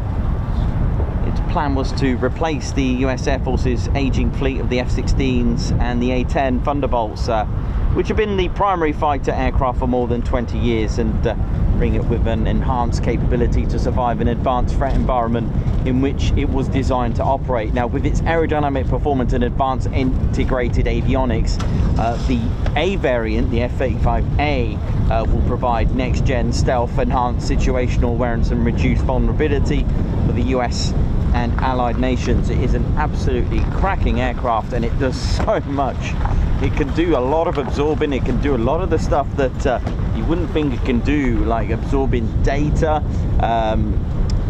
Its plan was to replace the US Air Force's aging fleet of the F-16s and the A-10 Thunderbolts, which have been the primary fighter aircraft for more than 20 years, and bring it with an enhanced capability to survive an advanced threat environment in which it was designed to operate. Now, with its aerodynamic performance and advanced integrated avionics, the A variant, the F-35A, will provide next-gen stealth, enhanced situational awareness and reduced vulnerability for the US and allied nations. It is an absolutely cracking aircraft, and it does so much. It can do a lot of absorbing. It can do a lot of the stuff that you wouldn't think it can do, like absorbing data.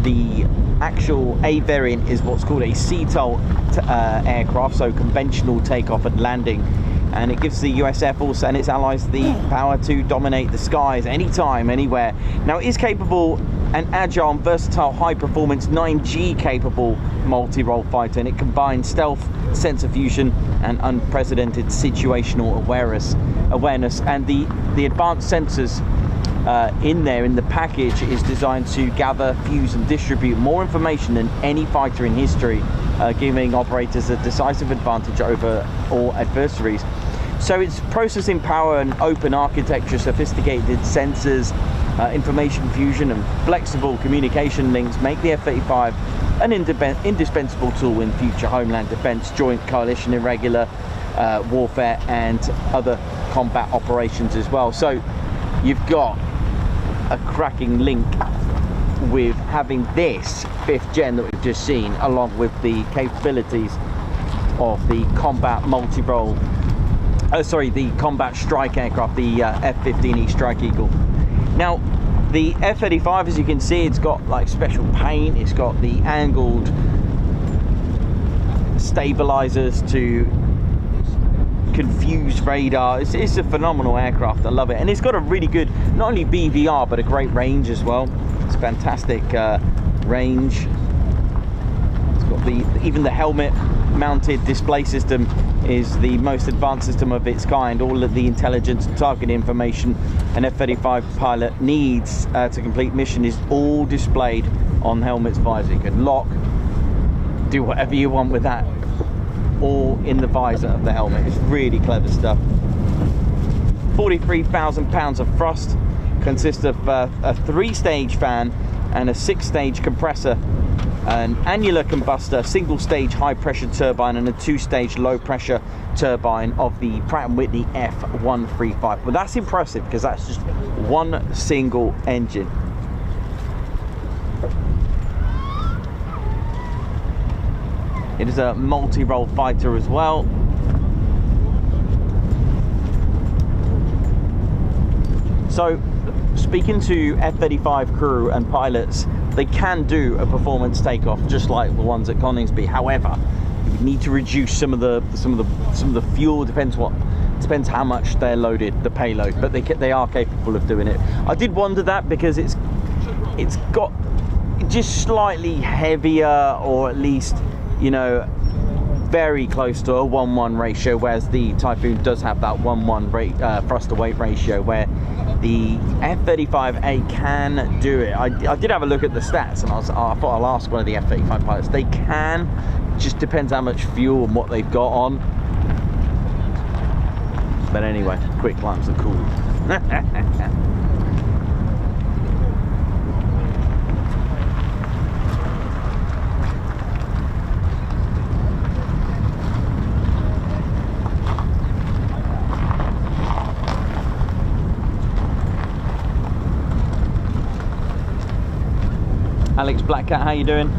The actual A variant is what's called a CTOL aircraft, so conventional takeoff and landing, and it gives the US Air Force and its allies the power to dominate the skies anytime, anywhere. Now, it is capable an agile and versatile high-performance 9G capable multi-role fighter, and it combines stealth, sensor fusion and unprecedented situational awareness, and the advanced sensors in the package is designed to gather, fuse and distribute more information than any fighter in history, giving operators a decisive advantage over all adversaries. So its processing power and open architecture, sophisticated sensors, information fusion and flexible communication links make the F-35 an indispensable tool in future homeland defense, joint coalition, irregular warfare and other combat operations as well. So you've got a cracking link with having this 5th gen that we've just seen, along with the capabilities of the combat multi-role, the combat strike aircraft, the F-15E Strike Eagle. Now, the F-35, as you can see, it's got like special paint, it's got the angled stabilizers to confuse radar. It's a phenomenal aircraft, I love it. And it's got a really good, not only BVR, but a great range as well. It's fantastic range. It's got even the helmet mounted display system is the most advanced system of its kind. All of the intelligence and target information an F-35 pilot needs to complete mission is all displayed on the helmet's visor. You can lock, do whatever you want with that, all in the visor of the helmet. It's really clever stuff. 43,000 pounds of thrust, consists of a 3-stage fan and a 6-stage compressor, an annular combustor, single-stage high-pressure turbine and a 2-stage low-pressure turbine of the Pratt & Whitney F-135. But that's impressive because that's just one single engine. It is a multi-role fighter as well. So, speaking to F-35 crew and pilots, they can do a performance takeoff just like the ones at Coningsby. However, you need to reduce some of the fuel. Depends how much they're loaded, the payload, but they are capable of doing it. I did wonder that because it's got just slightly heavier, or at least, you know, very close to a 1:1 ratio, whereas the Typhoon does have that 1:1 thrust to weight ratio, where the F-35A can do it. I did have a look at the stats, and I thought I'll ask one of the F-35 pilots. They can, just depends how much fuel and what they've got on. But anyway, quick climbs are cool. Alex Black Cat, how you doing?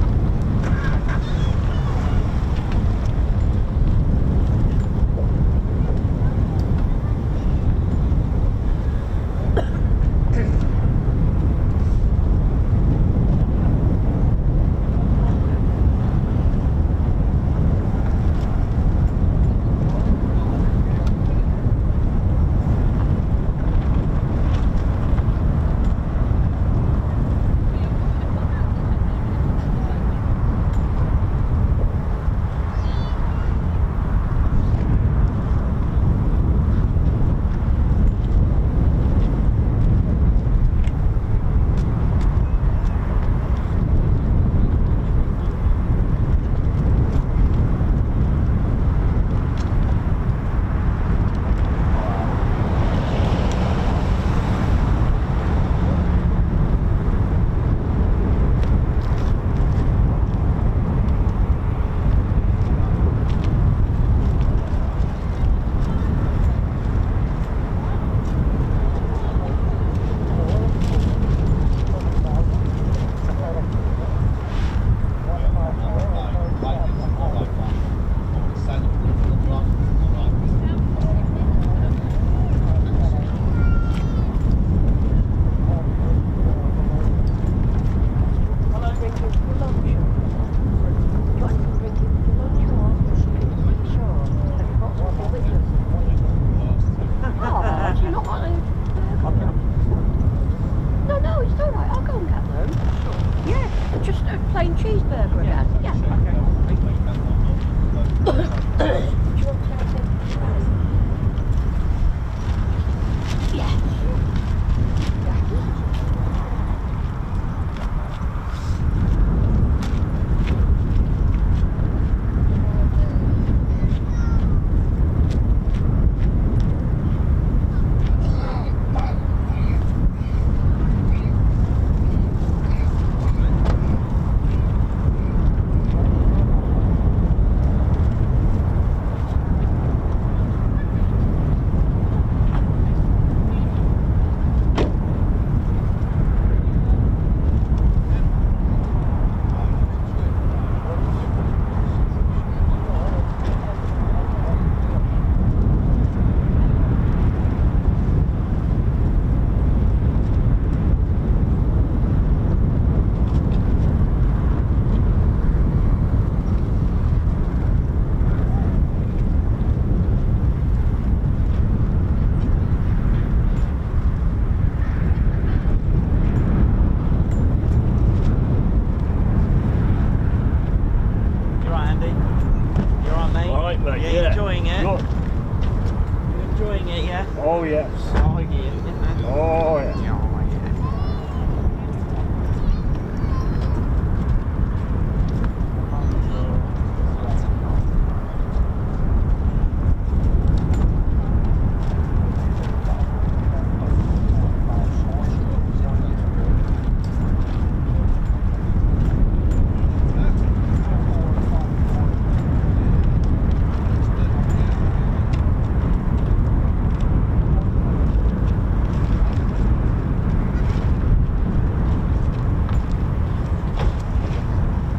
Oh yes. Oh yeah. Oh yeah.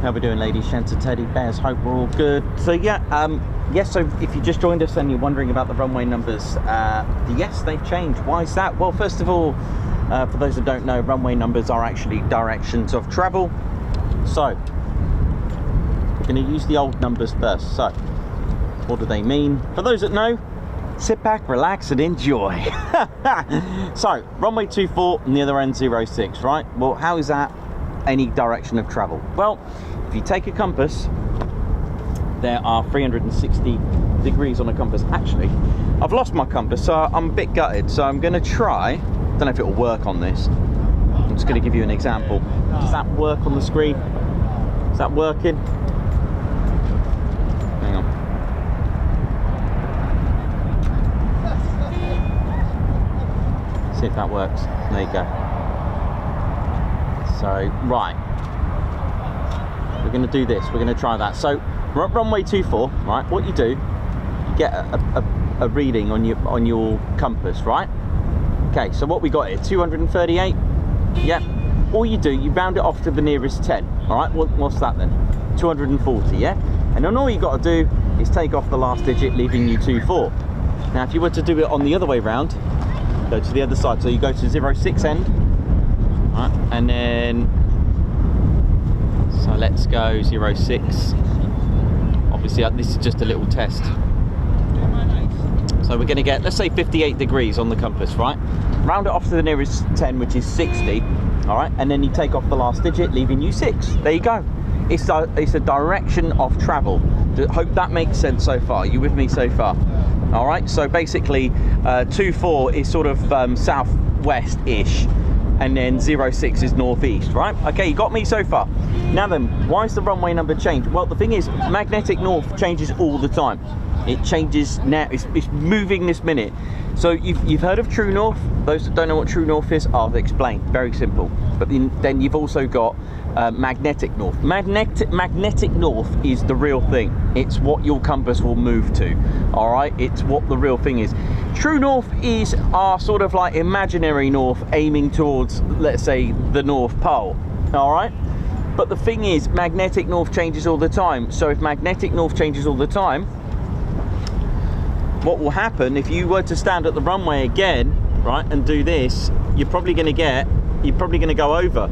How we doing, ladies, gents, and teddy bears? Hope we're all good. So yes, so if you just joined us and you're wondering about the runway numbers, yes, they've changed. Why is that? Well, first of all, for those that don't know, runway numbers are actually directions of travel. So we're going to use the old numbers first. So what do they mean? For those that know, sit back, relax, and enjoy. So runway 24 and the other end 06, right? Well, how is that any direction of travel? Well, if you take a compass, there are 360 degrees on a compass. Actually, I've lost my compass, so I'm a bit gutted. So I'm going to try, don't know if it will work on this. I'm just going to give you an example. Does that work on the screen? Is that working? Hang on. See if that works. There you go. So, right, we're going to do this, we're going to try that. So, runway 24, right, what you do, you get a reading on your compass, right? Okay, so what we got here, 238, yep. all you do, you round it off to the nearest 10. All right, what's that then? 240, yeah? And then all you got to do is take off the last digit, leaving you 24. Now, if you were to do it on the other way round, go to the other side. So you go to 06 end, all right, and then, so let's go 06. Obviously, this is just a little test. So we're going to get, let's say 58 degrees on the compass, right? Round it off to the nearest 10, which is 60, all right? And then you take off the last digit, leaving you 6. There you go. It's a direction of travel. Hope that makes sense so far. You with me so far? All right, so basically 24 is sort of southwest-ish, and then 06 is northeast, right? Okay, you got me so far. Now then, why is the runway number changed? Well, the thing is, magnetic north changes all the time. It changes now, it's moving this minute. So you've heard of true north? Those that don't know what true north is, I'll explain, very simple. But then you've also got magnetic north. Magnetic north is the real thing. It's what your compass will move to, all right? It's what the real thing is. True north is our sort of like imaginary north aiming towards, let's say, the North Pole, all right? But the thing is, magnetic north changes all the time. So if magnetic north changes all the time, what will happen if you were to stand at the runway again, right, and do this, you're probably going to go over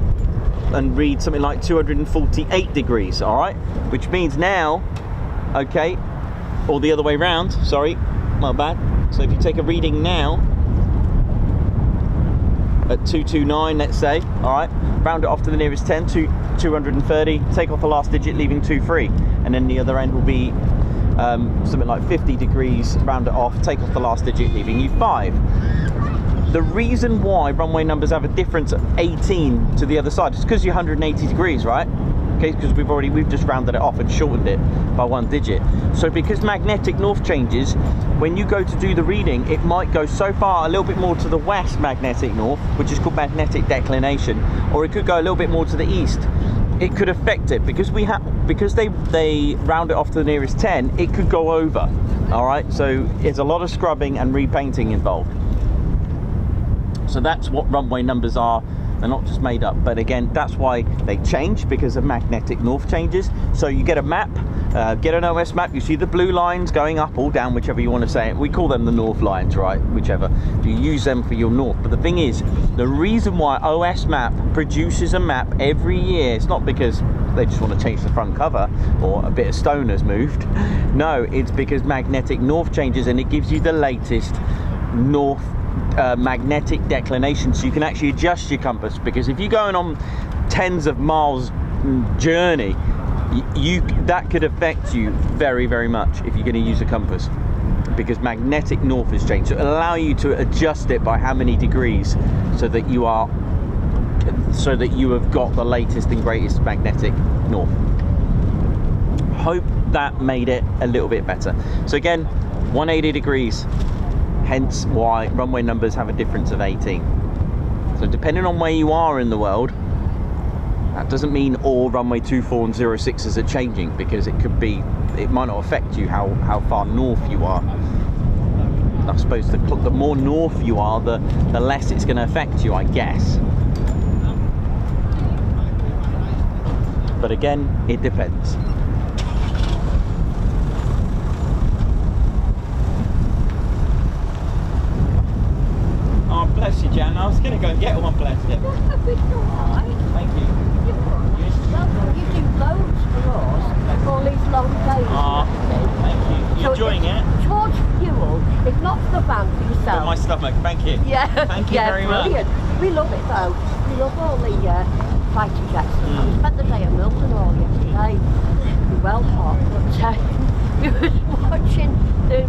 and read something like 248 degrees, all right, which means now, okay, or the other way round, sorry, my bad. So if you take a reading now at 229, let's say, all right, round it off to the nearest 10, 230, take off the last digit, leaving 23, and then the other end will be something like 50 degrees, round it off, take off the last digit, leaving you 5. The reason why runway numbers have a difference of 18 to the other side is because you're 180 degrees, right? Okay, because we've just rounded it off and shortened it by 1 digit. So because magnetic north changes, when you go to do the reading, it might go so far a little bit more to the west magnetic north, which is called magnetic declination, or it could go a little bit more to the east. It could affect it because they round it off to the nearest 10. It could go over. All right, so there's a lot of scrubbing and repainting involved. So that's what runway numbers are. They're not just made up, but again, that's why they change, because of magnetic north changes. So you get a map, get an OS map, you see the blue lines going up or down, whichever you want to say it. We call them the north lines, right? Whichever. You use them for your north. But the thing is, the reason why OS map produces a map every year, it's not because they just want to change the front cover or a bit of stone has moved. No, it's because magnetic north changes and it gives you the latest north magnetic declination, so you can actually adjust your compass. Because if you're going on tens of miles journey, that could affect you very, very much if you're going to use a compass, because magnetic north has changed. So it'll allow you to adjust it by how many degrees, so that you have got the latest and greatest magnetic north. Hope that made it a little bit better. So again, 180 degrees. Hence why runway numbers have a difference of 18. So depending on where you are in the world, that doesn't mean all runway 24 and 06s are changing, because it might not affect you how far north you are. I suppose the more north you are, the less it's going to affect you, I guess. But again, it depends. Bless you, Jan. I was going to go and get one, bless you. Thank you. You do loads for us, all these long days. Thank you. You enjoying it? Towards fuel, if not for the van, for yourself. For my stomach, thank you. Yeah. Thank you very brilliant. much. We love it though. We love all the fighter jets. We spent the day at Milton all yesterday. We were well hot, but we were watching the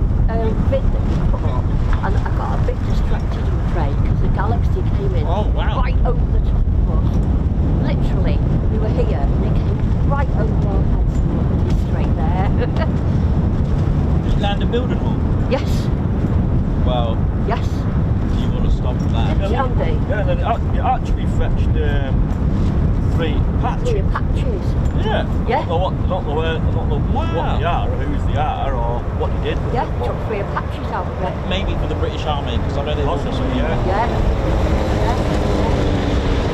vid that we put up, and I got a bit distracted, I'm afraid, because the Galaxy came in right over the top of us. Literally, we were here, and it came right over our heads, and it was straight there. Did it land a building hall? Yes. Well, yes. Do you want to stop that? Andy? Yeah, then it actually fetched 3 patches. 3 patches. Yeah. Yeah. Not what they are, or whose they are, or what they did. Yeah, took 3 patches out of it. Maybe for the British Army, because I know they also. Yeah. Yeah.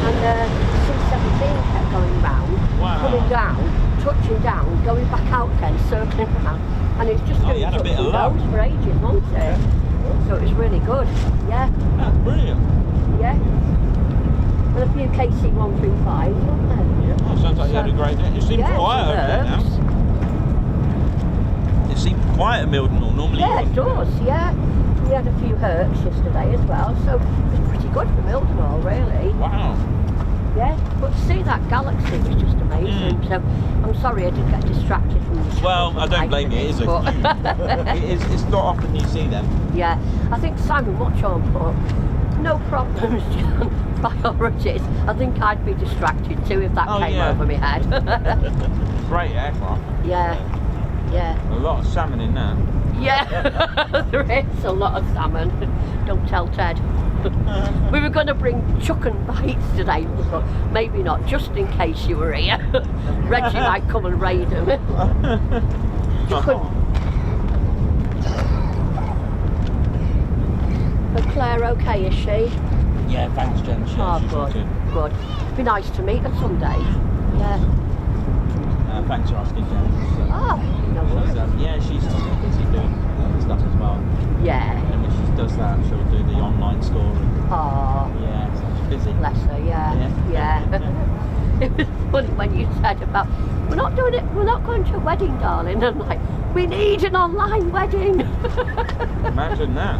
And some F-17 kept going round, Wow. coming down, touching down, going back out again, circling round, and it's just Oh, going you had a up bit of and luck. down for ages, wasn't it? So it was really good. Yeah, That's brilliant. yeah. And a few KC-135s, wasn't there? Oh, sounds like you had a great day. It seems Yeah, quiet over there now. nerves. It seems quiet at Mildenhall. Normally Yeah, you it does, yeah. We had a few hurts yesterday as well, so it was pretty good for Mildenhall, really. Wow. Yeah, but to see that galaxy was just amazing. So I'm sorry I did get distracted from the Well, channel I for don't 5 blame you, minutes, is it? but- It's not often you see them. Yeah, I think Simon Watchorn put no problems, John. Priorities. I think I'd be distracted too if that Oh, came yeah. over my head. Great aircraft. Yeah, yeah, A lot of salmon in that. yeah. There is a lot of salmon. Don't tell Ted. We were going to bring chuck and bites today, but maybe not, just in case you were here. Reggie might come and raid them. But Claire okay, is she? Yeah, thanks, Jen. Oh, good, good. Be nice to meet her someday. Yeah. Thanks for asking, Jen. Oh, no worries. Yeah, she's busy doing stuff as well. Yeah. And when she does that, she'll do the online scoring. Oh, Yeah, so she's busy. bless her. Yeah, yeah. It was funny when you said about we're not doing it. We're not going to a wedding, darling. And I'm like, we need an online wedding. Imagine that.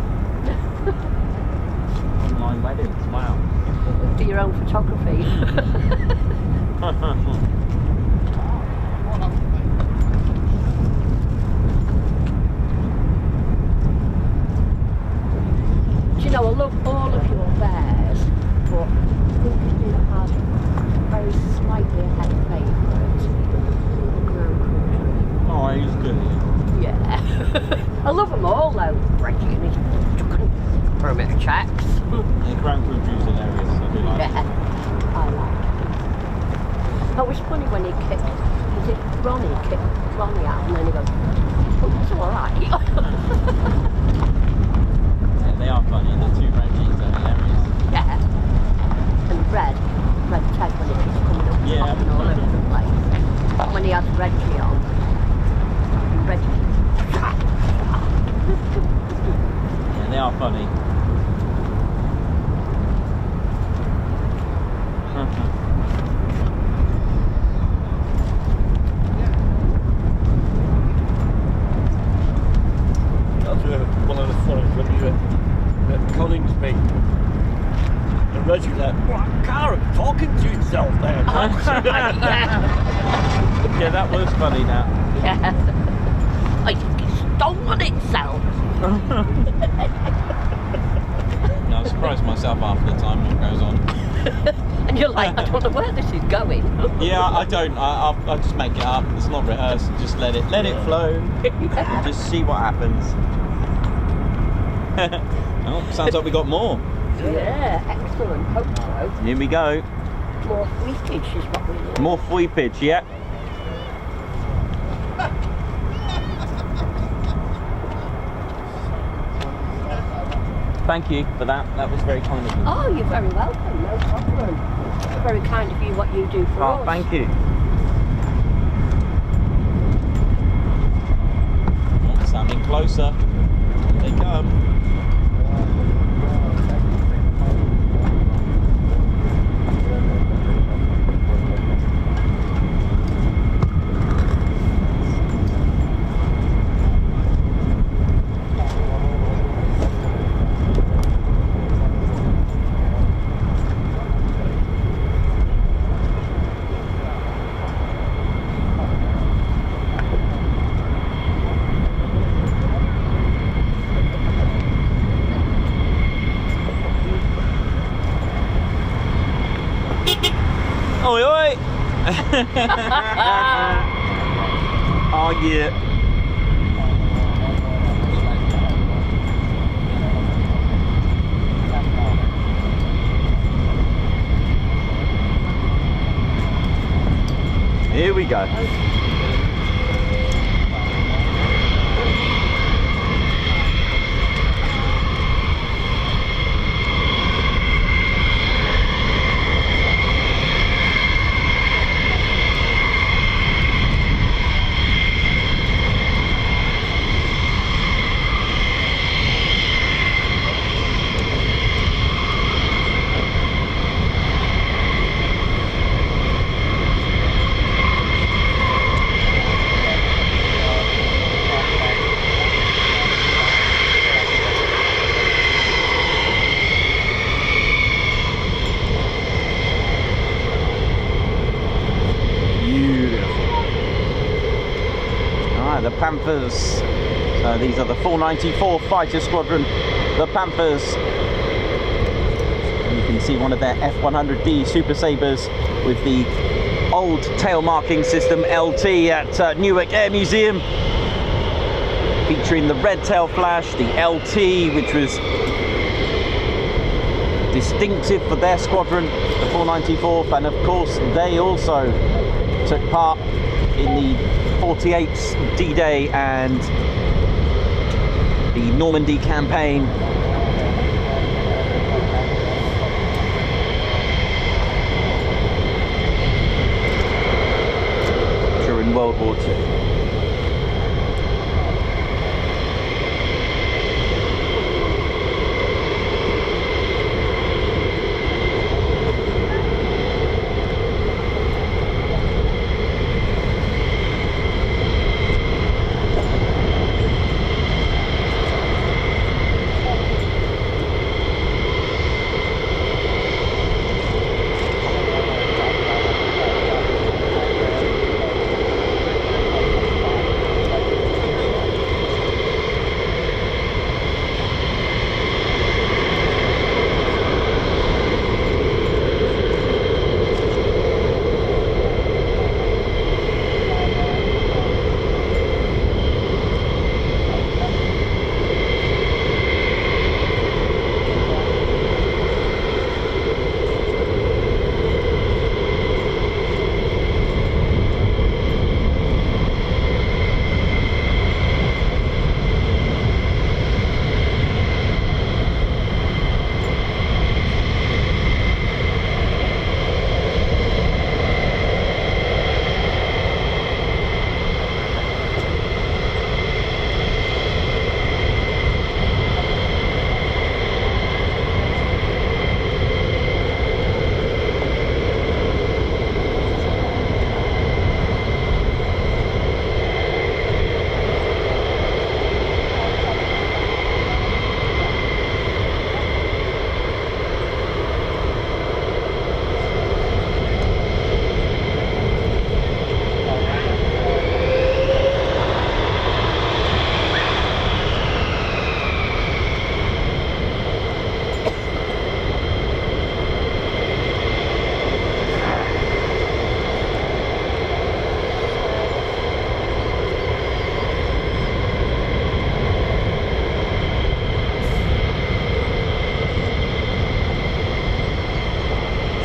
Online weddings, wow. Do your own photography. Do you know, I love all of your bears, but I think you do have very slightly ahead of favourite. Oh, he's good. Yeah. I love them all though. Reggie and his perimeter checks. Yeah, Grand Crew Drew's hilarious. I do like Yeah, I like it. It was funny when he kicked, was it Ronnie kicked Ronnie out and then he goes, oh, it's alright. Yeah, they are funny. The two Reggies are hilarious. Yeah. And Red Ted when he keeps coming up Yeah. popping all over the place. And when he has Reggie on, Reggie. Yeah, they are funny. That's one of the funniest when you were at Coningsby. And Reggie was like, what car talking to himself there? Yeah, that was funny now. Yeah. I think he's stolen itself. No, I surprise myself half the time what goes on. And you're like, I don't know where this is going. Yeah, I don't. I just make it up. It's not rehearsed. Just let it flow. And just see what happens. Oh, sounds like we got more. Yeah, excellent. Hope so. Here we go. More weekage is what we need. More fweepage, yeah. Thank you for that. That was very kind of you. Oh, you're very welcome. No problem. It's very kind of you what you do for us. Oh, thank you. Oh, sounding closer. Here they come. Oi, oi! Oh, yeah. Here we go. Panthers. So these are the 494 Fighter Squadron, the Panthers. And you can see one of their F-100D Super Sabres with the old tail marking system LT at Newark Air Museum, featuring the red tail flash, the LT, which was distinctive for their squadron, the 494th, and of course they also took part in the 48th D-Day and the Normandy campaign. During World War II.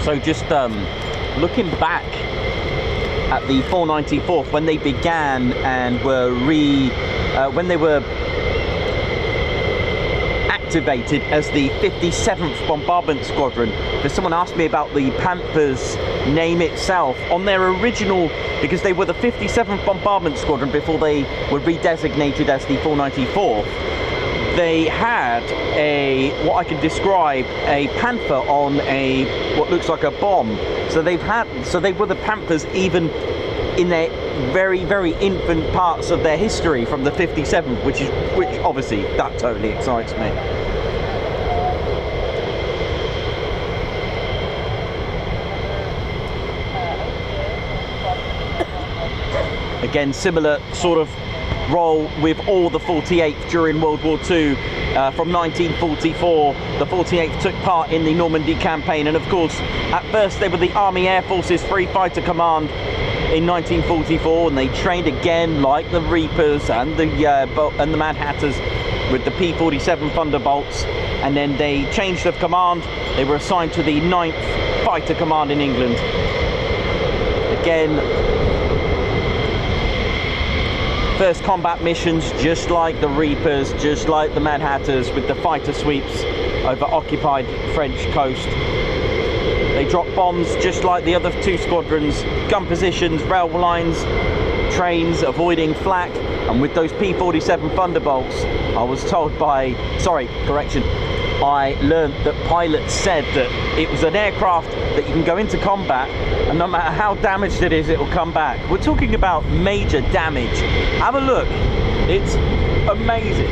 So just looking back at the 494th when they began and were when they were activated as the 57th Bombardment Squadron. There's someone asked me about the Panthers name itself. On their original, because they were the 57th Bombardment Squadron before they were redesignated as the 494th, they had what I can describe a panther on what looks like a bomb. So they were the Panthers even in their very, very infant parts of their history from the 57th, which obviously that totally excites me. Again, similar sort of role with all the 48th during World War II. From 1944, the 48th took part in the Normandy campaign, and of course, at first they were the Army Air Forces Free Fighter Command in 1944, and they trained again like the Reapers and the Mad Hatters with the P-47 Thunderbolts, and then they changed of command. They were assigned to the 9th Fighter Command in England. Again, first combat missions just like the Reapers, just like the Mad Hatters, with the fighter sweeps over occupied French coast. They dropped bombs just like the other two squadrons, gun positions, rail lines, trains, avoiding flak. And with those P-47 Thunderbolts, I was told I learned that pilots said that it was an aircraft that you can go into combat and no matter how damaged it is, it will come back. We're talking about major damage. Have a look. It's amazing.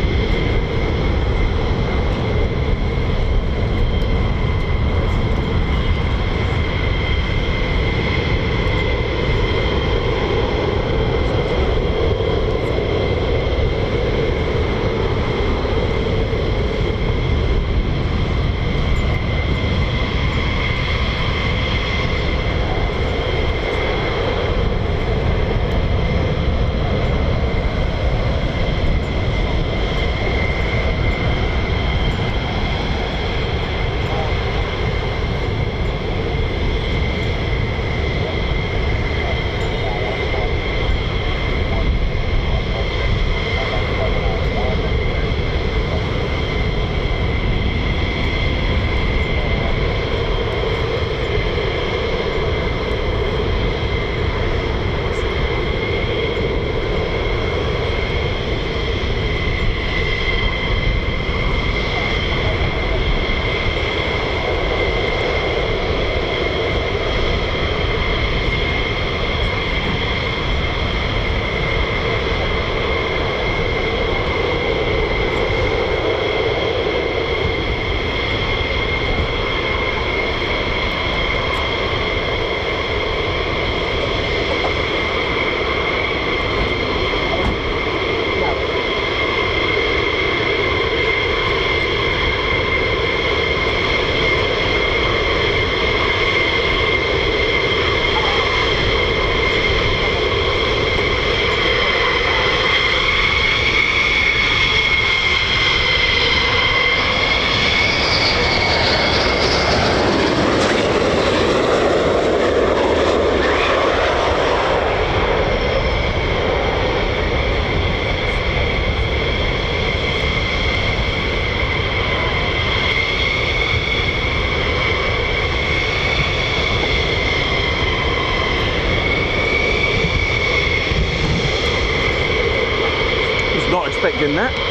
shotgun that.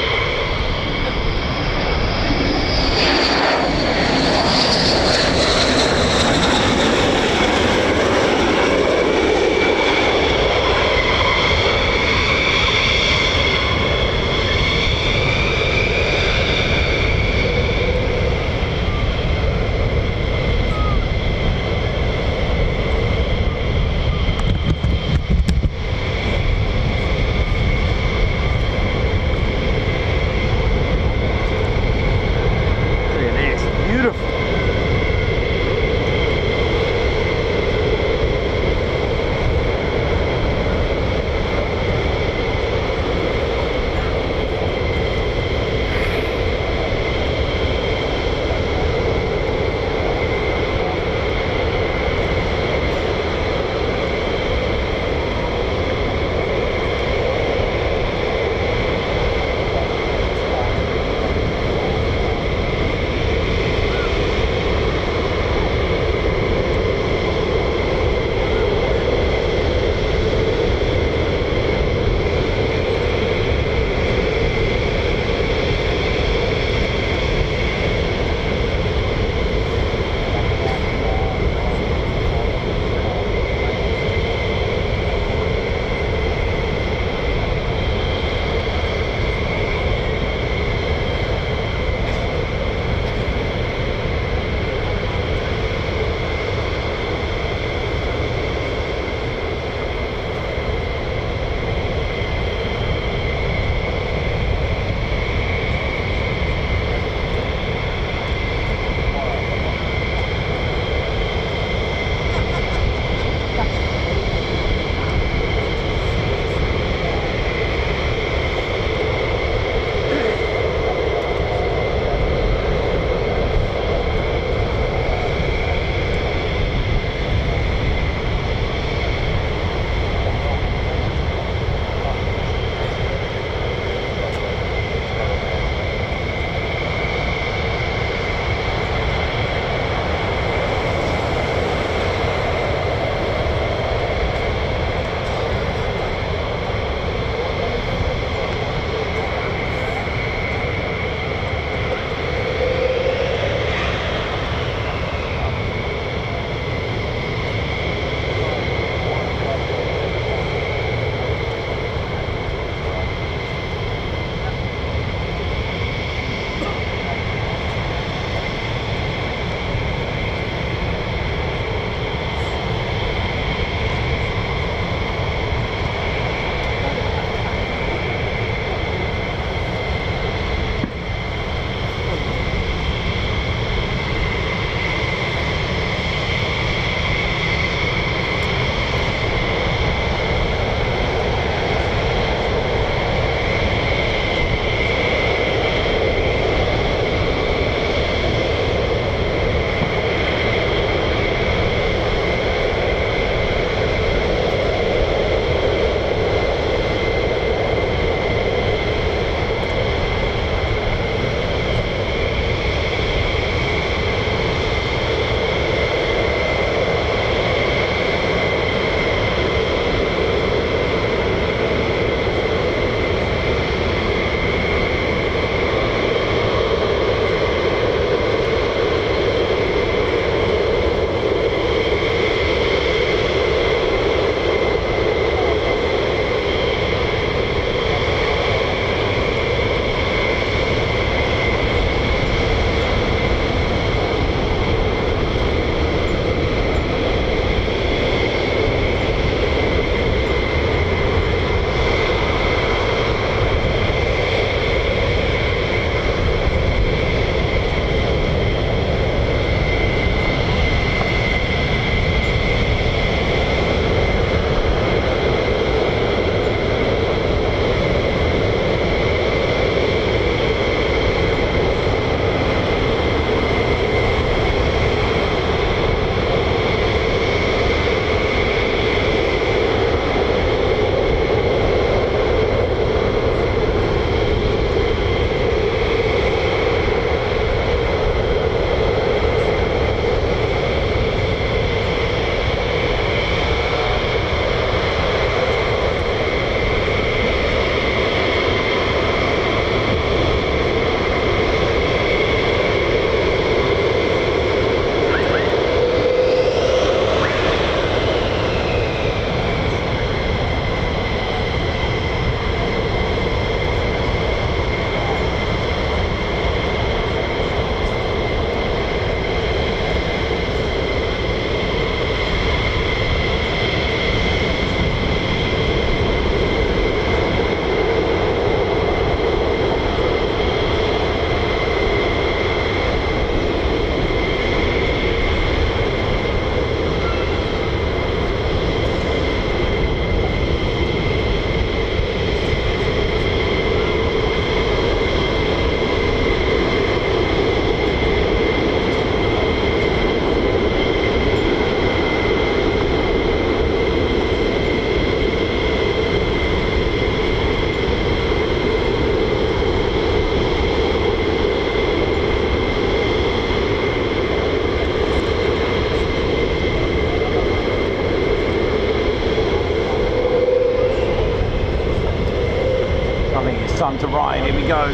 time to ride. Here we go.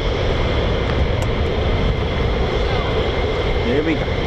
Here we go.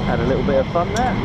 Had a little bit of fun there.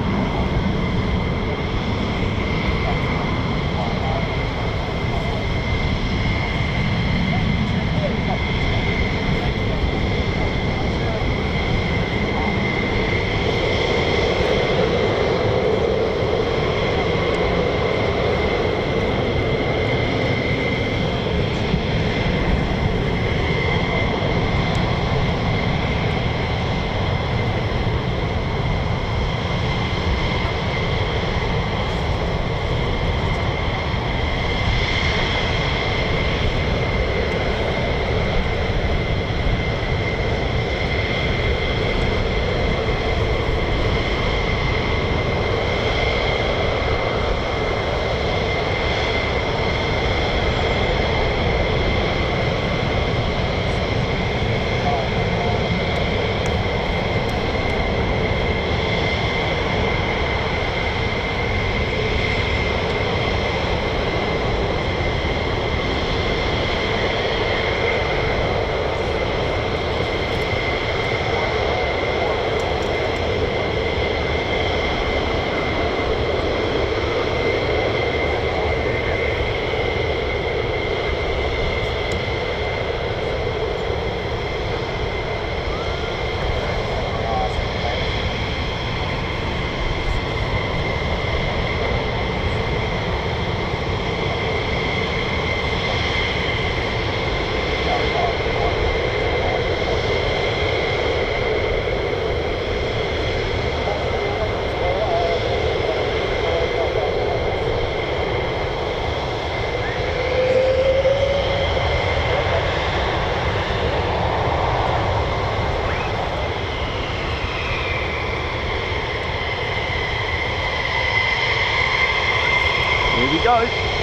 Here we go.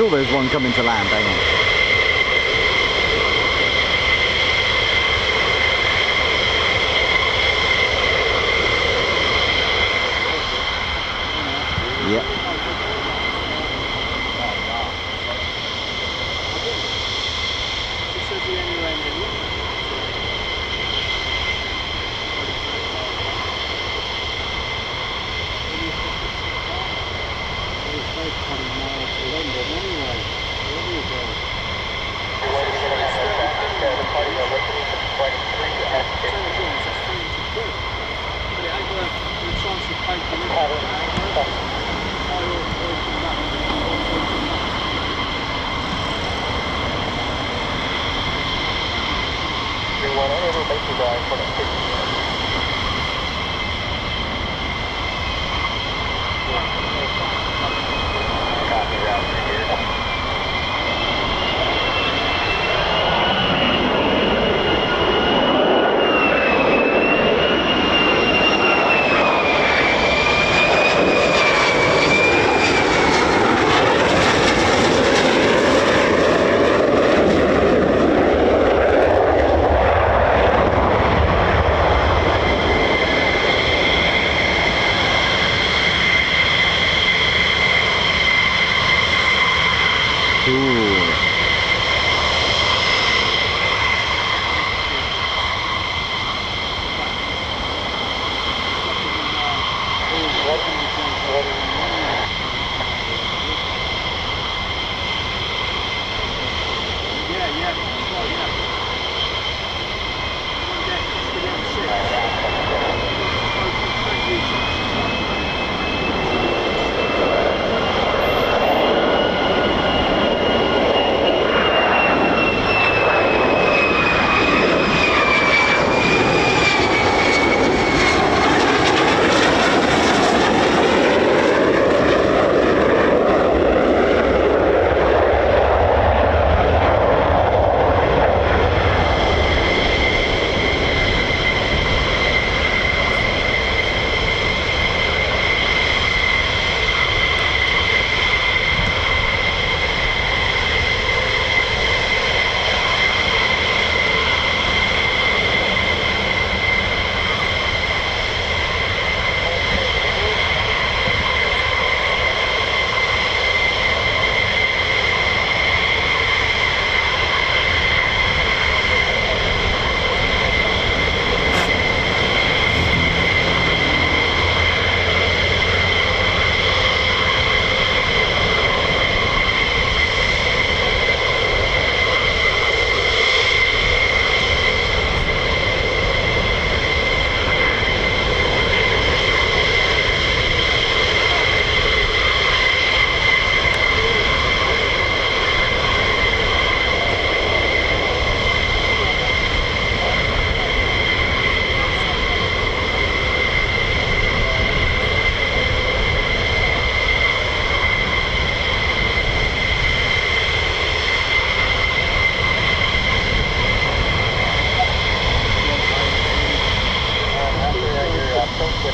Sure there's one coming to land, hang on. Yep.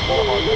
Go.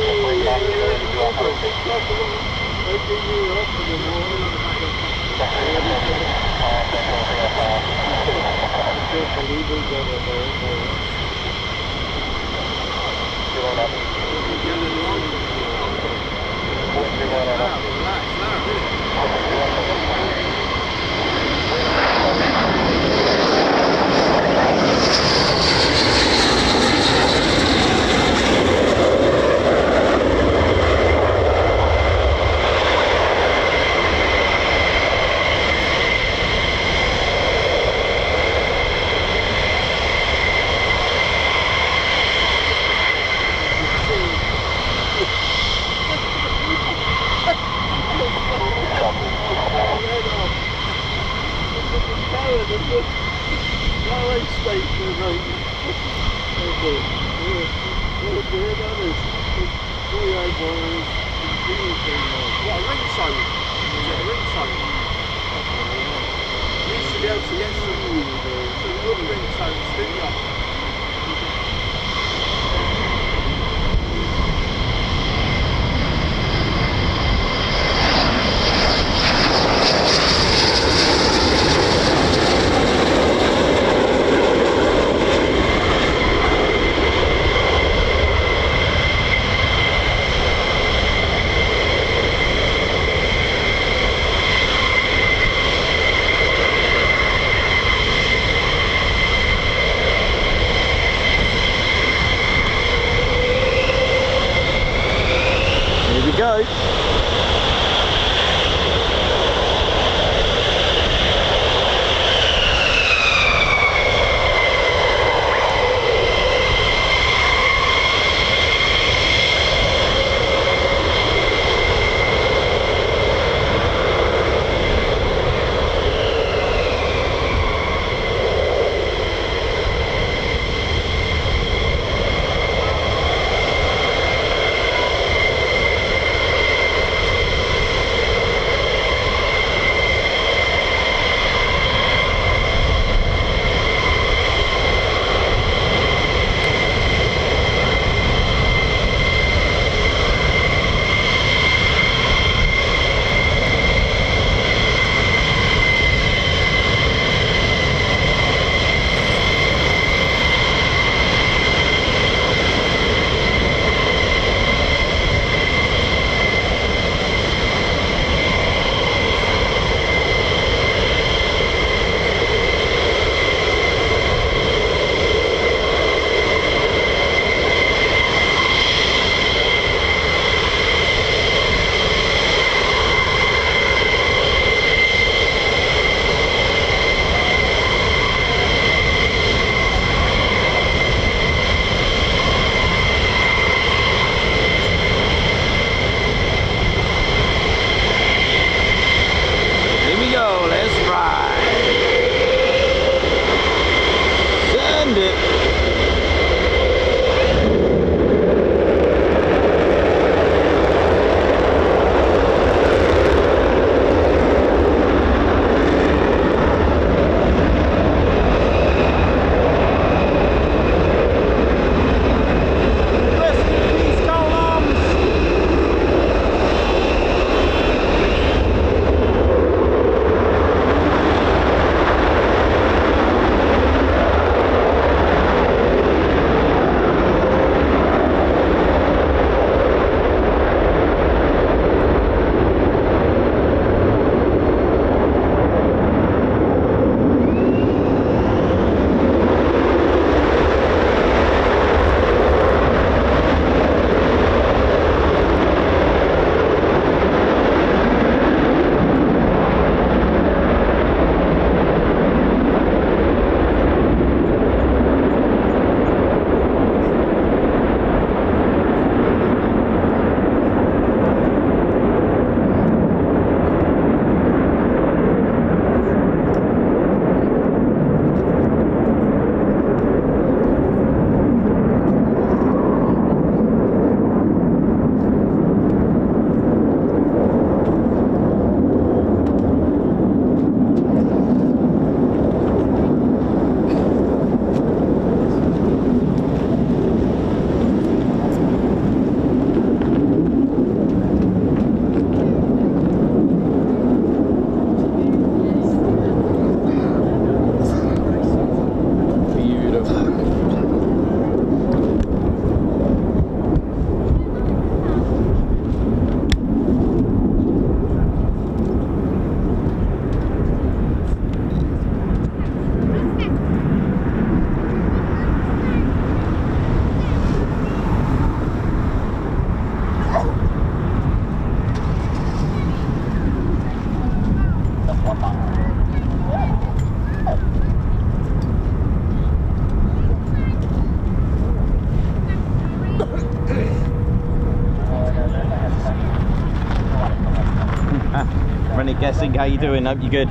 Guessing, how you doing? Hope you're good.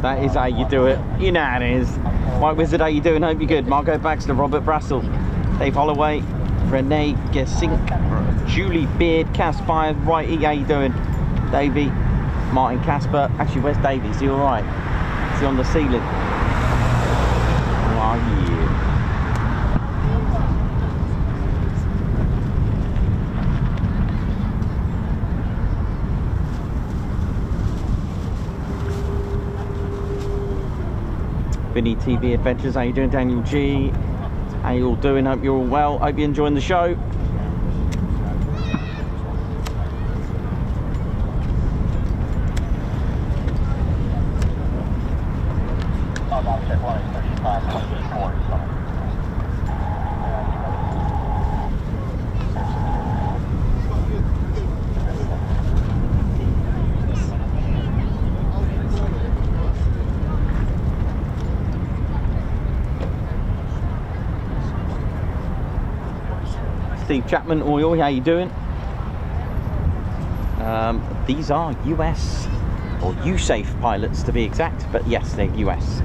That is how you do it. You know how it is. White Wizard, how you doing? Hope you're good. Margot Baxter, Robert Brassel, Dave Holloway, Renee Gesink, Julie Beard, Cass Fires, Righty, how you doing? Davey, Martin Casper. Actually, where's Davey? Is he alright? Is he on the ceiling? Oh, yeah. Vinny TV Adventures, how you doing? Daniel G, how you all doing? Hope you're all well. Hope you're enjoying the show. Steve Chapman, oi oi, how you doing? These are US or USAFE pilots to be exact, but yes, they're US.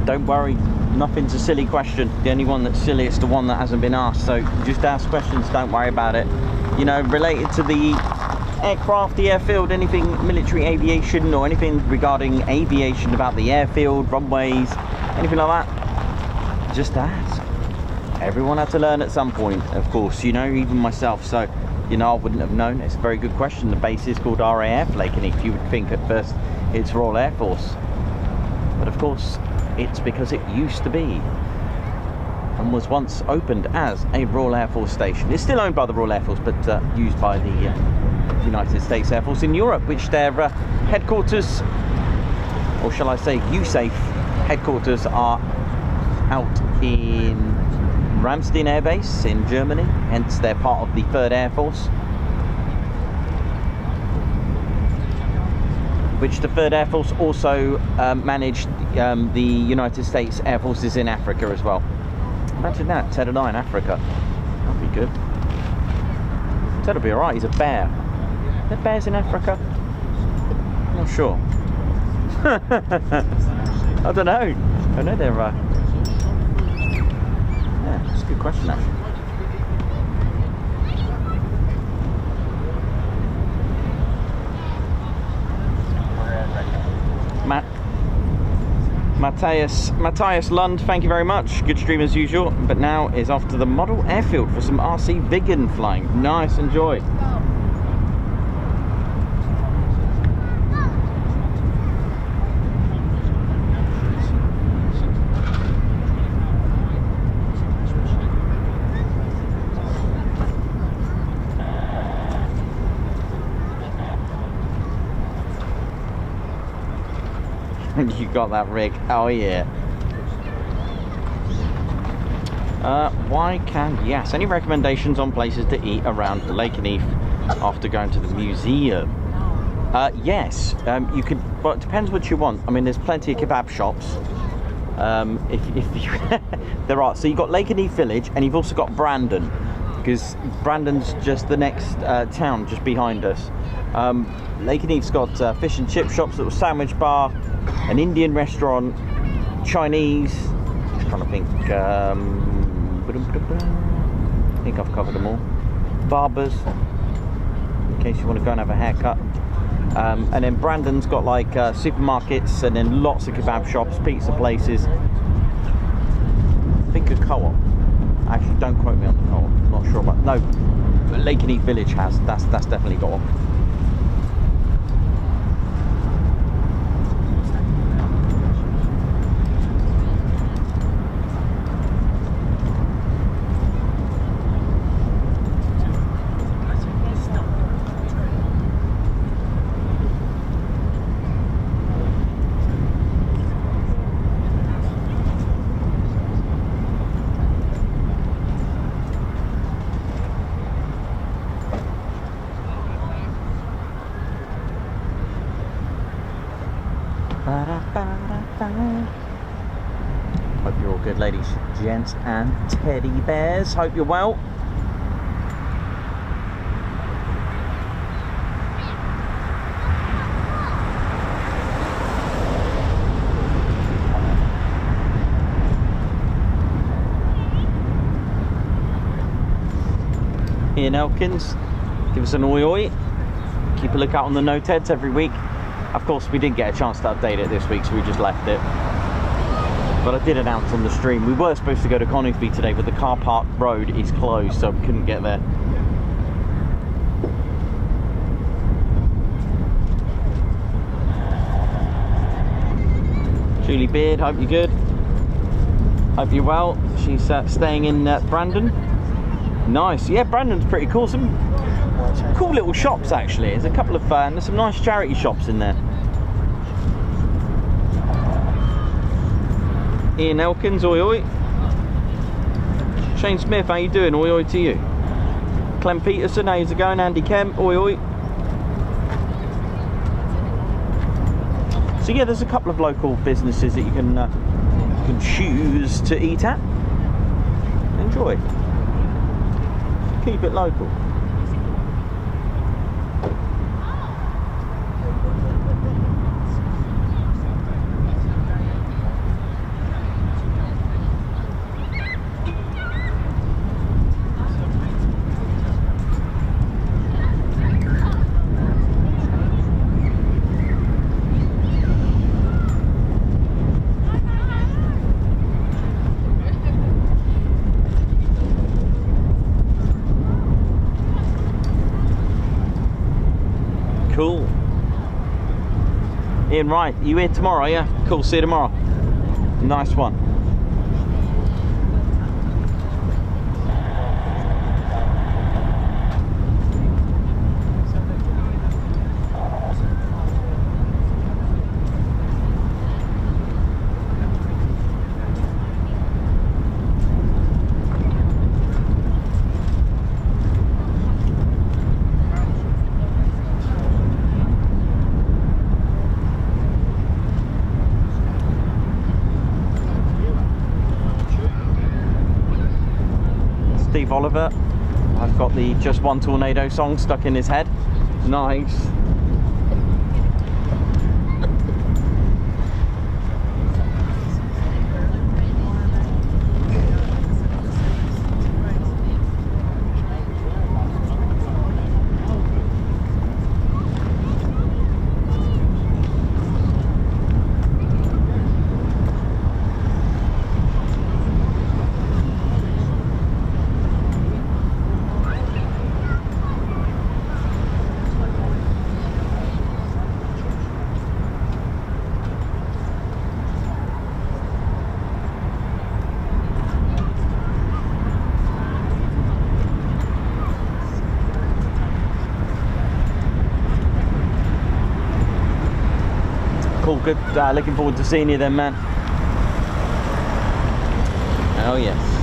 Don't worry, nothing's a silly question. The only one that's silly is the one that hasn't been asked. So just ask questions, don't worry about it. You know, related to the aircraft, the airfield, anything military aviation or anything regarding aviation about the airfield, runways, anything like that, just ask. Everyone had to learn at some point, of course, you know, even myself. So, you know, I wouldn't have known. It's a very good question. The base is called RAF Lakenheath. You would think at first it's Royal Air Force. But of course, it's because it used to be and was once opened as a Royal Air Force station. It's still owned by the Royal Air Force, but used by the United States Air Force in Europe, which their headquarters, or shall I say USAFE headquarters, are out in Ramstein Air Base in Germany, hence they're part of the 3rd Air Force, which the 3rd Air Force also managed the United States Air Forces in Africa as well. Imagine that, Ted and I in Africa. That'd be good. Ted will be alright, he's a bear. Are there bears in Africa? I'm not sure. I don't know. I know they're... Yeah, that's a good question actually. Matthias Lund, thank you very much. Good stream as usual, but now is off to the model airfield for some RC Vigan flying. Nice, enjoy. You got that, Rick. Oh yeah. Why can... Yes, any recommendations on places to eat around Lakenheath after going to the museum? Yes, you could, but it depends what you want. I mean, there's plenty of kebab shops. If you there are. So you've got Lakenheath Village, and you've also got Brandon, because Brandon's just the next town just behind us. Lakenheath's got fish and chip shops, little sandwich bar, an Indian restaurant, Chinese. Just trying to think. I think I've covered them all. Barbers, in case you want to go and have a haircut. And then Brandon's got like supermarkets, and then lots of kebab shops, pizza places. I think a co-op. Actually, don't quote me on the co-op. Not sure about. No, but Lakenheath Village has. That's definitely got one. Hope you're all good, ladies, gents, and teddy bears. Hope you're well. Ian Elkins, give us an oi oi. Keep a lookout on the noteheads every week. Of course, we didn't get a chance to update it this week, so we just left it. But I did announce on the stream, we were supposed to go to Coningsby today, but the car park road is closed, so we couldn't get there. Julie Beard, hope you're good. Hope you're well. She's staying in Brandon. Nice, yeah, Brandon's pretty cool. Some cool little shops actually. There's a couple of there's some nice charity shops in there. Ian Elkins, oi oi. Shane Smith, how you doing? Oi oi to you. Clem Peterson, how's it going? Andy Kemp, oi oi. So yeah, there's a couple of local businesses that you can choose to eat at. Enjoy. Keep it local. Cool. Ian, right, you here tomorrow, yeah? Cool, see you tomorrow. Nice one. Oliver, I've got the Just One Tornado song stuck in his head. Nice. Cool, good. Looking forward to seeing you then, man. Oh yes.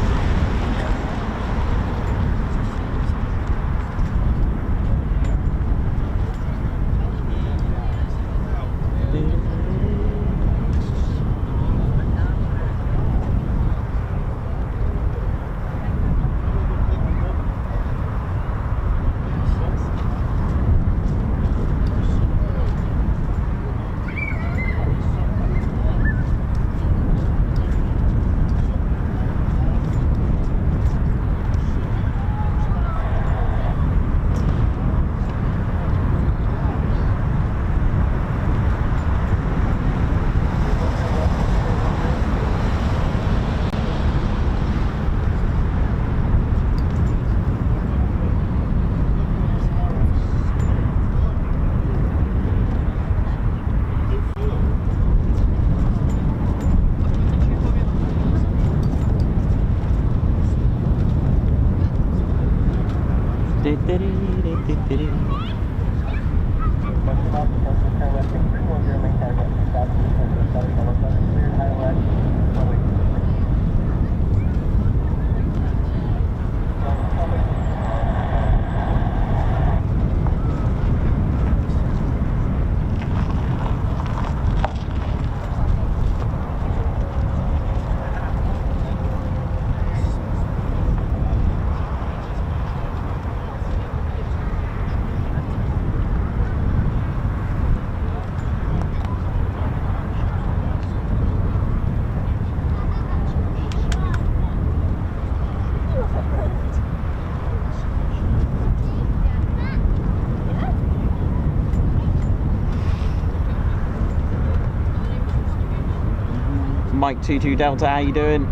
Mike 22 Delta, how you doing?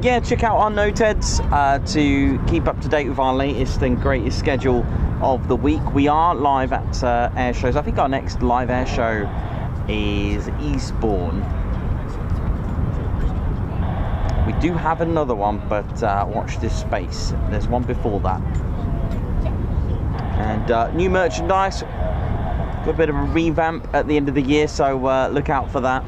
Yeah, check out our noteheads to keep up to date with our latest and greatest schedule of the week. We are live at air shows. I think our next live air show is Eastbourne. We do have another one, but watch this space. There's one before that. And new merchandise. Got a bit of a revamp at the end of the year, so look out for that.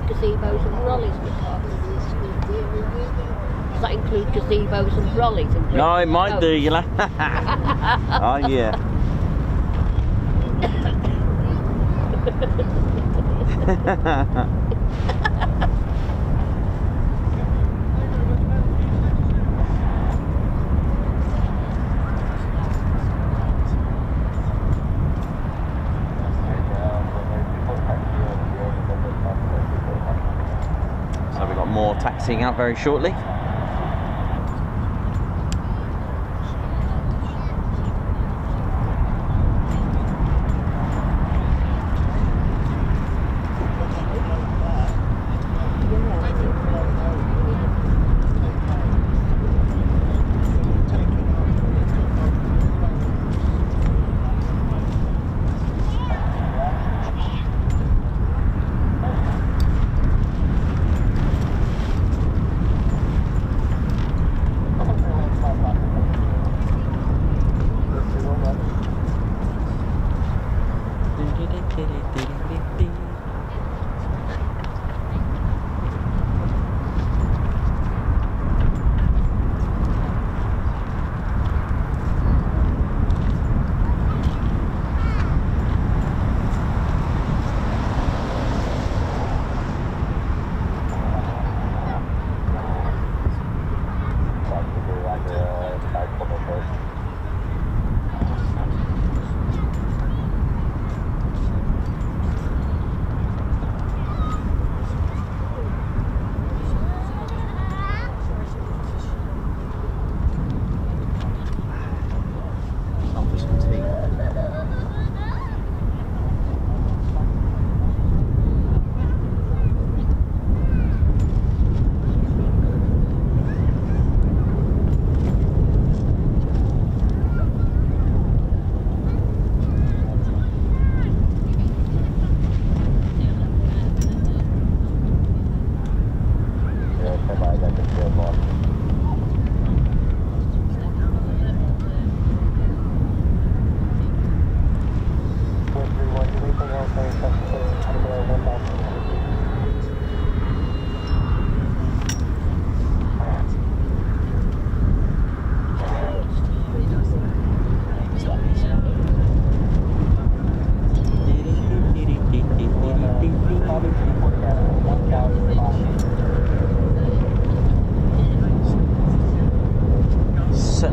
Gazebos and brollies, does that include gazebos and brollies? No, it might do, you know. Oh yeah. More taxiing out very shortly.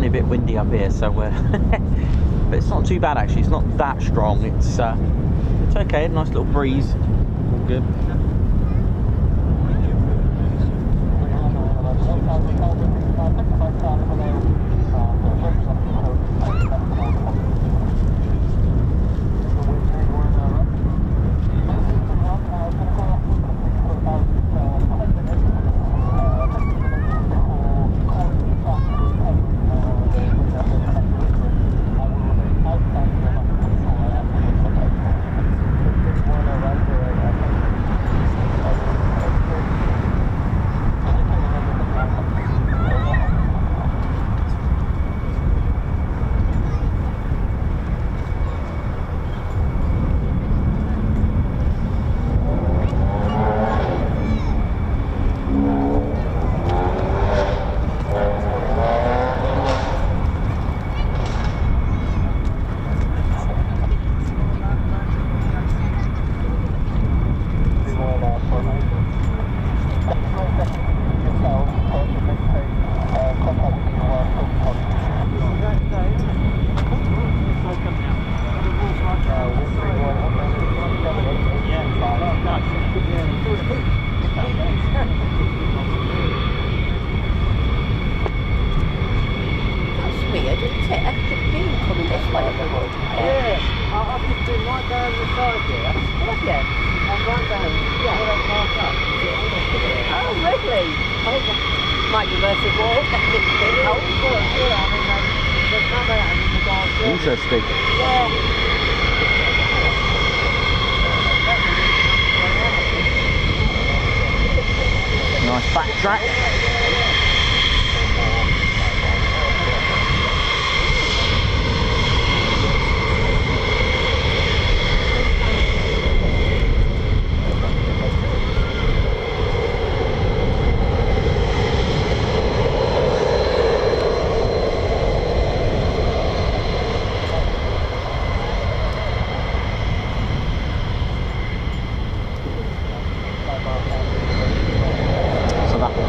A bit windy up here, so but it's not too bad actually. It's not that strong. It's okay. Nice little breeze. All good. we? Oh, might be worth a walk. Interesting. Yeah. Nice backtrack.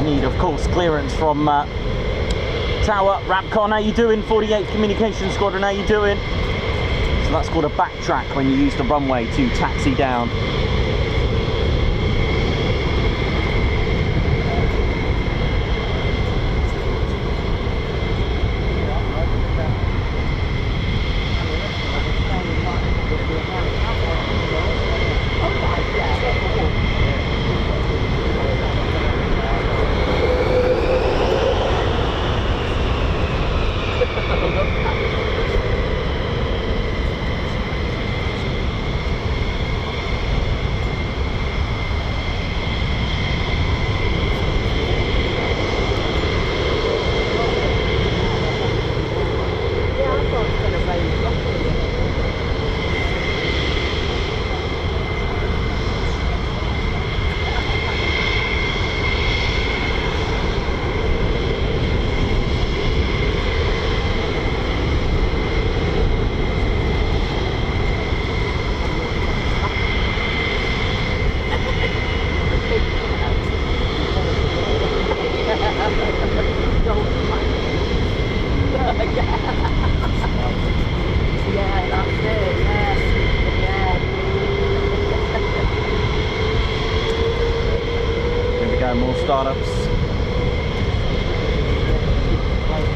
Need, of course, clearance from Tower. Rapcon, how you doing? 48th Communications Squadron, how you doing? So that's called a backtrack when you use the runway to taxi down.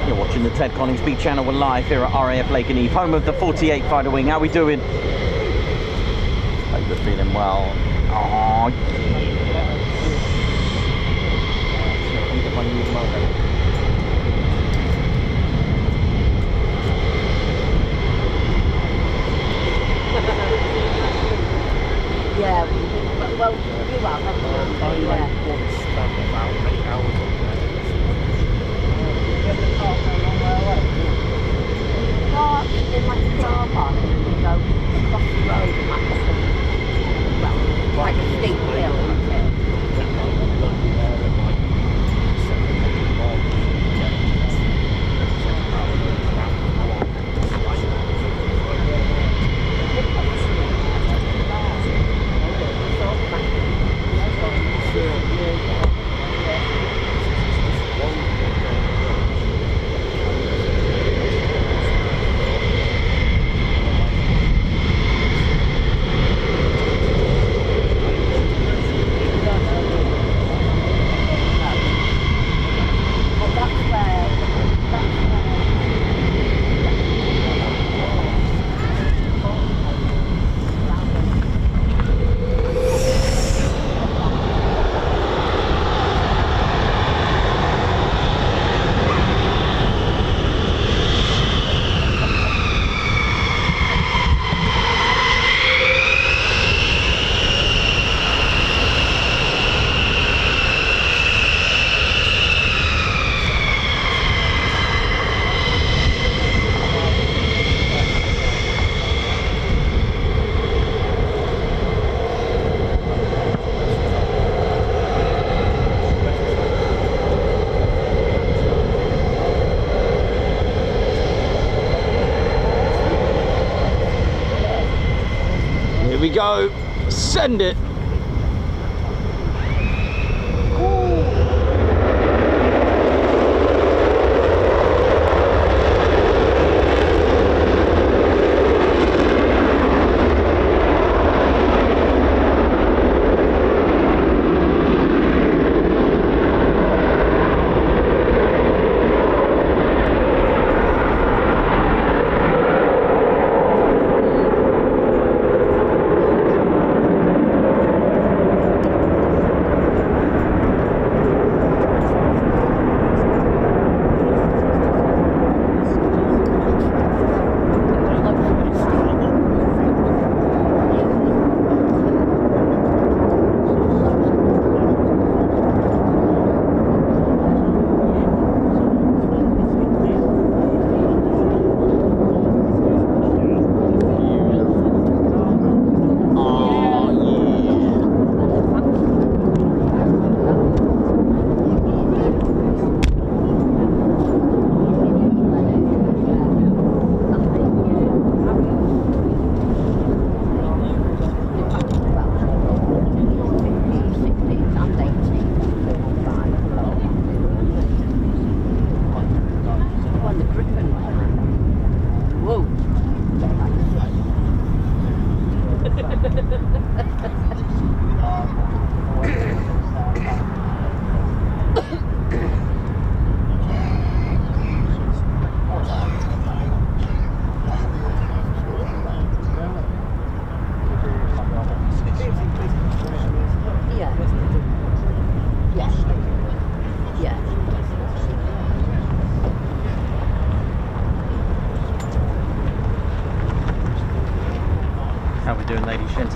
You're watching the Ted Coningsby channel. We're live here at RAF Lakenheath, home of the 48 Fighter Wing. How we doing? Hope you're feeling well. Oh, yeah, well, you are, yeah. Park in like a car park and then you go across the road and well, like a steep hill, isn't it? here we go. Send it.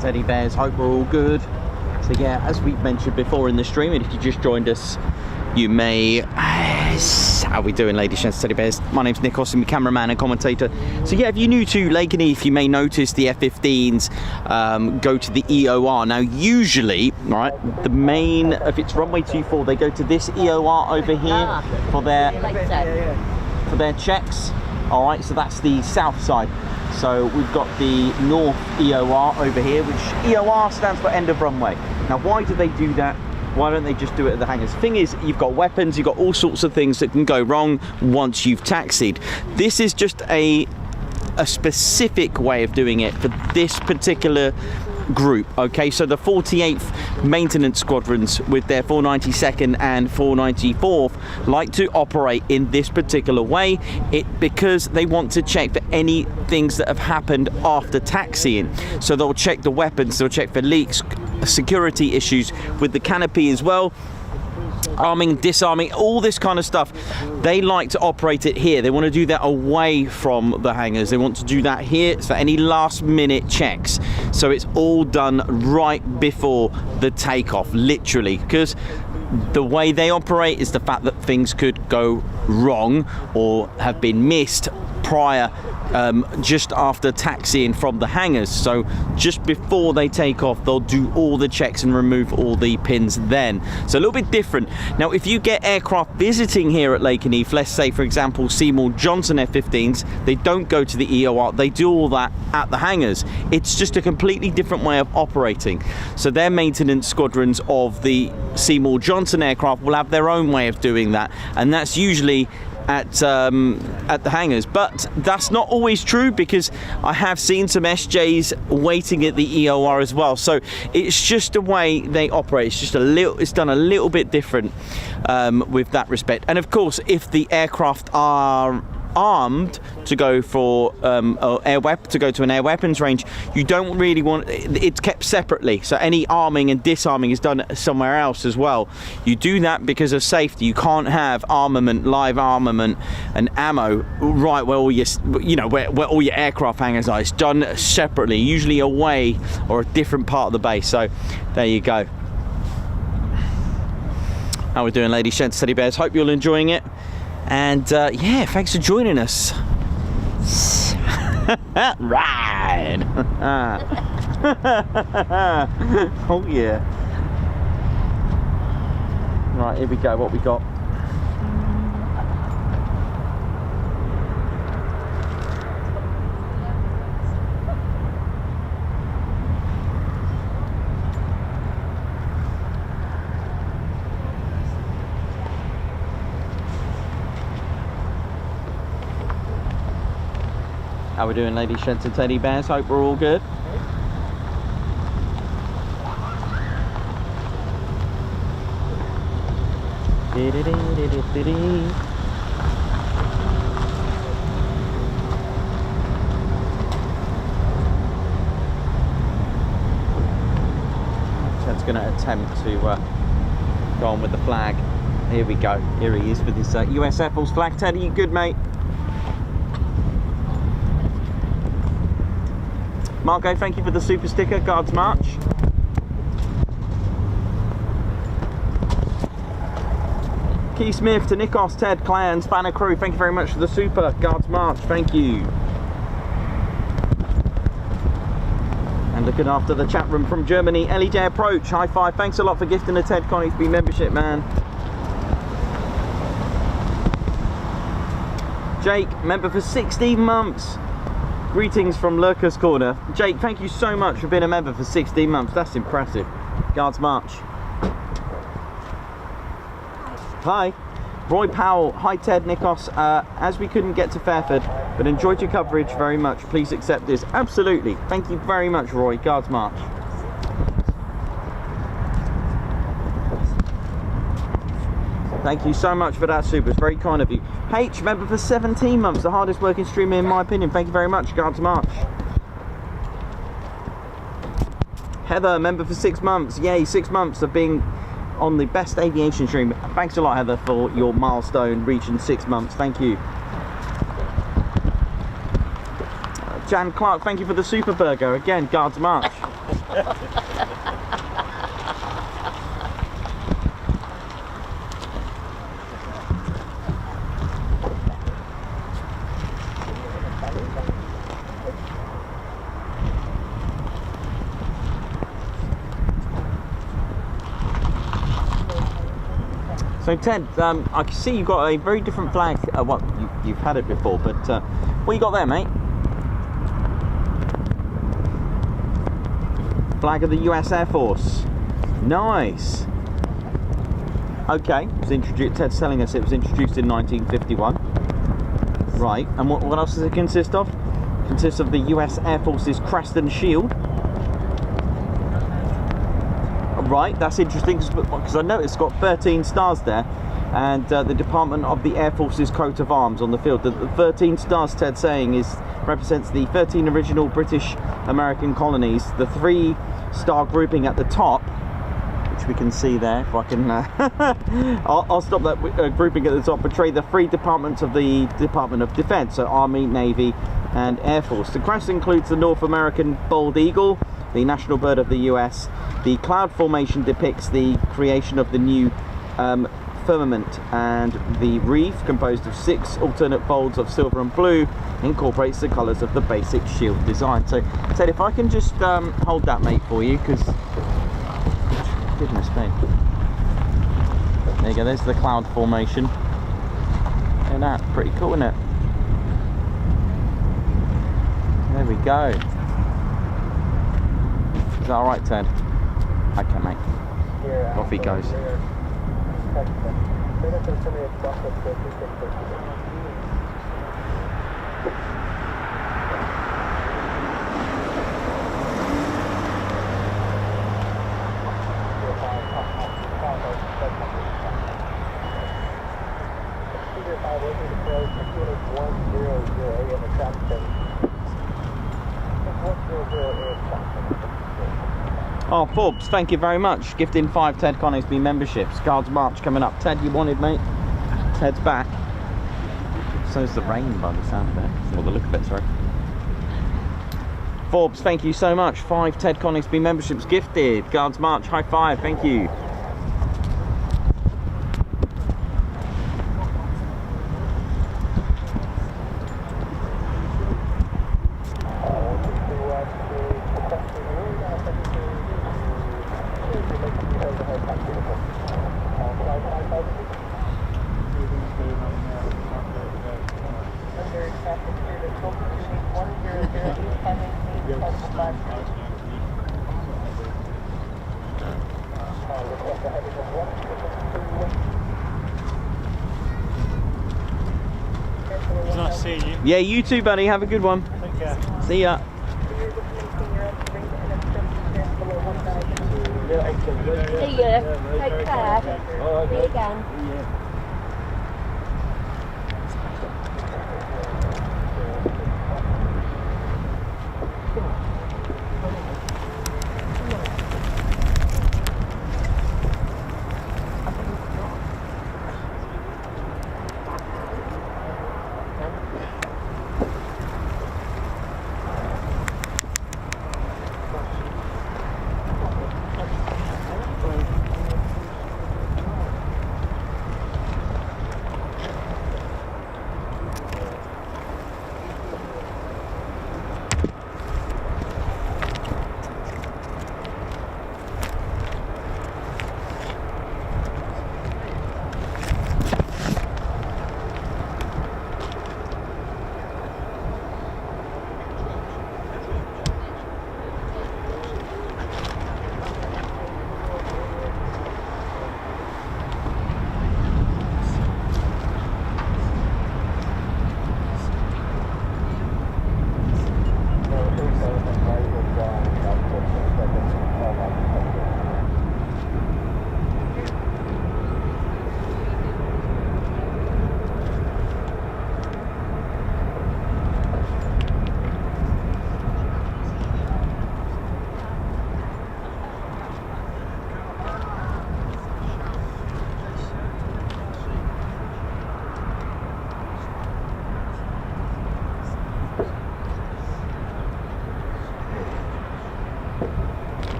teddy bears. Hope we're all good. So yeah, as we mentioned before in the stream, and if you just joined us, you may... How are we doing, ladies and teddy bears? My name's Nick Austin, cameraman and commentator. So yeah, if you're new to Lakenheath, you may notice the F-15s go to the EOR. Now usually, right, the main, if it's runway 24, they go to this EOR over here for their checks. All right, so that's the south side. So we've got the north EOR over here, which EOR stands for end of runway. Now why do they do that? Why don't they just do it at the hangars? Thing is, you've got weapons, you've got all sorts of things that can go wrong once you've taxied. This is just a specific way of doing it for this particular group. Okay, so the 48th maintenance squadrons with their 492nd and 494th like to operate in this particular way, because they want to check for any things that have happened after taxiing. So they'll check the weapons, they'll check for leaks, security issues with the canopy as well, arming, disarming, all this kind of stuff. They like to operate it here. They want to do that away from the hangars. They want to do that here for any last minute checks. So it's all done right before the takeoff, literally, because the way they operate is the fact that things could go wrong or have been missed prior, just after taxiing from the hangars. So just before they take off, they'll do all the checks and remove all the pins then. So a little bit different. Now if you get aircraft visiting here at Lakenheath, let's say for example Seymour Johnson F-15s, they don't go to the EOR, they do all that at the hangars. It's just a completely different way of operating. So their maintenance squadrons of the Seymour Johnson aircraft will have their own way of doing that, and that's usually at the hangars. But that's not always true, because I have seen some SJs waiting at the EOR as well. So it's just the way they operate. It's just it's done a little bit different with that respect. And of course, if the aircraft are armed to go for to go to an air weapons range, you don't really want it's kept separately. So any arming and disarming is done somewhere else as well. You do that because of safety. You can't have armament, live armament and ammo right where all your, you know, where all your aircraft hangars are. It's done separately, usually away or a different part of the base. So there you go. How we doing, ladies, gents, teddy bears? Hope you're all enjoying it. And yeah, thanks for joining us. Right. Oh yeah. Right, here we go. What we got? How we doing, ladies, gents and teddy bears? Hope we're all good. Ted's going to attempt to go on with the flag. Here we go. Here he is with his USAF's flag. Ted, are you good, mate? Marco, thank you for the super sticker. Guards March. Key Smith to Nikos, Ted, Clan, Spanner Crew, thank you very much for the super. Guards March, thank you. And looking after the chat room from Germany, LEJ Approach, high five. Thanks a lot for gifting the Ted Coningsby membership, man. Jake, member for 16 months. Greetings from Lurker's Corner. Jake, thank you so much for being a member for 16 months. That's impressive. Guards March. Hi. Roy Powell. Hi Ted, Nikos. As we couldn't get to Fairford, but enjoyed your coverage very much. Please accept this. Absolutely. Thank you very much, Roy. Guards March. Thank you so much for that super, it's very kind of you. H, member for 17 months, the hardest working streamer in my opinion. Thank you very much, Guards March. Heather, member for 6 months. Yay, 6 months of being on the best aviation stream. Thanks a lot, Heather, for your milestone reaching 6 months. Thank you. Jan Clark, thank you for the super burger. Again, Guards March. So Ted, I can see you've got a very different flag. Well, you've had it before, but what you got there, mate? Flag of the US Air Force. Nice. Okay, it was introduced. Ted's telling us it was introduced in 1951. Right, and what else does it consist of? It consists of the US Air Force's crest and shield. Right, that's interesting because I noticed it's got 13 stars there, and the Department of the Air Force's coat of arms on the field. The 13 stars, Ted's saying, represents the 13 original British American colonies. The 3-star grouping at the top, which we can see there, if I can, I'll stop that grouping at the top, portray the 3 departments of the Department of Defense, so Army, Navy, and Air Force. The crest includes the North American bald eagle, the national bird of the US. The cloud formation depicts the creation of the new firmament, and the reef, composed of 6 alternate folds of silver and blue, incorporates the colours of the basic shield design. So, Ted, if I can just hold that, mate, for you, because goodness me. There you go. There's the cloud formation. Look at that. Pretty cool, isn't it? There we go. Is that alright, Ted? Okay, mate. Off he goes. Oh, Forbes, thank you very much. Gifting 5 Ted Coningsby memberships. Guards March coming up. Ted, you wanted, mate? Ted's back. So's the rain by the sound of it. Or the look of it, sorry. Forbes, thank you so much. 5 Ted Coningsby memberships gifted. Guards March, high five, thank you. Nice seeing you. Yeah, you too, buddy. Have a good one. Take care. See ya. See you. Take care. See you again.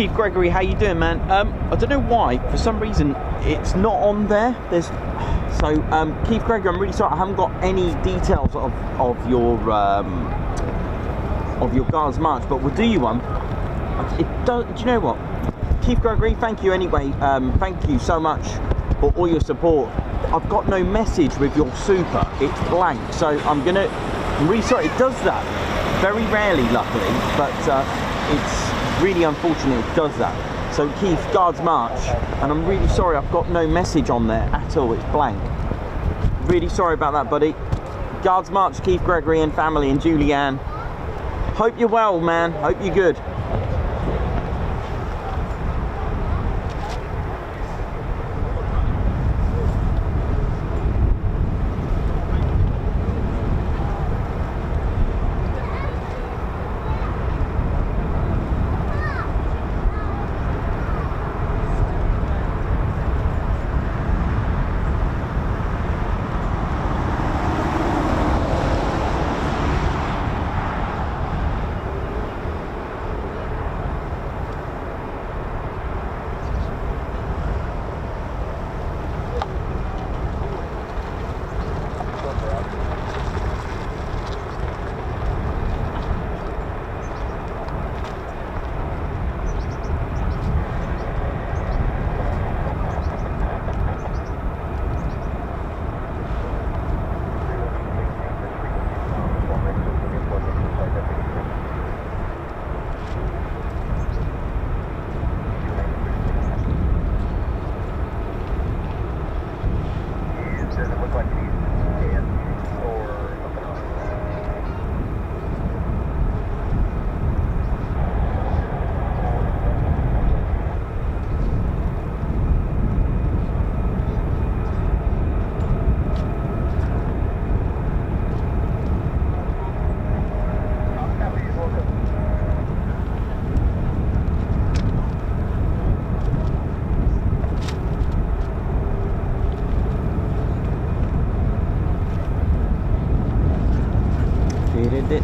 Keith Gregory, how you doing, man? I don't know why, for some reason, it's not on there. Keith Gregory, I'm really sorry, I haven't got any details of your Guards March, but we'll do you one. Do you know what? Keith Gregory, thank you anyway. Thank you so much for all your support. I've got no message with your super. It's blank. So I'm really sorry. It does that very rarely, luckily, but it's really unfortunate it does that. So Keith, Guards March, and I'm really sorry I've got no message on there at all. It's blank. Really sorry about that, buddy. Guards March, Keith Gregory and family, and Julianne. Hope you're well, man. Hope you're good.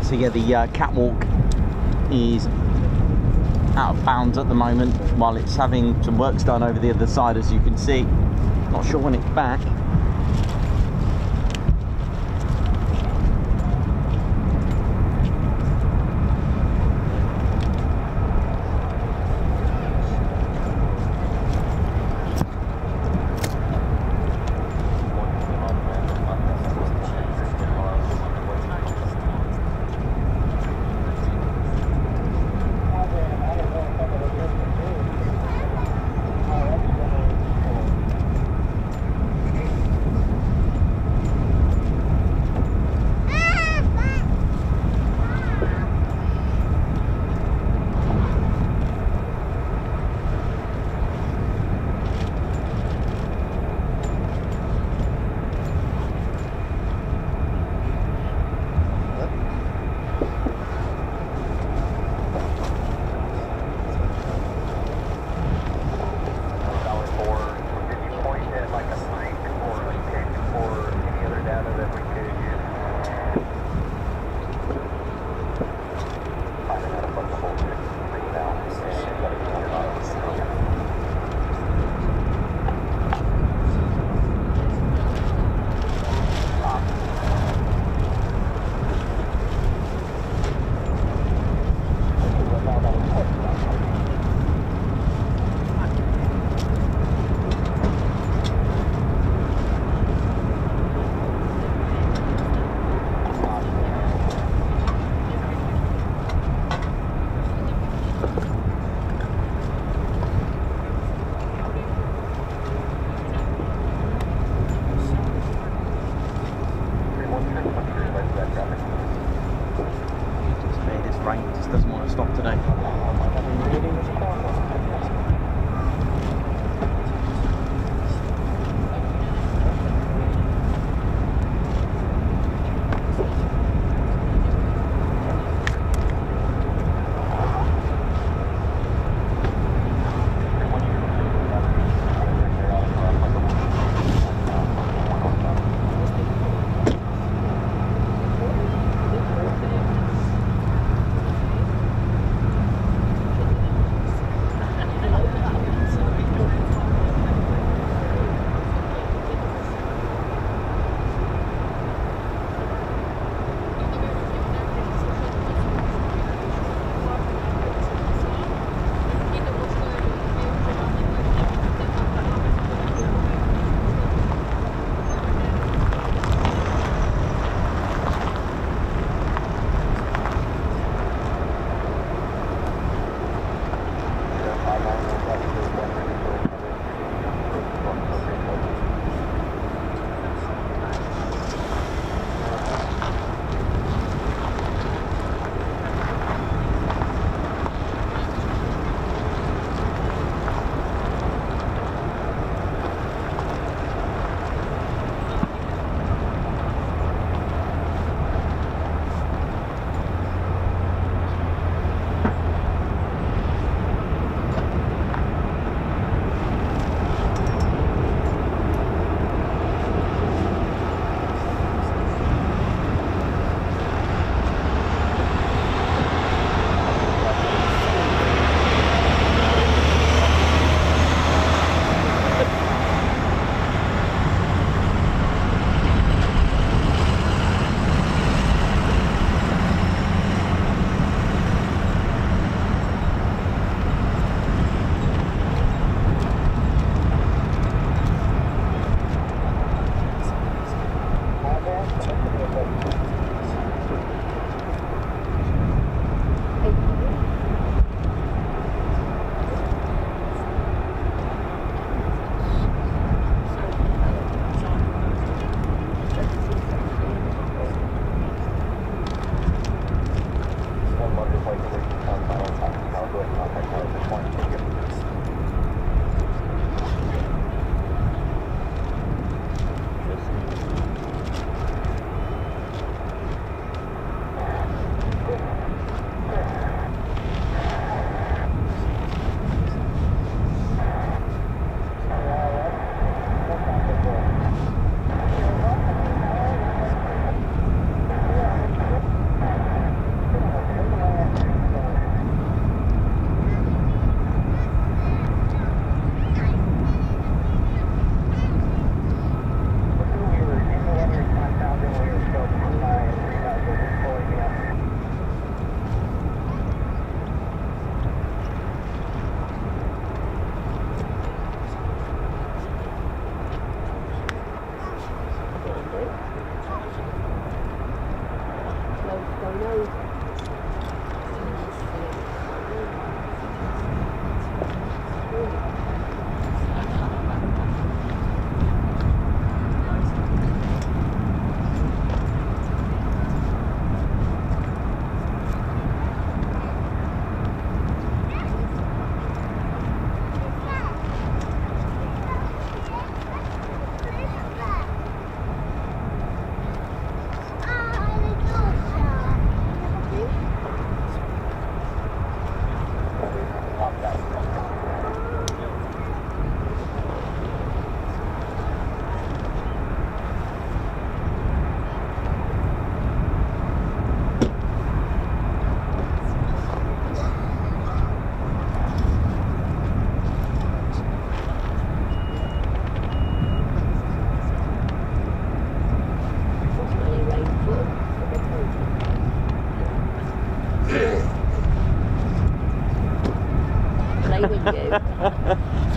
So yeah, the catwalk is out of bounds at the moment while it's having some works done over the other side, as you can see. Not sure when it's back.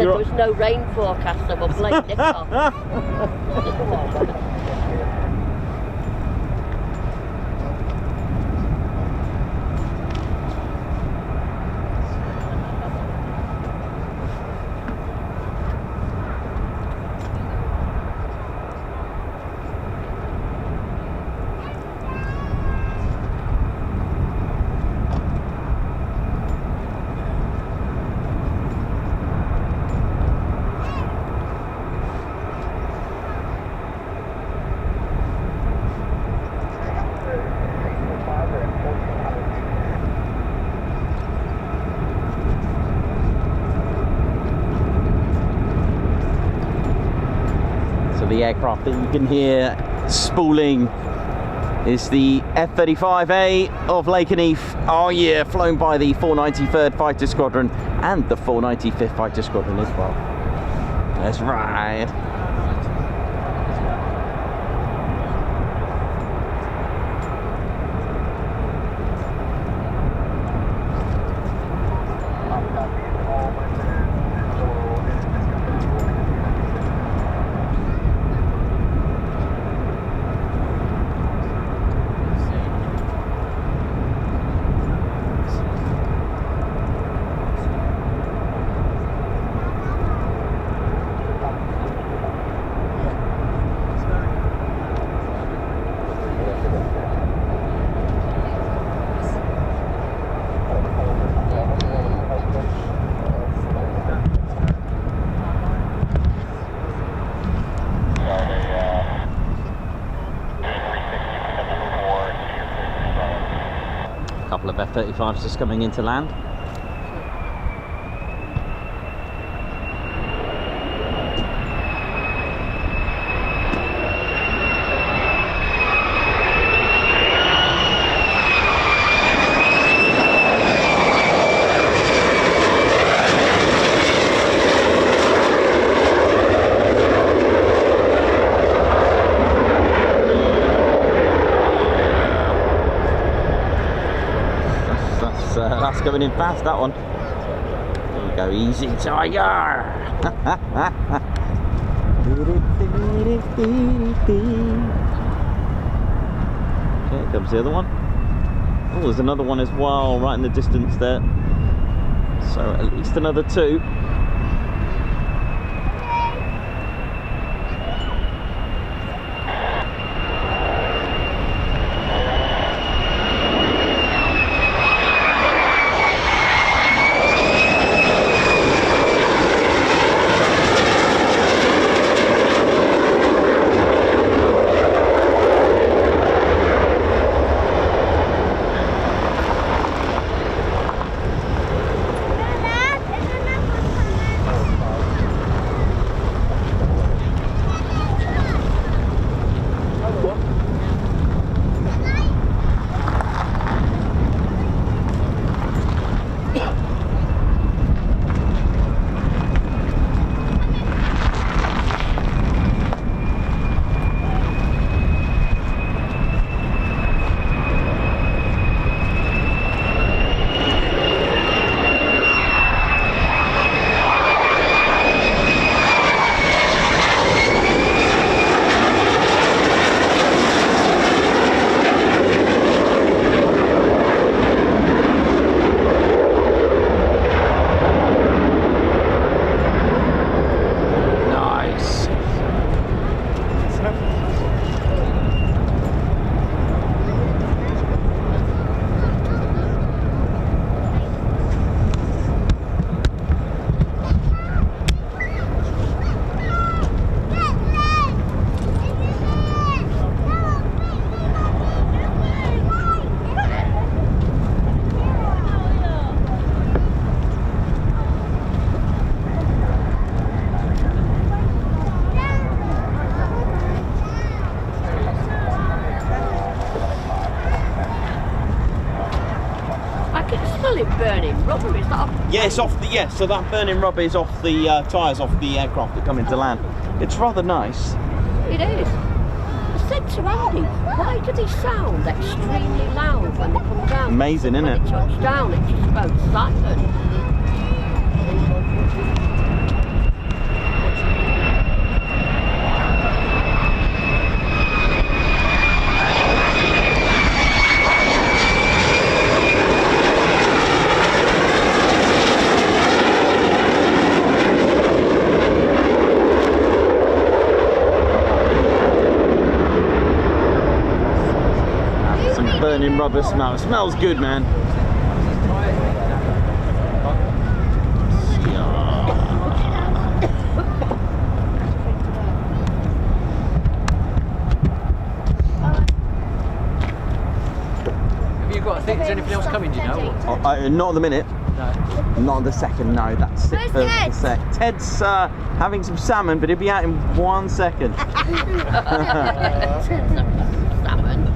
said there was no rain forecast, so we'll blame Nick off. The aircraft that you can hear spooling is the F-35A of Lakenheath. Oh yeah, flown by the 493rd Fighter Squadron and the 495th Fighter Squadron as well. That's right. Couple of F-35s just coming into land. That's going in fast, that one. There you go, easy tiger. Here comes the other one. Oh, there's another one as well, right in the distance there. So at least another two. Yeah, it's off the, yeah, so that burning rubber is off the tyres off the aircraft that come into land. It's rather nice. It is. I said to Andy, why do they sound extremely loud when they come down? Amazing, isn't it? When they touch down, it just goes silent. burning rubber smell. It smells good, man. Have you got? I think there's anything else coming? Do you know? Not at the minute. No. Not at the second. No, that's it for the sec. Ted's having some salmon, but he'll be out in 1 second. Salmon.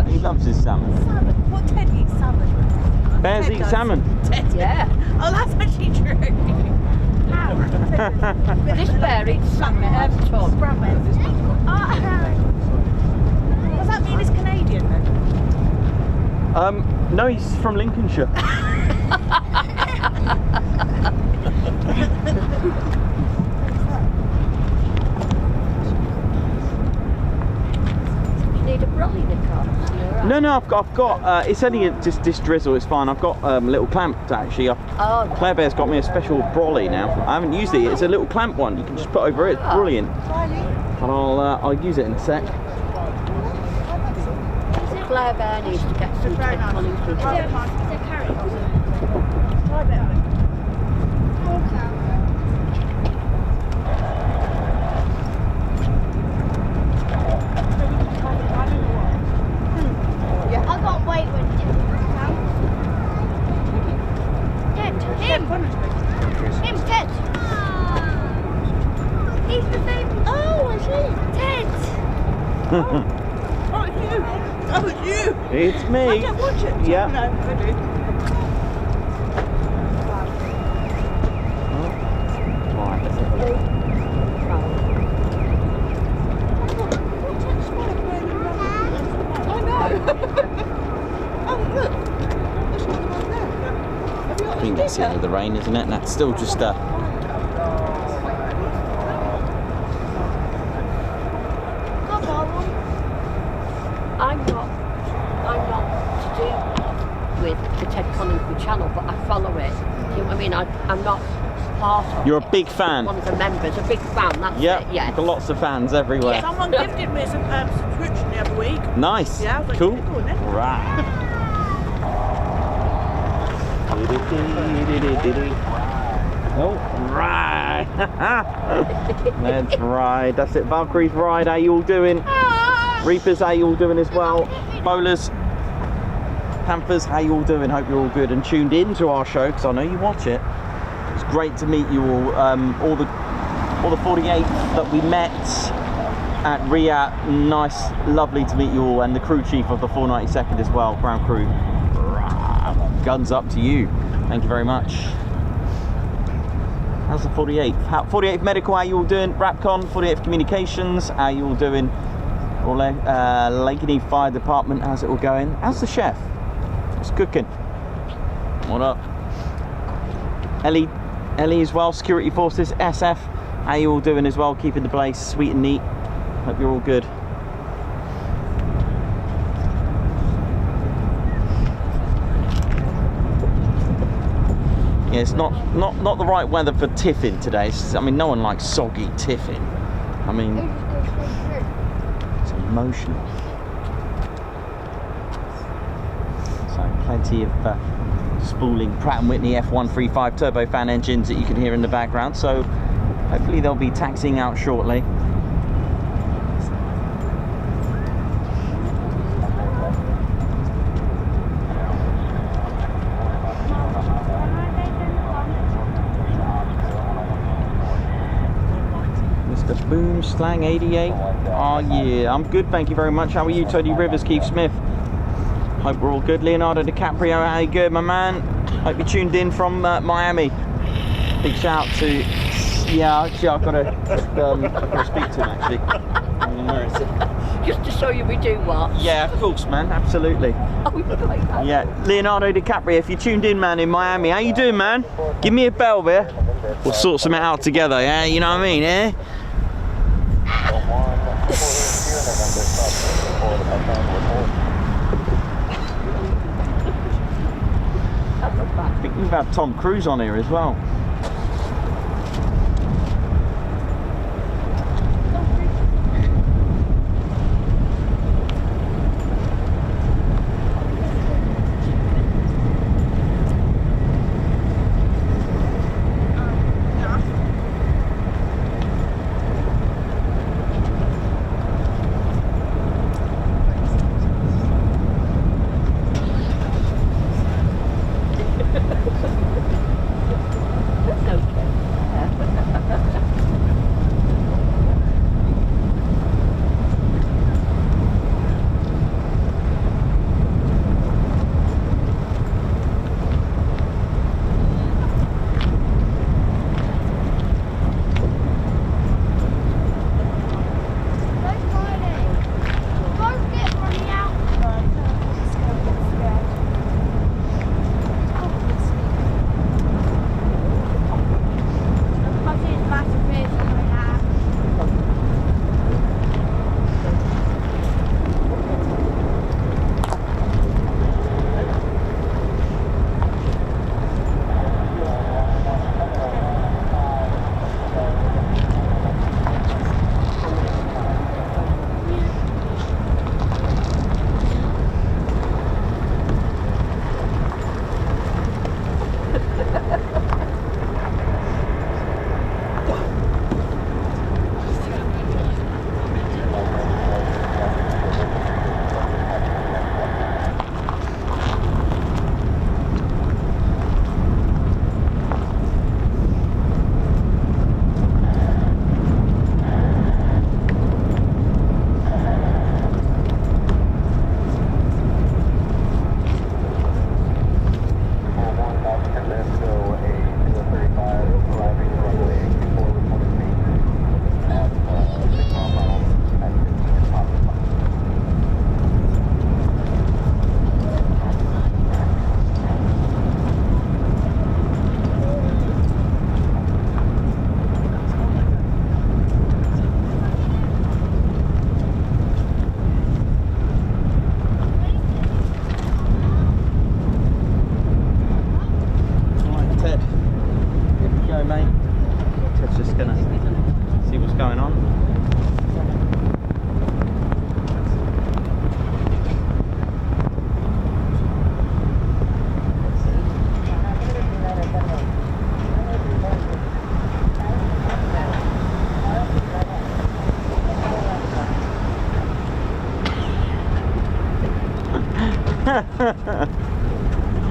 He loves his salmon. Salmon. What Ted eats salmon? Bears Ted eat does. salmon. Ted. Yeah. Oh, that's actually true. This bear eats salmon every time. Does that mean he's Canadian then? No, he's from Lincolnshire. You need a brolly, Nicole. No, I've got. It's only just this drizzle. It's fine. I've got a little clamp actually. Oh, Claire Bear's got me a special brolly now. I haven't used it. It's a little clamp one. You can just put over it. It's brilliant. And I'll use it in a sec. Claire Bear needs to get some Ted Coningsby. I can't wait when Him, Ted. He's the favourite. Oh, I see. Ted. Oh, it's you. Oh, it's you. It's me. I don't watch it. Yeah. No, I do. Right, let's have a look. I know. Oh, look. There's another one there. Have you got I think that's the end of the rain, isn't it? And that's still just I'm not to do with the Ted Coningsby channel, but I follow it. You know what I mean? I'm not part of You're it. a big fan. One of the members, a big fan, that's Yeah, it, yeah. I've got lots of fans everywhere. Someone gifted me some subscription the other week. Nice. Yeah, I was like, Cool. yeah, go on then. Right. Oh, right. Let's ride. That's it. Valkyrie's ride. How you all doing? Reapers, how you all doing as well? Bowlers, Panthers, how you all doing? Hope you're all good and tuned in to our show because I know you watch it. It's great to meet you all. All the 48 that we met at RIAT. Nice, lovely to meet you all, and the crew chief of the 492nd as well, ground crew. Guns up to you. Thank you very much. How's the 48th? 48th Medical, how you all doing? Rapcon, 48th Communications, how you all doing? All Lakenheath Fire Department, how's it all going? How's the chef? It's cooking. What up? Ellie as well, Security Forces, SF, how you all doing as well? Keeping the place sweet and neat. Hope you're all good. Yeah, it's not the right weather for tiffin today. I mean, no one likes soggy tiffin. I mean, it's emotional. So plenty of spooling Pratt & Whitney F-135 turbofan engines that you can hear in the background. So hopefully they'll be taxiing out shortly. Boom Slang 88. Oh yeah, I'm good, thank you very much. How are you, Tony Rivers, Keith Smith? Hope we're all good. Leonardo DiCaprio, how you good, my man? Hope you tuned in from Miami. Big shout to, yeah, actually I've got to speak to him actually. Where is it? Just to show you we do what? Yeah, of course, man, absolutely. Oh, you like that? Yeah, Leonardo DiCaprio, if you tuned in, man, in Miami, how you doing, man? Give me a bell there. We'll sort something out together, yeah? You know what I mean, eh? I think we've had Tom Cruise on here as well.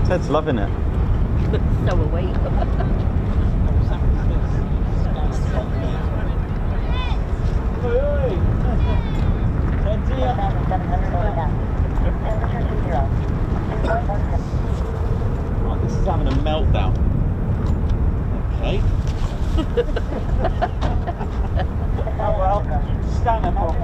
Ted's loving it. So are we. Right, this is having a meltdown. Okay. Oh well, scanner problem.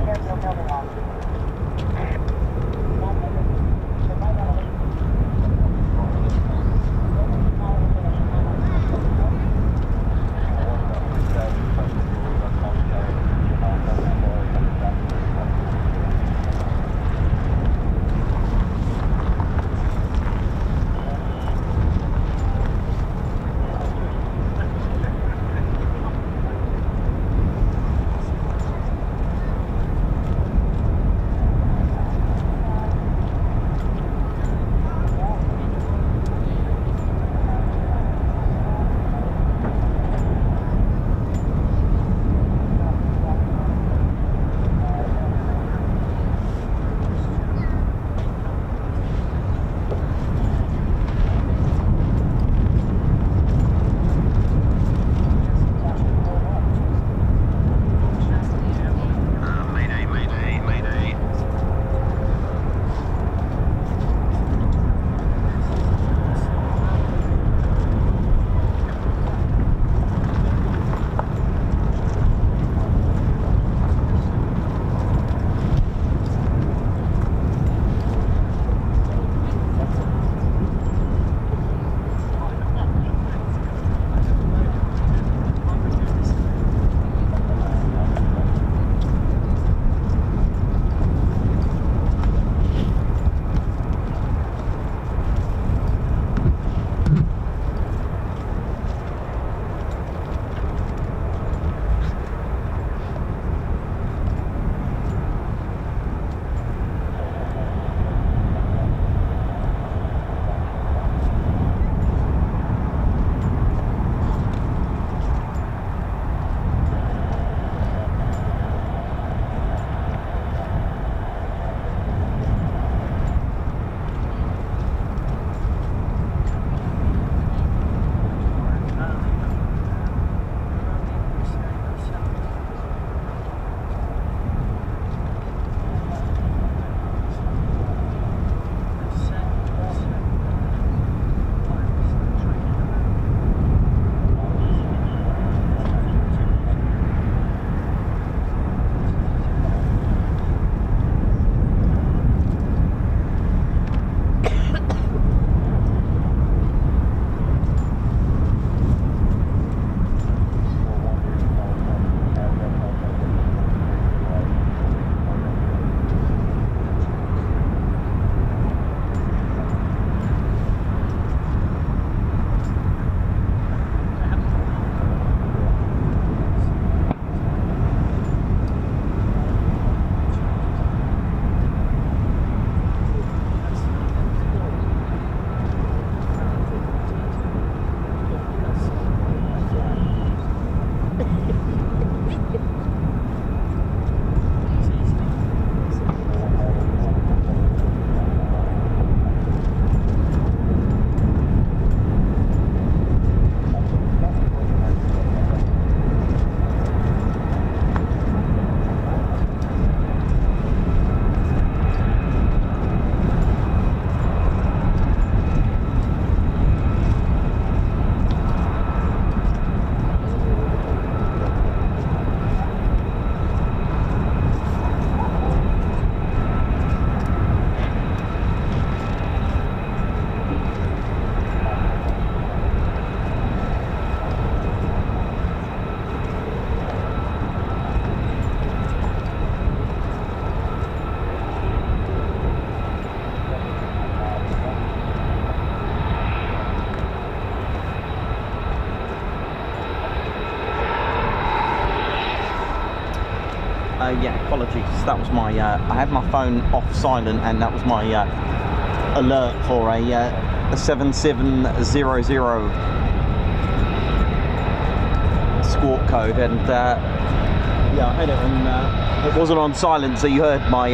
Yeah, apologies. That was my. I had my phone off silent, and that was my alert for a 7700 squawk code, and yeah, I had it on. It wasn't on silent, so you heard my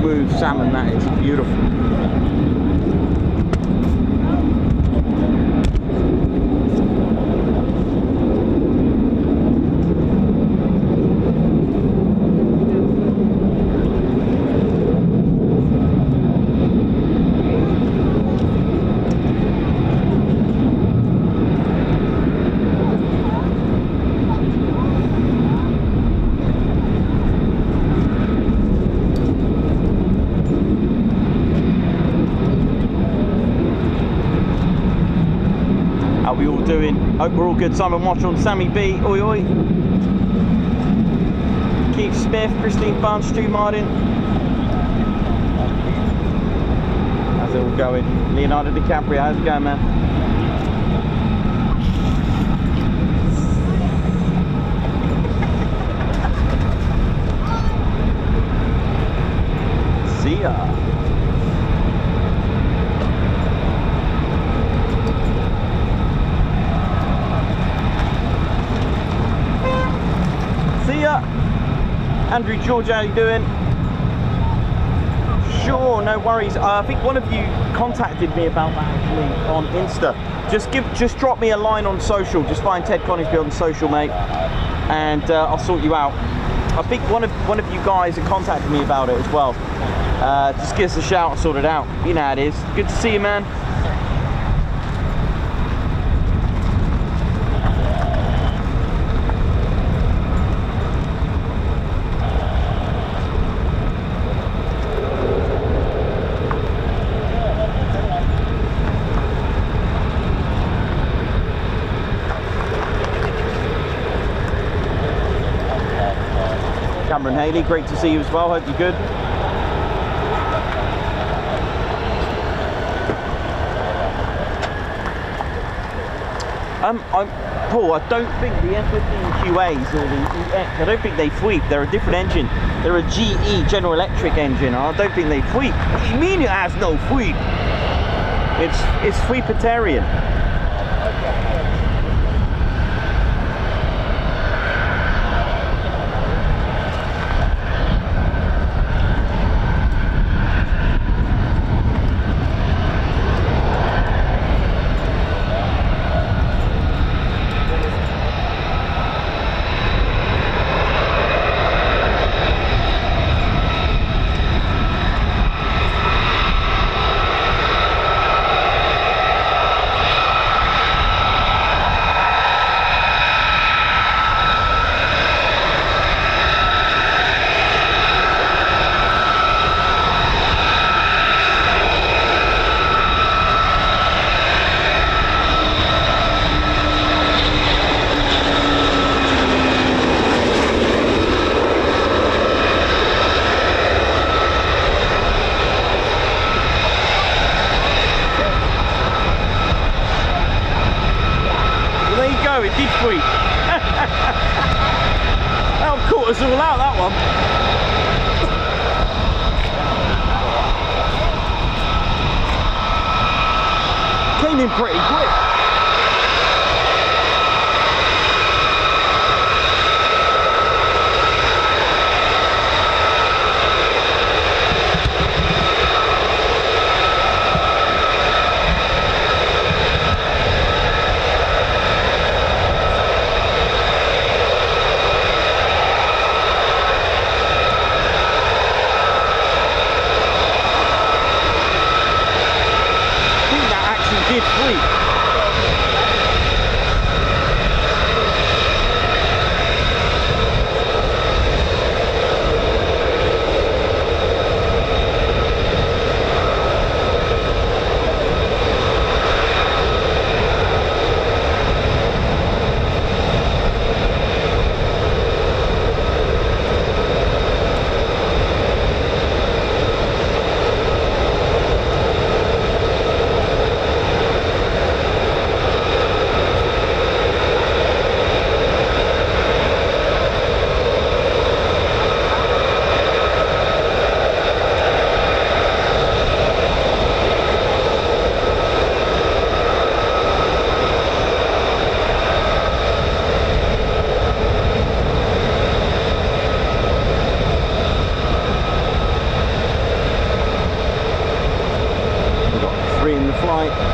smooth salmon that is. Beautiful. Hope we're all good. Simon Watch on Sammy B. Oi oi. Keith Smith, Christine Barnes, Stu Martin. How's it all going? Leonardo DiCaprio, how's it going, man? See ya. Andrew George, how you doing? Sure, no worries. I think one of you contacted me about that actually on Insta. Just drop me a line on social. Just find Ted Coningsby on social, mate, and I'll sort you out. I think one of you guys had contacted me about it as well. Just give us a shout and sort it out. You know how it is. Good to see you, man. Cameron Haley, great to see you as well. Hope you're good. Paul, I don't think the F-15 QAs or the EX, I don't think they sweep. They're a different engine. They're a GE, General Electric engine. I don't think they sweep. What do you mean it has no sweep? It's sweepitarian. Us all out, that one. Came in pretty quick. right.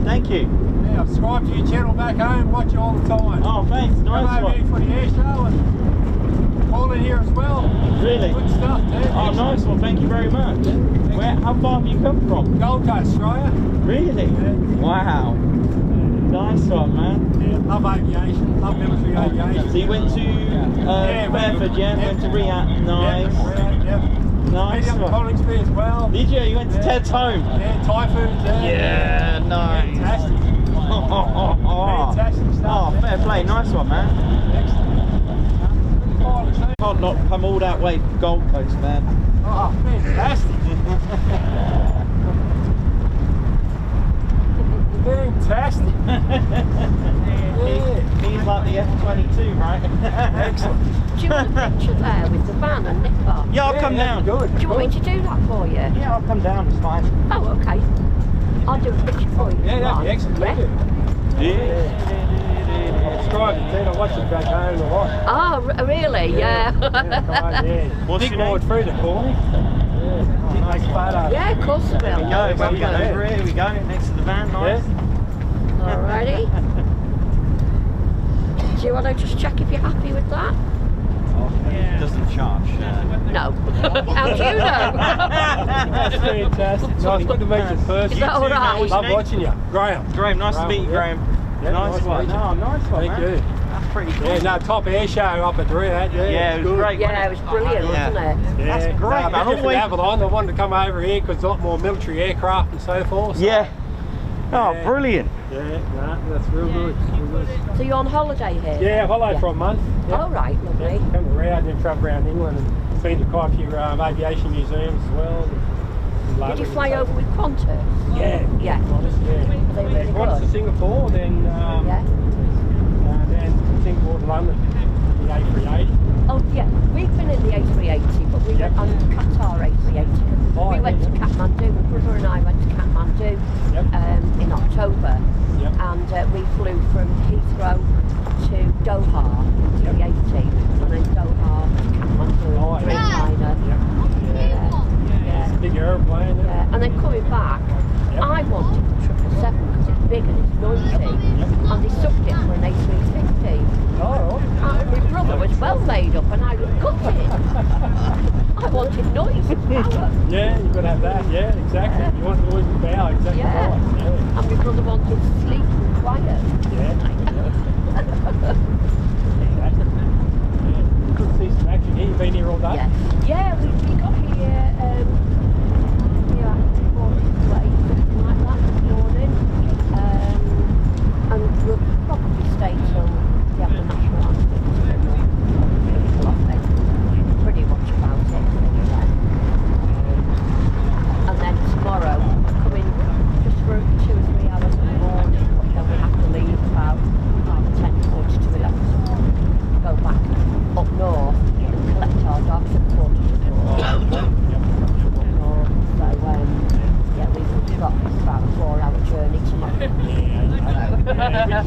Thank you. Yeah, I've subscribed to your channel back home, watch you all the time. Oh, thanks. Nice Come over here for the air show and call in here as well. Really? Good stuff, dude. Oh, nice one. Thank you very much. Where? How far have you come from? Gold Coast, Australia. Really? Yeah. Wow. Nice one, man. Yeah, love aviation, love military aviation. So you went to Fairford, yeah? Went to RIAT. Nice. Yeah. Nice Up to one. Coningsby as well. Did you? You went to Ted's home? Yeah, typhoons there. Yeah, nice. Fantastic. Fantastic stuff. Oh, fair play. Nice one, man. Excellent. Can't not come all that way from Gold Coast, man. Oh, fantastic. Fantastic. He's like the F-22, right? Excellent. Do you want a picture there with the van and Nicola? Yeah, I'll come down. Good. Do you want me to do that for you? Yeah, I'll come down, it's fine. Oh, okay. I'll do a picture for you. Yeah, that'd be Right. excellent. Yeah. I'll subscribe to Ted. I watch it back home a lot. Oh, really? Yeah. What's Big your name? board through the corner. Yeah. Nice photo. Yeah, of course I will. There we go, when we get over here we go, next to the van, nice. Alrighty. Do you want to just check if you're happy with that? It doesn't charge. No. How do you know? That's fantastic. Nice, good to meet you in person. Is that all right? Love watching you. Graham. Graham, nice to meet you, Graham. Yeah, nice one. to meet you. Oh, nice one, Thank man. you. That's pretty cool. Yeah, no, top air show up at RIAT. Yeah, it was great. Yeah, it was brilliant, wasn't it? Yeah, That's great, man. No, from Avalon, I wanted to come over here because a lot more military aircraft and so forth. So. Yeah. Oh, Yeah. brilliant. Yeah, no, that's real good. Real good. So you're on holiday here? Yeah, I've followed Yeah. for a month. Yeah. Oh, right, lovely. Yeah, come to RIAT and then travel around England and been to quite a few aviation museums as well. Did you fly over with Qantas? Yeah. Yeah. Qantas, yeah. Were they really Qantas to good? Singapore, then Yeah. then Singapore to London, the A380. Oh, yeah. We've been in the A380, but we Yep. went on Qatar A380. Oh, We went to yeah. Kathmandu. My brother and I went to Kathmandu Yep. in October. Yep. And we flew from Heathrow to Doha to the 80, and then Doha to Kathmandu, Oh, yeah. Dreamliner. Yep. Yeah. Big aeroplane. Yeah. And then coming back, Yep. I wanted the 777 because it's big and it's noisy, and they sucked it for an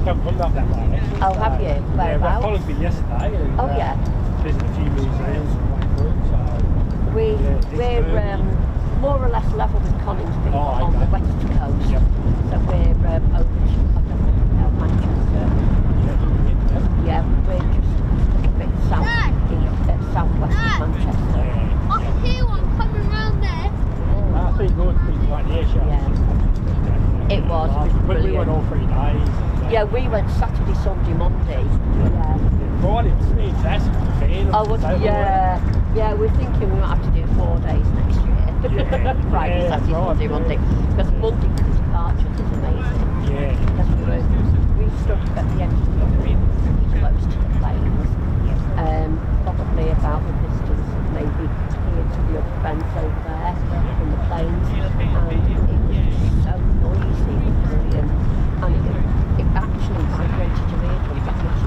just come from that way. Oh, have you? Yeah, Whereabouts? Coningsby yesterday. And, Oh, yeah. Visited a few museums and went through, so... We're more or less level with Coningsby on the west coast. Yep. So we're over to Manchester. Yeah, we're just a bit southwest of Manchester. I can hear one coming round there. I think going to be like the air show. Yeah. It was brilliant. We went all 3 days. Yeah, we went Saturday, Sunday, Monday. Yeah. Friday, it's fantastic. Yeah, we're thinking we might have to do 4 days next year. Friday, Saturday, Sunday, Monday. Because Monday for the departures is amazing. Yeah. Because we stood at the end of the runway, pretty close to the planes. Probably about the distance of maybe here to the upper fence over there from the planes. And it was just so noisy and brilliant. And it actually vibrated your eardrums that much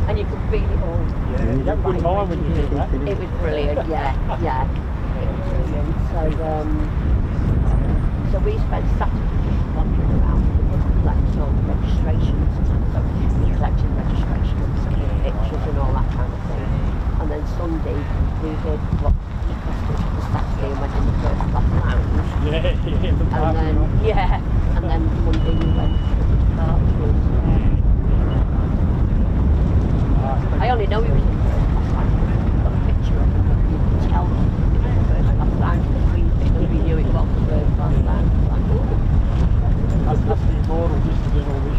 and you could feel it all. Yeah, you have a good time when you do that. It was brilliant, yeah. It was brilliant. So we spent Saturday wandering around collecting all the registrations and so we collected registrations, pictures and all that kind of thing. And then Sunday we did what we costed for Saturday and went in the first class lounge. And then Monday we went to the departures. I only know he was in the first class lounge. I've got a picture of him. You can tell it was the first class lounge because we knew it was the first class lounge. That's the immortal just to do all this.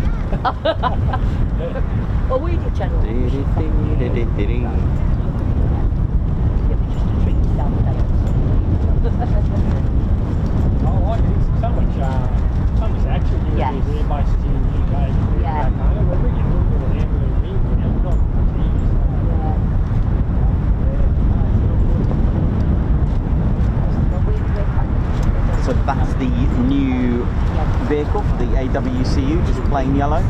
Well, we did general admission. It was just a treat yourself day. I like it. It's so much action here. Yes. These air bases in the UK. Yeah. We're bringing a little bit of air balloon in. So that's the new vehicle for the AWCU, just plain yellow.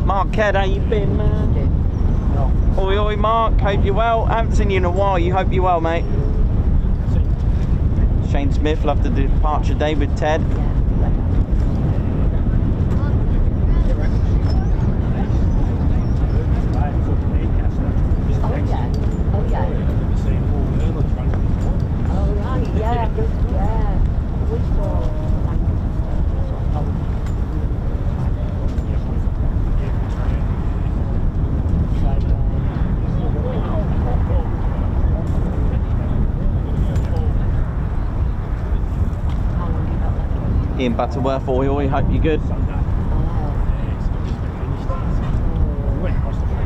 Mark Ked, how you been, man? Oi, oi, Mark, hope you're well. I haven't seen you in a while, you hope you're well, mate. Shane Smith, love the departure day with Ted. Ian Butterworth, oi oi, hope you're good.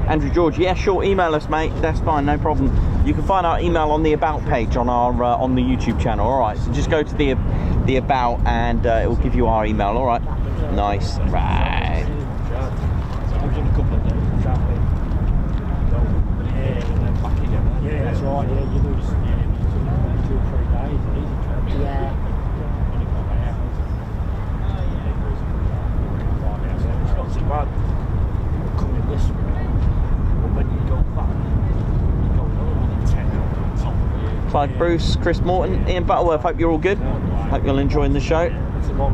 Andrew George, yeah, sure, email us, mate, that's fine, no problem. You can find our email on the About page on our on the YouTube channel, alright, so just go to the About and it will give you our email, alright? Nice, right. Yeah, that's right, yeah, you lose 2 or 3 days, easy travel. Yeah. Bad coming this way, but when you go back, you go on 10 on top of you. Clive Bruce, Chris Morton, Ian Butterworth, hope you're all good. Hope you're enjoying the show. Singapore,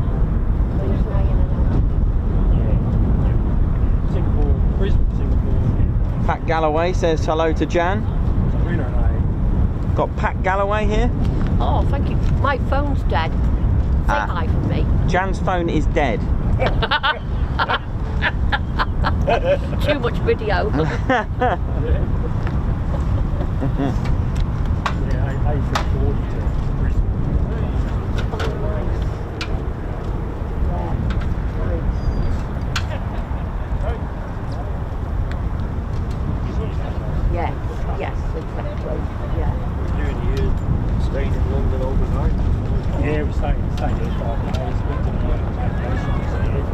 Brisbane, Singapore. Pat Galloway says hello to Jan. Got Pat Galloway here. Oh, thank you. My phone's dead. Say hi for me. Jan's phone is dead. Too much video. Yeah, I feel 40 to Brisbane. Oh, nice. Yeah, nice. Yes, exactly. Yeah. During the year, staying in London overnight. Yeah, we stayed here 5 days. Went to the vacations here.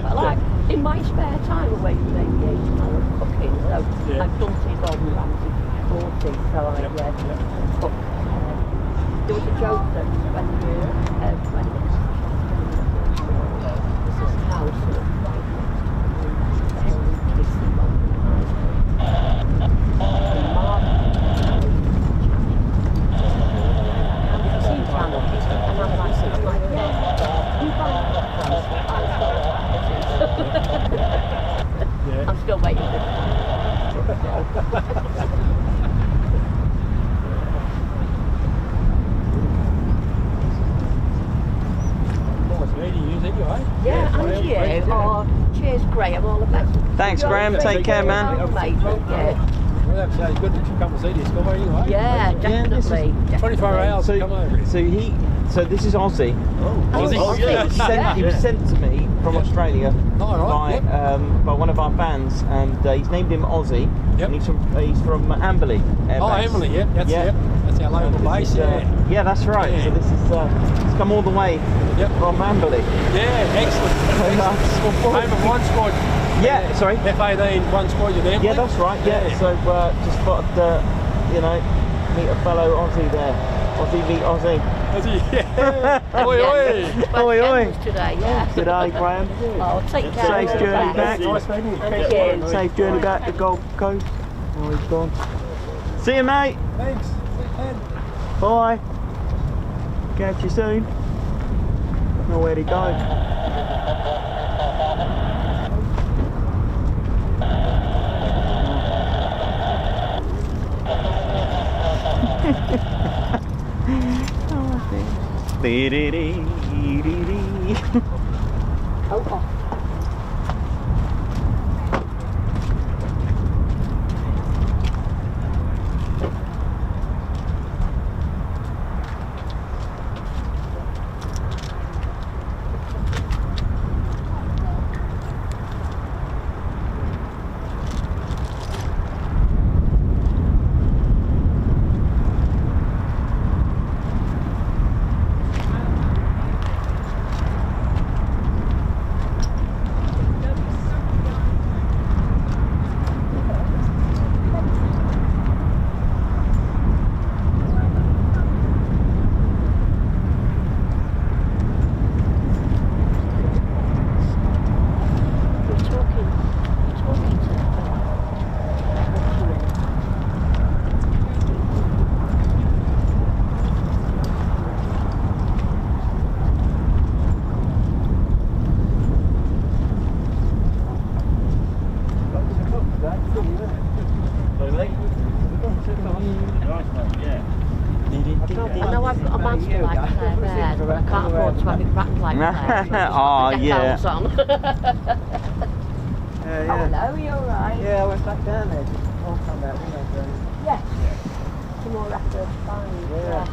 But like, in my spare time away from aviation, I love cooking, so I've done these Gordon Ramsay 40, so I cook. There was a joke that when this is house right next to Kissy Mum and Mark channel, and I'm like, yeah, you buy I'm still waiting for it. Yeah, and you. Oh, cheers, Graham. All the best. Thanks, Graham. Take care, man. Well, that's good that you come and see this guy anyway. Yeah, definitely. 24 hours to come over. So this is Ozzie. Ozzie. He was sent to me from Australia by one of our fans, and he's named him Ozzie. Yep. And he's from Amberley. Amberley, that's our local base. Yeah, that's right. Yeah. So this is it's come all the way from Amberley. Yeah, excellent. Home of one squad. Yeah, sorry. F-15, one squad in Amberley. Yeah, that's right. Yeah. So just thought meet a fellow Aussie there. Aussie meet Aussie. Yeah. Oi, oi. Oi, oi. Today, yeah. Today, Graham. Oh, take care. Safe journey back. Thank you. Safe journey back to Gold Coast. Oh, he's gone. See you, mate. Thanks. Bye. Catch you soon. Know where to go. Oh, I know I've got a master like Claire Red, but I can't afford to have it wrapped like Claire. Oh, yeah. On. Yeah. Oh, hello, you alright? Yeah, I went back down there. Just all come out, didn't I? Yes. Tomorrow after 5. Yeah.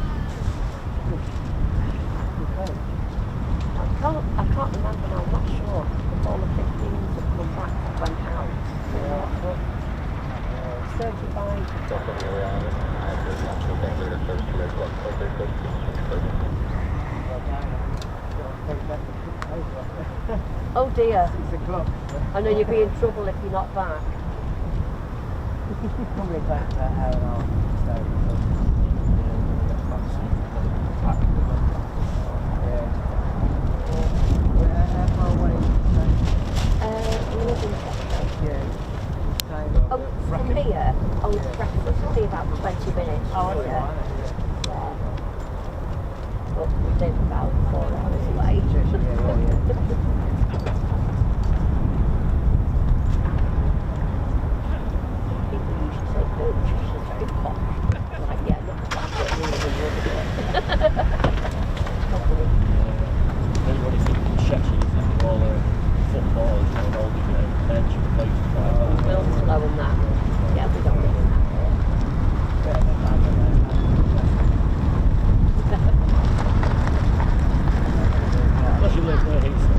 I can't remember now, I'm not sure if all the 15s have come back that went out. Yeah. 35. Oh dear. 6 o'clock. I know you'll be in trouble if you're not back. Probably back for an hour and a half. How far away is We live in Yeah. Oh, from here? Oh, it's breakfast. It'll be about 20 minutes. Oh, okay. Yeah. But we live about 4 hours away. People usually say, oh, she's very posh. I'm like, yeah, look at that. Everybody thinks Cheshire is thinking all the footballers and all the bench and places like that. We'll slow them that. Yeah, we don't really Unless you live near Heathrow.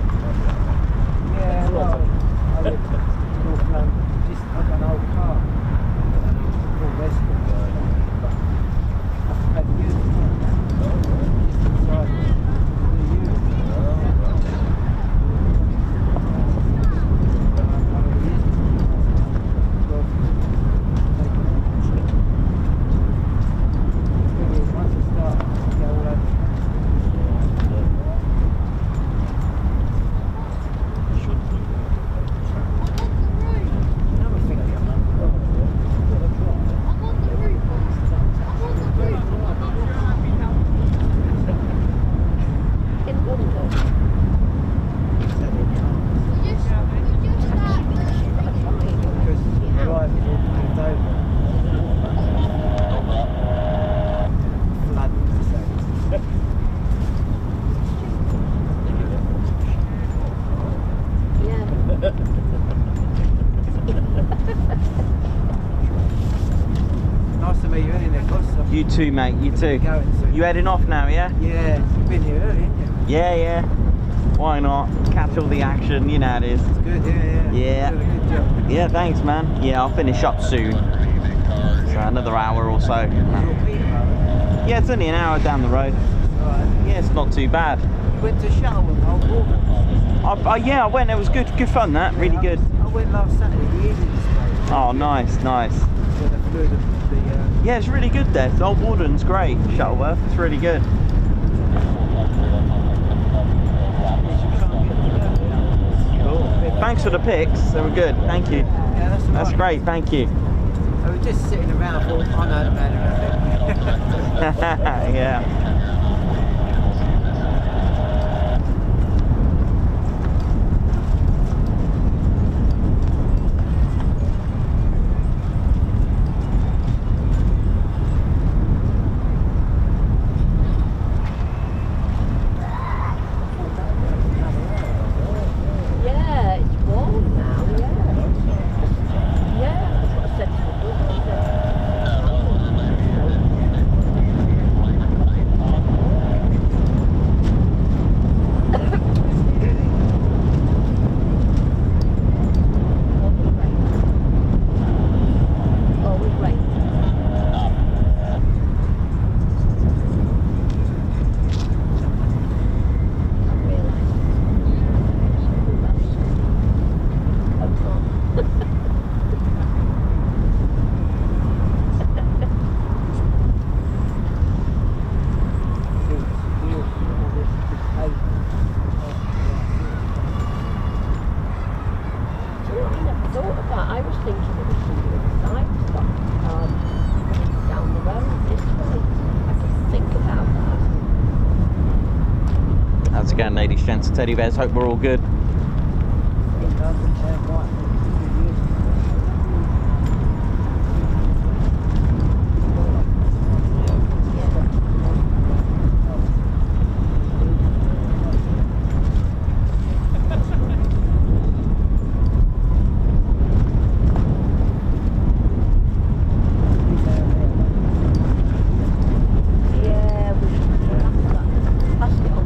too, mate. You too. Going soon. You heading off now, yeah? Yeah, you've been here early, haven't you? Yeah, yeah. Why not? Catch all the action, you know how it is. It's good, yeah. Yeah. You're doing a good job. Yeah, thanks, man. Yeah, I'll finish up soon. So another hour or so. You're Peterborough. Yeah, it's only an hour down the road. Right. Yeah, it's not too bad. You went to Shuttleworth, Old Warden. Yeah, I went. It was good fun. That really good. I went last Saturday, the evening display. Oh, nice. Where they flew the Yeah, it's really good there. The Old Warden's great. Shuttleworth, it's really good. Cool. Thanks for the pics. They were good. Thank you. Yeah, That's great. Thank you. I was just sitting around, I thought, I know about it. Yeah. Yeah, it's warm now, yeah. Yeah, that's what I said to my brother. I said, always rain. I realised. I never thought of that. I was thinking it was something inside down the road this way. I didn't think about that. How's it going, ladies, gents, teddy bears? Hope we're all good. Yeah, we passed it on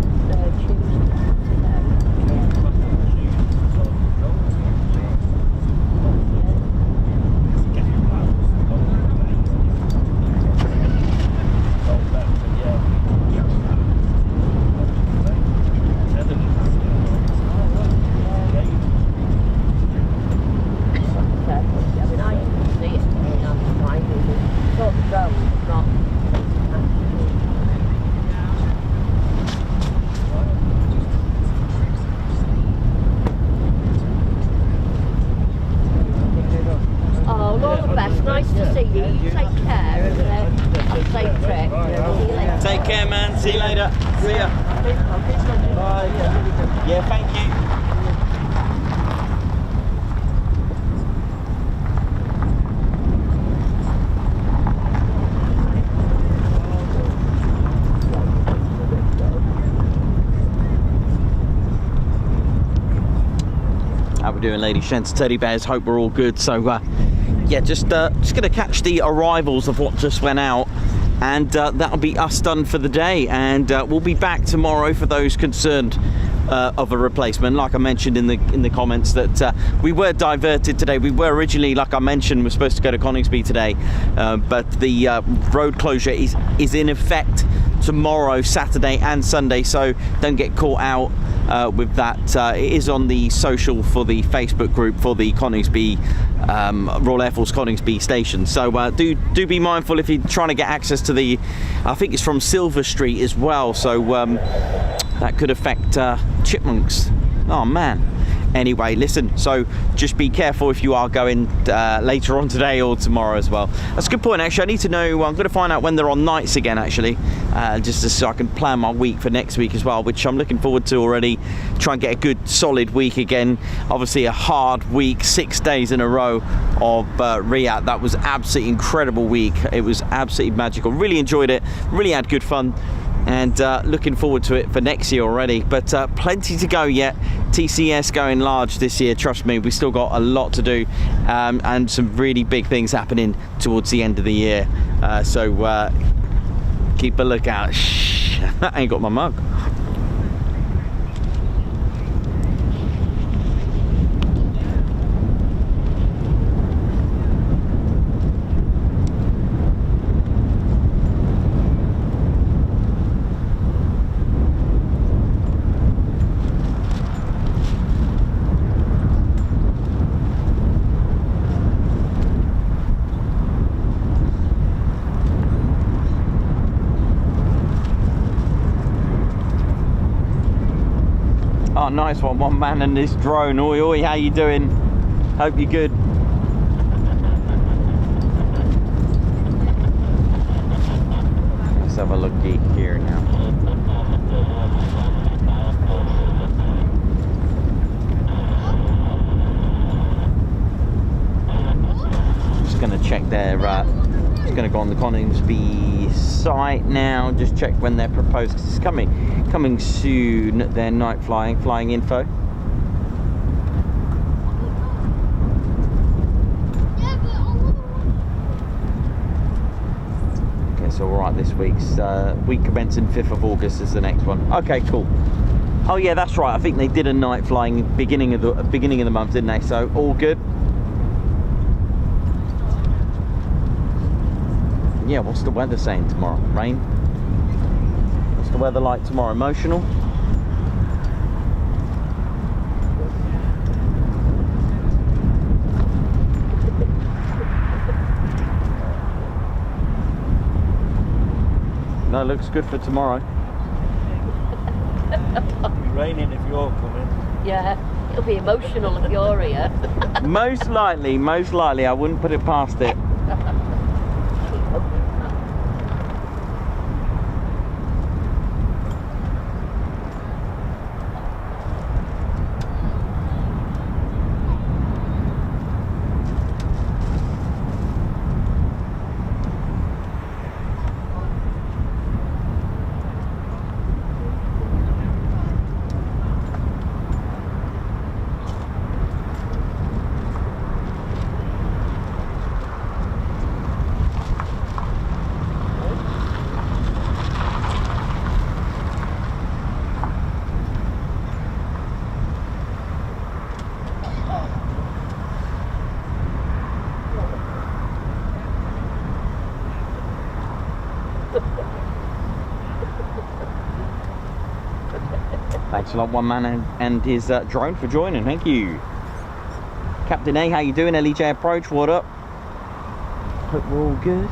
See you later. See ya. Bye. Yeah, thank you. How we doing, ladies, gents, teddy bears? Hope we're all good. So yeah, just gonna catch the arrivals of what just went out, and that'll be us done for the day, and we'll be back tomorrow for those concerned of a replacement. Like I mentioned in the comments, that we were diverted today. We were originally, like I mentioned, we're supposed to go to Coningsby today, but the road closure is in effect tomorrow, Saturday and Sunday, so don't get caught out with that. It is on the social for the Facebook group for the Coningsby Royal Air Force Coningsby station, so do be mindful if you're trying to get access to the, I think it's from Silver Street as well, so that could affect chipmunks. Oh man. Anyway, listen, so just be careful if you are going later on today or tomorrow as well. That's a good point, actually. I need to know, I'm going to find out when they're on nights again, actually, just so I can plan my week for next week as well, which I'm looking forward to already. Try and get a good solid week again. Obviously a hard week, 6 days in a row of RIAT. That was absolutely incredible week. It was absolutely magical. Really enjoyed it, really had good fun, and looking forward to it for next year already. But plenty to go yet. TCS going large this year, trust me. We still got a lot to do, and some really big things happening towards the end of the year, so Keep a lookout. Shh, I ain't got my mug. Oh, nice one man and this drone. Oi, oi, how you doing? Hope you're good. Let's have a look here now. Just gonna check their, just gonna go on the Coningsby site now, just check when they're proposed, 'cause it's coming soon, their night flying info. Okay, so all right, this week's week commencing 5th of August is the next one. Okay, cool. Oh yeah, that's right, I think they did a night flying beginning of the month, didn't they? So all good. Yeah, what's the weather saying tomorrow? Rain? What's the weather like tomorrow? Emotional? No, looks good for tomorrow. It'll be raining if you're coming. Yeah, it'll be emotional if you're here. Most likely, I wouldn't put it past it. Thanks a lot, one man and his drone for joining. Thank you. Captain A, how you doing? LEJ approach, what up? Hope we're all good.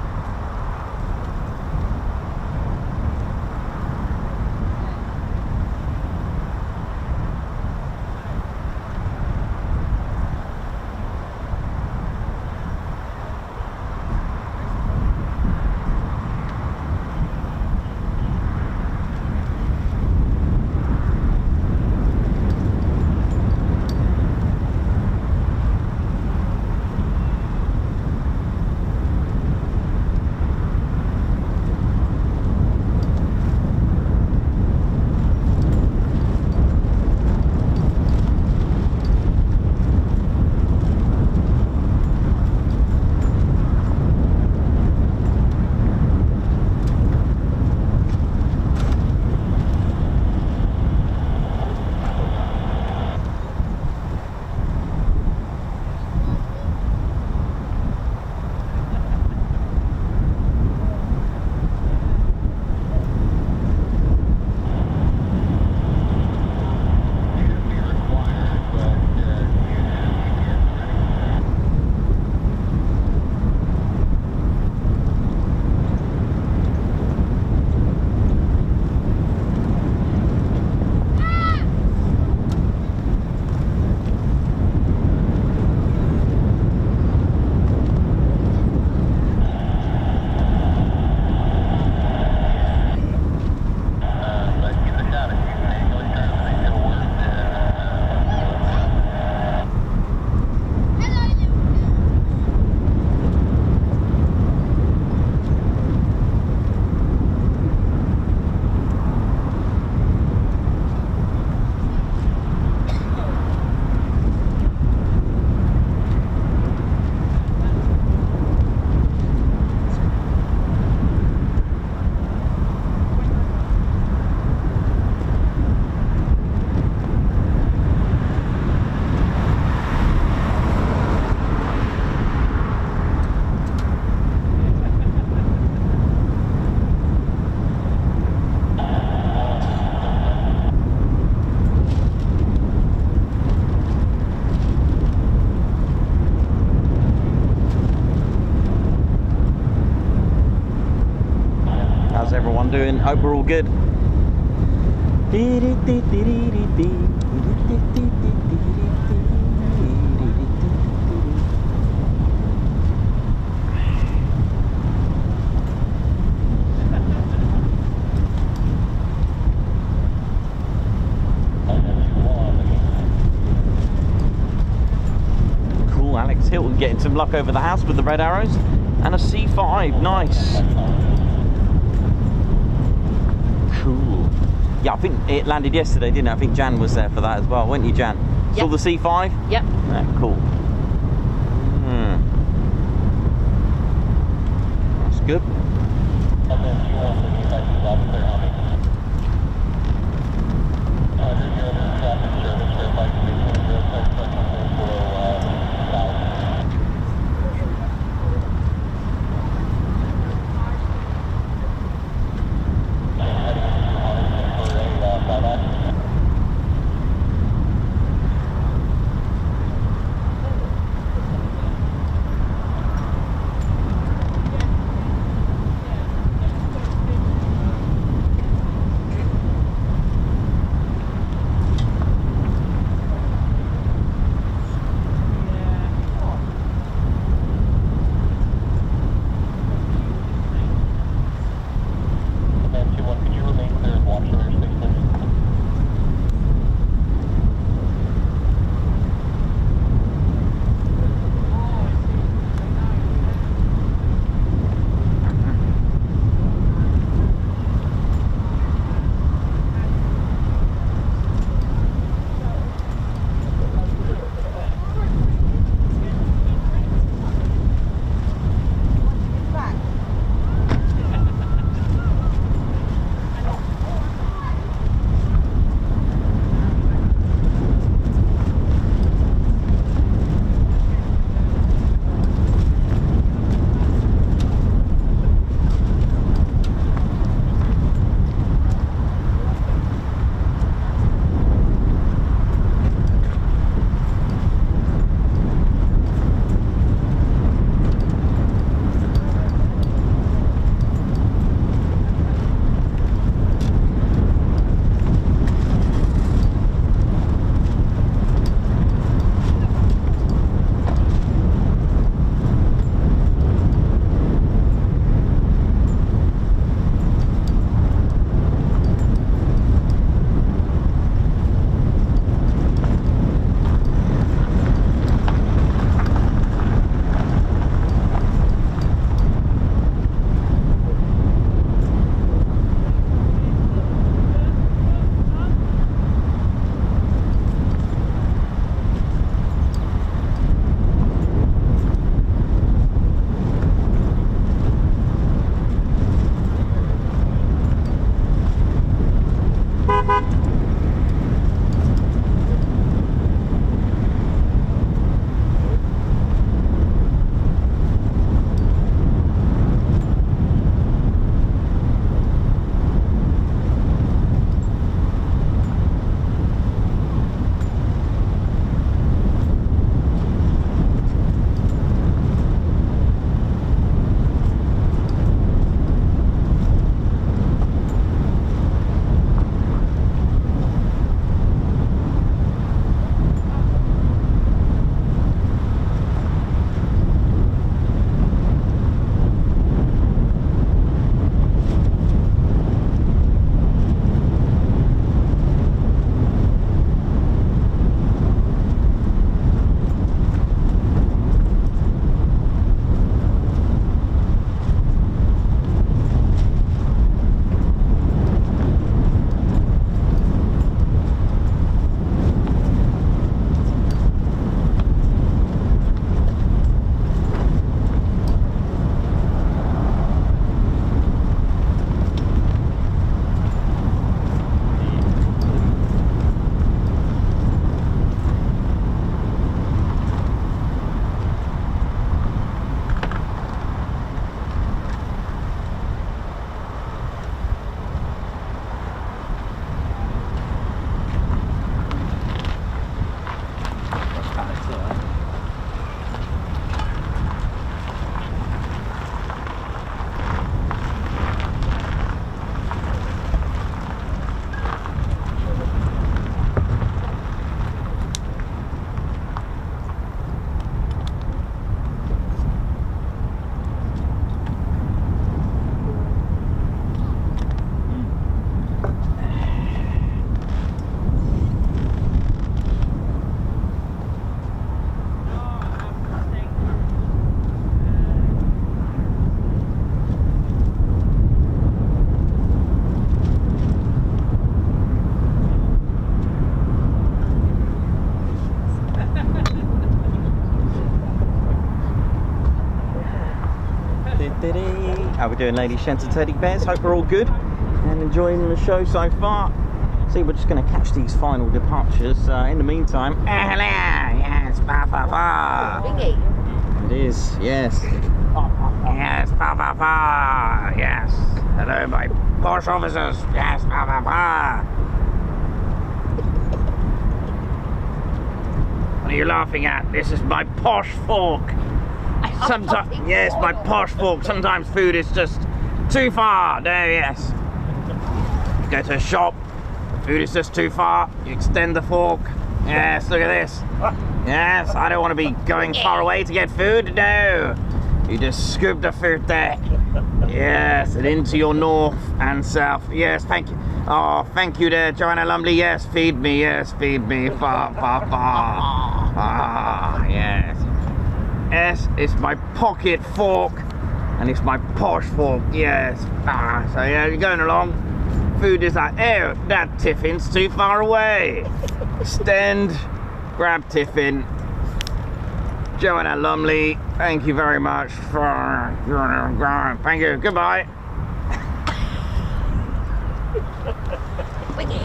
doing. Hope we're all good. Cool, Alex Hilton getting some luck over the house with the red arrows. And a C5, nice. Cool. Yeah, I think it landed yesterday, didn't it? I think Jan was there for that as well, weren't you, Jan? Yep. Saw the C5? Yep. Yeah, cool. That's good. How we doing, ladies, gents and teddy bears? Hope we're all good and enjoying the show so far. See, we're just going to catch these final departures. In the meantime, hello, yes, ba ba ba. Wingy. It is, yes. Yes, ba ba ba. Yes. Hello, my posh officers. Yes, ba ba ba. What are you laughing at? This is my posh fork. Sometimes, yes, my posh fork. Sometimes food is just too far. No, yes. You go to a shop, food is just too far. You extend the fork. Yes, look at this. Yes, I don't want to be going far away to get food. No. You just scoop the food there. Yes, and into your north and south. Yes, thank you. Oh, thank you there, Joanna Lumley. Yes, feed me. Yes, feed me. Far, far, far. Ah, yes. Yes, it's my pocket fork, and it's my posh fork. Yes. Ah, so yeah, you're going along. Food is like, oh, that tiffin's too far away. Extend, grab tiffin. Joanna Lumley, thank you very much for your, thank you, goodbye. Wingy.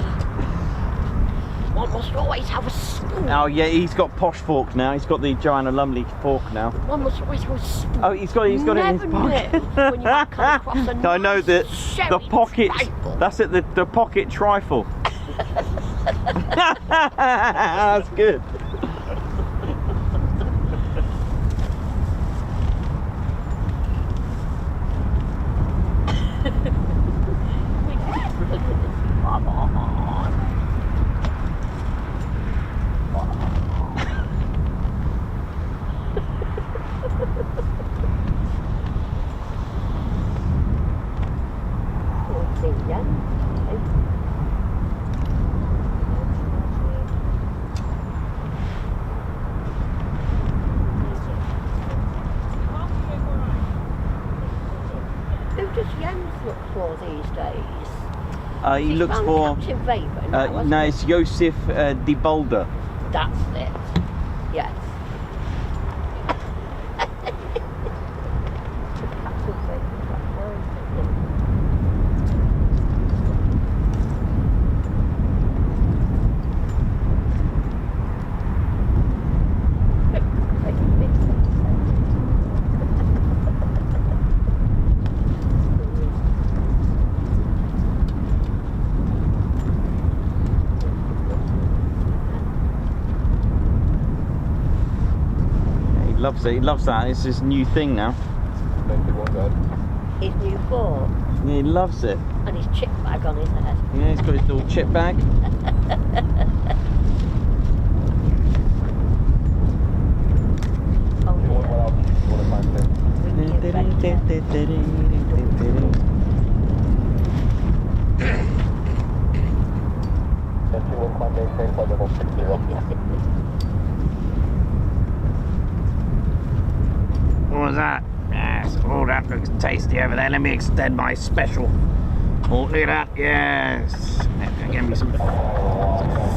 One must always have a spoon. Oh yeah, he's got posh fork now. He's got the Joanna Lumley fork now. One must always have a spoon. Oh, he's got it in his pocket. When you might come across a I know that nice the sherry pocket. trifle. That's it. The pocket trifle. That's good. Come on. Who does Jens look for these days? He He's looks found for. Captain Weber now, hasn't No, he? it's Joseph de Boulder. That's it. Yes. Captain Weber, that's right. Loves it. He loves that. It's his new thing now. His new fork Yeah, he loves it. and his chip bag on his head. Yeah, he's got his little chip bag. Oh What was that? Yes. Oh, that looks tasty over there. Let me extend my special. Oh, look at that. Yes. Give me some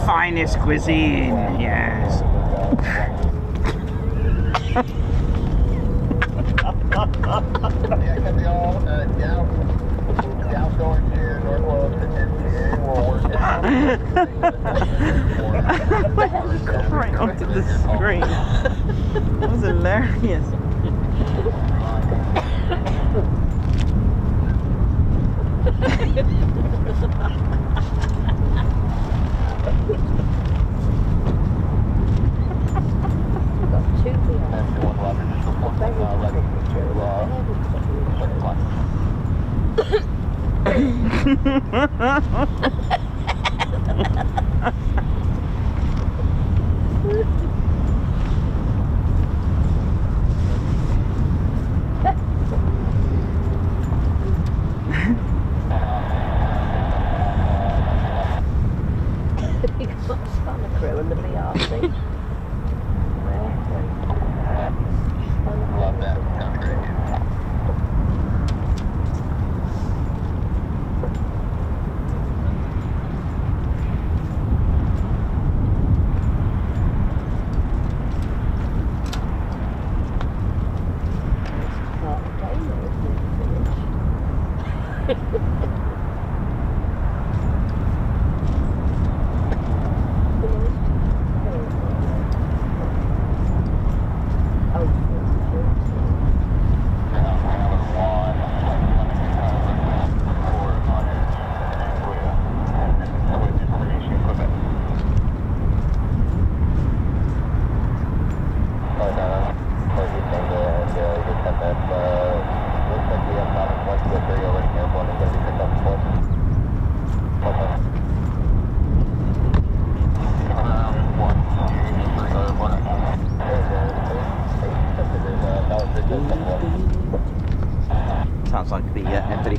finest cuisine. Yes. Right onto the screen. That was hilarious.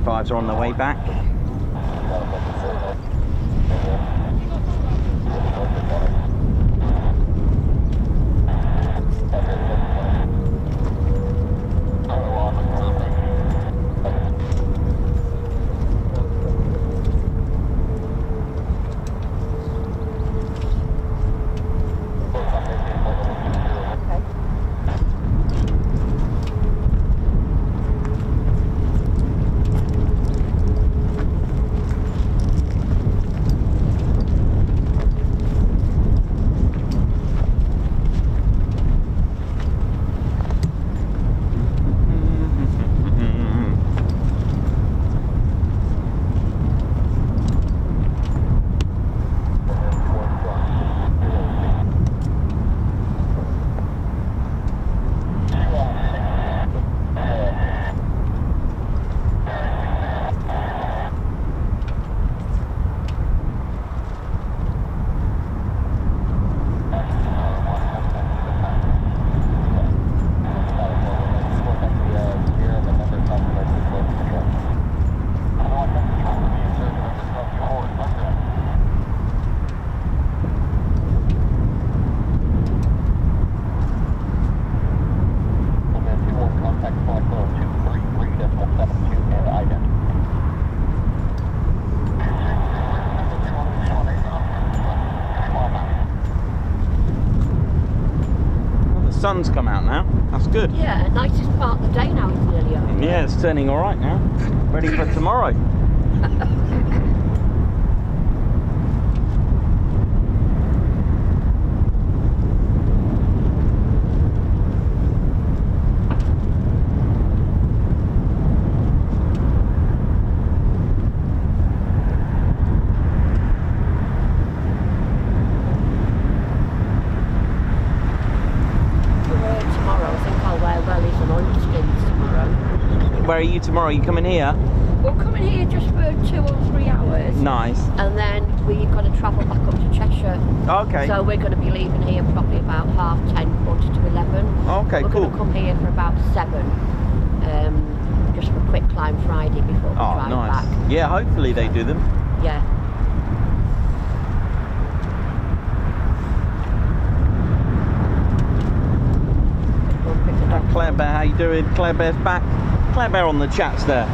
F-35s are on their way back. Sun's come out now. That's good. Yeah, nicest part of the day now. It's nearly over. Yeah, it's turning all right now. Ready for tomorrow. Where are you tomorrow? Are you coming here? We're coming here just for 2 or 3 hours. Nice. And then we're going to travel back up to Cheshire. Okay. So we're going to be leaving here probably about 10:30, 11. Okay, we're cool. We're going to come here for about 7. Just for a quick climb Friday before we drive nice. back. Yeah, hopefully they do them. Yeah. Claire Bear, how you doing? Claire Bear's back. Claire Bear on the chats there.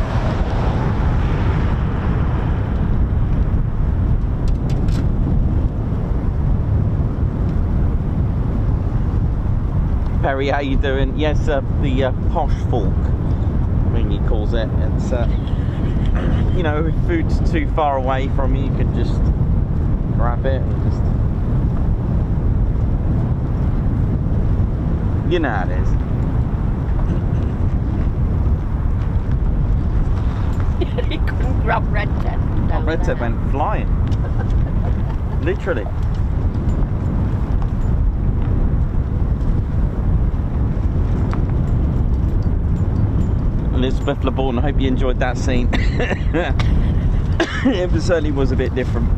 Perry, how you doing? Yes, the posh fork, Wingy calls it. It's, you know, if food's too far away from you, you can just grab it and just... You know how it is. He couldn't grab Red Ted. Red Ted went flying. Literally. Elizabeth LeBourne, I hope you enjoyed that scene. It certainly was a bit different.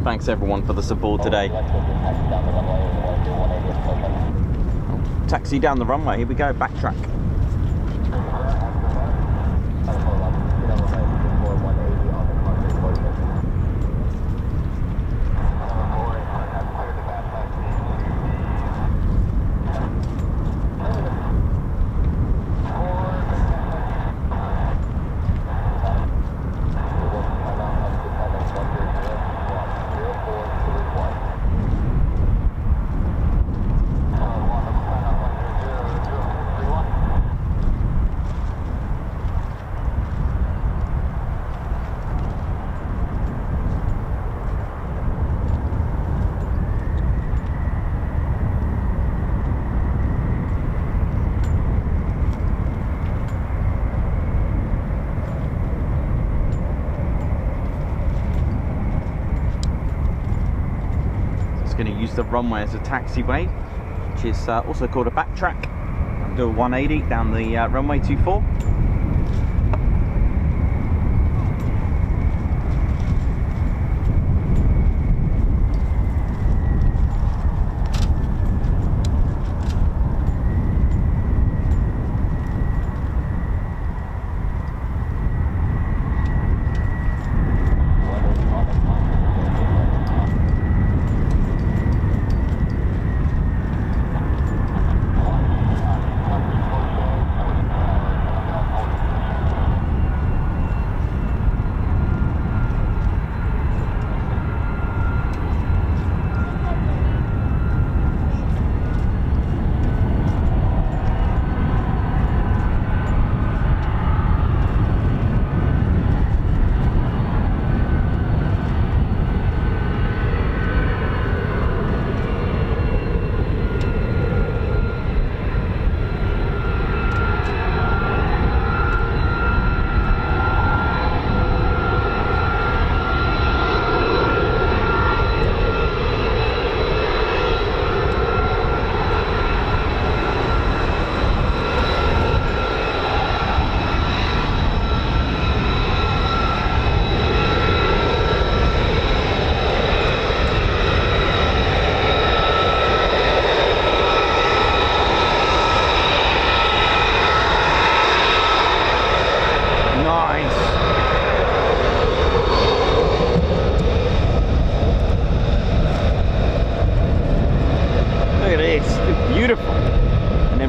Thanks everyone for the support today. Taxi down the runway, here we go, backtrack. just going to use the runway as a taxiway, which is also called a backtrack. I'll do a 180 down the runway 24.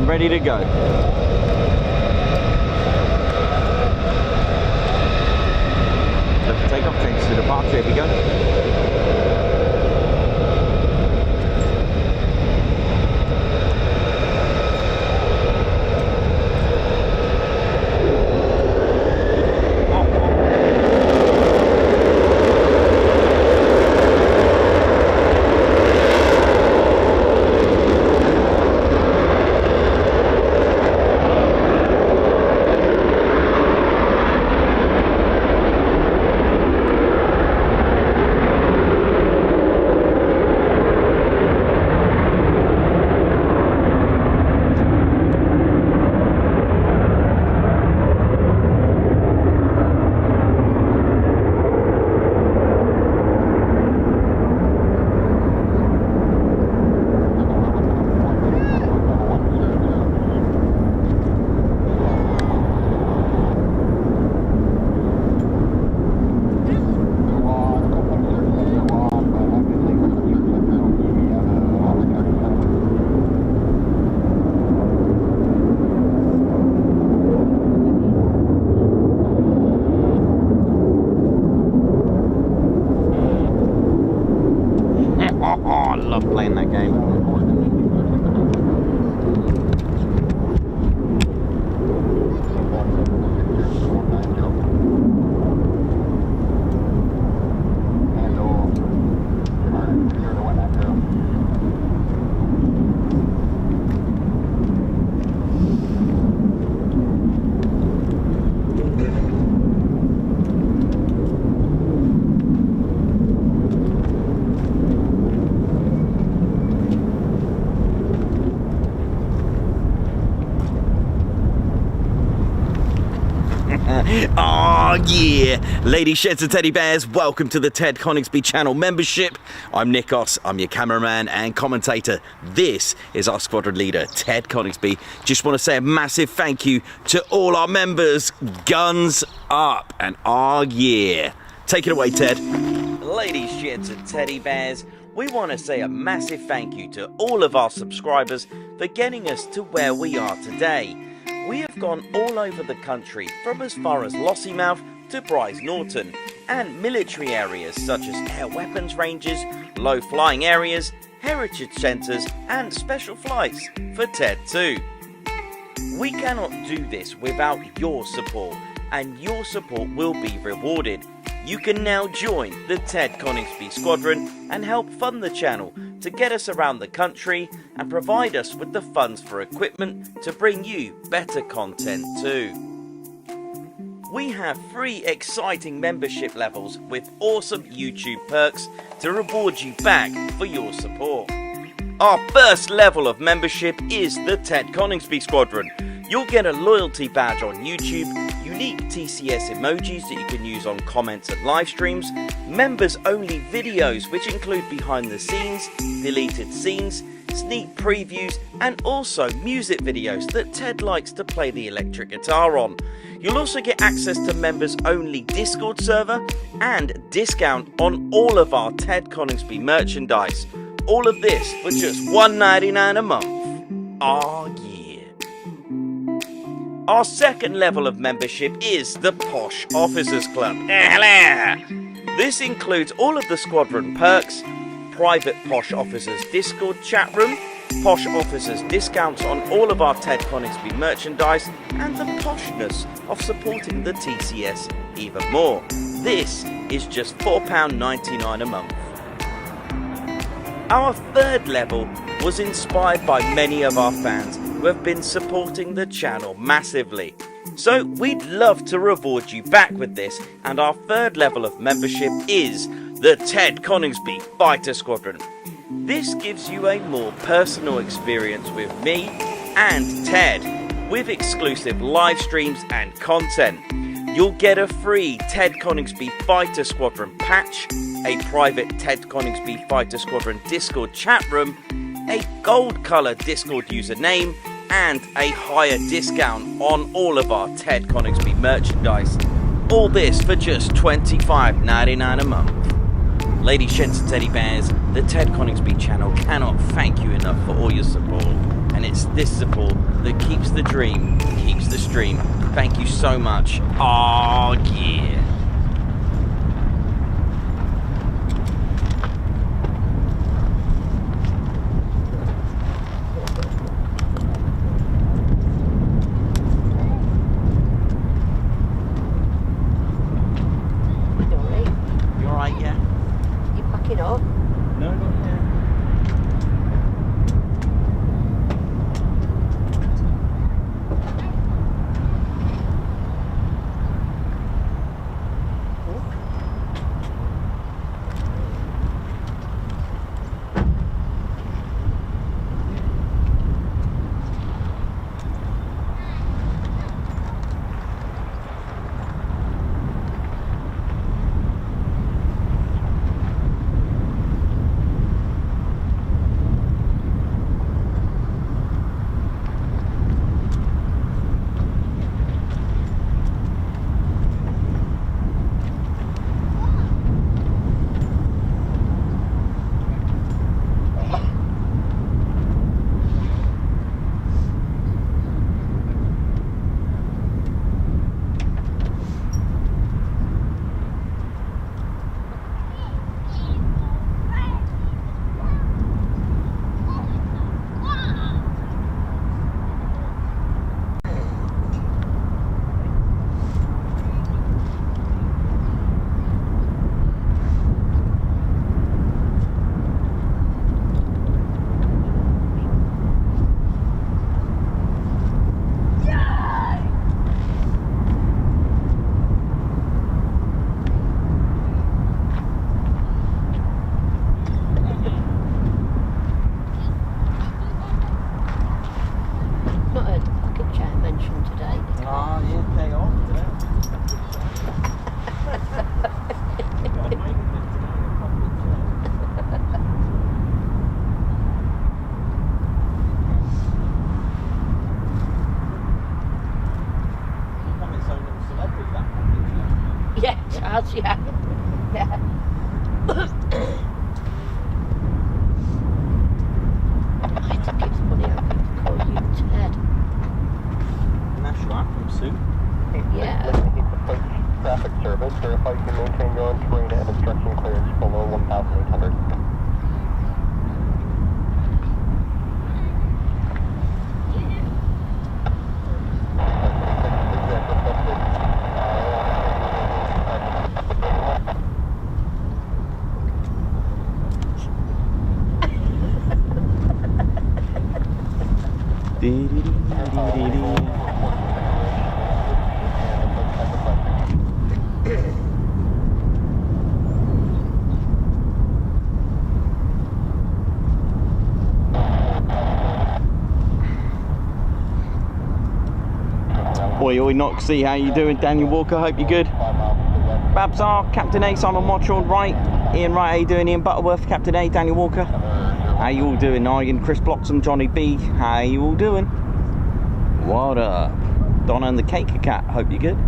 Ready to go. Let's take off, change to departure, here we go. Oh yeah, ladies, sheds and teddy bears, welcome to the Ted Coningsby channel membership. I'm Nikos, I'm your cameraman and commentator. This is our squadron leader, Ted Coningsby. Just want to say a massive thank you to all our members. Guns up and oh yeah. Take it away, Ted. Ladies, sheds and teddy bears, we want to say a massive thank you to all of our subscribers for getting us to where we are today. We have gone all over the country, from as far as Lossiemouth to Bryce Norton, and military areas such as air weapons ranges, low flying areas, heritage centres and special flights for TED 2. We cannot do this without your support, and your support will be rewarded. You can now join the Ted Coningsby Squadron and help fund the channel to get us around the country and provide us with the funds for equipment to bring you better content too. we have 3 exciting membership levels with awesome YouTube perks to reward you back for your support. Our first level of membership is the Ted Coningsby Squadron. You'll get a loyalty badge on YouTube, unique TCS emojis that you can use on comments and live streams, members only videos which include behind the scenes, deleted scenes, sneak previews and also music videos that Ted likes to play the electric guitar on. You'll also get access to members only Discord server and discount on all of our Ted Coningsby merchandise. All of this for just $1.99 a month. Oh yeah. Our second level of membership is the Posh Officers Club. This includes all of the squadron perks, private Posh Officers Discord chat room, Posh Officers discounts on all of our Ted Coningsby merchandise, and the poshness of supporting the TCS even more. This is just £4.99 a month. Our third level was inspired by many of our fans who have been supporting the channel massively. So we'd love to reward you back with this, and our third level of membership is the Ted Coningsby Fighter Squadron. This gives you a more personal experience with me and Ted, with exclusive live streams and content. You'll get a free Ted Coningsby Fighter Squadron patch, a private Ted Coningsby Fighter Squadron Discord chat room, a gold colour Discord username, and a higher discount on all of our Ted Coningsby merchandise. All this for just $25.99 a month. Ladies, gents and teddy bears, the Ted Coningsby channel cannot thank you enough for all your support. And it's this support that keeps the dream, keeps the stream. Thank you so much. Oh yeah. You alright, yeah? You packing up? No, not yet. has, yeah. Yeah. I think it's funny how people call you Ted. National anthem soon. Yeah. Traffic service, verify you can maintain your own terrain and obstruction clearance below 1,800. Boy, Noxie, how you doing? Daniel Walker, hope you're good. Babs R, Captain A, Simon Watcher on right. Ian Wright, how you doing? Ian Butterworth, Captain A, Daniel Walker. How you all doing? Ian, Chris Bloxham, Johnny B, how you all doing? What up? Donna and the Cake Cat, hope you're good.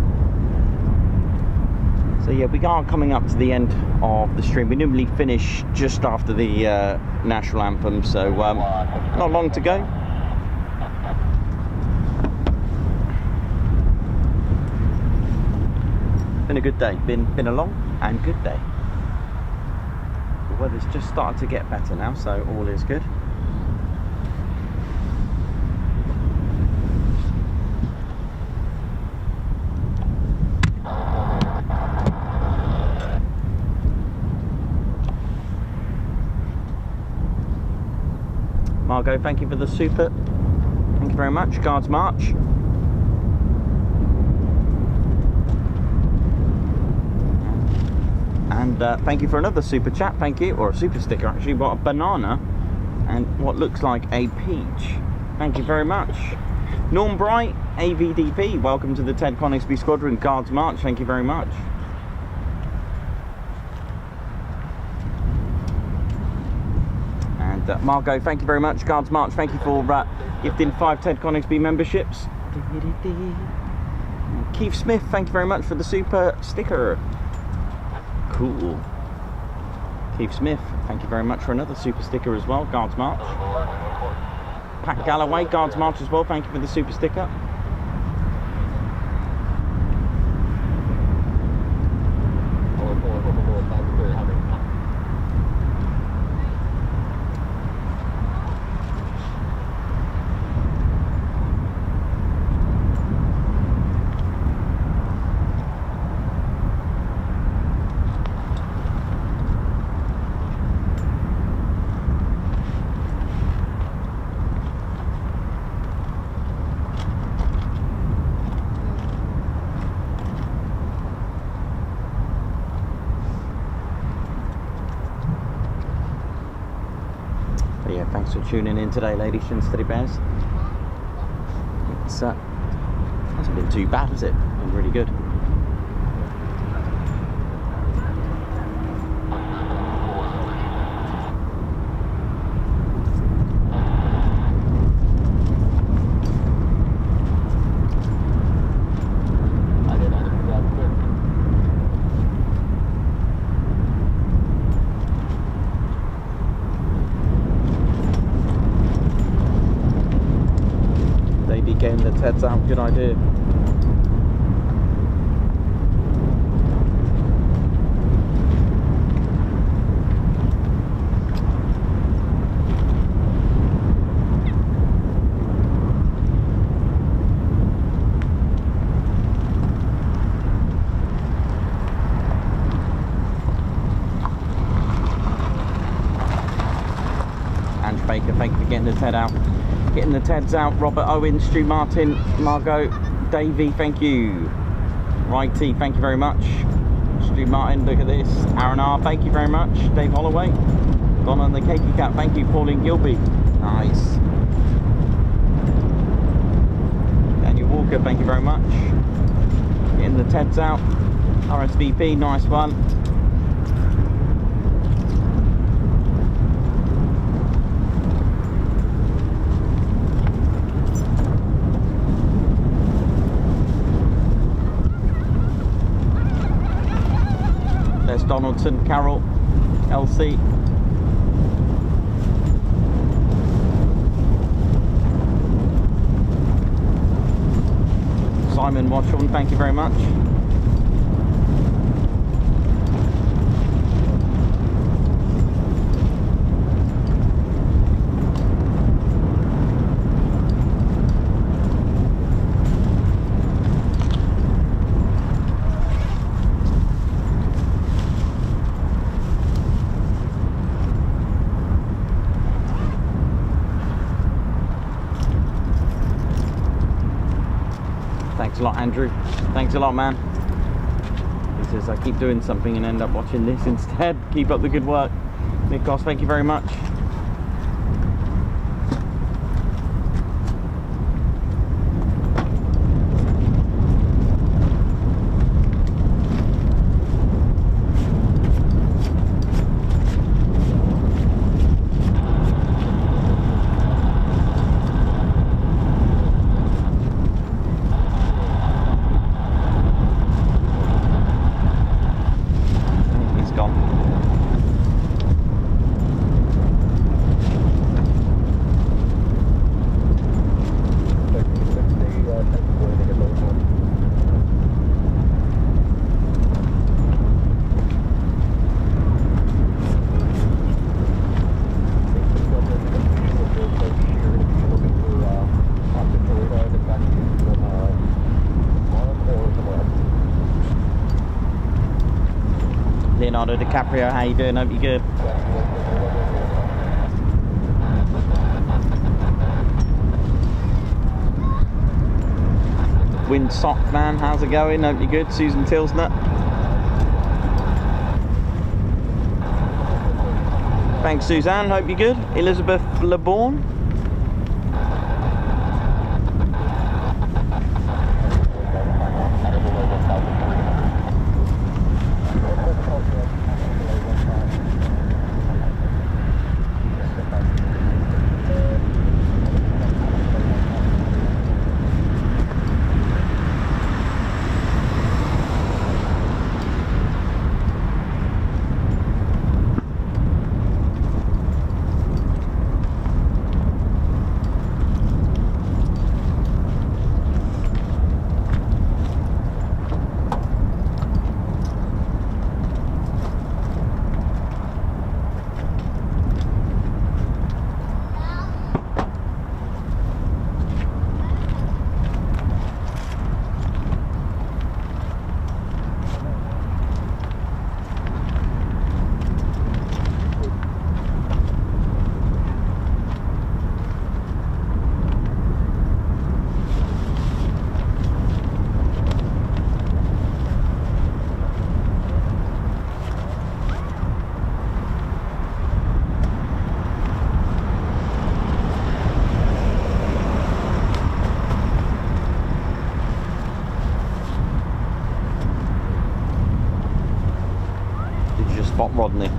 So yeah, we are coming up to the end of the stream. We normally finish just after the national anthem, so not long to go. Been a good day. Been a long and good day. The weather's just started to get better now, so all is good. Margot, thank you for the super. Thank you very much. Guards March. And thank you for another super chat, thank you, or a super sticker actually. What a banana and what looks like a peach. Thank you very much. Norm Bright, AVDP, welcome to the Ted Coningsby Squadron. Guards March, thank you very much. And Margot, thank you very much. Guards March, thank you for gifting 5 Ted Coningsby memberships. Keith Smith, thank you very much for the super sticker. Cool. Keith Smith, thank you very much for another super sticker as well. Guards March. Pat Galloway, Guards March as well, thank you for the super sticker. Thanks for tuning in today, ladies and steady bears. It's hasn't been too bad, has it? Been really good. Getting the Teds out, good idea. Ange Baker, thank you for getting the Ted out. Getting the Teds out. Robert Owen, Stu Martin, Margot, Davey, thank you. Righty, thank you very much. Stu Martin, look at this. Aaron R, thank you very much. Dave Holloway. Donna and the Cakey Cat, thank you. Pauline Gilby, nice. Daniel Walker, thank you very much. Getting the Teds out. RSVP, nice one. Donaldson, Carol, LC. Simon Watchorn, thank you very much. Thanks a lot, Andrew. Thanks a lot, man. He says I keep doing something and end up watching this instead. Keep up the good work. Nikos, thank you very much. Leonardo DiCaprio, how you doing? Hope you're good. Wind Sock Man, how's it going? Hope you're good. Susan Tilsnut. Thanks, Suzanne. Hope you're good. Elizabeth LeBourne. Spot Rodney.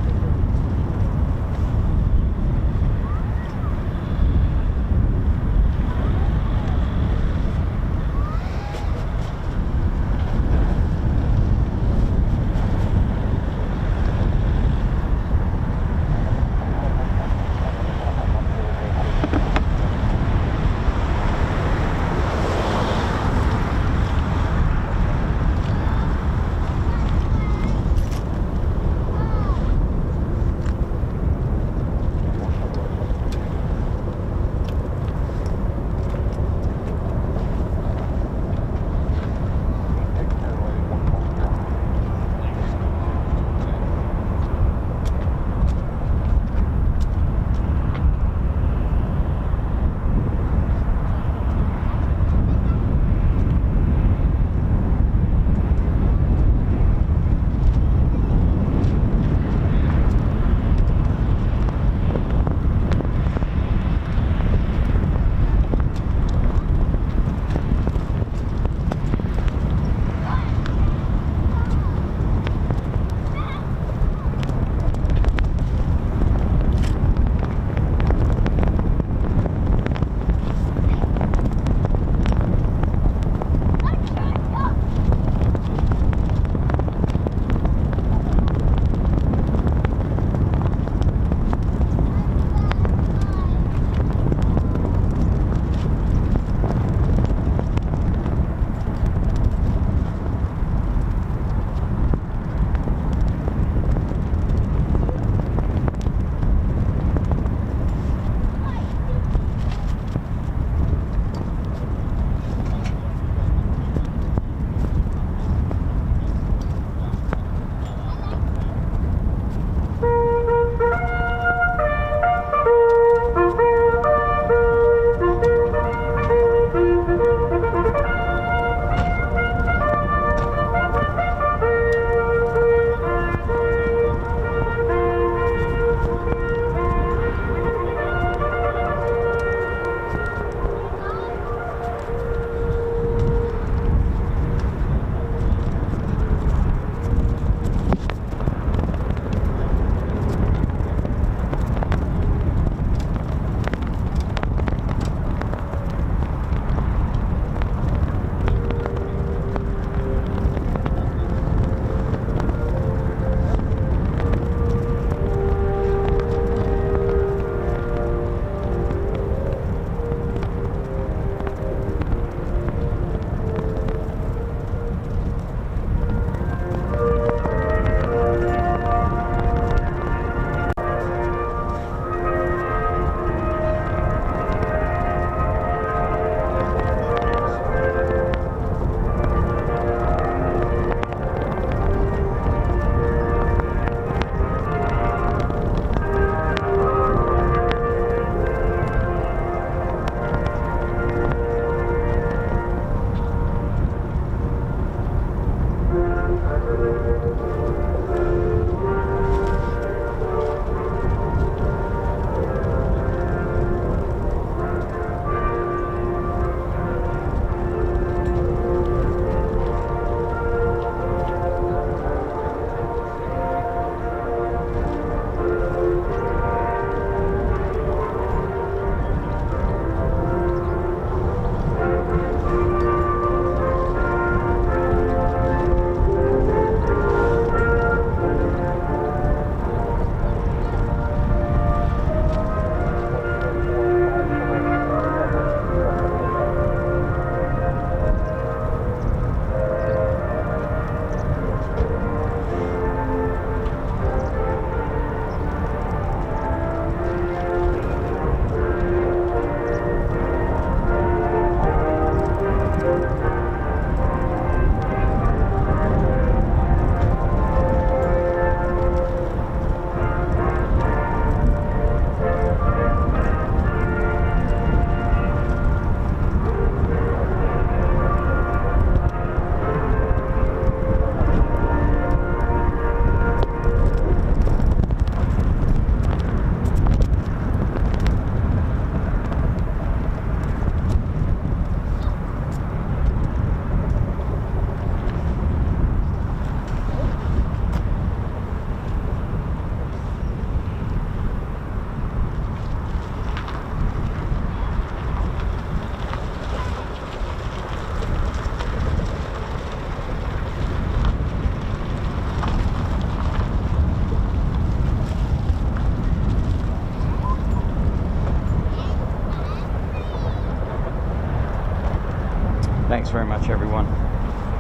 Thanks very much, everyone.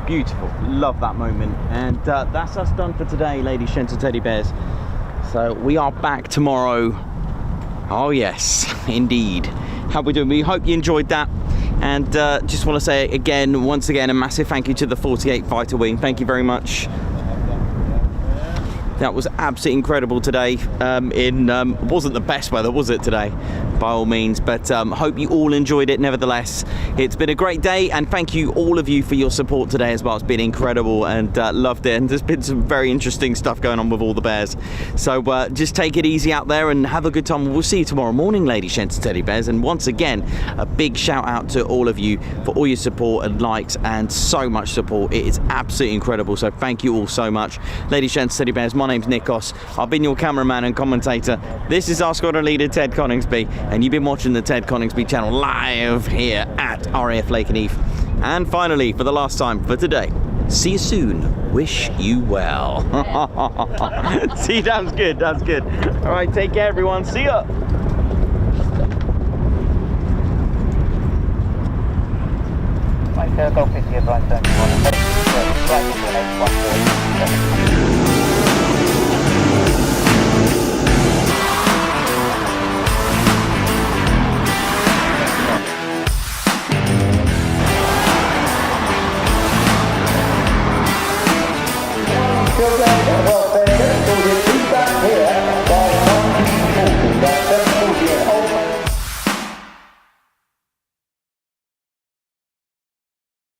Beautiful. Love that moment. And that's us done for today, ladies, gents, and teddy bears. So we are back tomorrow. Oh, yes, indeed. How we doing? We hope you enjoyed that. And just want to say again, once again, a massive thank you to the 48 Fighter Wing. Thank you very much. That was absolutely incredible today. Wasn't the best weather, was it, today? By all means, but hope you all enjoyed it nevertheless. It's been a great day, and thank you all of you for your support today as well. It's been incredible, and loved it, and there's been some very interesting stuff going on with all the bears. So just take it easy out there and have a good time. We'll see you tomorrow morning, ladies, gents, and teddy bears. And once again, a big shout out to all of you for all your support and likes and so much support. It is absolutely incredible, so thank you all so much. Ladies, gents, teddy bears, my name's Nikos. I've been your cameraman and commentator. This is our squadron leader, Ted Coningsby, and you've been watching the Ted Coningsby channel live here at RAF Lakenheath. And finally, for the last time for today, see you soon. Wish you well. See, that's good, that's good. All right, take care, everyone. See ya. Right, copy, advice,